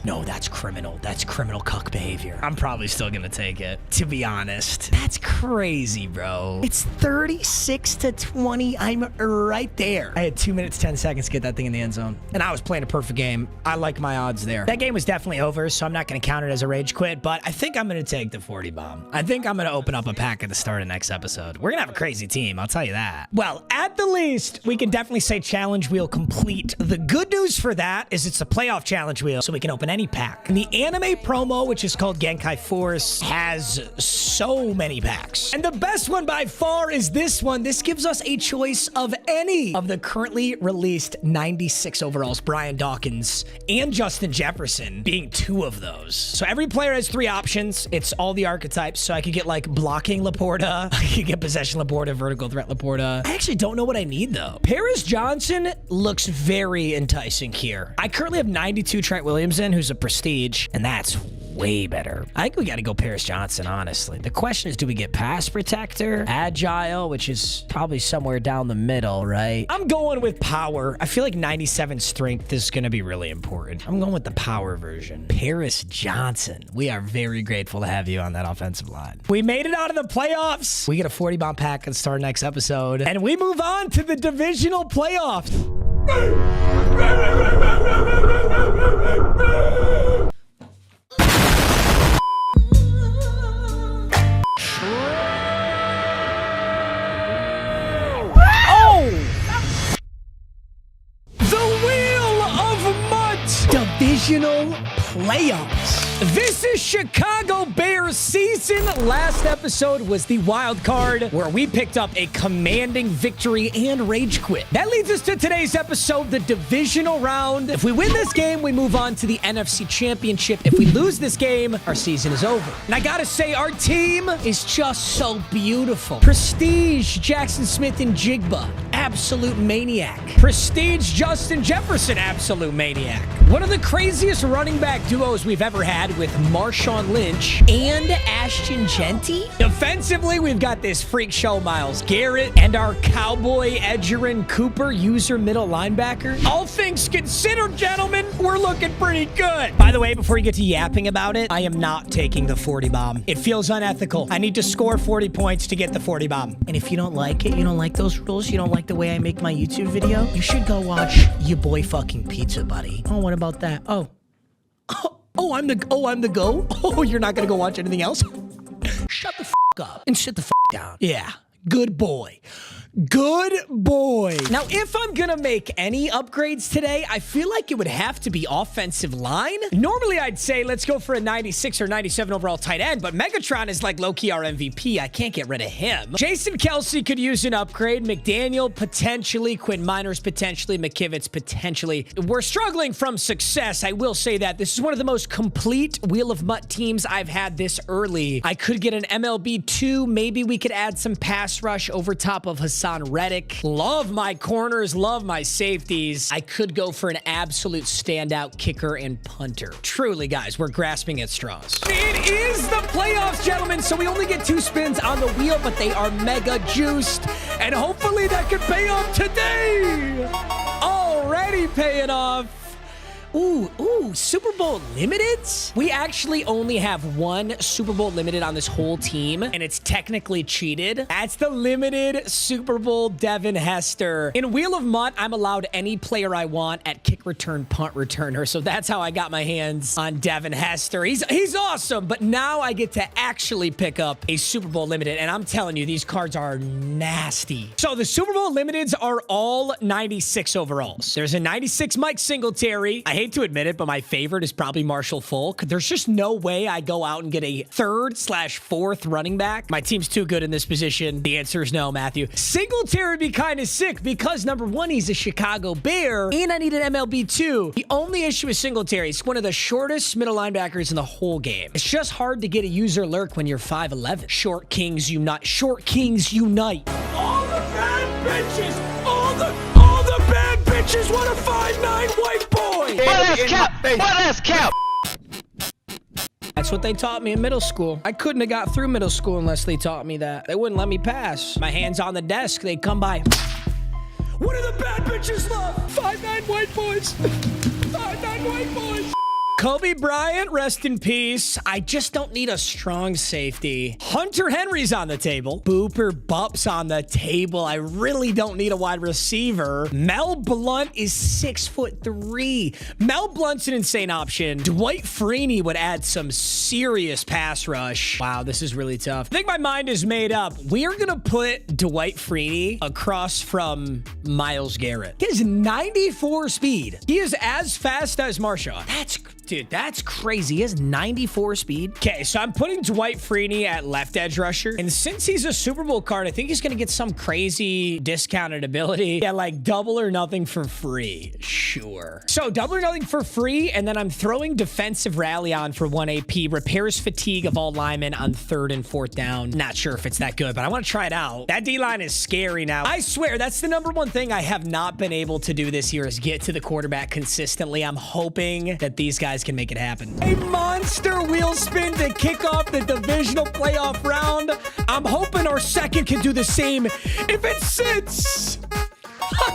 No, that's criminal. That's criminal cuck behavior. I'm probably still gonna take it, to be honest. That's crazy, bro. It's 36-20. I'm right there. I had 2 minutes, 10 seconds to get that thing in the end zone. And I was playing a perfect game. I like my odds there. That game was definitely over, so I'm not gonna count it as a rage quit, but I think I'm gonna take the 40 bomb. I think I'm gonna open up a pack at the start of next episode. We're gonna have a crazy team, I'll tell you that. Well, at the least, we can definitely say challenge wheel complete. The good news for that is it's a playoff challenge wheel, so we can open any pack. And the anime promo, which is called Genkai Force, has so many packs. And the best one by far is this one. This gives us a choice of any of the currently released 96 overalls, Brian Dawkins and Justin Jefferson being 2 of those. So every player has 3 options. It's all the archetypes. So I could get like blocking Laporta. I could get possession Laporta, vertical threat Laporta. I actually don't know what I need though. Paris Johnson looks very enticing here. I currently have 92 Trent Williamson, who's a prestige, and that's way better. I think we got to go Paris Johnson, honestly. The question is, do we get pass protector, agile, which is probably somewhere down the middle, right? I'm going with power. I feel like 97 strength is going to be really important. I'm going with the power version. Paris Johnson. We are very grateful to have you on that offensive line. We made it out of the playoffs. We get a 40 bomb pack at the start of next episode, and we move on to the divisional playoffs. Divisional playoffs. This is Chicago Bears season. Last episode was the wild card where we picked up a commanding victory and rage quit. That leads us to today's episode, the divisional round. If we win this game, we move on to the NFC Championship. If we lose this game, our season is over. And I gotta say, our team is just so beautiful. Prestige, Jackson Smith and Jigba, absolute maniac. Prestige, Justin Jefferson, absolute maniac. One of the craziest running back duos we've ever had with Marshawn Lynch and Ashton Genty. Defensively, we've got this freak show Myles Garrett and our cowboy Edgerrin Cooper, user middle linebacker. All things considered, gentlemen, we're looking pretty good. By the way, before you get to yapping about it, I am not taking the 40 bomb. It feels unethical. I need to score 40 points to get the 40 bomb. And if you don't like it, you don't like those rules, you don't like the way I make my YouTube video, you should go watch your boy fucking Pizza Buddy. Oh, what about that? Oh, I'm the go? Oh, you're not gonna go watch anything else? Shut the f up and sit the f down. Yeah, good boy. Good boy. Now, if I'm gonna make any upgrades today, I feel like it would have to be offensive line. Normally, I'd say let's go for a 96 or 97 overall tight end, but Megatron is like low-key our MVP. I can't get rid of him. Jason Kelsey could use an upgrade. McDaniel, potentially. Quinn Miners, potentially. McKivitz, potentially. We're struggling from success. I will say that. This is one of the most complete Wheel of MUT teams I've had this early. I could get an MLB 2. Maybe we could add some pass rush over top of Hassan Reddick. Love my corners, love my safeties. I could go for an absolute standout kicker and punter. Truly, guys, we're grasping at straws. It is the playoffs, gentlemen, so we only get 2 spins on the wheel, but they are mega juiced, and hopefully that can pay off today. Already paying off. Ooh, Super Bowl Limiteds? We actually only have 1 Super Bowl Limited on this whole team, and it's technically cheated. That's the limited Super Bowl Devin Hester. In Wheel of MUT, I'm allowed any player I want at kick return, punt returner, so that's how I got my hands on Devin Hester. He's awesome, but now I get to actually pick up a Super Bowl Limited, and I'm telling you, these cards are nasty. So the Super Bowl Limiteds are all 96 overalls. There's a 96 Mike Singletary. I hate to admit it, but my favorite is probably Marshall Falk. There's just no way I go out and get a 3rd/4th running back. My team's too good in this position. The answer is no, Matthew. Singletary would be kind of sick because, number 1, he's a Chicago Bear, and I need an MLB 2. The only issue with Singletary, he's one of the shortest middle linebackers in the whole game. It's just hard to get a user lurk when you're 5'11". Short Kings unite. Short Kings unite. All the bad bitches! All the bad bitches want a 5'9" white boy! What cap? That's what they taught me in middle school. I couldn't have got through middle school unless they taught me that. They wouldn't let me pass. My hand's on the desk. They'd come by. What do the bad bitches love? 5'9" white boys. 5'9" white boys. Kobe Bryant, rest in peace. I just don't need a strong safety. Hunter Henry's on the table. Booper Bup's on the table. I really don't need a wide receiver. Mel Blount is 6'3". Mel Blount's an insane option. Dwight Freeney would add some serious pass rush. Wow, this is really tough. I think my mind is made up. We are gonna put Dwight Freeney across from Myles Garrett. He has 94 speed. He is as fast as Marshawn. Dude, that's crazy. He has 94 speed. Okay, so I'm putting Dwight Freeney at left edge rusher. And since he's a Super Bowl card, I think he's going to get some crazy discounted ability. Yeah, like double or nothing for free. Sure. So double or nothing for free. And then I'm throwing defensive rally on for 1 AP. Repairs fatigue of all linemen on 3rd and 4th down. Not sure if it's that good, but I want to try it out. That D-line is scary now. I swear, that's the number 1 thing I have not been able to do this year is get to the quarterback consistently. I'm hoping that these guys can make it happen. A monster wheel spin to kick off the divisional playoff round. I'm hoping our second can do the same if it sits.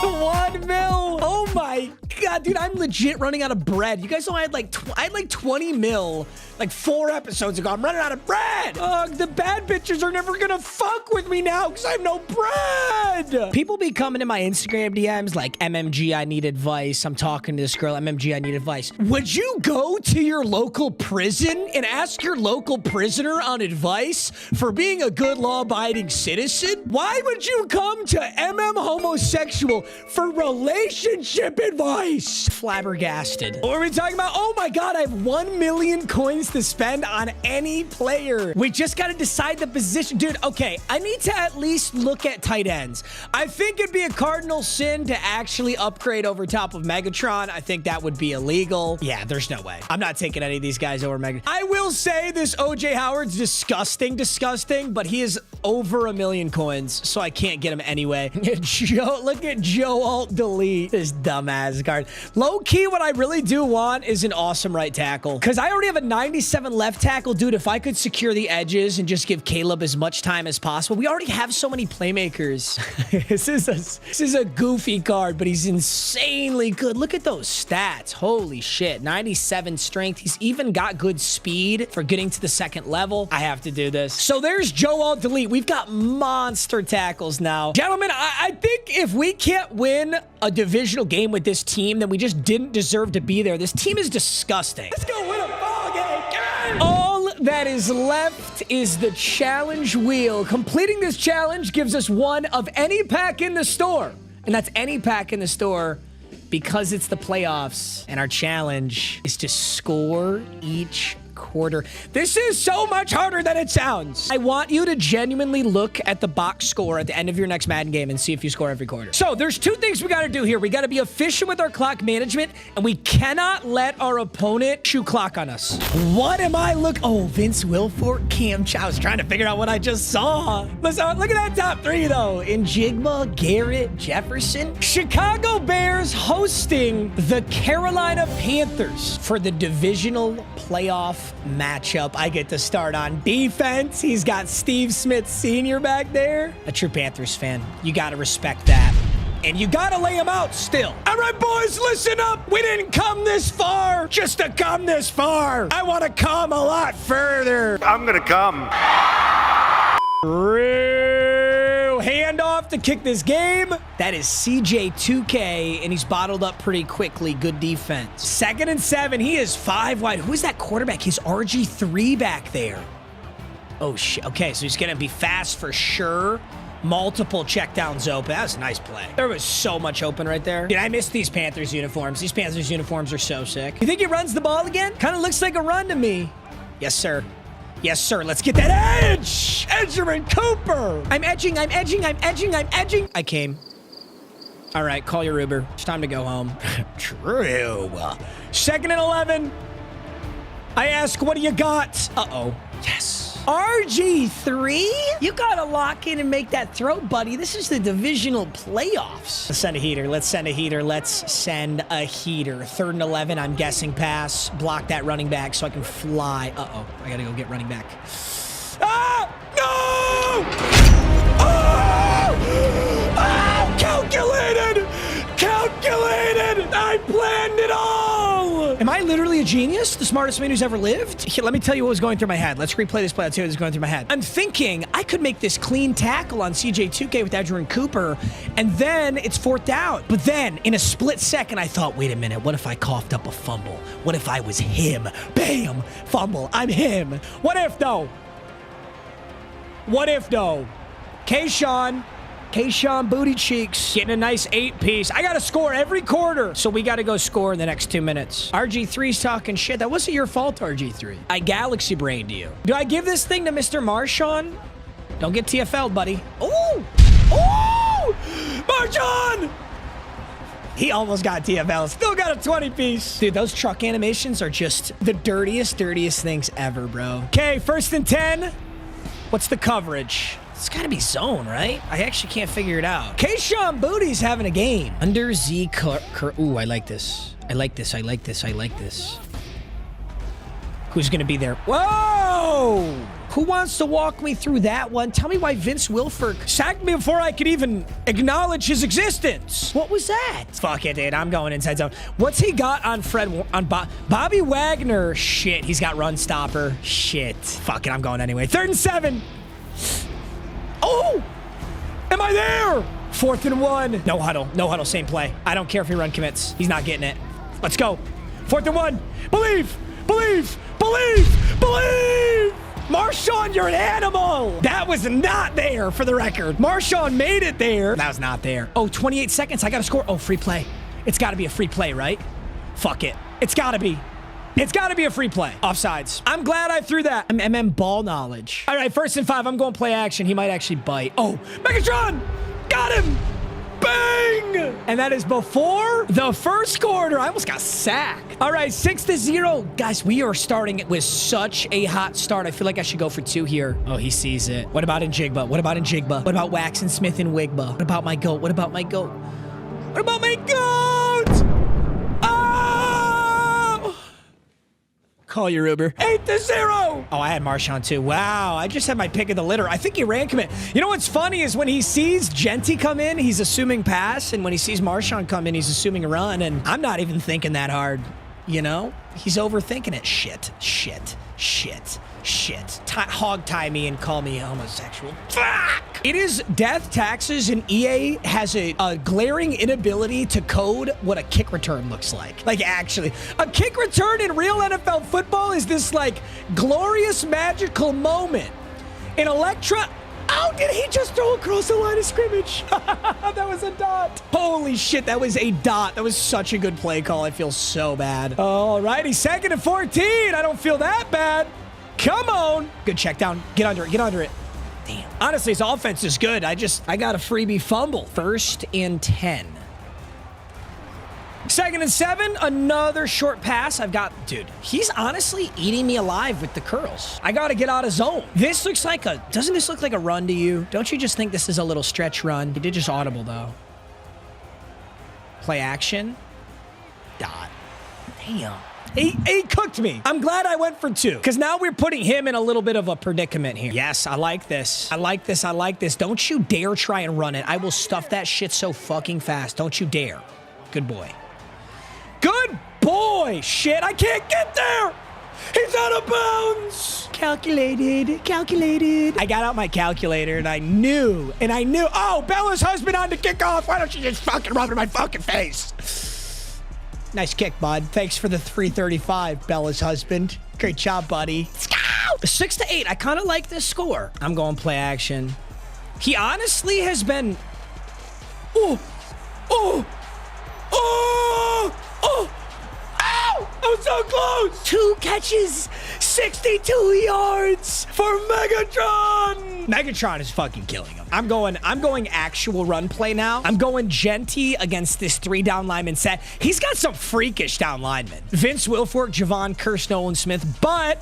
1 mil. Oh my God, dude, I'm legit running out of bread. You guys know I had like 20 mil like 4 episodes ago. I'm running out of bread. The bad bitches are never gonna fuck with me now because I have no bread. People be coming to my Instagram DMs like, MMG, I need advice. I'm talking to this girl, MMG, I need advice. Would you go to your local prison and ask your local prisoner on advice for being a good law-abiding citizen? Why would you come to MM Homosexual for relationship championship advice. Flabbergasted. What are we talking about? Oh my God, I have 1 million coins to spend on any player. We just got to decide the position. Dude, okay, I need to at least look at tight ends. I think it'd be a cardinal sin to actually upgrade over top of Megatron. I think that would be illegal. Yeah, there's no way. I'm not taking any of these guys over Megatron. I will say this OJ Howard's disgusting, but he is over 1 million coins, so I can't get him anyway. Joe, look at Joe Alt Delete, this dumbass card. Low key, what I really do want is an awesome right tackle, because I already have a 97 left tackle. Dude, if I could secure the edges and just give Caleb as much time as possible. We already have so many playmakers. This is a goofy card, but he's insanely good. Look at those stats. Holy shit. 97 strength. He's even got good speed for getting to the second level. I have to do this. So there's Joe Alt Delete. We've got monster tackles now. Gentlemen, I think if we can't win a divisional game with this team, then we just didn't deserve to be there. This team is disgusting. Let's go win a ball game. All that is left is the challenge wheel. Completing this challenge gives us one of any pack in the store. And that's any pack in the store because it's the playoffs. And our challenge is to score each quarter. This is so much harder than it sounds. I want you to genuinely look at the box score at the end of your next Madden game and see if you score every quarter. So there's two things we got to do here. We got to be efficient with our clock management, and we cannot let our opponent shoot clock on us. What am I Oh, Vince Wilfork, Cam Chow. I was trying to figure out what I just saw. Listen, look at that top three, though. Njigba, Garrett, Jefferson. Chicago Bears hosting the Carolina Panthers for the divisional playoff matchup. I get to start on defense. He's got Steve Smith Sr. back there. A true Panthers fan. You got to respect that. And you got to lay him out still. All right, boys, listen up. We didn't come this far just to come this far. I want to come a lot further. I'm going to come. Handoff to kick this game. That is CJ2K, and he's bottled up pretty quickly. Good defense. 2nd and 7. He is 5 wide. Who is that quarterback? He's RG3 back there. Oh, shit. Okay, so he's going to be fast for sure. Multiple checkdowns open. That was a nice play. There was so much open right there. Dude, I miss these Panthers uniforms. These Panthers uniforms are so sick. You think he runs the ball again? Kind of looks like a run to me. Yes, sir. Yes, sir. Let's get that edge. Edgerman Cooper. I'm edging. I came. All right, call your Uber. It's time to go home. True. 2nd and 11. I ask, what do you got? Uh-oh. Yes. RG3? You gotta lock in and make that throw, buddy. This is the divisional playoffs. Let's send a heater. Let's send a heater. 3rd and 11. I'm guessing pass. Block that running back so I can fly. Uh-oh. I gotta go get running back. Ah! No! Oh! Oh! Calculated! I planned it all! Am I literally a genius? The smartest man who's ever lived? Here, let me tell you what was going through my head. Let's replay this play. Let's see what was going through my head. I'm thinking I could make this clean tackle on CJ2K with Edgerman Cooper, and then it's 4th down. But then, in a split second, I thought, wait a minute, what if I coughed up a fumble? What if I was him? Bam! Fumble. I'm him. What if, though? Kayshawn Booty Cheeks getting a nice 8-piece. I got to score every quarter, so we got to go score in the next 2 minutes. RG3's talking shit. That wasn't your fault, RG3. I galaxy brained you. Do I give this thing to Mr. Marshawn? Don't get TFL'd, buddy. Ooh! Ooh! Marshawn! He almost got TFL. Still got a 20-piece. Dude, those truck animations are just the dirtiest things ever, bro. Okay, 1st and 10. What's the coverage? It's got to be zone, right? I actually can't figure it out. Kayshawn Booty's having a game. Under Z. Ooh, I like this. Who's going to be there? Whoa! Who wants to walk me through that one? Tell me why Vince Wilfork sacked me before I could even acknowledge his existence. What was that? Fuck it, dude. I'm going inside zone. What's he got on Bobby Wagner? Shit, he's got run stopper. Shit. Fuck it, I'm going anyway. 3rd and 7. Oh! Am I there? 4th and 1. No huddle, same play. I don't care if he run commits. He's not getting it. Let's go. 4th and 1. Believe! Marshawn, you're an animal! That was not there, for the record. Marshawn made it there. That was not there. Oh, 28 seconds. I gotta score. Oh, free play. It's got to be a free play, right? Fuck it. It's got to be. It's got to be a free play. Offsides. I'm glad I threw that. MM ball knowledge. All right, 1st and 5. I'm going play action. He might actually bite. Oh, Megatron! Got him! Bang! And that is before the first quarter. I almost got sacked. All right, 6-0. Guys, we are starting with such a hot start. I feel like I should go for 2 here. Oh, he sees it. What about in Jigba? What about in Jigba? What about Waxon Smith and Wigba? What about my goat? What about my goat? What about my goat? Oh! Call your Uber. 8-0. Oh, I had Marshawn too. Wow, I just had my pick of the litter. I think he ran commit. You know what's funny is when he sees Genty come in, he's assuming pass, and when he sees Marshawn come in, he's assuming run, and I'm not even thinking that hard, you know? He's overthinking it. Shit. Hog tie me and call me homosexual. Fuck! It is death, taxes, and EA has a glaring inability to code what a kick return looks like. Like, actually, a kick return in real NFL football is this, like, glorious, magical moment. In Electra, how did he just throw across the line of scrimmage? That was a dot. Holy shit, that was a dot. That was such a good play call. I feel so bad. All righty, 2nd and 14. I don't feel that bad. Come on. Good check down. Get under it. Get under it. Damn. Honestly, his offense is good. I got a freebie fumble. 1st and 10. 2nd and 7. Another short pass. Dude, he's honestly eating me alive with the curls. I got to get out of zone. This looks like doesn't this look like a run to you? Don't you just think this is a little stretch run? He did just audible, though. Play action. Dot. Damn. He cooked me. I'm glad I went for 2 because now we're putting him in a little bit of a predicament here. Yes, I like this. I like this. I like this. Don't you dare try and run it. I will stuff that shit so fucking fast. Don't you dare. Good boy. Good boy. Shit, I can't get there. He's out of bounds. Calculated. I got out my calculator and I knew. Oh, Bella's husband on the kickoff. Why don't you just fucking rub it in my fucking face? Nice kick, bud. Thanks for the 335, Bella's husband. Great job, buddy. 6-8. I kind of like this score. I'm going play action. He honestly has been... Oh! I was so close! 2 catches, 62 yards for Megatron! Megatron is fucking killing him. I'm going actual run play now. I'm going Genty against this 3-down lineman set. He's got some freakish down linemen. Vince Wilfork, Javon Curse, Nolan Smith, but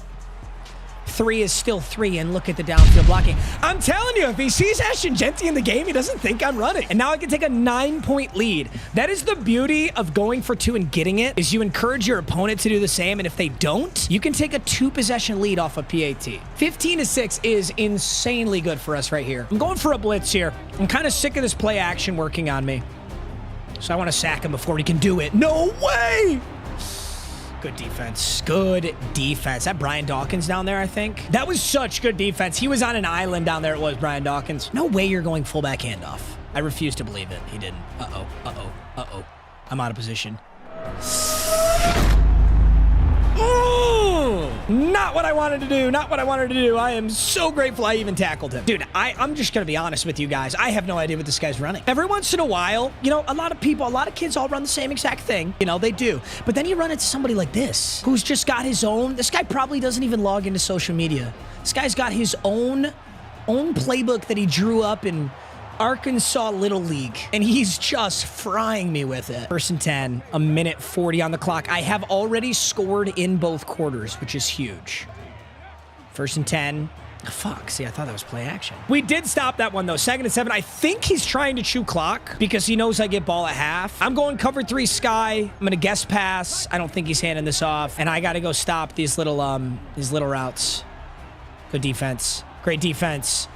3 is still 3, and look at the downfield blocking. I'm telling you, if he sees Ashton Genty in the game, he doesn't think I'm running. And now I can take a 9-point lead. That is the beauty of going for 2 and getting it, is you encourage your opponent to do the same, and if they don't, you can take a 2-possession lead off of PAT. 15-6 is insanely good for us right here. I'm going for a blitz here. I'm kind of sick of this play action working on me. So I want to sack him before he can do it. No way! Good defense. Good defense. That Brian Dawkins down there, I think. That was such good defense. He was on an island down there. It was Brian Dawkins. No way you're going fullback handoff. I refuse to believe it. He didn't. Uh-oh. I'm out of position. Ooh, not what I wanted to do. Not what I wanted to do. I am so grateful I even tackled him. Dude, I'm just going to be honest with you guys. I have no idea what this guy's running. Every once in a while, you know, a lot of kids all run the same exact thing. You know, they do. But then you run into somebody like this, who's just got his own. This guy probably doesn't even log into social media. This guy's got his own playbook that he drew up in Arkansas Little League, and he's just frying me with it. 1st and 10, a minute 40 on the clock. I have already scored in both quarters, which is huge. 1st and 10. Fuck, see, I thought that was play action. We did stop that one, though. 2nd and 7. I think he's trying to chew clock because he knows I get ball at half. I'm going cover 3 sky. I'm going to guess pass. I don't think he's handing this off, and I got to go stop these little routes. Good defense. Great defense.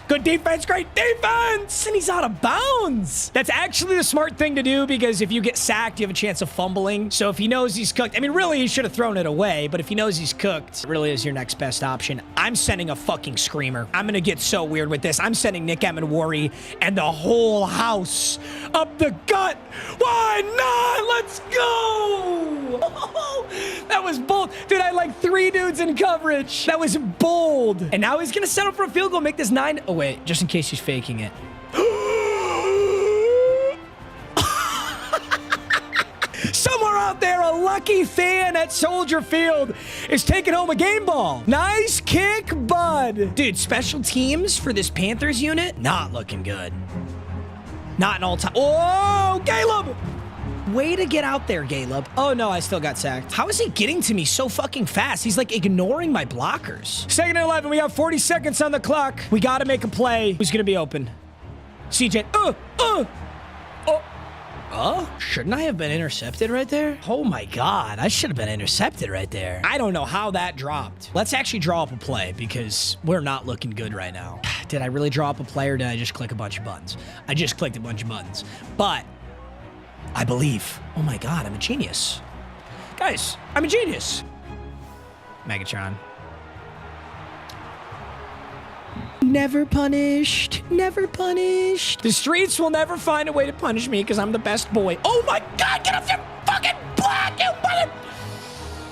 Good defense, great defense! And he's out of bounds! That's actually the smart thing to do because if you get sacked, you have a chance of fumbling. So if he knows he's cooked, I mean, really, he should have thrown it away, but if he knows he's cooked, it really is your next best option. I'm sending a fucking screamer. I'm gonna get so weird with this. I'm sending Nick Emenwari and the whole house up the gut. Why not? Let's go! That was bold. Dude, I had like 3 dudes in coverage. That was bold. And now he's gonna settle for a field goal, make this 9. Oh, wait, just in case he's faking it. out there, a lucky fan at Soldier Field is taking home a game ball. Nice kick, bud. Dude, special teams for this Panthers unit, not looking good. Not an all-time. Oh, Caleb! Way to get out there, Caleb. Oh, no, I still got sacked. How is he getting to me so fucking fast? He's, like, ignoring my blockers. 2nd and 11. We have 40 seconds on the clock. We got to make a play. Who's going to be open? CJ. Shouldn't I have been intercepted right there? Oh, my God. I should have been intercepted right there. I don't know how that dropped. Let's actually draw up a play because we're not looking good right now. Did I really draw up a play or did I just click a bunch of buttons? I just clicked a bunch of buttons. But I believe. Oh my God, I'm a genius. Guys, I'm a genius. Megatron. Never punished. Never punished. The streets will never find a way to punish me because I'm the best boy. Oh my God, get off your fucking block, you mother...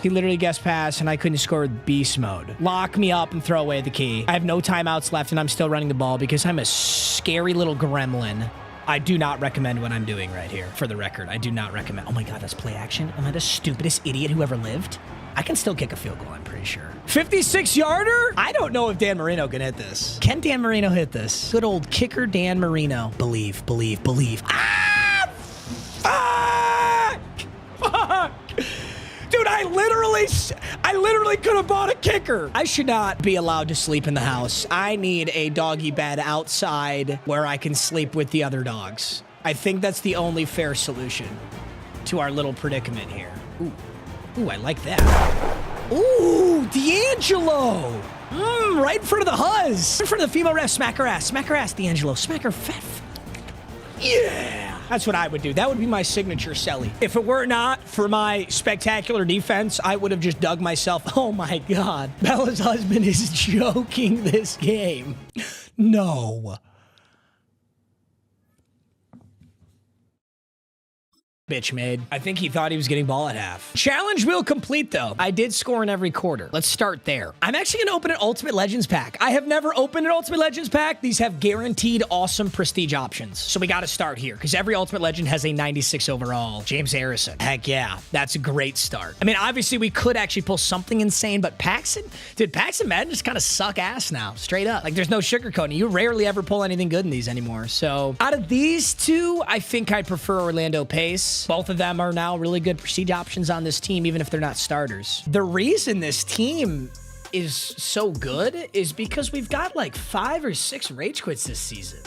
He literally guessed pass, and I couldn't score with beast mode. Lock me up and throw away the key. I have no timeouts left, and I'm still running the ball because I'm a scary little gremlin. I do not recommend what I'm doing right here. For the record, I do not recommend. Oh my God, that's play action. Am I the stupidest idiot who ever lived? I can still kick a field goal, I'm pretty sure. 56-yarder? I don't know if Dan Marino can hit this. Can Dan Marino hit this? Good old kicker Dan Marino. Believe, believe, believe. Ah! Fuck! Dude, I literally could have bought a kicker. I should not be allowed to sleep in the house. I need a doggy bed outside where I can sleep with the other dogs. I think that's the only fair solution to our little predicament here. Ooh, I like that. Ooh, D'Angelo. Right in front of the huzz. In front of the female ref. Smack her ass, D'Angelo. Smack her fat. Yeah. That's what I would do. That would be my signature Selly. If it were not for my spectacular defense, I would have just dug myself. Oh my God. Bella's husband is joking this game. No. Bitch made. I think he thought he was getting ball at half. Challenge wheel complete, though. I did score in every quarter. Let's start there. I'm actually going to open an Ultimate Legends pack. I have never opened an Ultimate Legends pack. These have guaranteed awesome prestige options. So we got to start here because every Ultimate Legend has a 96 overall. James Harrison. Heck yeah. That's a great start. I mean, obviously, we could actually pull something insane, but Paxton, dude, Paxton Madden just kind of suck ass now. Straight up. Like, there's no sugarcoating. You rarely ever pull anything good in these anymore. So out of these two, I think I prefer Orlando Pace. Both of them are now really good prestige options on this team, even if they're not starters. The reason this team is so good is because we've got like 5 or 6 rage quits this season.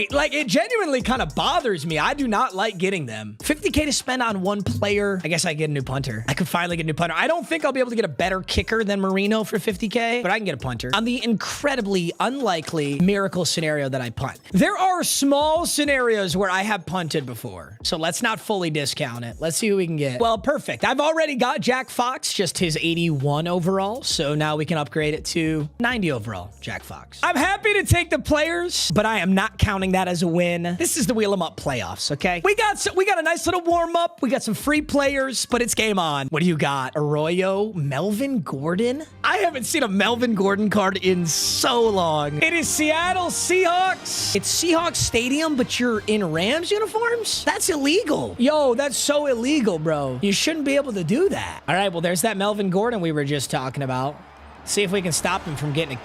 Like, it genuinely kind of bothers me. I do not like getting them. 50K to spend on one player. I guess I get a new punter. I could finally get a new punter. I don't think I'll be able to get a better kicker than Marino for 50K, but I can get a punter. On the incredibly unlikely miracle scenario that I punt. There are small scenarios where I have punted before, so let's not fully discount it. Let's see who we can get. Well, perfect. I've already got Jack Fox, just his 81 overall, so now we can upgrade it to 90 overall, Jack Fox. I'm happy to take the players, but I am not counting that as a win. This is the Wheel 'em Up playoffs, okay? We got a nice little warm-up. We got some free players, but it's game on. What do you got? Arroyo, Melvin Gordon? I haven't seen a Melvin Gordon card in so long. It is Seattle Seahawks. It's Seahawks Stadium, but you're in Rams uniforms? That's illegal. Yo, that's so illegal, bro. You shouldn't be able to do that. All right, well, there's that Melvin Gordon we were just talking about. See if we can stop him from getting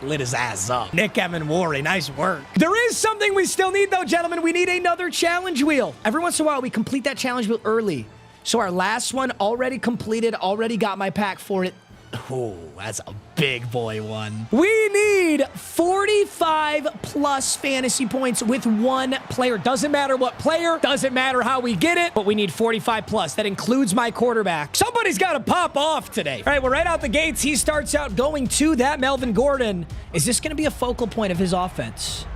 lit his ass up. Nick Emenwari, nice work. There is something we still need, though, gentlemen. We need another challenge wheel. Every once in a while, we complete that challenge wheel early. So our last one already completed, already got my pack for it. Oh, that's a big boy one. We need 45 plus fantasy points with one player. Doesn't matter what player, doesn't matter how we get it, but we need 45 plus. That includes my quarterback. Somebody's got to pop off today. All right, well, right out the gates, he starts out going to that Melvin Gordon. Is this going to be a focal point of his offense?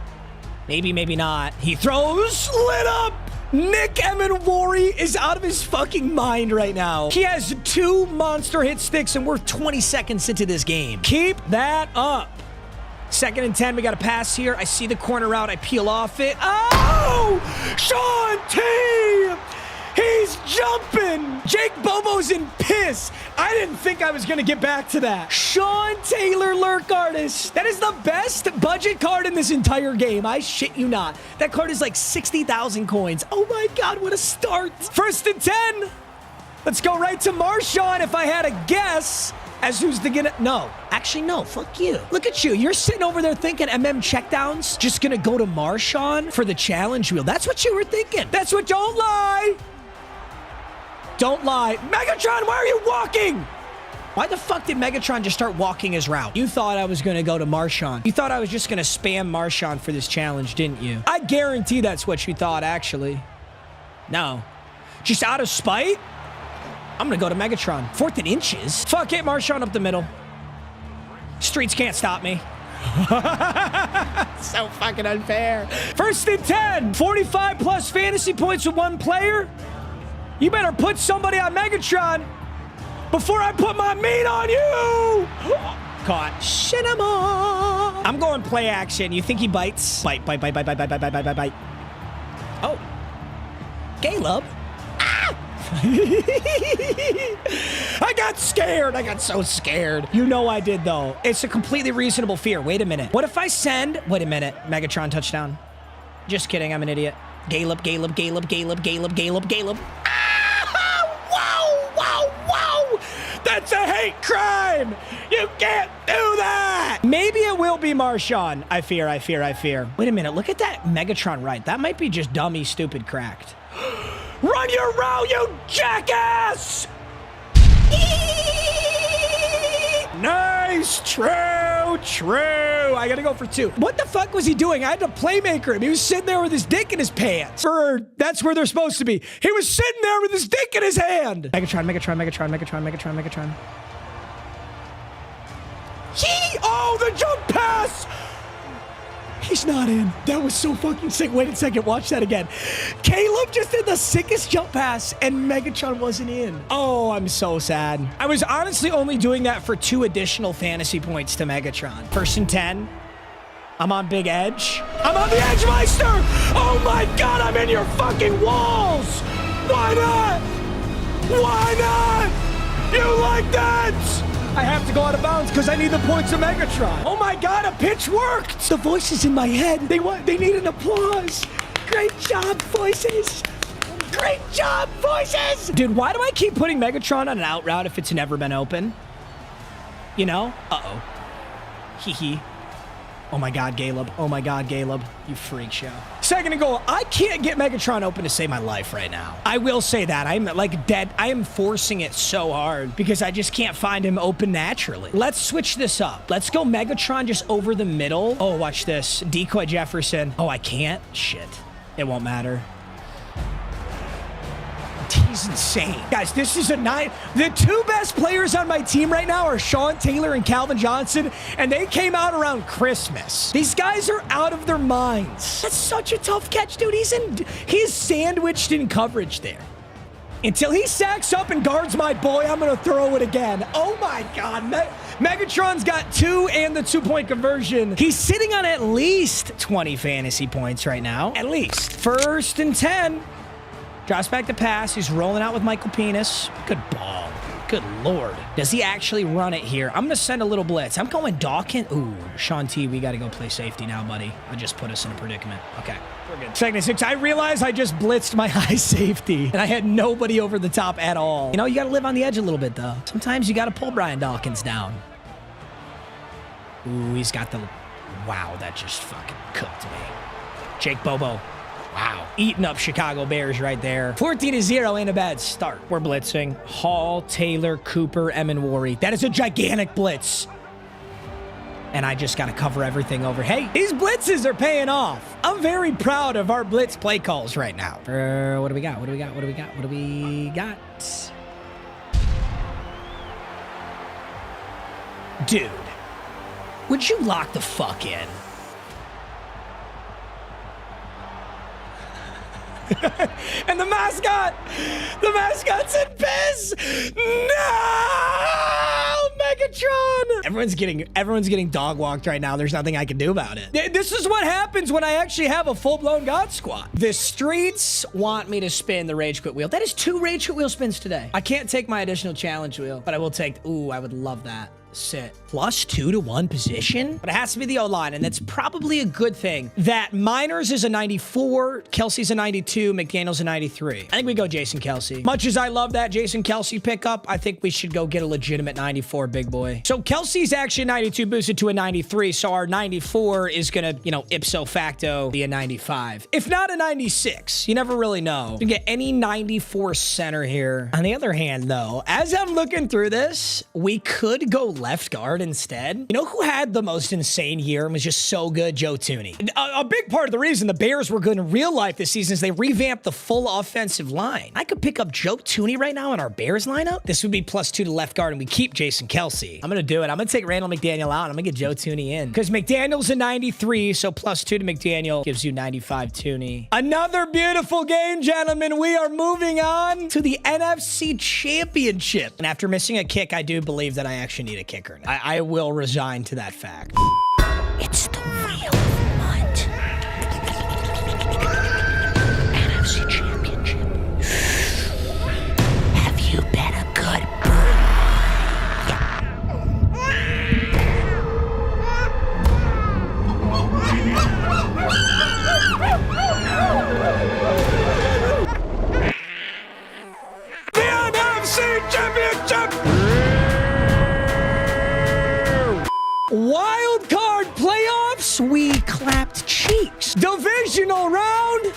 Maybe, maybe not. He throws, lit up. Nick Emenwari is out of his fucking mind right now. He has 2 monster hit sticks and we're 20 seconds into this game. Keep that up. 2nd and 10, we got a pass here. I see the corner route, I peel off it. Oh! Sean T! He's jumping. Jake Bobo's in piss. I didn't think I was going to get back to that. Sean Taylor Lurk Artist. That is the best budget card in this entire game. I shit you not. That card is like 60,000 coins. Oh my God, what a start. 1st and 10. Let's go right to Marshawn if I had a guess. As who's the gonna... No. Actually, no. Fuck you. Look at you. You're sitting over there thinking checkdowns. Just gonna go to Marshawn for the challenge wheel. That's what you were thinking. That's what... Don't lie. Don't lie. Megatron, why are you walking? Why the fuck did Megatron just start walking his route? You thought I was gonna go to Marshawn. You thought I was just gonna spam Marshawn for this challenge, didn't you? I guarantee that's what you thought, actually. No. Just out of spite? I'm gonna go to Megatron. 4th and inches. Fuck it, Marshawn up the middle. Streets can't stop me. So fucking unfair. 1st and 10. 45 plus fantasy points with one player. You better put somebody on Megatron before I put my meat on you. Caught. Cinema. I'm going play action. You think he bites? Bite, bite, bite, bite, bite, bite, bite, bite, bite, bite. Oh. Caleb. I got scared. I got so scared. You know I did, though. It's a completely reasonable fear. Wait a minute. What if I send... Wait a minute. Megatron touchdown. Just kidding. I'm an idiot. Caleb, Caleb, Caleb, Caleb, Caleb, Caleb, Caleb. Ah! Wow, wow, wow. That's a hate crime. You can't do that. Maybe it will be Marshawn. I fear, I fear, I fear. Wait a minute. Look at that Megatron right. That might be just dummy, stupid, cracked. Run your route, you jackass! Nice, true, true. I gotta go for 2. What the fuck was he doing? I had to playmaker him. He was sitting there with his dick in his pants. Or that's where they're supposed to be. He was sitting there with his dick in his hand. Megatron, Megatron, Megatron, Megatron, Megatron, Megatron. Oh, the jump pass! He's not in. That was so fucking sick. Wait a second. Watch that again. Caleb just did the sickest jump pass, and Megatron wasn't in. Oh, I'm so sad. I was honestly only doing that for 2 additional fantasy points to Megatron. 1st and 10. I'm on Big Edge. I'm on the Edge Meister. Oh my God, I'm in your fucking walls. Why not? Why not? You like that? I have to go out of bounds because I need the points of Megatron. Oh my God, a pitch worked. The voices in my head, they need an applause. Great job, voices. Great job, voices. Dude, why do I keep putting Megatron on an out route if it's never been open? You know? Uh-oh. Hee hee. Oh my God, Caleb. Oh my God, Caleb. You freak show. 2nd and goal. I can't get Megatron open to save my life right now. I will say that. I'm like dead. I am forcing it so hard because I just can't find him open naturally. Let's switch this up. Let's go Megatron just over the middle. Oh, watch this. Decoy Jefferson. Oh, I can't? Shit. It won't matter. He's insane. Guys, this is a 9. The 2 best players on my team right now are Sean Taylor and Calvin Johnson, and they came out around Christmas. These guys are out of their minds. That's such a tough catch, dude. He's sandwiched in coverage there. Until he sacks up and guards my boy, I'm going to throw it again. Oh my God. Megatron's got 2 and the 2-point conversion. He's sitting on at least 20 fantasy points right now. At least. 1st and 10. Drops back to pass. He's rolling out with Michael Penis. Good ball. Good Lord. Does he actually run it here? I'm going to send a little blitz. I'm going Dawkins. Ooh, Sean T, we got to go play safety now, buddy. I just put us in a predicament. Okay, we're good. 2nd and 6. I realized I just blitzed my high safety, and I had nobody over the top at all. You know, you got to live on the edge a little bit, though. Sometimes you got to pull Brian Dawkins down. Ooh, he's got the... Wow, that just fucking cooked me. Jake Bobo. Wow. Eating up Chicago Bears right there. 14-0 ain't a bad start. We're blitzing. Hall, Taylor, Cooper, Eminwari. That is a gigantic blitz. And I just got to cover everything over. Hey, these blitzes are paying off. I'm very proud of our blitz play calls right now. What do we got? What do we got? What do we got? What do we got? Dude, would you lock the fuck in? And the mascot's in piss. No, Megatron. Everyone's getting dog walked right now. There's nothing I can do about it. This is what happens when I actually have a full-blown God Squad. The streets want me to spin the Rage Quit wheel. That is 2 Rage Quit wheel spins today. I can't take my additional challenge wheel, but I will take, ooh, I would love that. Sit. +2 to 1 position, but it has to be the O-line, and that's probably a good thing. That Miners is a 94, Kelsey's a 92, McDaniel's a 93. I think we go Jason Kelsey. Much as I love that Jason Kelsey pickup, I think we should go get a legitimate 94 big boy. So Kelsey's actually a 92 boosted to a 93, so our 94 is gonna, you know, ipso facto be a 95. If not a 96, you never really know. You can get any 94 center here. On the other hand, though, as I'm looking through this, we could go left guard instead. You know who had the most insane year and was just so good? Joe Thuney. A big part of the reason the Bears were good in real life this season is they revamped the full offensive line. I could pick up Joe Thuney right now in our Bears lineup. This would be +2 to left guard, and we keep Jason Kelsey. I'm gonna do it. I'm gonna take Randall McDaniel out. I'm gonna get Joe Thuney in because McDaniel's a 93, so +2 to McDaniel gives you 95 Thuney. Another beautiful game, gentlemen. We are moving on to the NFC Championship, and after missing a kick, I do believe that I actually need a kicker. I will resign to that fact. It's the real MUT. NFC Championship. Have you been a good boy? The NFC Championship! Wild card playoffs, we clapped cheeks. Divisional round,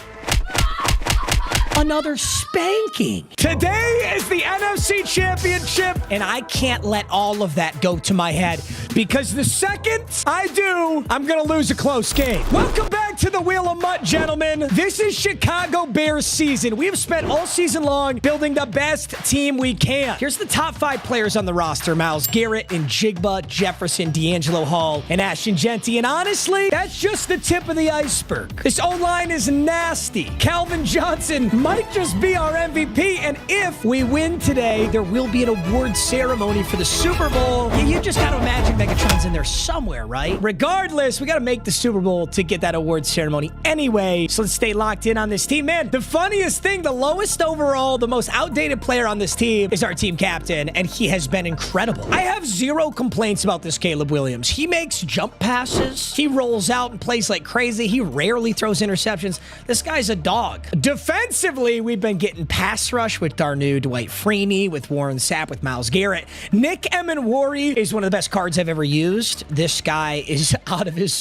another spanking. Today is the NFC Championship, and I can't let all of that go to my head because the second I do, I'm gonna lose a close game. Welcome back to the Wheel of MUT, gentlemen. This is Chicago Bears season. We have spent all season long building the best team we can. Here's the top 5 players on the roster: Myles Garrett and Jigba, Jefferson, D'Angelo Hall, and Ashton Genty. And honestly, that's just the tip of the iceberg. This O-line is nasty. Calvin Johnson might just be our MVP, and if we win today, there will be an award ceremony for the Super Bowl. You just gotta imagine Megatron's in there somewhere, right? Regardless, we gotta make the Super Bowl to get that award ceremony anyway, so let's stay locked in on this team. Man, the funniest thing, the lowest overall, the most outdated player on this team is our team captain, and he has been incredible. I have 0 complaints about this Caleb Williams. He makes jump passes. He rolls out and plays like crazy. He rarely throws interceptions. This guy's a dog. Defensively, we've been getting pass rush with Darnell, Dwight Freeney, with Warren Sapp, with Myles Garrett. Nick Emenwari is one of the best cards I've ever used. This guy is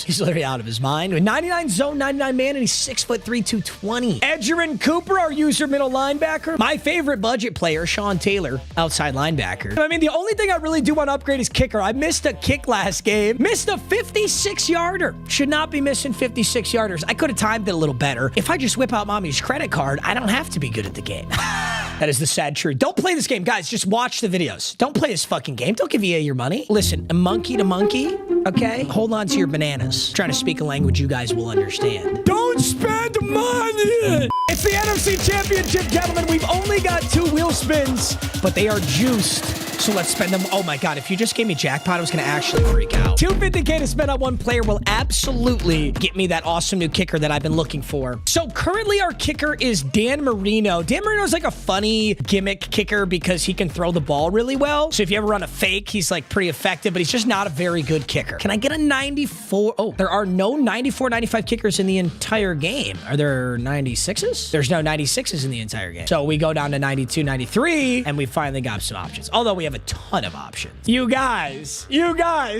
he's literally out of his mind. With 99 zone, 99 man, and he's 6'3", 220. Edgerrin Cooper, our user middle linebacker. My favorite budget player, Sean Taylor, outside linebacker. I mean, the only thing I really do want to upgrade is kicker. I missed a kick last game. Missed a 56-yarder. Should not be missing 56-yarders. I could have timed it a little better. If I just whip out mommy's credit card, I don't have to be good at the game. That is the sad truth. Don't play this game, guys. Just watch the videos. Don't play this fucking game. Don't give EA your money. Listen, a monkey to monkey, okay? Hold on to your bananas. I'm trying to speak a language you guys will understand. Don't spend money! It's the NFC Championship, gentlemen. We've only got 2 wheel spins, but they are juiced. So let's spend them. Oh my God, if you just gave me jackpot, I was gonna actually freak out. $250K to spend on one player will absolutely get me that awesome new kicker that I've been looking for. So currently our kicker is Dan Marino. Dan Marino is like a funny gimmick kicker because he can throw the ball really well. So if you ever run a fake, he's like pretty effective, but he's just not a very good kicker. Can I get a 94? Oh, there are no 94, 95 kickers in the entire game. Are there 96s? There's no 96s in the entire game. So we go down to 92, 93, and we finally got some options. Although we have a ton of options. You guys,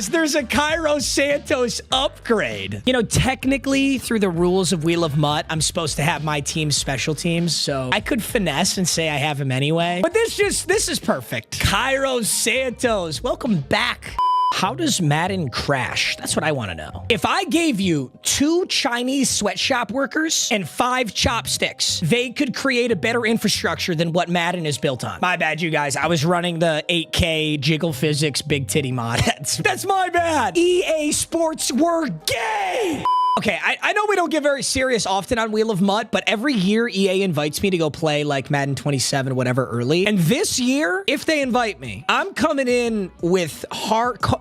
there's a Cairo Santos upgrade. You know, technically, through the rules of Wheel of MUT, I'm supposed to have my team's special teams, so I could finesse and say I have him anyway. But this is perfect. Cairo Santos, welcome back. How does Madden crash? That's what I want to know. If I gave you 2 Chinese sweatshop workers and 5 chopsticks, they could create a better infrastructure than what Madden is built on. My bad, you guys. I was running the 8K Jiggle Physics Big Titty mod. That's my bad. EA Sports were gay. Okay, I know we don't get very serious often on Wheel of MUT, but every year EA invites me to go play like Madden 27, whatever, early. And this year, if they invite me, I'm coming in with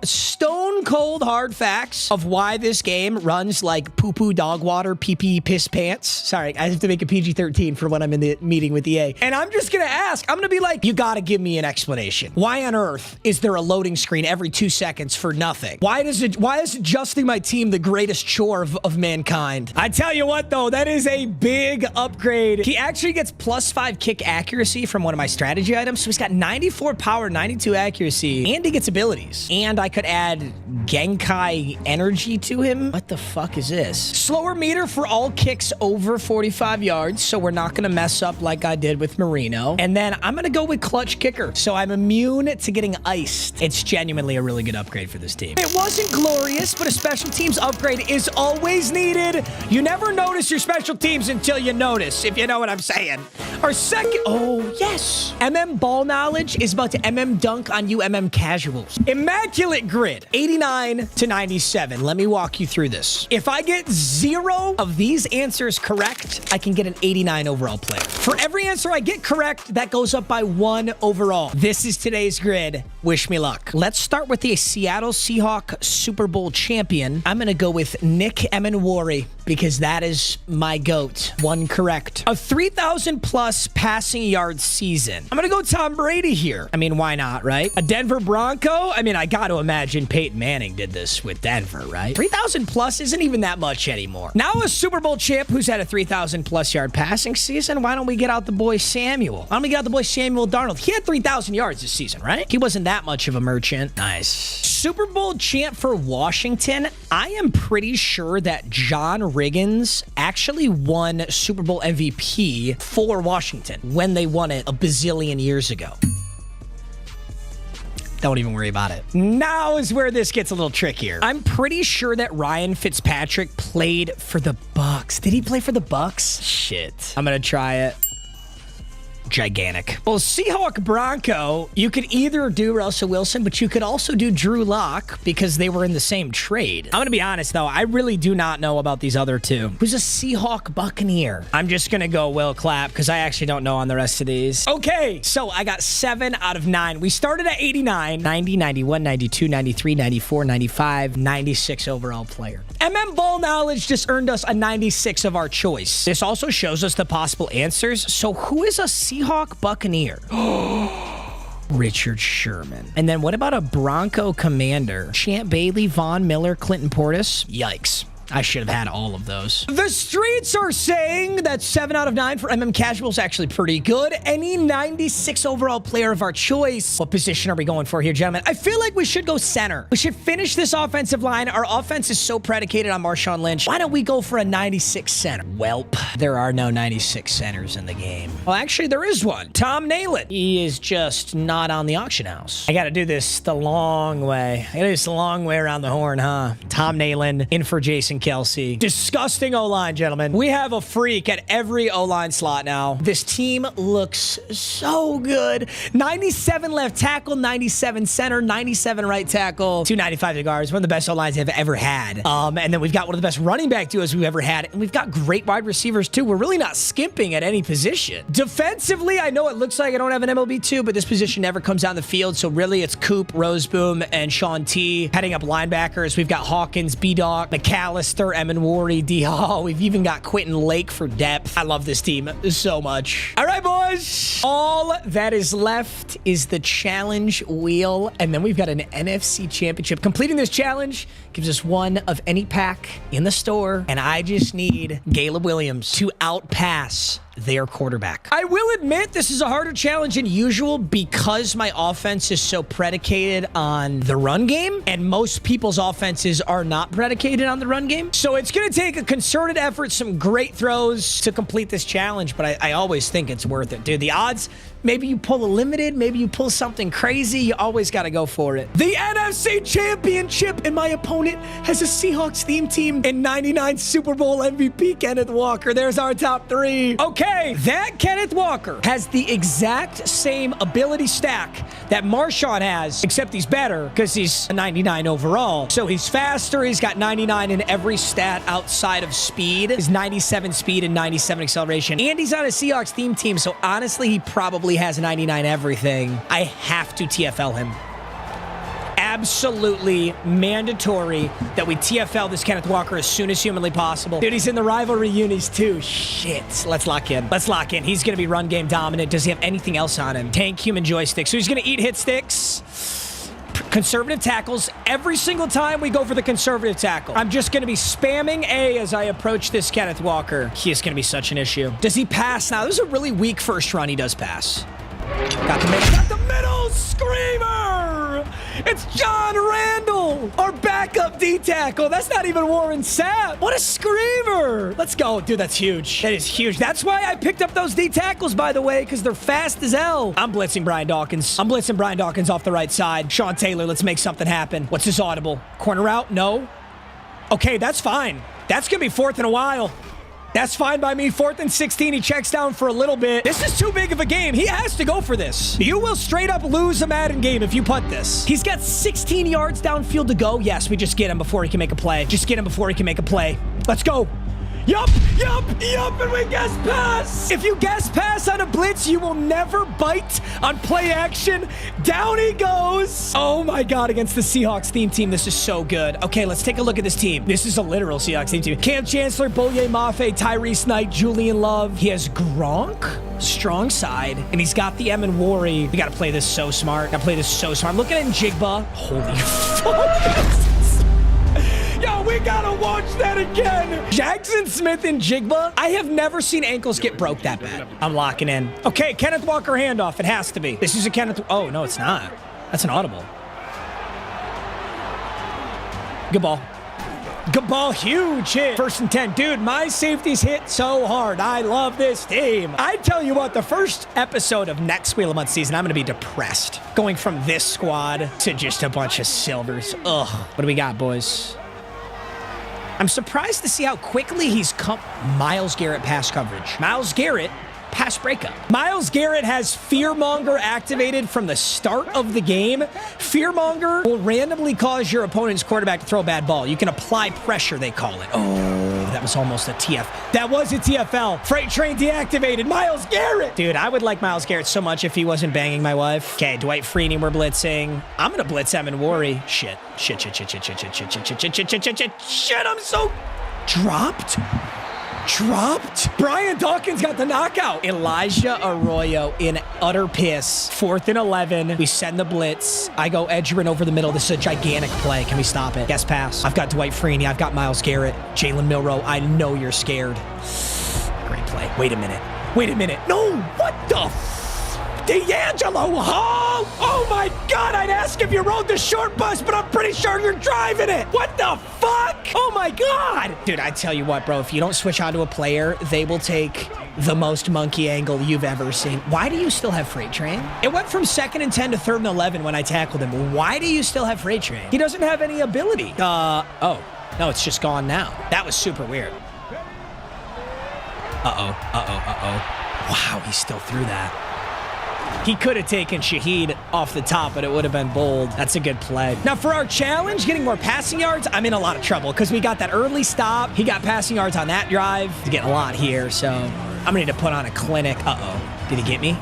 stone cold hard facts of why this game runs like poo-poo dog water, pee-pee piss pants. Sorry, I have to make a PG-13 for when I'm in the meeting with EA. And I'm just gonna ask, I'm gonna be like, you gotta give me an explanation. Why on earth is there a loading screen every 2 seconds for nothing? Why is adjusting my team the greatest chore of mankind? I tell you what though, that is a big upgrade. He actually gets +5 kick accuracy from one of my strategy items. So he's got 94 power, 92 accuracy, and he gets abilities. And I could add Genkai energy to him. What the fuck is this? Slower meter for all kicks over 45 yards, so we're not gonna mess up like I did with Marino. And then I'm gonna go with clutch kicker, so I'm immune to getting iced. It's genuinely a really good upgrade for this team. It wasn't glorious, but a special teams upgrade is always needed. You never notice your special teams until you notice, if you know what I'm saying. Our second, oh yes. MM ball knowledge is about to MM dunk on you MM casuals. Immaculate grid, 89 to 97. Let me walk you through this. If I get 0 of these answers correct, I can get an 89 overall player. For every answer I get correct, that goes up by 1 overall. This is today's grid. Wish me luck. Let's start with the Seattle Seahawks Super Bowl champion. I'm gonna go with Nick Emenwari because that is my GOAT. 1 correct. A 3,000 plus passing yard season. I'm gonna go Tom Brady here. I mean, why not, right? A Denver Bronco? I mean, I got to imagine Peyton Manning did this with Denver, right? 3,000 plus isn't even that much anymore. Now a Super Bowl champ who's had a 3,000 plus yard passing season. Why don't we get out the boy Samuel? Why don't we get out the boy Samuel Darnold? He had 3,000 yards this season, right? He wasn't that much of a merchant. Nice. Super Bowl champ for Washington. I am pretty sure that John Riggins actually won Super Bowl MVP for Washington when they won it a bazillion years ago. Don't even worry about it. Now is where this gets a little trickier. I'm pretty sure that Ryan Fitzpatrick played for the Bucks. Did he play for the Bucks? Shit. I'm gonna try it. Gigantic. Well, Seahawk Bronco, you could either do Russell Wilson, but you could also do Drew Lock because they were in the same trade. I'm gonna be honest though, I really do not know about these other two. Who's a Seahawk Buccaneer? I'm just gonna go Will Clapp because I actually don't know on the rest of these. Okay, so I got 7 out of 9. We started at 89, 90, 91, 92, 93, 94, 95, 96 overall player. MM ball knowledge just earned us a 96 of our choice. This also shows us the possible answers. So who is a Seahawk Buccaneer? Richard Sherman. And then what about a Bronco Commander? Champ Bailey, Von Miller, Clinton Portis? Yikes. I should have had all of those. The streets are saying that 7 out of 9 for MM Casual is actually pretty good. Any 96 overall player of our choice. What position are we going for here, gentlemen? I feel like we should go center. We should finish this offensive line. Our offense is so predicated on Marshawn Lynch. Why don't we go for a 96 center? Welp, there are no 96 centers in the game. Well, actually, there is one. Tom Nalen. He is just not on the auction house. I got to do this the long way. I got to do this the long way around the horn, huh? Tom Nalen in for Jason Kelsey. Disgusting O-line, gentlemen. We have a freak at every O-line slot now. This team looks so good. 97 left tackle, 97 center, 97 right tackle, 295 guards. One of the best O-lines I've ever had. And then we've got one of the best running back duos we've ever had. And we've got great wide receivers too. We're really not skimping at any position. Defensively, I know it looks like I don't have an MLB2, but this position never comes down the field. So really it's Coop, Roseboom, and Sean T. Heading up linebackers. We've got Hawkins, B-Dog, McAllister, Emenwari, D-Hall. We've even got Quentin Lake for depth. I love this team so much. All right, boys. All that is left is the challenge wheel. And then we've got an NFC Championship. Completing this challenge gives us one of any pack in the store. And I just need Caleb Williams to outpass their quarterback. I will admit this is a harder challenge than usual because my offense is so predicated on the run game, and most people's offenses are not predicated on the run game. So it's going to take a concerted effort, some great throws to complete this challenge, but I always think it's worth it. Dude, the odds Maybe you pull a limited. Maybe you pull something crazy. You always got to go for it. The NFC Championship, and my opponent has a Seahawks theme team and 99 Super Bowl MVP Kenneth Walker. There's our top 3. Okay, that Kenneth Walker has the exact same ability stack that Marshawn has, except he's better because he's a 99 overall. So he's faster. He's got 99 in every stat outside of speed. He's 97 speed and 97 acceleration. And he's on a Seahawks theme team, so honestly, he probably has 99 everything. I have to TFL him. Absolutely mandatory that we TFL this Kenneth Walker as soon as humanly possible. Dude, he's in the rivalry unis too. Shit. Let's lock in. Let's lock in. He's going to be run game dominant. Does he have anything else on him? Tank, human joystick. So he's going to eat hit sticks. Conservative tackles. Every single time we go for the conservative tackle, I'm just going to be spamming A as I approach this Kenneth Walker. He is going to be such an issue. Does he pass now? This is a really weak first run. He does pass. Got the middle. Got the middle. Screamer! It's John Randall, our backup D tackle. That's not even Warren Sapp. What a screamer. Let's go. Dude, that's huge. That is huge. That's why I picked up those D tackles, by the way, because they're fast as hell. I'm blitzing Brian Dawkins. I'm blitzing Brian Dawkins off the right side. Sean Taylor, let's make something happen. What's his audible? Corner out? No. Okay, that's fine. That's going to be 4th in a while. That's fine by me. 4th and 16. He checks down for a little bit. This is too big of a game. He has to go for this. You will straight up lose a Madden game if you punt this. He's got 16 yards downfield to go. Yes, we just get him before he can make a play. Just get him before he can make a play. Let's go. Yup, and we guess pass. If you guess pass on a blitz, you will never bite on play action. Down he goes. Oh my God, against the Seahawks theme team, this is so good. Okay, let's take a look at this team. This is a literal Seahawks theme team. Cam Chancellor, Boye Mafe, Tyrese Knight, Julian Love. He has Gronk, strong side, and he's got the M and Worry. We got to play this so smart. Got to play this so smart. I'm looking at Njigba. Holy fuck. Yo, we gotta watch that again. Jackson Smith and Jigba. I have never seen ankles get broke that bad. I'm locking in. Okay, Kenneth Walker handoff. It has to be. This is a Kenneth. Oh, no, it's not. That's an audible. Good ball. Good ball. Huge hit. 1st and 10. Dude, my safeties hit so hard. I love this team. I tell you what, the first episode of next Wheel of Month season, I'm going to be depressed. Going from this squad to just a bunch of silvers. Ugh. What do we got, boys? I'm surprised to see how quickly he's come. Myles Garrett pass coverage. Myles Garrett pass breakup. Myles Garrett has Fearmonger activated from the start of the game. Fearmonger will randomly cause your opponent's quarterback to throw a bad ball. You can apply pressure, they call it. Oh, that was almost a TF. That was a TFL. Freight train deactivated. Myles Garrett. Dude, I would like Myles Garrett so much if he wasn't banging my wife. Okay, Dwight Freeney, we're blitzing. I'm going to blitz Evan Worry. Shit, I'm so... Dropped? Brian Dawkins got the knockout. Elijah Arroyo in utter piss. 4th and 11. We send the blitz. I go Edgerrin over the middle. This is a gigantic play. Can we stop it? Yes, pass. I've got Dwight Freeney. I've got Myles Garrett. Jalen Milroe. I know you're scared. Great play. Wait a minute. No, what the D'Angelo Hall! Oh my God, I'd ask if you rode the short bus, but I'm pretty sure you're driving it! What the fuck? Oh my God! Dude, I tell you what, bro, if you don't switch onto a player, they will take the most monkey angle you've ever seen. Why do you still have Freight Train? It went from 2nd and 10 to 3rd and 11 when I tackled him. Why do you still have Freight Train? He doesn't have any ability. Oh. No, it's just gone now. That was super weird. Wow, he still threw that. He could have taken Shaheed off the top, but it would have been bold. That's a good play. Now, for our challenge, getting more passing yards, I'm in a lot of trouble because we got that early stop. He got passing yards on that drive. He's getting a lot here, so I'm going to need to put on a clinic. Did he get me?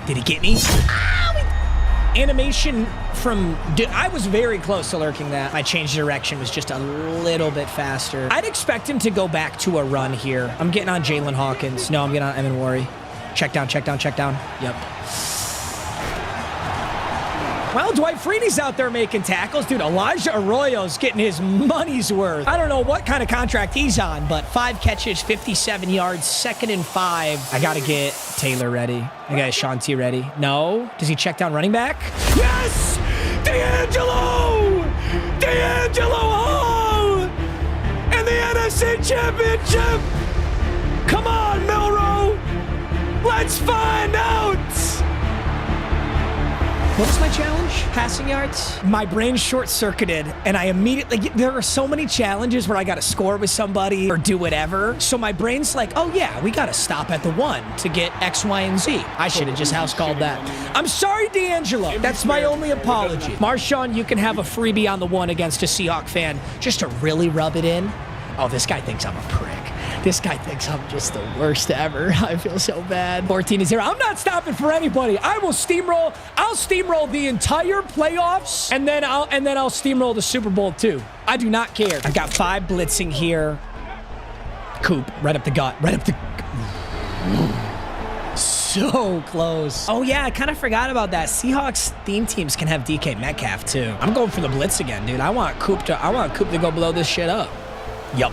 Animation from... Dude, I was very close to lurking that. My change of direction was just a little bit faster. I'd expect him to go back to a run here. I'm getting on Jalen Hawkins. No, I'm getting on Evan Worry. Check down. Yep. Well, Dwight Freeney's out there making tackles. Dude, Elijah Arroyo's getting his money's worth. I don't know what kind of contract he's on, but 5 catches, 57 yards, 2nd and 5. I got to get Taylor ready. I got Sean T ready. No. Does he check down running back? Yes! D'Angelo Hall! And the NFC Championship! Come on, Milroe! Let's find out! What was my challenge? Passing yards? My brain short-circuited, and I immediately... There are so many challenges where I got to score with somebody or do whatever. So my brain's like, oh, yeah, we got to stop at the 1 to get X, Y, and Z. I should have just house-called that. I'm sorry, D'Angelo. That's my only apology. Marshawn, you can have a freebie on the 1 against a Seahawk fan just to really rub it in. Oh, this guy thinks I'm a prick. This guy thinks I'm just the worst ever. I feel so bad. 14-0. I'm not stopping for anybody. I will steamroll. I'll steamroll the entire playoffs, and then I'll steamroll the Super Bowl too. I do not care. I've got 5 blitzing here. Coop, right up the gut. Right up the... So close. Oh, yeah, I kind of forgot about that. Seahawks theme teams can have DK Metcalf, too. I'm going for the blitz again, dude. I want Coop to go blow this shit up. Yup.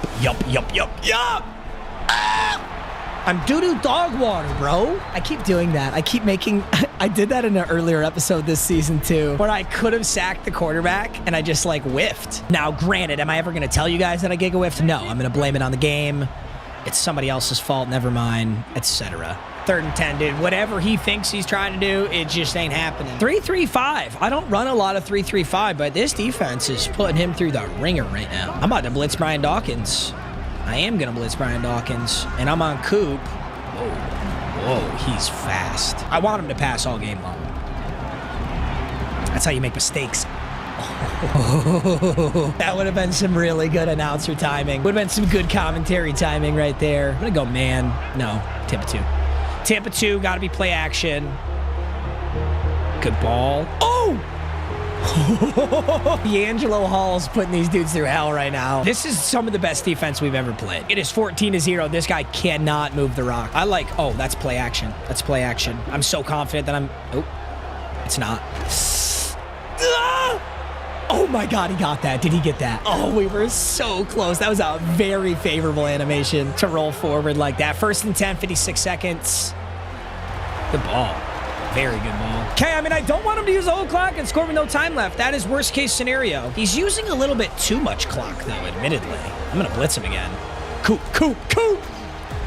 I'm doo-doo dog water, bro. I keep doing that. I keep making... I did that in an earlier episode this season, too, where I could have sacked the quarterback, and I just, like, whiffed. Now, granted, am I ever going to tell you guys that I giga whiffed? No, I'm going to blame it on the game. It's somebody else's fault, never mind, etc. 3rd and 10, dude. Whatever he thinks he's trying to do, it just ain't happening. 3-3-5. I don't run a lot of 3-3-5, but this defense is putting him through the ringer right now. I'm about to blitz Brian Dawkins. I am going to blitz Brian Dawkins, and I'm on Coop. Whoa, he's fast. I want him to pass all game long. That's how you make mistakes. That would have been some really good announcer timing. Would have been some good commentary timing right there. I'm going to go man. No, Tampa 2. Tampa 2, got to be play action. Good ball. Oh! D'Angelo Hall's putting these dudes through hell right now. This is some of the best defense we've ever played. It is 14-0. This guy cannot move the rock. Oh, that's play action. That's play action. I'm so confident that oh, it's not. Oh my God, he got that. Did he get that? Oh, we were so close. That was a very favorable animation to roll forward like that. 1st and 10, 56 seconds. Good ball. Very good ball. Okay, I mean, I don't want him to use the whole clock and score with no time left. That is worst case scenario. He's using a little bit too much clock, though, admittedly. I'm going to blitz him again. Coop.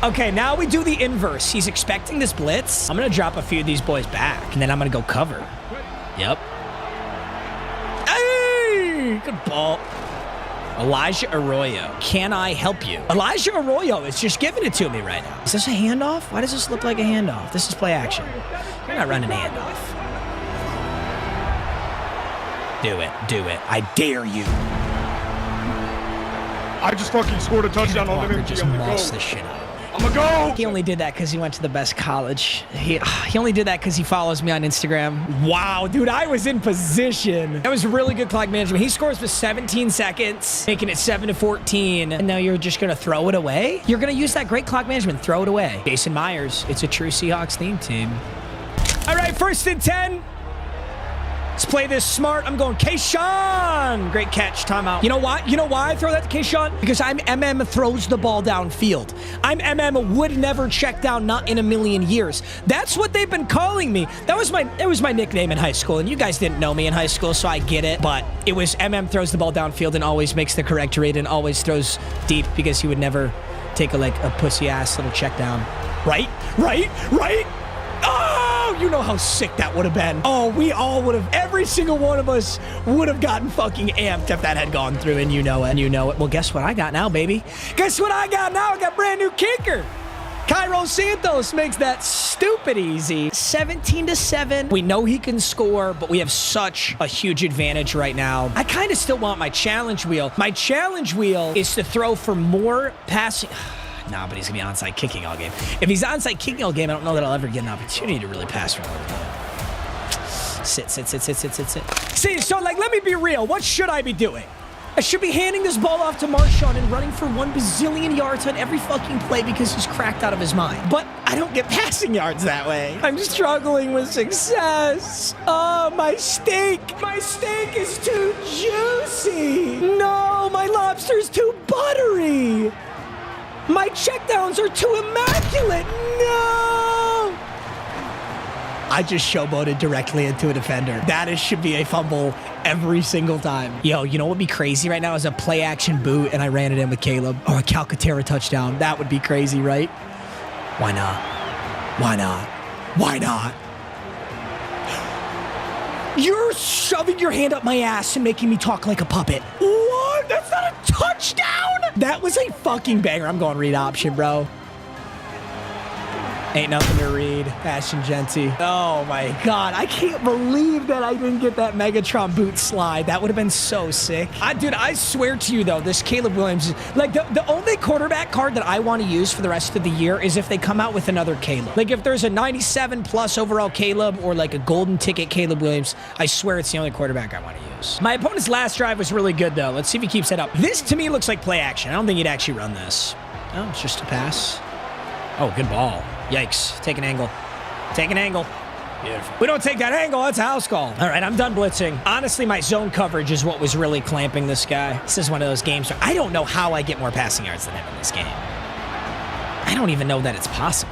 Okay, now we do the inverse. He's expecting this blitz. I'm going to drop a few of these boys back, and then I'm going to go cover. Yep. Hey! Good ball. Elijah Arroyo. Can I help you? Elijah Arroyo is just giving it to me right now. Is this a handoff? Why does this look like a handoff? This is play action. You're not running a handoff. Do it. I dare you. I just fucking scored a touchdown on Walker just mossed this shit up. I'm gonna go. He only did that because he went to the best college. He only did that because he follows me on Instagram. Wow, dude, I was in position. That was really good clock management. He scores with 17 seconds, making it 7-14. And now you're just going to throw it away? You're going to use that great clock management, throw it away. Jason Myers, it's a true Seahawks theme team. All right, 1st and 10. Let's play this smart. I'm going Kayshawn. Great catch. Timeout. You know why? You know why I throw that to Kayshawn? Because I'm MM throws the ball downfield. I'm MM would never check down, not in a million years. That's what they've been calling me. That was my nickname in high school, and you guys didn't know me in high school, so I get it. But it was MM throws the ball downfield and always makes the correct read and always throws deep because he would never take a pussy ass little check down. Right? Oh, you know how sick that would have been. Oh, we all would have, every single one of us would have gotten fucking amped if that had gone through, and you know it. Well, guess what I got now, baby? Guess what I got now? I got brand new kicker. Cairo Santos makes that stupid easy. 17-7. We know he can score, but we have such a huge advantage right now. I kind of still want my challenge wheel. My challenge wheel is to throw for more passing. Nah, but he's going to be onside kicking all game. If he's onside kicking all game, I don't know that I'll ever get an opportunity to really pass from all game. Sit. See, so, let me be real. What should I be doing? I should be handing this ball off to Marshawn and running for 1 bazillion yards on every fucking play because he's cracked out of his mind. But I don't get passing yards that way. I'm struggling with success. Oh, my steak. My steak is too juicy. No, my lobster's too buttery. My checkdowns are too immaculate. No! I just showboated directly into a defender. That should be a fumble every single time. Yo, you know what would be crazy right now is a play action boot and I ran it in with Caleb. Or a Calcaterra touchdown. That would be crazy, right? Why not? You're shoving your hand up my ass and making me talk like a puppet. What? That's not a touchdown. That was a fucking banger. I'm going read option, bro. Ain't nothing to read. Passion Genty. Oh my God. I can't believe that I didn't get that Megatron boot slide. That would have been so sick. Dude, I swear to you though, this Caleb Williams, like the only quarterback card that I want to use for the rest of the year is if they come out with another Caleb. Like if there's a 97 plus overall Caleb or like a golden ticket Caleb Williams, I swear it's the only quarterback I want to use. My opponent's last drive was really good though. Let's see if he keeps that up. This to me looks like play action. I don't think he'd actually run this. Oh, it's just a pass. Oh, good ball. Yikes. Take an angle. Take an angle. Beautiful. We don't take that angle. That's a house call. All right, I'm done blitzing. Honestly, my zone coverage is what was really clamping this guy. This is one of those games where I don't know how I get more passing yards than him in this game. I don't even know that it's possible.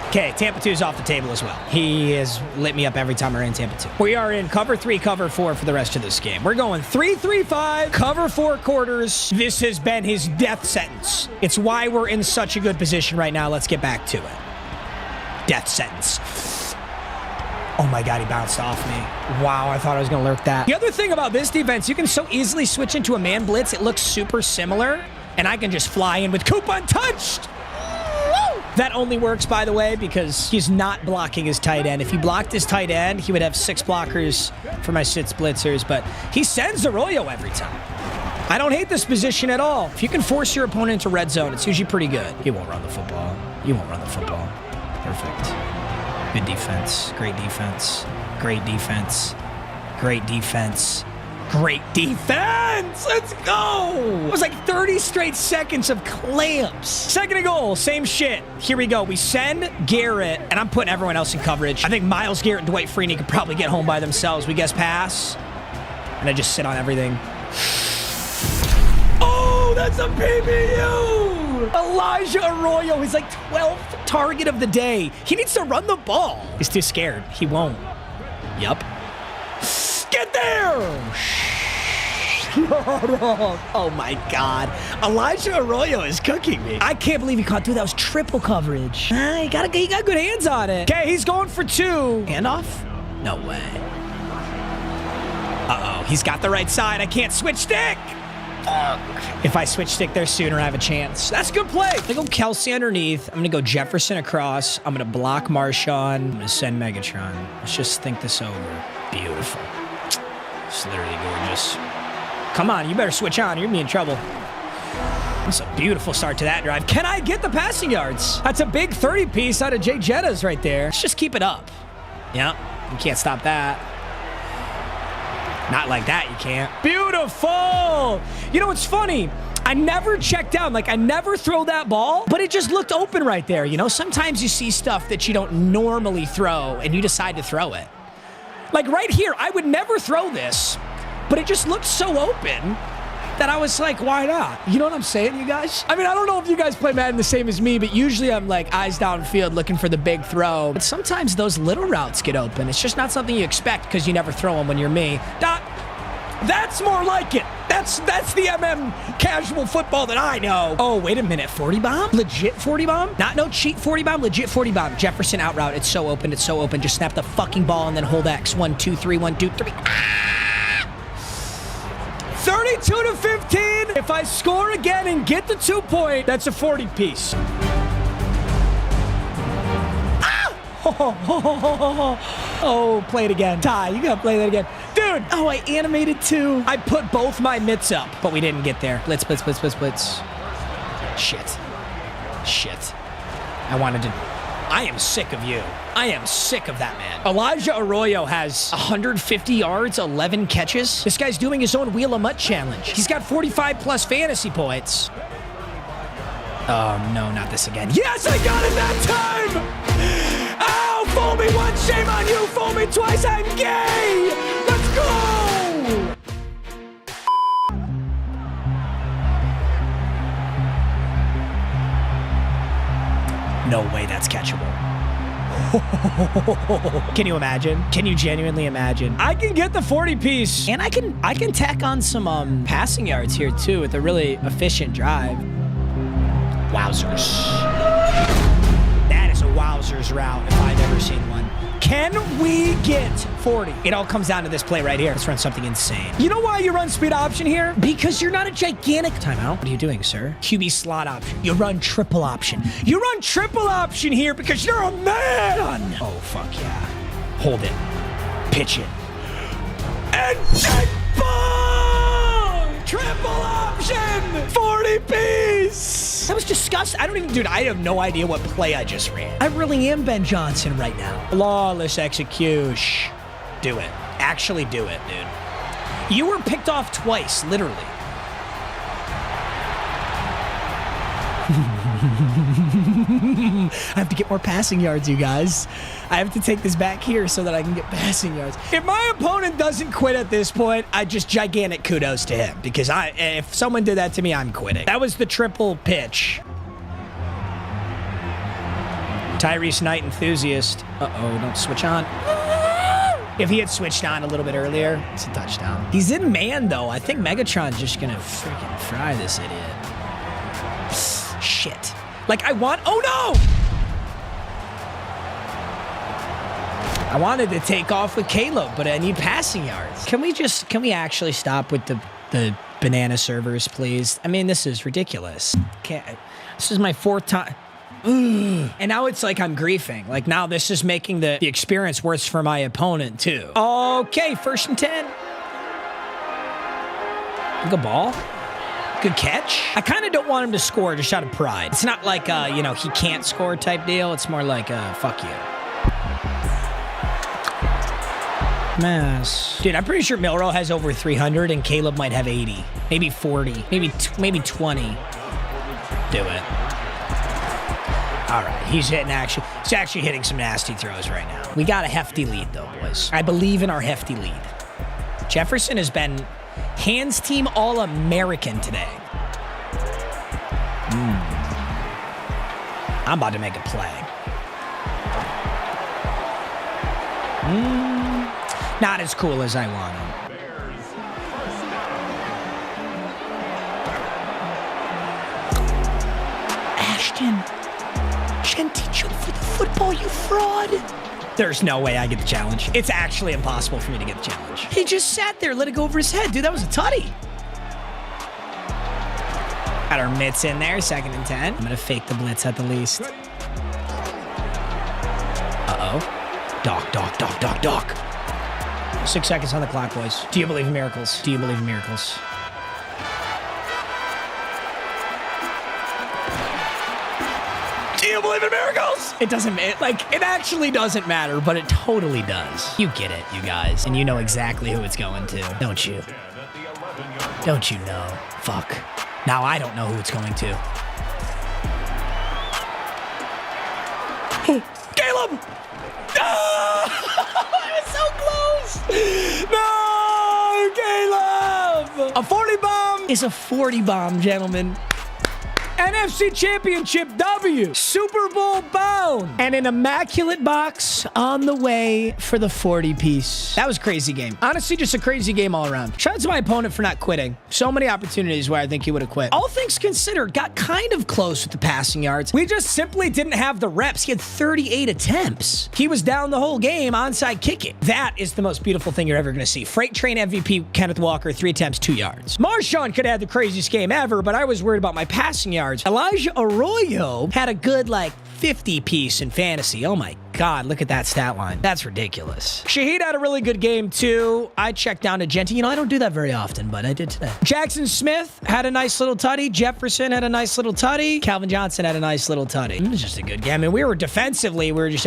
Okay, Tampa 2 is off the table as well. He has lit me up every time we're in Tampa 2. We are in cover 3, cover 4 for the rest of this game. We're going 3-3-5, cover 4 quarters. This has been his death sentence. It's why we're in such a good position right now. Let's get back to it. Death sentence. Oh my God, he bounced off me. Wow, I thought I was going to lurk that. The other thing about this defense, you can so easily switch into a man blitz. It looks super similar, and I can just fly in with Coop untouched. That only works, by the way, because he's not blocking his tight end. If he blocked his tight end, he would have 6 blockers for my 6 blitzers, but he sends Arroyo every time. I don't hate this position at all. If you can force your opponent into red zone, it's usually pretty good. He won't run the football. You won't run the football. Perfect. Good defense. Great defense. Great defense. Great defense. Great defense! Let's go! It was like 30 straight seconds of clamps. Second and goal, same shit. Here we go. We send Garrett, and I'm putting everyone else in coverage. I think Myles Garrett and Dwight Freeney could probably get home by themselves. We guess pass, and I just sit on everything. Oh, that's a PBU! Elijah Arroyo, his like 12th target of the day. He needs to run the ball. He's too scared. He won't. Yup. Get there! Oh my God. Elijah Arroyo is cooking me. I can't believe he caught 2. That was triple coverage. He got good hands on it. Okay, he's going for 2. Handoff? No way. Uh-oh, he's got the right side. I can't switch stick. If I switch stick there sooner, I have a chance. That's a good play. I'm gonna go Kelsey underneath. I'm gonna go Jefferson across. I'm gonna block Marshawn. I'm gonna send Megatron. Let's just think this over. Beautiful. It's literally gorgeous. Come on, you better switch on. You're gonna be in trouble. That's a beautiful start to that drive. Can I get the passing yards? That's a big 30-piece out of Jay Jettas right there. Let's just keep it up. Yep, you can't stop that. Not like that, you can't. Beautiful! You know, what's funny? I never check down. Like, I never throw that ball, but it just looked open right there. You know, sometimes you see stuff that you don't normally throw, and you decide to throw it. Like right here, I would never throw this, but it just looked so open that I was like, why not? You know what I'm saying, you guys? I mean, I don't know if you guys play Madden the same as me, but usually I'm like eyes downfield looking for the big throw. But sometimes those little routes get open. It's just not something you expect because you never throw them when you're me. That's more like it. That's the MM casual football that I know. Oh, wait a minute. 40 bomb? Legit 40 bomb? Not no cheat 40 bomb, legit 40 bomb. Jefferson out route. It's so open. It's so open. Just snap the fucking ball and then hold X. 1, 2, 3, 1, 2, 3. Ah! 32-15. If I score again and get the 2-point, that's a 40-piece. Oh, play it again. Ty, you gotta play that again. Dude, oh, I animated too. I put both my mitts up, but we didn't get there. Blitz, blitz, blitz, blitz, blitz. Shit. I am sick of you. I am sick of that man. Elijah Arroyo has 150 yards, 11 catches. This guy's doing his own Wheel of MUT challenge. He's got 45+ fantasy points. Oh, no, not this again. Yes, I got it that time! Oh, fool me once, shame on you. Fool me twice, I'm gay. Let's go. No way that's catchable. Can you imagine? Can you genuinely imagine? I can get the 40-piece, and I can tack on some passing yards here too with a really efficient drive. Wowzers. That is a wowzers route if I've ever seen one. Can we get 40? It all comes down to this play right here. Let's run something insane. You know why you run speed option here? Because you're not a gigantic timeout. What are you doing, sir? QB slot option. You run triple option. You run triple option here because you're a man. Oh, fuck yeah. Hold it. Pitch it. And jackpot! Triple option! 40 piece! That was disgusting. I don't even, dude, I have no idea what play I just ran. I really am Ben Johnson right now. Flawless execution. Do it. Actually do it, dude. You were picked off twice, literally. I have to get more passing yards, you guys. I have to take this back here so that I can get passing yards. If my opponent doesn't quit at this point, I just gigantic kudos to him because if someone did that to me, I'm quitting. That was the triple pitch. Tyrese Knight enthusiast. Uh-oh, don't switch on. If he had switched on a little bit earlier, it's a touchdown. He's in man, though. I think Megatron's just gonna freaking fry this idiot. Shit. Like, oh no! I wanted to take off with Caleb, but I need passing yards. Can we actually stop with the banana servers, please? I mean, this is ridiculous. This is my 4th time. And now it's like I'm griefing. Like, now this is making the experience worse for my opponent, too. Okay, 1st and 10. Good ball. Good catch. I kind of don't want him to score just out of pride. It's not like, you know, he can't score type deal. It's more like, fuck you. Mess. Dude, I'm pretty sure Milrow has over 300 and Caleb might have 80. Maybe 40. Maybe 20. Do it. All right, he's actually hitting some nasty throws right now. We got a hefty lead, though, boys. I believe in our hefty lead. Jefferson has been hands team All-American today. I'm about to make a play. Not as cool as I want him. Ashton. Genty, chill for the football, you fraud. There's no way I get the challenge. It's actually impossible for me to get the challenge. He just sat there, let it go over his head. Dude, that was a tutty. Got our mitts in there, 2nd and 10. I'm gonna fake the blitz at the least. Uh-oh. Doc. 6 seconds on the clock, boys. Do you believe in miracles? Do you believe in miracles? Do you believe in miracles? It doesn't, it actually doesn't matter, but it totally does. You get it, you guys. And you know exactly who it's going to, don't you? Don't you know? Fuck. Now I don't know who it's going to. Caleb! No! It was so close! No, Caleb! A 40 bomb is a 40 bomb, gentlemen. NFC Championship W, Super Bowl bound, and an immaculate box on the way for the 40 piece. That was a crazy game. Honestly, just a crazy game all around. Shout out to my opponent for not quitting. So many opportunities where I think he would have quit. All things considered, got kind of close with the passing yards. We just simply didn't have the reps. He had 38 attempts. He was down the whole game, onside kicking. That is the most beautiful thing you're ever going to see. Freight Train MVP Kenneth Walker, 3 attempts, 2 yards. Marshawn could have had the craziest game ever, but I was worried about my passing yards. Elijah Arroyo had a good, 50 piece in fantasy. Oh my God, look at that stat line. That's ridiculous. Shaheed had a really good game too. I checked down to Genty. You know, I don't do that very often, but I did today. Jackson Smith had a nice little tutty. Jefferson had a nice little tutty. Calvin Johnson had a nice little tutty. It was just a good game. I mean, we were just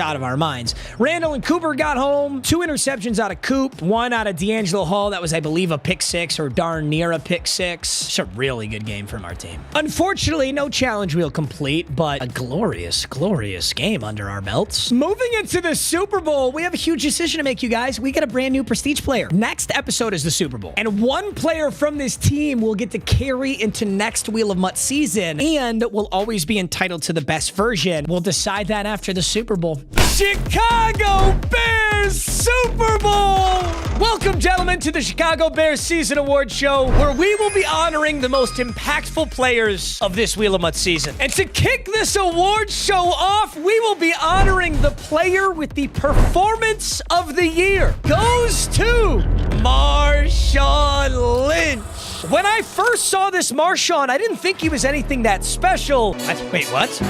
out of our minds. Randall and Cooper got home. 2 interceptions out of Coop. 1 out of D'Angelo Hall. That was, I believe, a pick 6 or darn near a pick 6. It's a really good game from our team. Unfortunately, no challenge wheel complete, but a glorious, glorious game under our belts. Moving into the Super Bowl, we have a huge decision to make, you guys. We got a brand new prestige player. Next episode is the Super Bowl. And 1 player from this team will get to carry into next Wheel of MUT season and will always be entitled to the best version. We'll decide that after the Super Bowl. Chicago Bears! Bears Super Bowl! Welcome, gentlemen, to the Chicago Bears Season Award Show, where we will be honoring the most impactful players of this Wheel of MUT season. And to kick this award show off, we will be honoring the player with the performance of the year. Goes to Marshawn Lynch. When I first saw this Marshawn, I didn't think he was anything that special. Wait, what?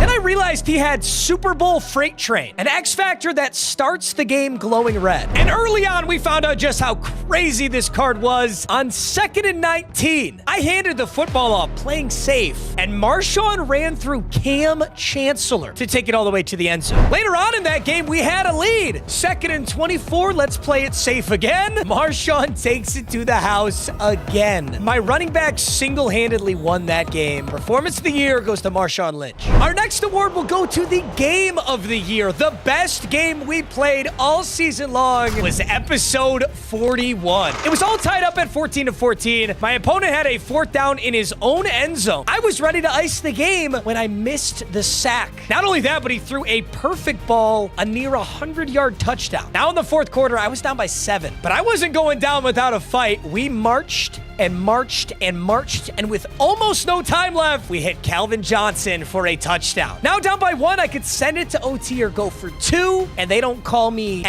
Then I realized he had Super Bowl freight train, an X factor that starts the game glowing red. And early on, we found out just how crazy this card was. On 2nd and 19, I handed the football off, playing safe, and Marshawn ran through Cam Chancellor to take it all the way to the end zone. Later on in that game, we had a lead. 2nd and 24, let's play it safe again. Marshawn takes it to the house again. My running back single-handedly won that game. Performance of the year goes to Marshawn Lynch. Our next award will go to the game of the year. The best game we played all season long was episode 41. It was all tied up at 14-14. My opponent had a 4th down in his own end zone. I was ready to ice the game when I missed the sack. Not only that, but he threw a perfect ball, a near 100-yard touchdown. Now in the 4th quarter, I was down by 7, but I wasn't going down without a fight. We marched and marched and marched, and with almost no time left, we hit Calvin Johnson for a touchdown. Now down by 1, I could send it to OT or go for 2, and they don't call me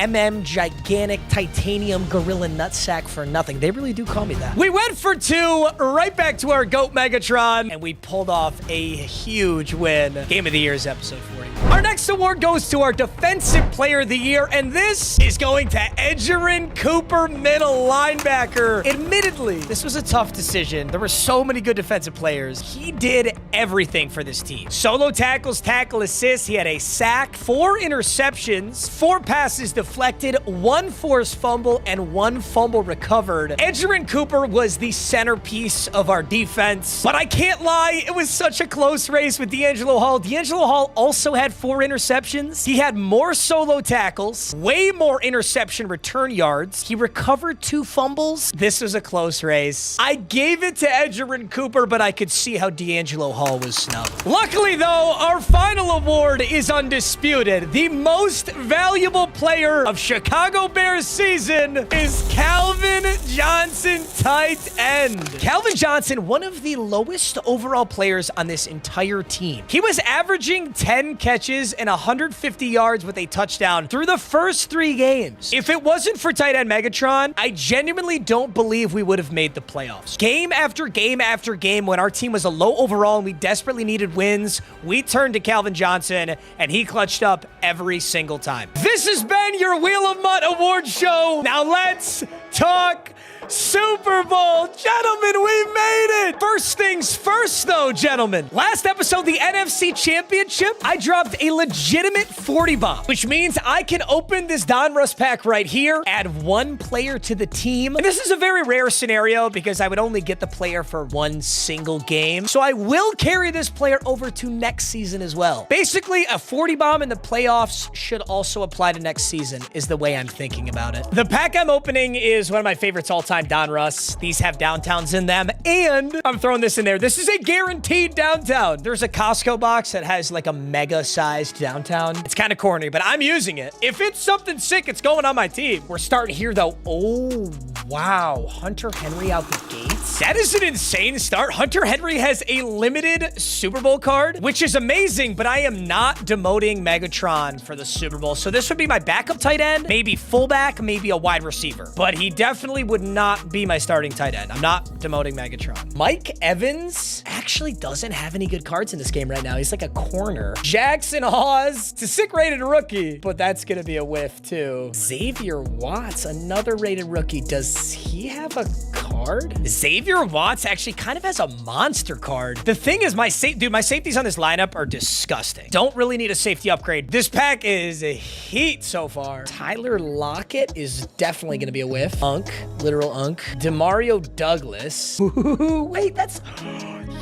gigantic titanium gorilla nutsack for nothing. They really do call me that. We went for 2, right back to our GOAT Megatron, and we pulled off a huge win. Game of the Year is episode 40. Our next award goes to our Defensive Player of the Year, and this is going to Edgerrin Cooper, middle linebacker. Admittedly, this was a tough decision. There were so many good defensive players. He did everything for this team. Solo tackles, tackle assists. He had a sack, 4 interceptions, 4 passes deflected, 1 forced fumble, and 1 fumble recovered. Edgerrin Cooper was the centerpiece of our defense, but I can't lie, it was such a close race with D'Angelo Hall. D'Angelo Hall also had 4 interceptions. He had more solo tackles, way more interception return yards. He recovered 2 fumbles. This was a close race. I gave it to Edgerrin Cooper, but I could see how D'Angelo Hall was snubbed. Luckily, though, our final award is undisputed. The most valuable player of Chicago Bears season is Calvin Johnson, tight end. Calvin Johnson, one of the lowest overall players on this entire team. He was averaging 10 catches and 150 yards with a touchdown through the first 3 games. If it wasn't for tight end Megatron, I genuinely don't believe we would have made the playoffs. Game after game after game, when our team was a low overall and we desperately needed wins, we turned to Calvin Johnson, and he clutched up every single time. This has been your Wheel of MUT Award Show. Now let's talk Super Bowl. Gentlemen, we made it. First things first, though, gentlemen. Last episode, the NFC Championship, I dropped a legitimate 40 bomb, which means I can open this Donruss pack right here, add 1 player to the team. And this is a very rare scenario because I would only get the player for 1 single game. So I will carry this player over to next season as well. Basically, a 40 bomb in the playoffs should also apply to next season, is the way I'm thinking about it. The pack I'm opening is one of my favorites all time, Donruss. These have downtowns in them, and I'm throwing this in there. This is a guaranteed downtown. There's a Costco box that has like a mega-sized downtown. It's kind of corny, but I'm using it. If it's something sick, it's going on my team. We're starting here, though. Oh, wow. Hunter Henry out the gates. That is an insane start. Hunter Henry has a limited Super Bowl card, which is amazing, but I am not demoting Megatron for the Super Bowl. So this would be my backup tight end, maybe fullback, maybe a wide receiver, but he definitely would not be my starting tight end. I'm not demoting Megatron. Mike Evans actually doesn't have any good cards in this game right now. He's like a corner. Jackson Hawes, it's a sick rated rookie, but that's going to be a whiff too. Xavier Watts, another rated rookie. Does he have a card? Xavier Watts actually kind of has a monster card. The thing is, my safeties on this lineup are disgusting. Don't really need a safety upgrade. This pack is a heat so far. Tyler Lockett is definitely going to be a whiff. Literal Unk. Demario Douglas. Wait, that's...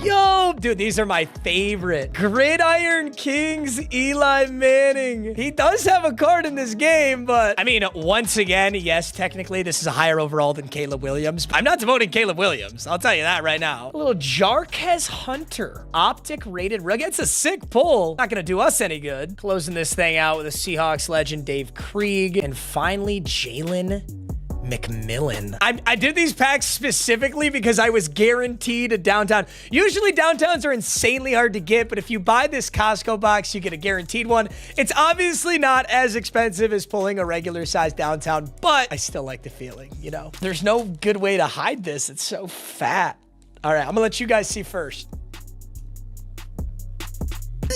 Yo, dude, these are my favorite. Gridiron Kings, Eli Manning. He does have a card in this game, but I mean, once again, yes, technically this is a higher overall than Caleb Williams. I'm not demoting Caleb Williams. I'll tell you that right now. A little Jarquez Hunter, optic rated rug. It's a sick pull. Not gonna do us any good. Closing this thing out with a Seahawks legend, Dave Krieg, and finally Jalen McMillan. I did these packs specifically because I was guaranteed a downtown. Usually downtowns are insanely hard to get, but if you buy this Costco box, you get a guaranteed one. It's obviously not as expensive as pulling a regular size downtown, but I still like the feeling, you know? There's no good way to hide this. It's so fat. All right, I'm gonna let you guys see first.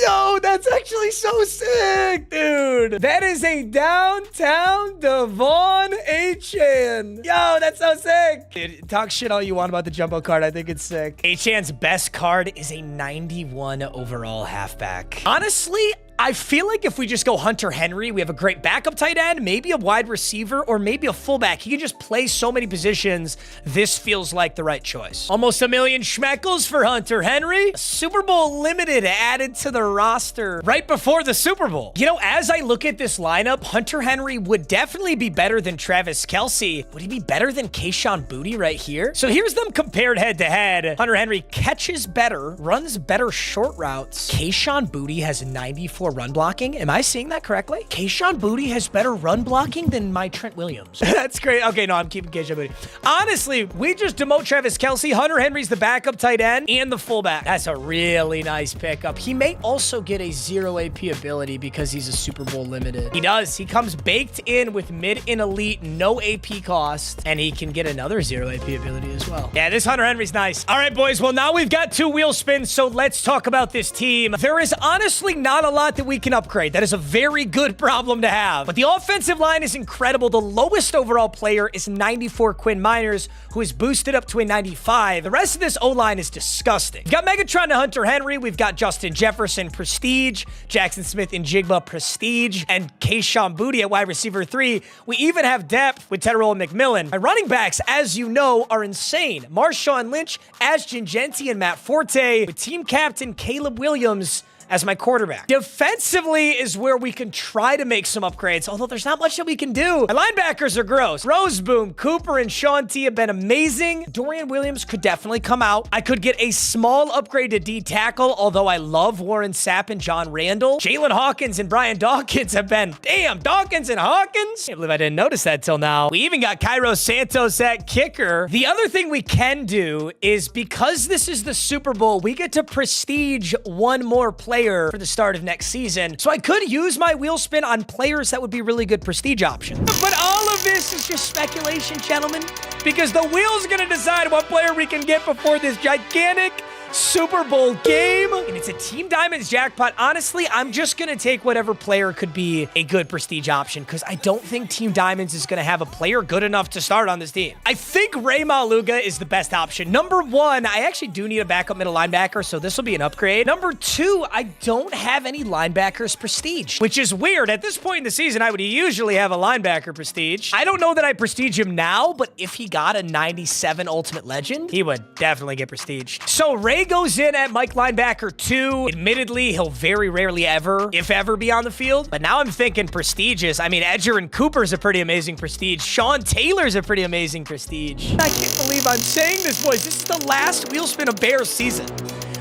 Yo, that's actually so sick, dude. That is a downtown Devon Achan. Yo, that's so sick. Dude, talk shit all you want about the jumbo card. I think it's sick. Achan's best card is a 91 overall halfback. Honestly, I feel like if we just go Hunter Henry, we have a great backup tight end, maybe a wide receiver, or maybe a fullback. He can just play so many positions. This feels like the right choice. Almost $1 million schmeckles for Hunter Henry. A Super Bowl limited added to the roster right before the Super Bowl. You know, as I look at this lineup, Hunter Henry would definitely be better than Travis Kelce. Would he be better than Kayshon Boutte right here? So here's them compared head to head. Hunter Henry catches better, runs better short routes. Kayshon Boutte has 94 run blocking. Am I seeing that correctly? Kayshon Boutte has better run blocking than my Trent Williams. That's great. Okay, no, I'm keeping Kayshon Boutte. Honestly, we just demote Travis Kelce. Hunter Henry's the backup tight end and the fullback. That's a really nice pickup. He may also get a 0 AP ability because he's a Super Bowl limited. He does. He comes baked in with mid and elite, no AP cost, and he can get another 0 AP ability as well. Yeah, this Hunter Henry's nice. All right, boys. Well, now we've got 2 wheel spins, so let's talk about this team. There is honestly not a lot that we can upgrade. That is a very good problem to have. But the offensive line is incredible. The lowest overall player is 94 Quinn Miners, who is boosted up to a 95. The rest of this O-line is disgusting. We've got Megatron to Hunter Henry. We've got Justin Jefferson, Prestige, Jackson Smith and Jigba, Prestige, and Kayshon Boutte at wide receiver 3. We even have depth with Tedderell and McMillan. My running backs, as you know, are insane. Marshawn Lynch, Ashton Genty, and Matt Forte, with team captain Caleb Williams as my quarterback. Defensively is where we can try to make some upgrades, although there's not much that we can do. My linebackers are gross. Roseboom, Cooper, and Sean T have been amazing. Dorian Williams could definitely come out. I could get a small upgrade to D-tackle, although I love Warren Sapp and John Randall. Jalen Hawkins and Brian Dawkins have been, damn, Dawkins and Hawkins? Can't believe I didn't notice that till now. We even got Cairo Santos at kicker. The other thing we can do is, because this is the Super Bowl, we get to prestige one more player for the start of next season. So I could use my wheel spin on players that would be really good prestige options. But all of this is just speculation, gentlemen, because the wheel's gonna decide what player we can get before this gigantic Super Bowl game. And it's a Team Diamonds jackpot. Honestly, I'm just gonna take whatever player could be a good prestige option, because I don't think Team Diamonds is gonna have a player good enough to start on this team. I think Ray Maluga is the best option. Number 1, I actually do need a backup middle linebacker, so this will be an upgrade. Number 2, I don't have any linebackers prestige, which is weird. At this point in the season, I would usually have a linebacker prestige. I don't know that I prestige him now, but if he got a 97 Ultimate Legend, he would definitely get prestige. So Ray goes in at Mike linebacker 2. Admittedly, he'll very rarely ever, if ever, be on the field. But now I'm thinking prestigious. I mean, Edger and Cooper's a pretty amazing prestige. Sean Taylor's a pretty amazing prestige. I can't believe I'm saying this, boys. This is the last wheel spin of Bears season.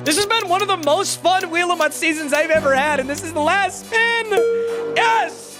This has been one of the most fun Wheel of MUT seasons I've ever had, and this is the last spin. Yes!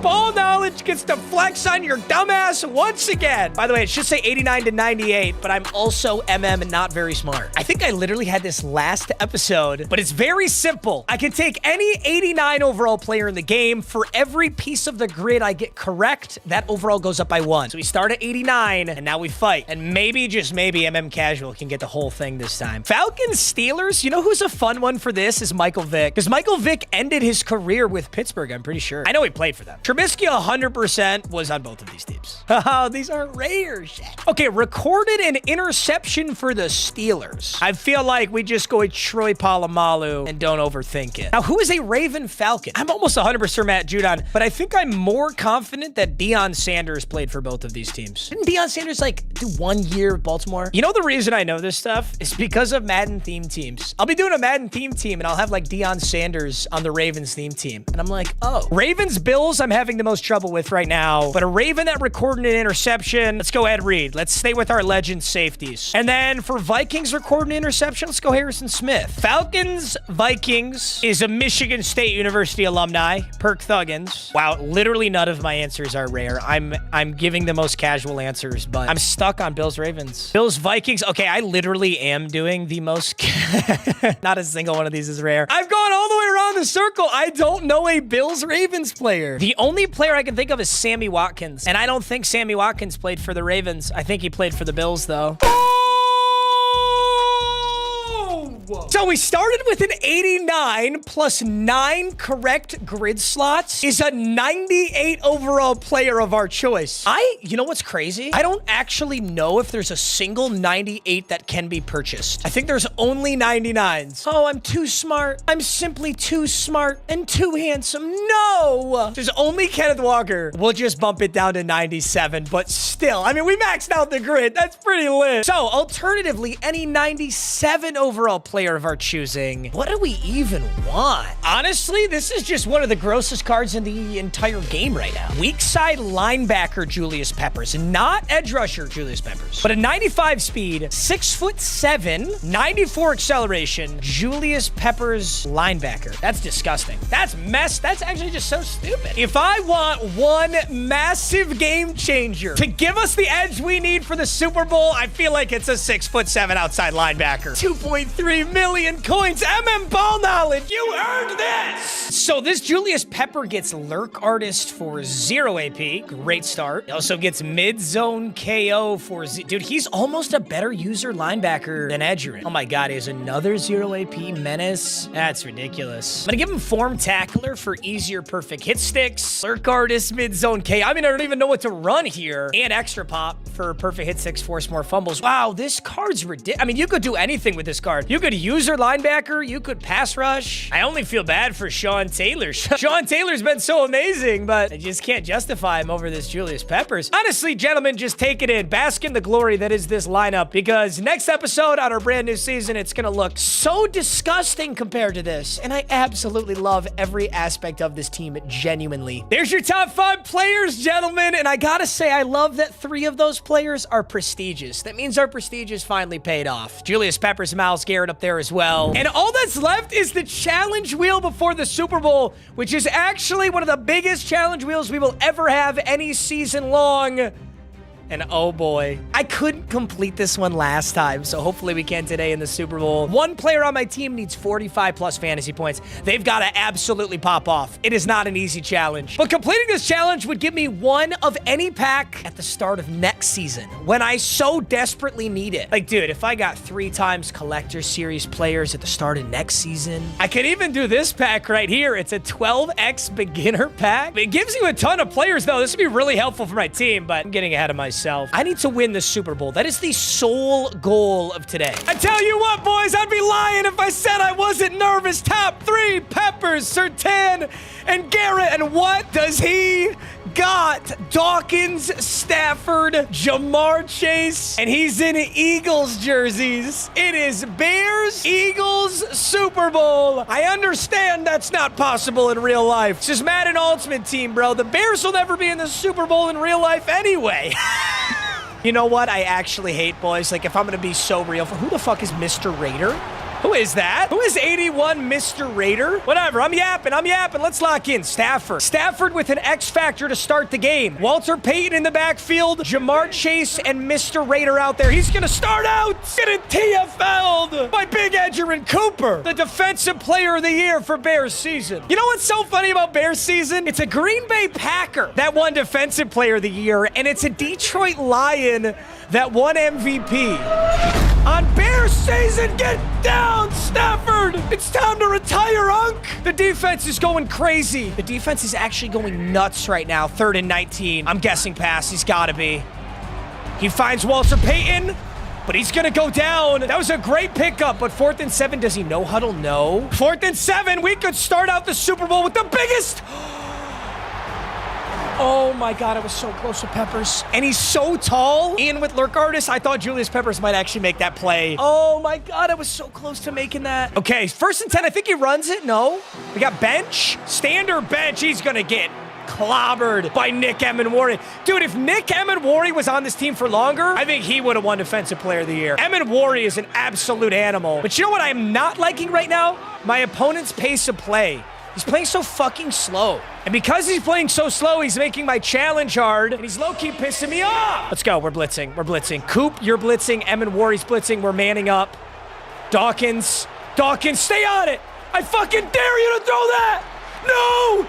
Ball Knowledge gets to flex on your dumbass once again. By the way, it should say 89 to 98, but I'm also and not very smart. I think I literally had this last episode, but it's very simple. I can take any 89 overall player in the game. For every piece of the grid I get correct, that overall goes up by 1. So we start at 89, and now we fight. And maybe, just maybe, Casual can get the whole thing this time. Falcons Steelers, you know who's a fun one for this is Michael Vick. Because Michael Vick ended his career with Pittsburgh, I'm pretty sure. I know he played for them. Trubisky 100% was on both of these teams. Oh, these are rare shit. Okay, recorded an interception for the Steelers. I feel like we just go with Troy Polamalu and don't overthink it. Now, who is a Raven Falcon? I'm almost 100% Matt Judon, but I think I'm more confident that Deion Sanders played for both of these teams. Didn't Deion Sanders like do 1 year with Baltimore? You know the reason I know this stuff is because of Madden theme teams. I'll be doing a Madden theme team and I'll have like Deion Sanders on the Ravens theme team. And I'm like, oh, Ravens Bills I'm having the most trouble with right now, but a Raven that recorded an interception, let's go ahead read. Let's stay with our legend safeties. And then for Vikings recording an interception, let's go Harrison Smith. Falcons Vikings is a Michigan State University alumni, Perk Thuggins. Wow, literally none of my answers are rare. I'm giving the most casual answers, but I'm stuck on Bills Ravens. Bills Vikings. Okay, I literally am doing the most. Not a single one of these is rare. I've gone all the way around the circle. I don't know a Bills Ravens player. The only player I can think of is Sammy Watkins, and I don't think Sammy Watkins played for the Ravens. I think he played for the Bills though. So we started with an 89 plus 9 correct grid slots is a 98 overall player of our choice. You know what's crazy? I don't actually know if there's a single 98 that can be purchased. I think there's only 99s. Oh, I'm too smart. I'm simply too smart and too handsome. No! There's only Kenneth Walker. We'll just bump it down to 97, but still, I mean, we maxed out the grid. That's pretty lit. So alternatively, any 97 overall player of our choosing. What do we even want? Honestly, this is just one of the grossest cards in the entire game right now. Weak side linebacker Julius Peppers, not edge rusher Julius Peppers, but a 95 speed, 6'7", 94 acceleration, Julius Peppers linebacker. That's disgusting. That's mess. That's actually just so stupid. If I want one massive game changer to give us the edge we need for the Super Bowl, I feel like it's a 6'7" outside linebacker. 2.3 million coins. Ball knowledge. You earned this. So this Julius Pepper gets Lurk Artist for 0 AP. Great start. He also gets mid-zone KO for Dude, he's almost a better user linebacker than Edgerrin. Oh my God, he has another 0 AP menace. That's ridiculous. I'm gonna give him Form Tackler for easier perfect hit sticks. Lurk Artist, mid-zone KO. I mean, I don't even know what to run here. And Extra Pop for perfect hit sticks, force more fumbles. Wow, this card's ridiculous. I mean, you could do anything with this card. You could user linebacker. You could pass rush. I only feel bad for Sean Taylor. Sean Taylor's been so amazing, but I just can't justify him over this Julius Peppers. Honestly, gentlemen, just take it in. Bask in the glory that is this lineup, because next episode on our brand new season, it's going to look so disgusting compared to this. And I absolutely love every aspect of this team, genuinely. There's your top 5 players, gentlemen. And I got to say, I love that 3 of those players are prestigious. That means our prestige is finally paid off. Julius Peppers, Myles Garrett up there as well. And all that's left is the challenge wheel before the Super Bowl, which is actually one of the biggest challenge wheels we will ever have any season long. And oh boy, I couldn't complete this one last time, so hopefully we can today in the Super Bowl. One player on my team needs 45 plus fantasy points. They've got to absolutely pop off. It is not an easy challenge. But completing this challenge would give me one of any pack at the start of next season, when I so desperately need it. Like, dude, if I got 3 times Collector Series players at the start of next season, I could even do this pack right here. It's a 12X beginner pack. It gives you a ton of players, though. This would be really helpful for my team, but I'm getting ahead of myself. I need to win the Super Bowl. That is the sole goal of today. I tell you what, boys, I'd be lying if I said I wasn't nervous. Top 3, Peppers, Surtain, and Garrett. And what does he got? Dawkins, Stafford, Jamar Chase, and he's in Eagles jerseys. It is Bears, Eagles, Super Bowl. I understand that's not possible in real life. This is Madden Ultimate Team, bro. The Bears will never be in the Super Bowl in real life anyway. You know what? I actually hate, boys. Like, if I'm going to be so real, who the fuck is Mr. Raider? Who is that? Who is 81 Mr. Raider? Whatever, I'm yapping. Let's lock in. Stafford with an X factor to start the game. Walter Payton in the backfield. Jamar Chase and Mr. Raider out there. He's gonna start out. Getting TFL'd by Big Edgerrin Cooper, the defensive player of the year for Bears season. You know what's so funny about Bears season? It's a Green Bay Packer that won defensive player of the year, and it's a Detroit Lion that won MVP. On Bears season, get down, Stafford! Stafford! It's time to retire, Unk! The defense is going crazy. The defense is actually going nuts right now. 3rd and 19. I'm guessing pass. He's gotta be. He finds Walter Payton, but he's gonna go down. That was a great pickup, but 4th and 7. Does he no huddle? No. 4th and 7. We could start out the Super Bowl with the biggest... Oh my God, I was so close with Peppers. And he's so tall. And with Lurk Artist, I thought Julius Peppers might actually make that play. Oh my God, I was so close to making that. Okay, 1st and 10, I think he runs it. No. We got bench. Standard bench. He's gonna get clobbered by Nick Emmanwori. Dude, if Nick Emmanwori was on this team for longer, I think he would have won Defensive Player of the Year. Emmanwori is an absolute animal. But you know what I am not liking right now? My opponent's pace of play. He's playing so fucking slow. And because he's playing so slow, he's making my challenge hard, and he's low-key pissing me off. Let's go. We're blitzing. We're blitzing. Coop, you're blitzing. Emmanwori's blitzing. We're manning up. Dawkins. Dawkins, stay on it. I fucking dare you to throw that. No.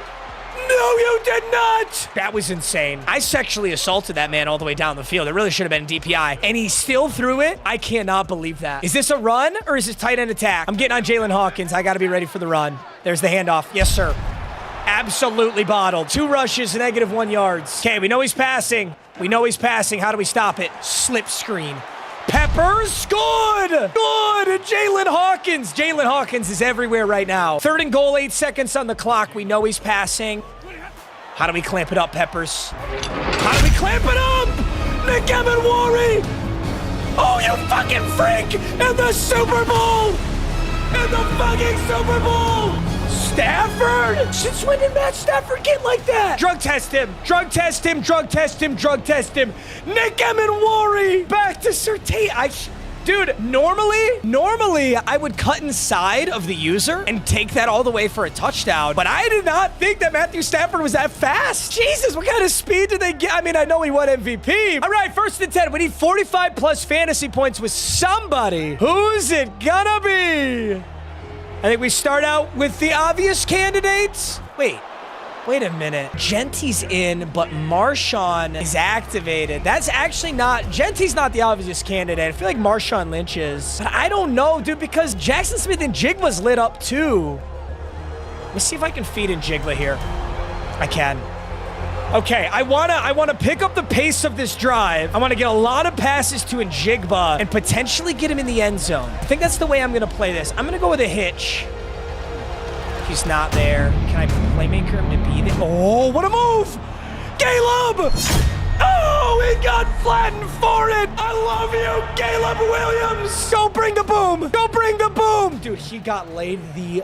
No, you did not! That was insane. I sexually assaulted that man all the way down the field. It really should have been DPI. And he still threw it? I cannot believe that. Is this a run or is this tight end attack? I'm getting on Jalen Hawkins. I got to be ready for the run. There's the handoff. Yes, sir. Absolutely bottled. 2 rushes, -1 yards. Okay, we know he's passing. We know he's passing. How do we stop it? Slip screen. Peppers, good! Good! And Jalen Hawkins. Jalen Hawkins is everywhere right now. 3rd and goal, 8 seconds on the clock. We know he's passing. How do we clamp it up, Peppers? How do we clamp it up? Nick Emmanwori! Oh, you fucking freak! In the Super Bowl! In the fucking Super Bowl! Stafford? Since when did Matt Stafford get like that? Drug test him. Drug test him. Drug test him. Drug test him. Nick Emmanwori back to Surtain. Dude, normally I would cut inside of the user and take that all the way for a touchdown, but I did not think that Matthew Stafford was that fast. Jesus, what kind of speed did they get? I mean, I know he won MVP. All right, 1st and 10. We need 45 plus fantasy points with somebody. Who's it gonna be? I think we start out with the obvious candidates. Wait a minute. Genty's in, but Marshawn is activated. That's actually not... Genty's not the obvious candidate. I feel like Marshawn Lynch is. But I don't know, dude, because Jackson Smith and Jigba's lit up, too. Let me see if I can feed in Jigba here. I can. Okay, I wanna pick up the pace of this drive. I want to get a lot of passes to Njigba and potentially get him in the end zone. I think that's the way I'm going to play this. I'm going to go with a hitch. He's not there. Can I playmaker him to be there? Oh, what a move! Caleb! Oh, he got flattened for it! I love you, Caleb Williams! Go bring the boom! Go bring the boom! Dude, he got laid the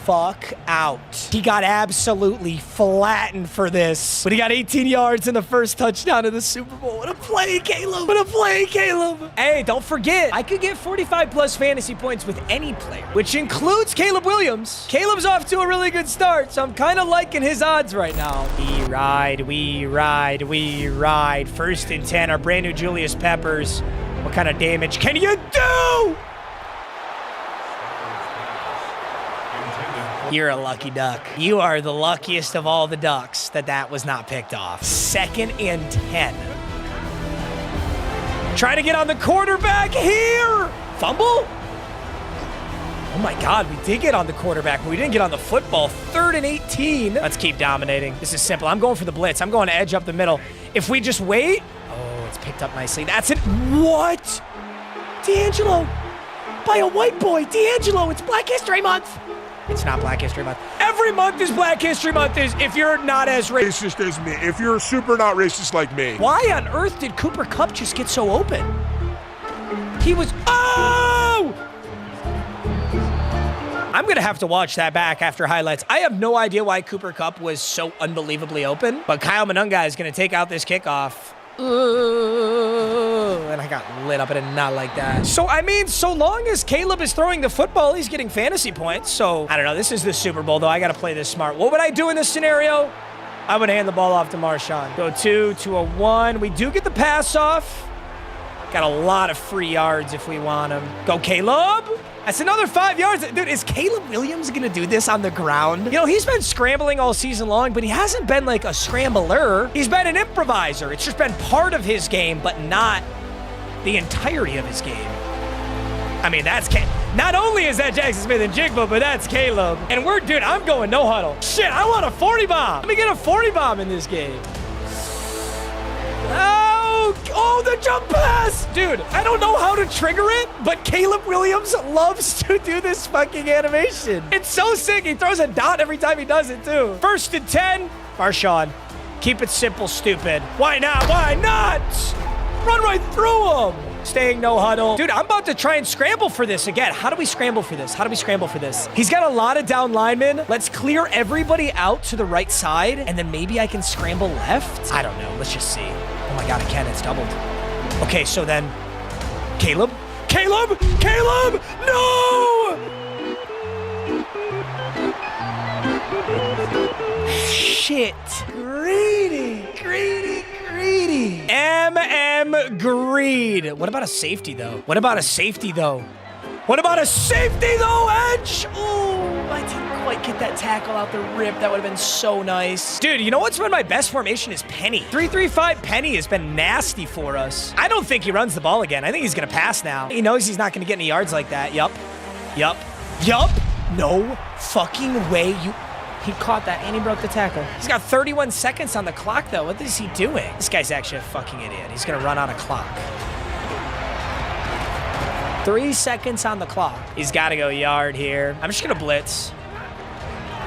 fuck out. He got absolutely flattened for this. But he got 18 yards in the first touchdown of the Super Bowl. What a play, Caleb. What a play, Caleb. Hey, don't forget, I could get 45 plus fantasy points with any player, which includes Caleb Williams. Caleb's off to a really good start, so I'm kind of liking his odds right now. We ride, we ride, we ride. 1st and 10, our brand new Julius Peppers. What kind of damage can you do? You're a lucky duck. You are the luckiest of all the ducks that was not picked off. 2nd and 10. Trying to get on the quarterback here. Fumble? Oh my God, we did get on the quarterback, but we didn't get on the football. 3rd and 18. Let's keep dominating. This is simple. I'm going for the blitz. I'm going to edge up the middle. If we just wait. Oh, it's picked up nicely. That's it. What? D'Angelo. By a white boy. D'Angelo. It's Black History Month. It's not Black History Month. Every month is Black History Month if you're not as Racist as me. If you're super not racist like me. Why on earth did Cooper Kupp just get so open? He was... Oh! I'm going to have to watch that back after highlights. I have no idea why Cooper Kupp was so unbelievably open, but Kyle Monunga is going to take out this kickoff. And I got lit up. I did not like that. So, I mean, so long as Caleb is throwing the football, he's getting fantasy points. So, I don't know. This is the Super Bowl, though. I got to play this smart. What would I do in this scenario? I would hand the ball off to Marshawn. Go 2 to a 1. We do get the pass off. Got a lot of free yards if we want him. Go, Caleb. That's another 5 yards. Dude, is Caleb Williams going to do this on the ground? You know, he's been scrambling all season long, but he hasn't been like a scrambler. He's been an improviser. It's just been part of his game, but not the entirety of his game. I mean, that's not only is that Jackson Smith and Jigba, but that's Caleb. And dude, I'm going no huddle. Shit, I want a 40 bomb. Let me get a 40 bomb in this game. Oh, the jump pass. Dude, I don't know how to trigger it, but Caleb Williams loves to do this fucking animation. It's so sick. He throws a dot every time he does it, too. 1st and 10. Marshawn, keep it simple, stupid. Why not? Why not? Run right through him. Staying no huddle. Dude, I'm about to try and scramble for this again. How do we scramble for this? How do we scramble for this? He's got a lot of down linemen. Let's clear everybody out to the right side, and then maybe I can scramble left? I don't know. Let's just see. Oh my God, I can. It's doubled. Okay, so then Caleb? Caleb! Caleb! No! Shit. Greedy. Greedy. Greedy. Greed. What about a safety, though? What about a safety, though? What about a safety, though, Edge? Oh, I didn't quite get that tackle out the rip. That would have been so nice. Dude, you know what's been my best formation is Penny. 3-3-5 Penny has been nasty for us. I don't think he runs the ball again. I think he's going to pass now. He knows he's not going to get any yards like that. Yup. No fucking way you... He caught that and he broke the tackle. He's got 31 seconds on the clock, though. What is he doing? This guy's actually a fucking idiot. He's going to run out of clock. 3 seconds on the clock. He's got to go yard here. I'm just going to blitz.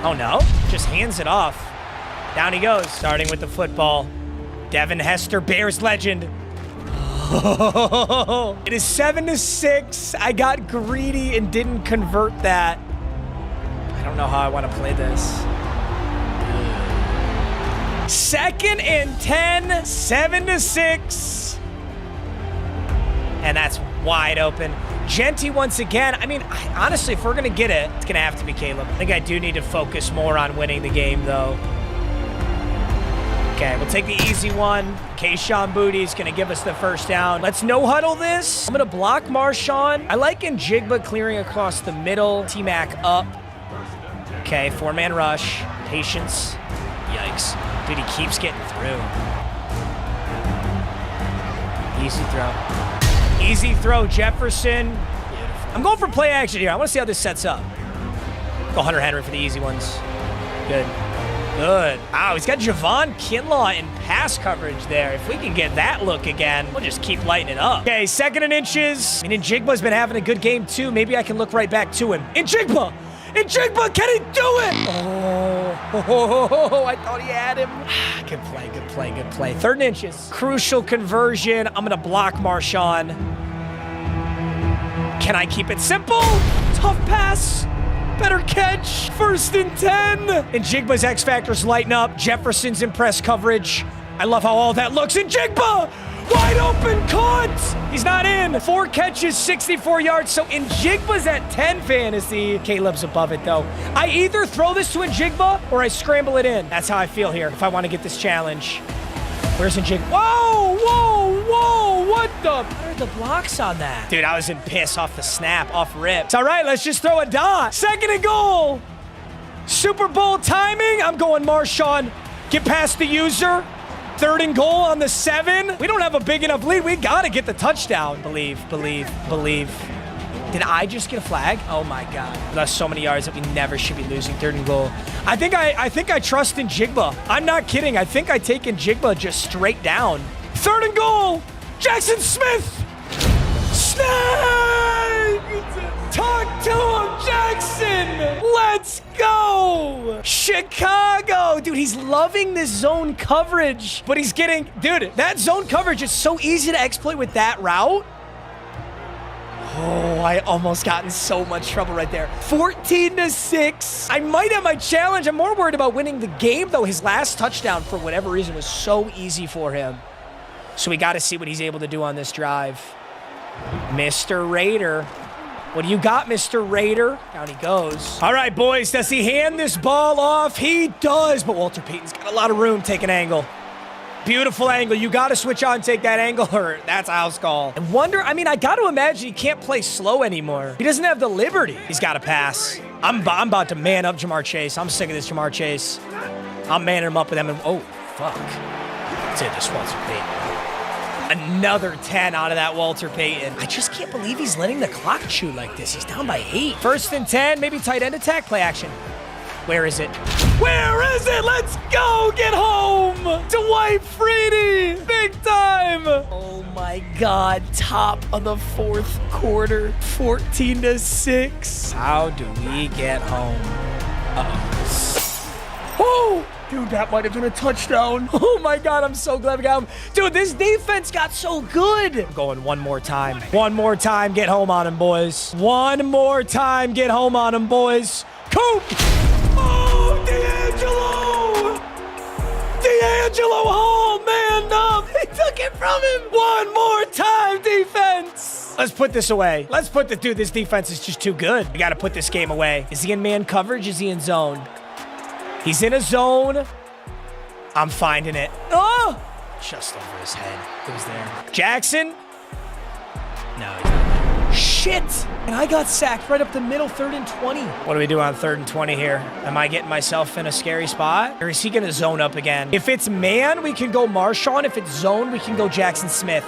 Oh, no. Just hands it off. Down he goes. Starting with the football. Devin Hester, Bears legend. It is 7-6. I got greedy and didn't convert that. I don't know how I want to play this. 2nd and 10, 7-6. And that's wide open. Genty once again. I mean, honestly, if we're going to get it, it's going to have to be Caleb. I think I do need to focus more on winning the game, though. Okay, we'll take the easy one. Kayshawn Booty's going to give us the first down. Let's no-huddle this. I'm going to block Marshawn. I like Njigba clearing across the middle. T-Mac up. Okay, 4-man rush. Patience. Yikes. Dude, he keeps getting through. Easy throw. Easy throw, Jefferson. Beautiful. I'm going for play action here. I want to see how this sets up. Go Hunter Henry for the easy ones. Good. Good. Wow, he's got Javon Kinlaw in pass coverage there. If we can get that look again, we'll just keep lighting it up. Okay, 2nd and inches. I mean, Njigba's been having a good game, too. Maybe I can look right back to him. Njigba! Njigba, can he do it? Oh, I thought he had him. Good play, good play, good play. 3rd and inches. Crucial conversion. I'm going to block Marshawn. Can I keep it simple? Tough pass. Better catch. 1st and 10. And Njigba's X Factor's lighting up. Jefferson's in press coverage. I love how all that looks. And Njigba! Wide open, caught! He's not in. 4 catches, 64 yards. So Njigba's at 10 fantasy. Caleb's above it, though. I either throw this to Njigba or I scramble it in. That's how I feel here if I want to get this challenge. Where's Njigba? Whoa, whoa, whoa. What the? What are the blocks on that? Dude, I was in piss off the snap, off rip. It's all right. Let's just throw a dot. 2nd and goal. Super Bowl timing. I'm going Marshawn. Get past the user. 3rd and goal on the 7. We don't have a big enough lead. We got to get the touchdown. Believe. Did I just get a flag? Oh, my God. That's so many yards that we never should be losing. 3rd and goal. I think I trust Njigba. I'm not kidding. I think I take Njigba just straight down. 3rd and goal. Jackson Smith. Snag! Talk to him, Jackson! Let's go! Chicago! Dude, he's loving this zone coverage. But he's getting... Dude, that zone coverage is so easy to exploit with that route. Oh, I almost got in so much trouble right there. 14-6. I might have my challenge. I'm more worried about winning the game, though. His last touchdown, for whatever reason, was so easy for him. So we got to see what he's able to do on this drive. Mr. Raider. What do you got, Mr. Raider? Down he goes. All right, boys. Does he hand this ball off? He does, but Walter Payton's got a lot of room. Take an angle. Beautiful angle. You got to switch on, take that angle, or that's a house call. I wonder, I mean, I got to imagine he can't play slow anymore. He doesn't have the liberty. He's got to pass. I'm about to man up Jamar Chase. I'm sick of this Jamar Chase. I'm manning him up with him. Oh, fuck. That's it. This one's big. Another 10 out of that Walter Payton. I just can't believe he's letting the clock chew like this. He's down by 8. First and 10, maybe tight end attack, play action. Where is it? Where is it? Let's go! Get home! Dwight Freeney! Big time! Oh my God. Top of the 4th quarter. 14-6. How do we get home? Uh-oh. Oh! Dude, that might have been a touchdown. Oh my God, I'm so glad we got him. Dude, this defense got so good. I'm going one more time. One more time, get home on him, boys. One more time, get home on him, boys. Coop! Oh, D'Angelo! D'Angelo Hall, man up! They took it from him! One more time, defense! Let's put this away. Let's put this... Dude, this defense is just too good. We gotta put this game away. Is he in man coverage? Is he in zone? He's in a zone. I'm finding it. Oh! Just over his head. It was there. Jackson? No, he's not. Shit! And I got sacked right up the middle, 3rd and 20. What do we do on 3rd and 20 here? Am I getting myself in a scary spot? Or is he gonna zone up again? If it's man, we can go Marshawn. If it's zone, we can go Jackson Smith.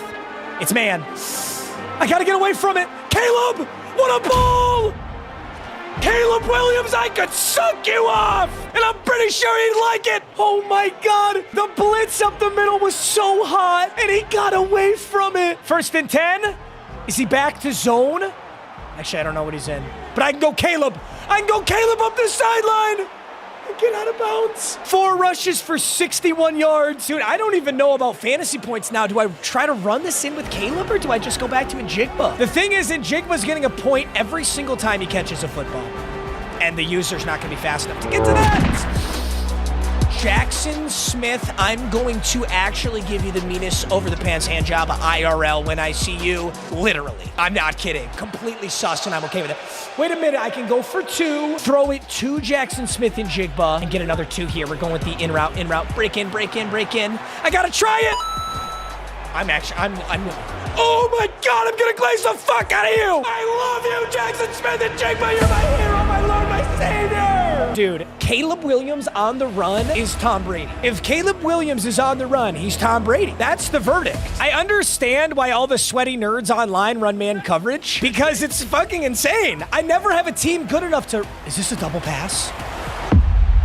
It's man. I gotta get away from it. Caleb! What a ball! Caleb Williams, I could suck you off! And I'm pretty sure he'd like it! Oh my God! The blitz up the middle was so hot, and he got away from it! 1st and 10? Is he back to zone? Actually, I don't know what he's in. But I can go Caleb! I can go Caleb up the sideline! Get out of bounds. 4 rushes for 61 yards. Dude, I don't even know about fantasy points now. Do I try to run this in with Caleb, or do I just go back to Njigba? The thing is, Njigba's getting a point every single time he catches a football. And the user's not going to be fast enough to get to that. Jackson Smith, I'm going to actually give you the meanest over-the-pants hand job IRL when I see you. Literally. I'm not kidding. Completely sus, and I'm okay with it. Wait a minute. I can go for 2. Throw it to Jackson Smith and Njigba and get another 2 here. We're going with the in-route, break in. I got to try it. Oh my God, I'm going to glaze the fuck out of you. I love you, Jackson Smith and Njigba. You're my hero, my Lord, my Savior. Dude, Caleb Williams on the run is Tom Brady. If Caleb Williams is on the run, he's Tom Brady. That's the verdict. I understand why all the sweaty nerds online run man coverage, because it's fucking insane. I never have a team good enough to... Is this a double pass?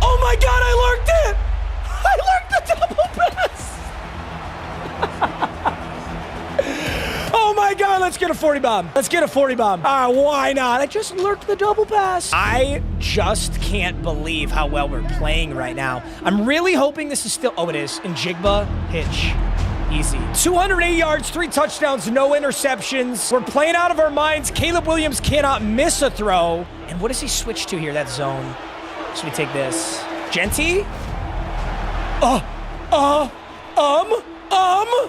Oh my God, I lurked it! I lurked the double pass! Oh my God, let's get a 40 bomb. Let's get a 40 bomb. Why not? I just lurked the double pass. I just can't believe how well we're playing right now. I'm really hoping this is still... Oh, it is. Njigba, hitch. Easy. 208 yards, 3 touchdowns, no interceptions. We're playing out of our minds. Caleb Williams cannot miss a throw. And what does he switch to here? That zone. So we take this. Genty?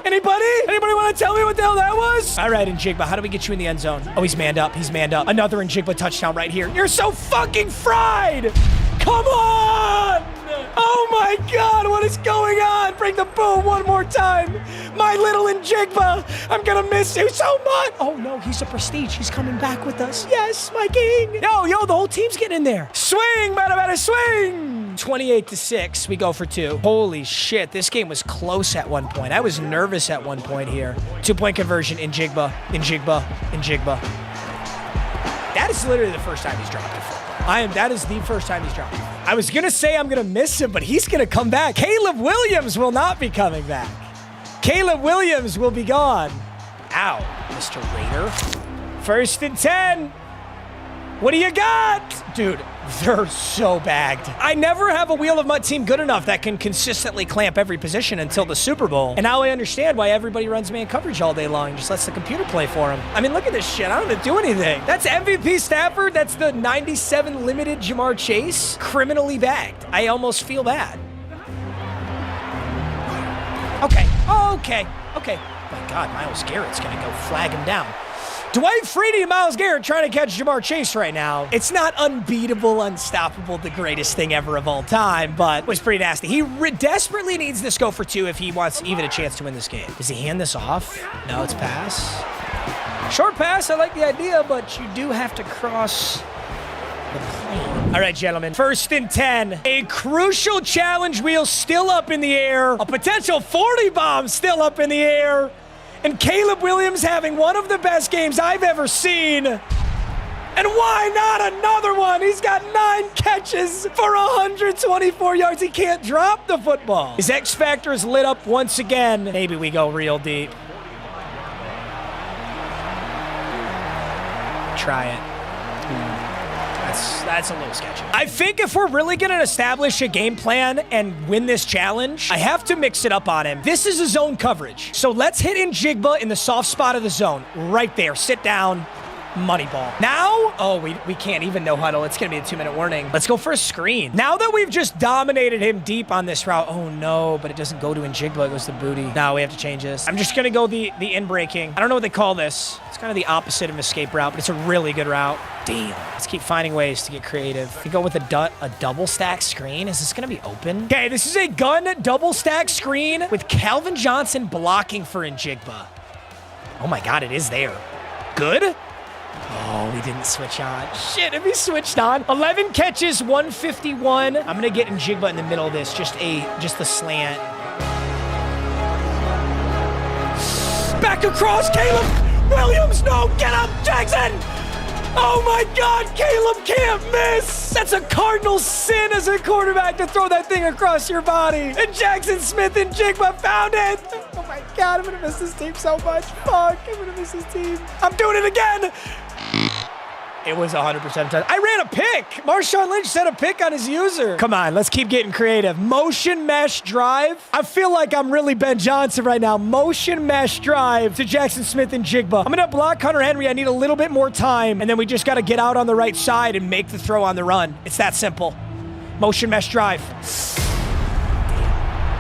Anybody want to tell me what the hell that was? All right, Njigba, how do we get you in the end zone? Oh, he's manned up. He's manned up. Another Njigba touchdown right here. You're so fucking fried. Come on. Oh my God, what is going on? Bring the boom one more time. My little Njigba, I'm gonna miss you so much. Oh no, he's a prestige. He's coming back with us. Yes, my king. Yo, the whole team's getting in there. Swing, bada, swing. 28-6, we go for 2. Holy shit, this game was close at one point. I was nervous at one point here. 2-point conversion, Njigba. That is literally the first time he's dropped a football. That is the first time he's dropped it. I was gonna say I'm gonna miss him, but he's gonna come back. Caleb Williams will not be coming back. Caleb Williams will be gone. Ow, Mr. Raider. 1st and 10. What do you got? Dude, they're so bagged. I never have a Wheel of MUT team good enough that can consistently clamp every position until the Super Bowl. And now I understand why everybody runs man coverage all day long and just lets the computer play for them. I mean, look at this shit. I don't have to do anything. That's MVP Stafford. That's the 97 limited Jamar Chase. Criminally bagged. I almost feel bad. Okay. My God, Myles Garrett's going to go flag him down. Dwight Freeney and Myles Garrett trying to catch Jamar Chase right now. It's not unbeatable, unstoppable, the greatest thing ever of all time, but it was pretty nasty. He desperately needs this go for 2 if he wants even a chance to win this game. Does he hand this off? No, it's pass. Short pass, I like the idea, but you do have to cross the plane. All right, gentlemen, 1st and 10. A crucial challenge wheel still up in the air. A potential 40 bomb still up in the air. And Caleb Williams having one of the best games I've ever seen. And why not another one? He's got 9 catches for 124 yards. He can't drop the football. His X factor is lit up once again. Maybe we go real deep. Try it. That's a little sketchy. I think if we're really going to establish a game plan and win this challenge, I have to mix it up on him. This is a zone coverage. So let's hit in Jigba in the soft spot of the zone. Right there. Sit down. Money ball. Now, oh, we can't even no huddle. It's going to be a 2-minute warning. Let's go for a screen. Now that we've just dominated him deep on this route. Oh, no, but it doesn't go to Njigba. It goes to booty. Now we have to change this. I'm just going to go the in-breaking. I don't know what they call this. It's kind of the opposite of an escape route, but it's a really good route. Damn. Let's keep finding ways to get creative. We go with a double stack screen. Is this going to be open? Okay, this is a gun double stack screen with Calvin Johnson blocking for Njigba. Oh, my God, it is there. Good? Oh, we didn't switch on. Shit, if he switched on. 11 catches, 151. I'm going to get Njigba in the middle of this. Just the slant. Back across, Caleb Williams. No, get up, Jackson. Oh, my God, Caleb can't miss. That's a cardinal sin as a quarterback to throw that thing across your body. And Jackson Smith and Njigba found it. Oh, my God, I'm going to miss this team so much. Fuck, I'm going to miss this team. I'm doing it again. It was 100% touch. I ran a pick. Marshawn Lynch set a pick on his user. Come on, let's keep getting creative. Motion mesh drive. I feel like I'm really Ben Johnson right now. Motion mesh drive to Jackson Smith and Jigba. I'm going to block Hunter Henry. I need a little bit more time. And then we just got to get out on the right side and make the throw on the run. It's that simple. Motion mesh drive.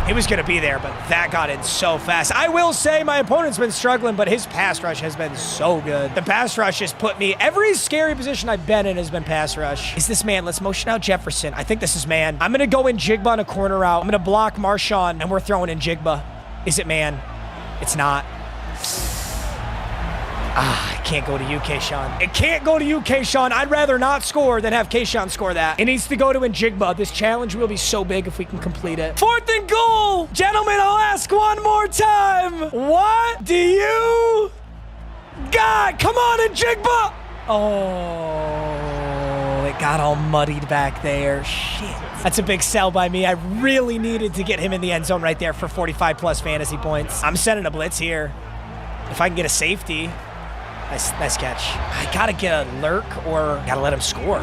He was going to be there, but that got in so fast. I will say my opponent's been struggling, but his pass rush has been so good. The pass rush has put me... Every scary position I've been in has been pass rush. Is this man? Let's motion out Jefferson. I think this is man. I'm going to go in Jigba on a corner route. I'm going to block Marshawn, and we're throwing in Jigba. Is it man? It's not. It can't go to you, Kayshawn. It can't go to you, Kayshawn. I'd rather not score than have Kayshawn score that. It needs to go to Njigba. This challenge will be so big if we can complete it. 4th and goal. Gentlemen, I'll ask one more time. What do you got? Come on, Njigba. Oh, it got all muddied back there. Shit. That's a big sell by me. I really needed to get him in the end zone right there for 45+ fantasy points. I'm sending a blitz here. If I can get a safety. Nice catch. I gotta get a lurk or gotta let him score.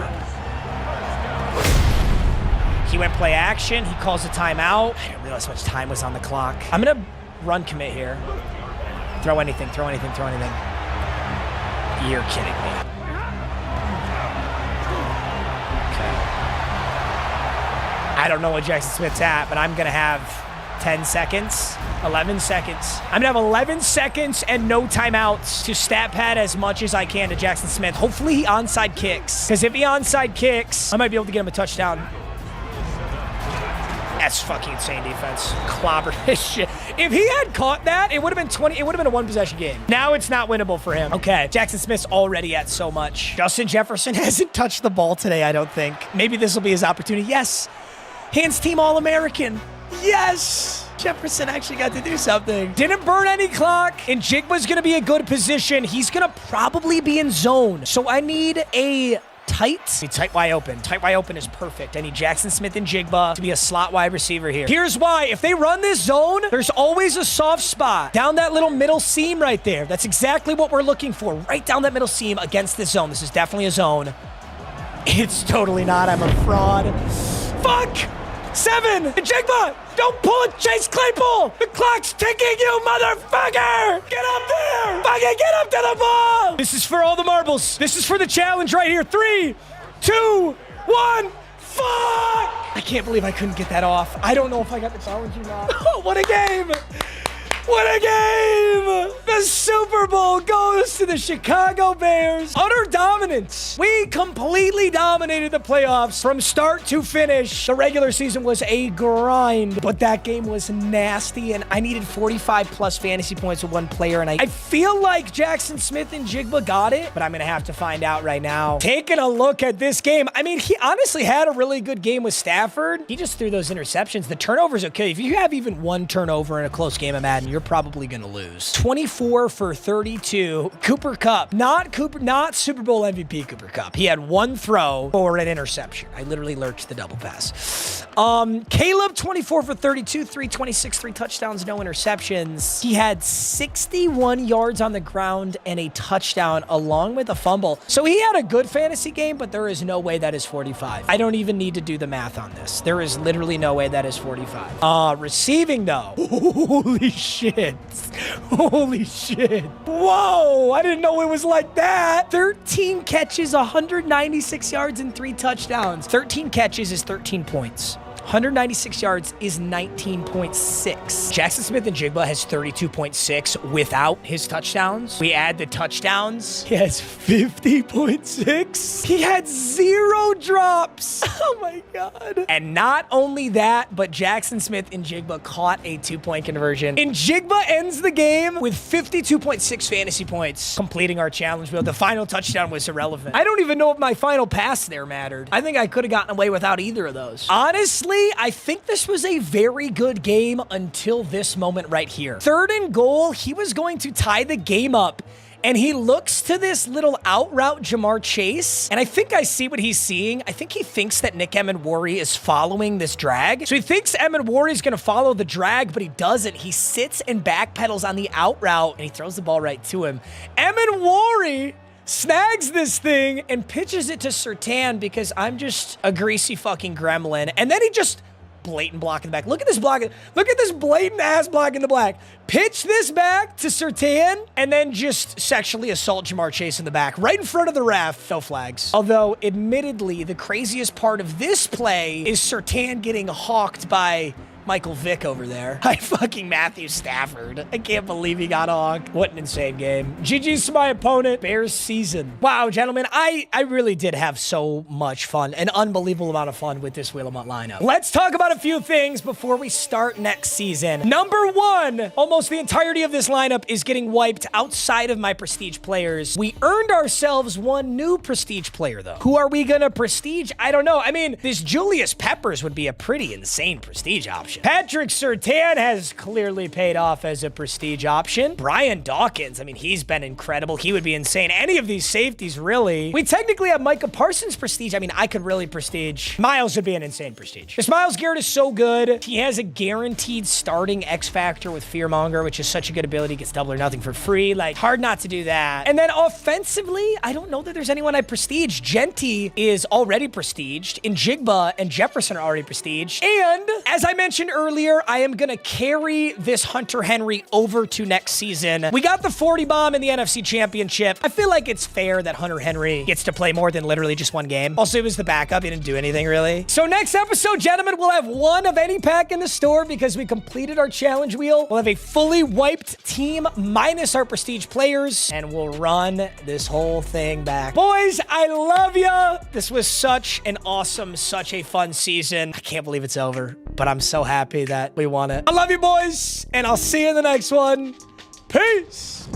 He went play action. He calls a timeout. I didn't realize how much time was on the clock. I'm gonna run commit here. Throw anything, throw anything, throw anything. You're kidding me. Okay. I don't know what Jackson Smith's at, but I'm gonna have 10 seconds, 11 seconds. I'm gonna have 11 seconds and no timeouts to stat pad as much as I can to Jackson Smith. Hopefully he onside kicks, because if he onside kicks, I might be able to get him a touchdown. That's fucking insane defense. Clobbered his shit. If he had caught that, it would have been 20. It would have been a 1-possession game. Now it's not winnable for him. Okay, Jackson Smith's already at so much. Justin Jefferson hasn't touched the ball today, I don't think. Maybe this will be his opportunity. Yes, hands team All-American. Yes! Jefferson actually got to do something. Didn't burn any clock, and Jigba's going to be a good position. He's going to probably be in zone. So I need a tight wide open. Tight wide open is perfect. I need Jackson Smith and Jigba to be a slot wide receiver here. Here's why. If they run this zone, there's always a soft spot down that little middle seam right there. That's exactly what we're looking for. Right down that middle seam against this zone. This is definitely a zone. It's totally not. I'm a fraud. Fuck! 7! Jigba! Don't pull it, Chase Claypool! The clock's ticking, you motherfucker! Get up there! Fucking get up to the ball! This is for all the marbles. This is for the challenge right here. 3, 2, 1. Fuck! I can't believe I couldn't get that off. I don't know if I got the challenge or not. Oh, what a game! What a game! The Super Bowl goes to the Chicago Bears. Utter dominance. We completely dominated the playoffs from start to finish. The regular season was a grind, but that game was nasty, and I needed 45+ fantasy points with one player, and I feel like Jackson Smith and Jigba got it, but I'm going to have to find out right now. Taking a look at this game, I mean, he honestly had a really good game with Stafford. He just threw those interceptions. The turnover's okay. If you have even one turnover in a close game of Madden, you're probably going to lose. 24 24 for 32. Cooper Kupp, not Super Bowl MVP Cooper Kupp. He had one throw for an interception. I literally lurched the double pass. Caleb, 24 for 32, 326, 3 touchdowns, no interceptions. He had 61 yards on the ground and a touchdown along with a fumble. So he had a good fantasy game, but there is no way that is 45. I don't even need to do the math on this. There is literally no way that is 45. Receiving though. Holy shit. Holy shit. Whoa, I didn't know it was like that. 13 catches, 196 yards, and 3 touchdowns. 13 catches is 13 points. 196 yards is 19.6. Jackson Smith-Njigba has 32.6 without his touchdowns. We add the touchdowns. He has 50.6. He had 0 drops. Oh my God. And not only that, but Jackson Smith-Njigba caught a 2-point conversion. Njigba ends the game with 52.6 fantasy points, completing our challenge wheel. The final touchdown was irrelevant. I don't even know if my final pass there mattered. I think I could have gotten away without either of those. Honestly, I think this was a very good game until this moment right here. 3rd and goal, he was going to tie the game up. And he looks to this little out route Jamar Chase. And I think I see what he's seeing. I think he thinks that Nick Emmanwori is following this drag. So he thinks Emmanwori is going to follow the drag, but he doesn't. He sits and backpedals on the out route, and he throws the ball right to him. Emmanwori snags this thing and pitches it to Surtain because I'm just a greasy fucking gremlin. And then he just blatant block in the back. Look at this block. Look at this blatant ass block in the black. Pitch this back to Surtain and then just sexually assault Jamar Chase in the back right in front of the ref. No flags. Although, admittedly, the craziest part of this play is Surtain getting hawked by Michael Vick over there. Hi, fucking Matthew Stafford. I can't believe he got honked. What an insane game. GG's to my opponent. Bears season. Wow, gentlemen, I really did have so much fun, an unbelievable amount of fun with this Wheel of MUT lineup. Let's talk about a few things before we start next season. Number 1, almost the entirety of this lineup is getting wiped outside of my prestige players. We earned ourselves one new prestige player, though. Who are we gonna prestige? I don't know. I mean, this Julius Peppers would be a pretty insane prestige option. Patrick Surtain has clearly paid off as a prestige option. Brian Dawkins, I mean, he's been incredible. He would be insane. Any of these safeties, really. We technically have Micah Parsons prestige. I mean, I could really prestige. Miles would be an insane prestige. This Myles Garrett is so good. He has a guaranteed starting X factor with Fearmonger, which is such a good ability. Gets double or nothing for free. Like, hard not to do that. And then offensively, I don't know that there's anyone I prestige. Genty is already prestiged. Njigba and Jefferson are already prestiged. And as I mentioned earlier, I am going to carry this Hunter Henry over to next season. We got the 40 bomb in the NFC Championship. I feel like it's fair that Hunter Henry gets to play more than literally just one game. Also, it was the backup. He didn't do anything, really. So next episode, gentlemen, we'll have one of any pack in the store because we completed our challenge wheel. We'll have a fully wiped team minus our prestige players, and we'll run this whole thing back. Boys, I love ya. This was such an awesome, such a fun season. I can't believe it's over, but I'm so happy that we won it. I love you, boys, and I'll see you in the next one. Peace.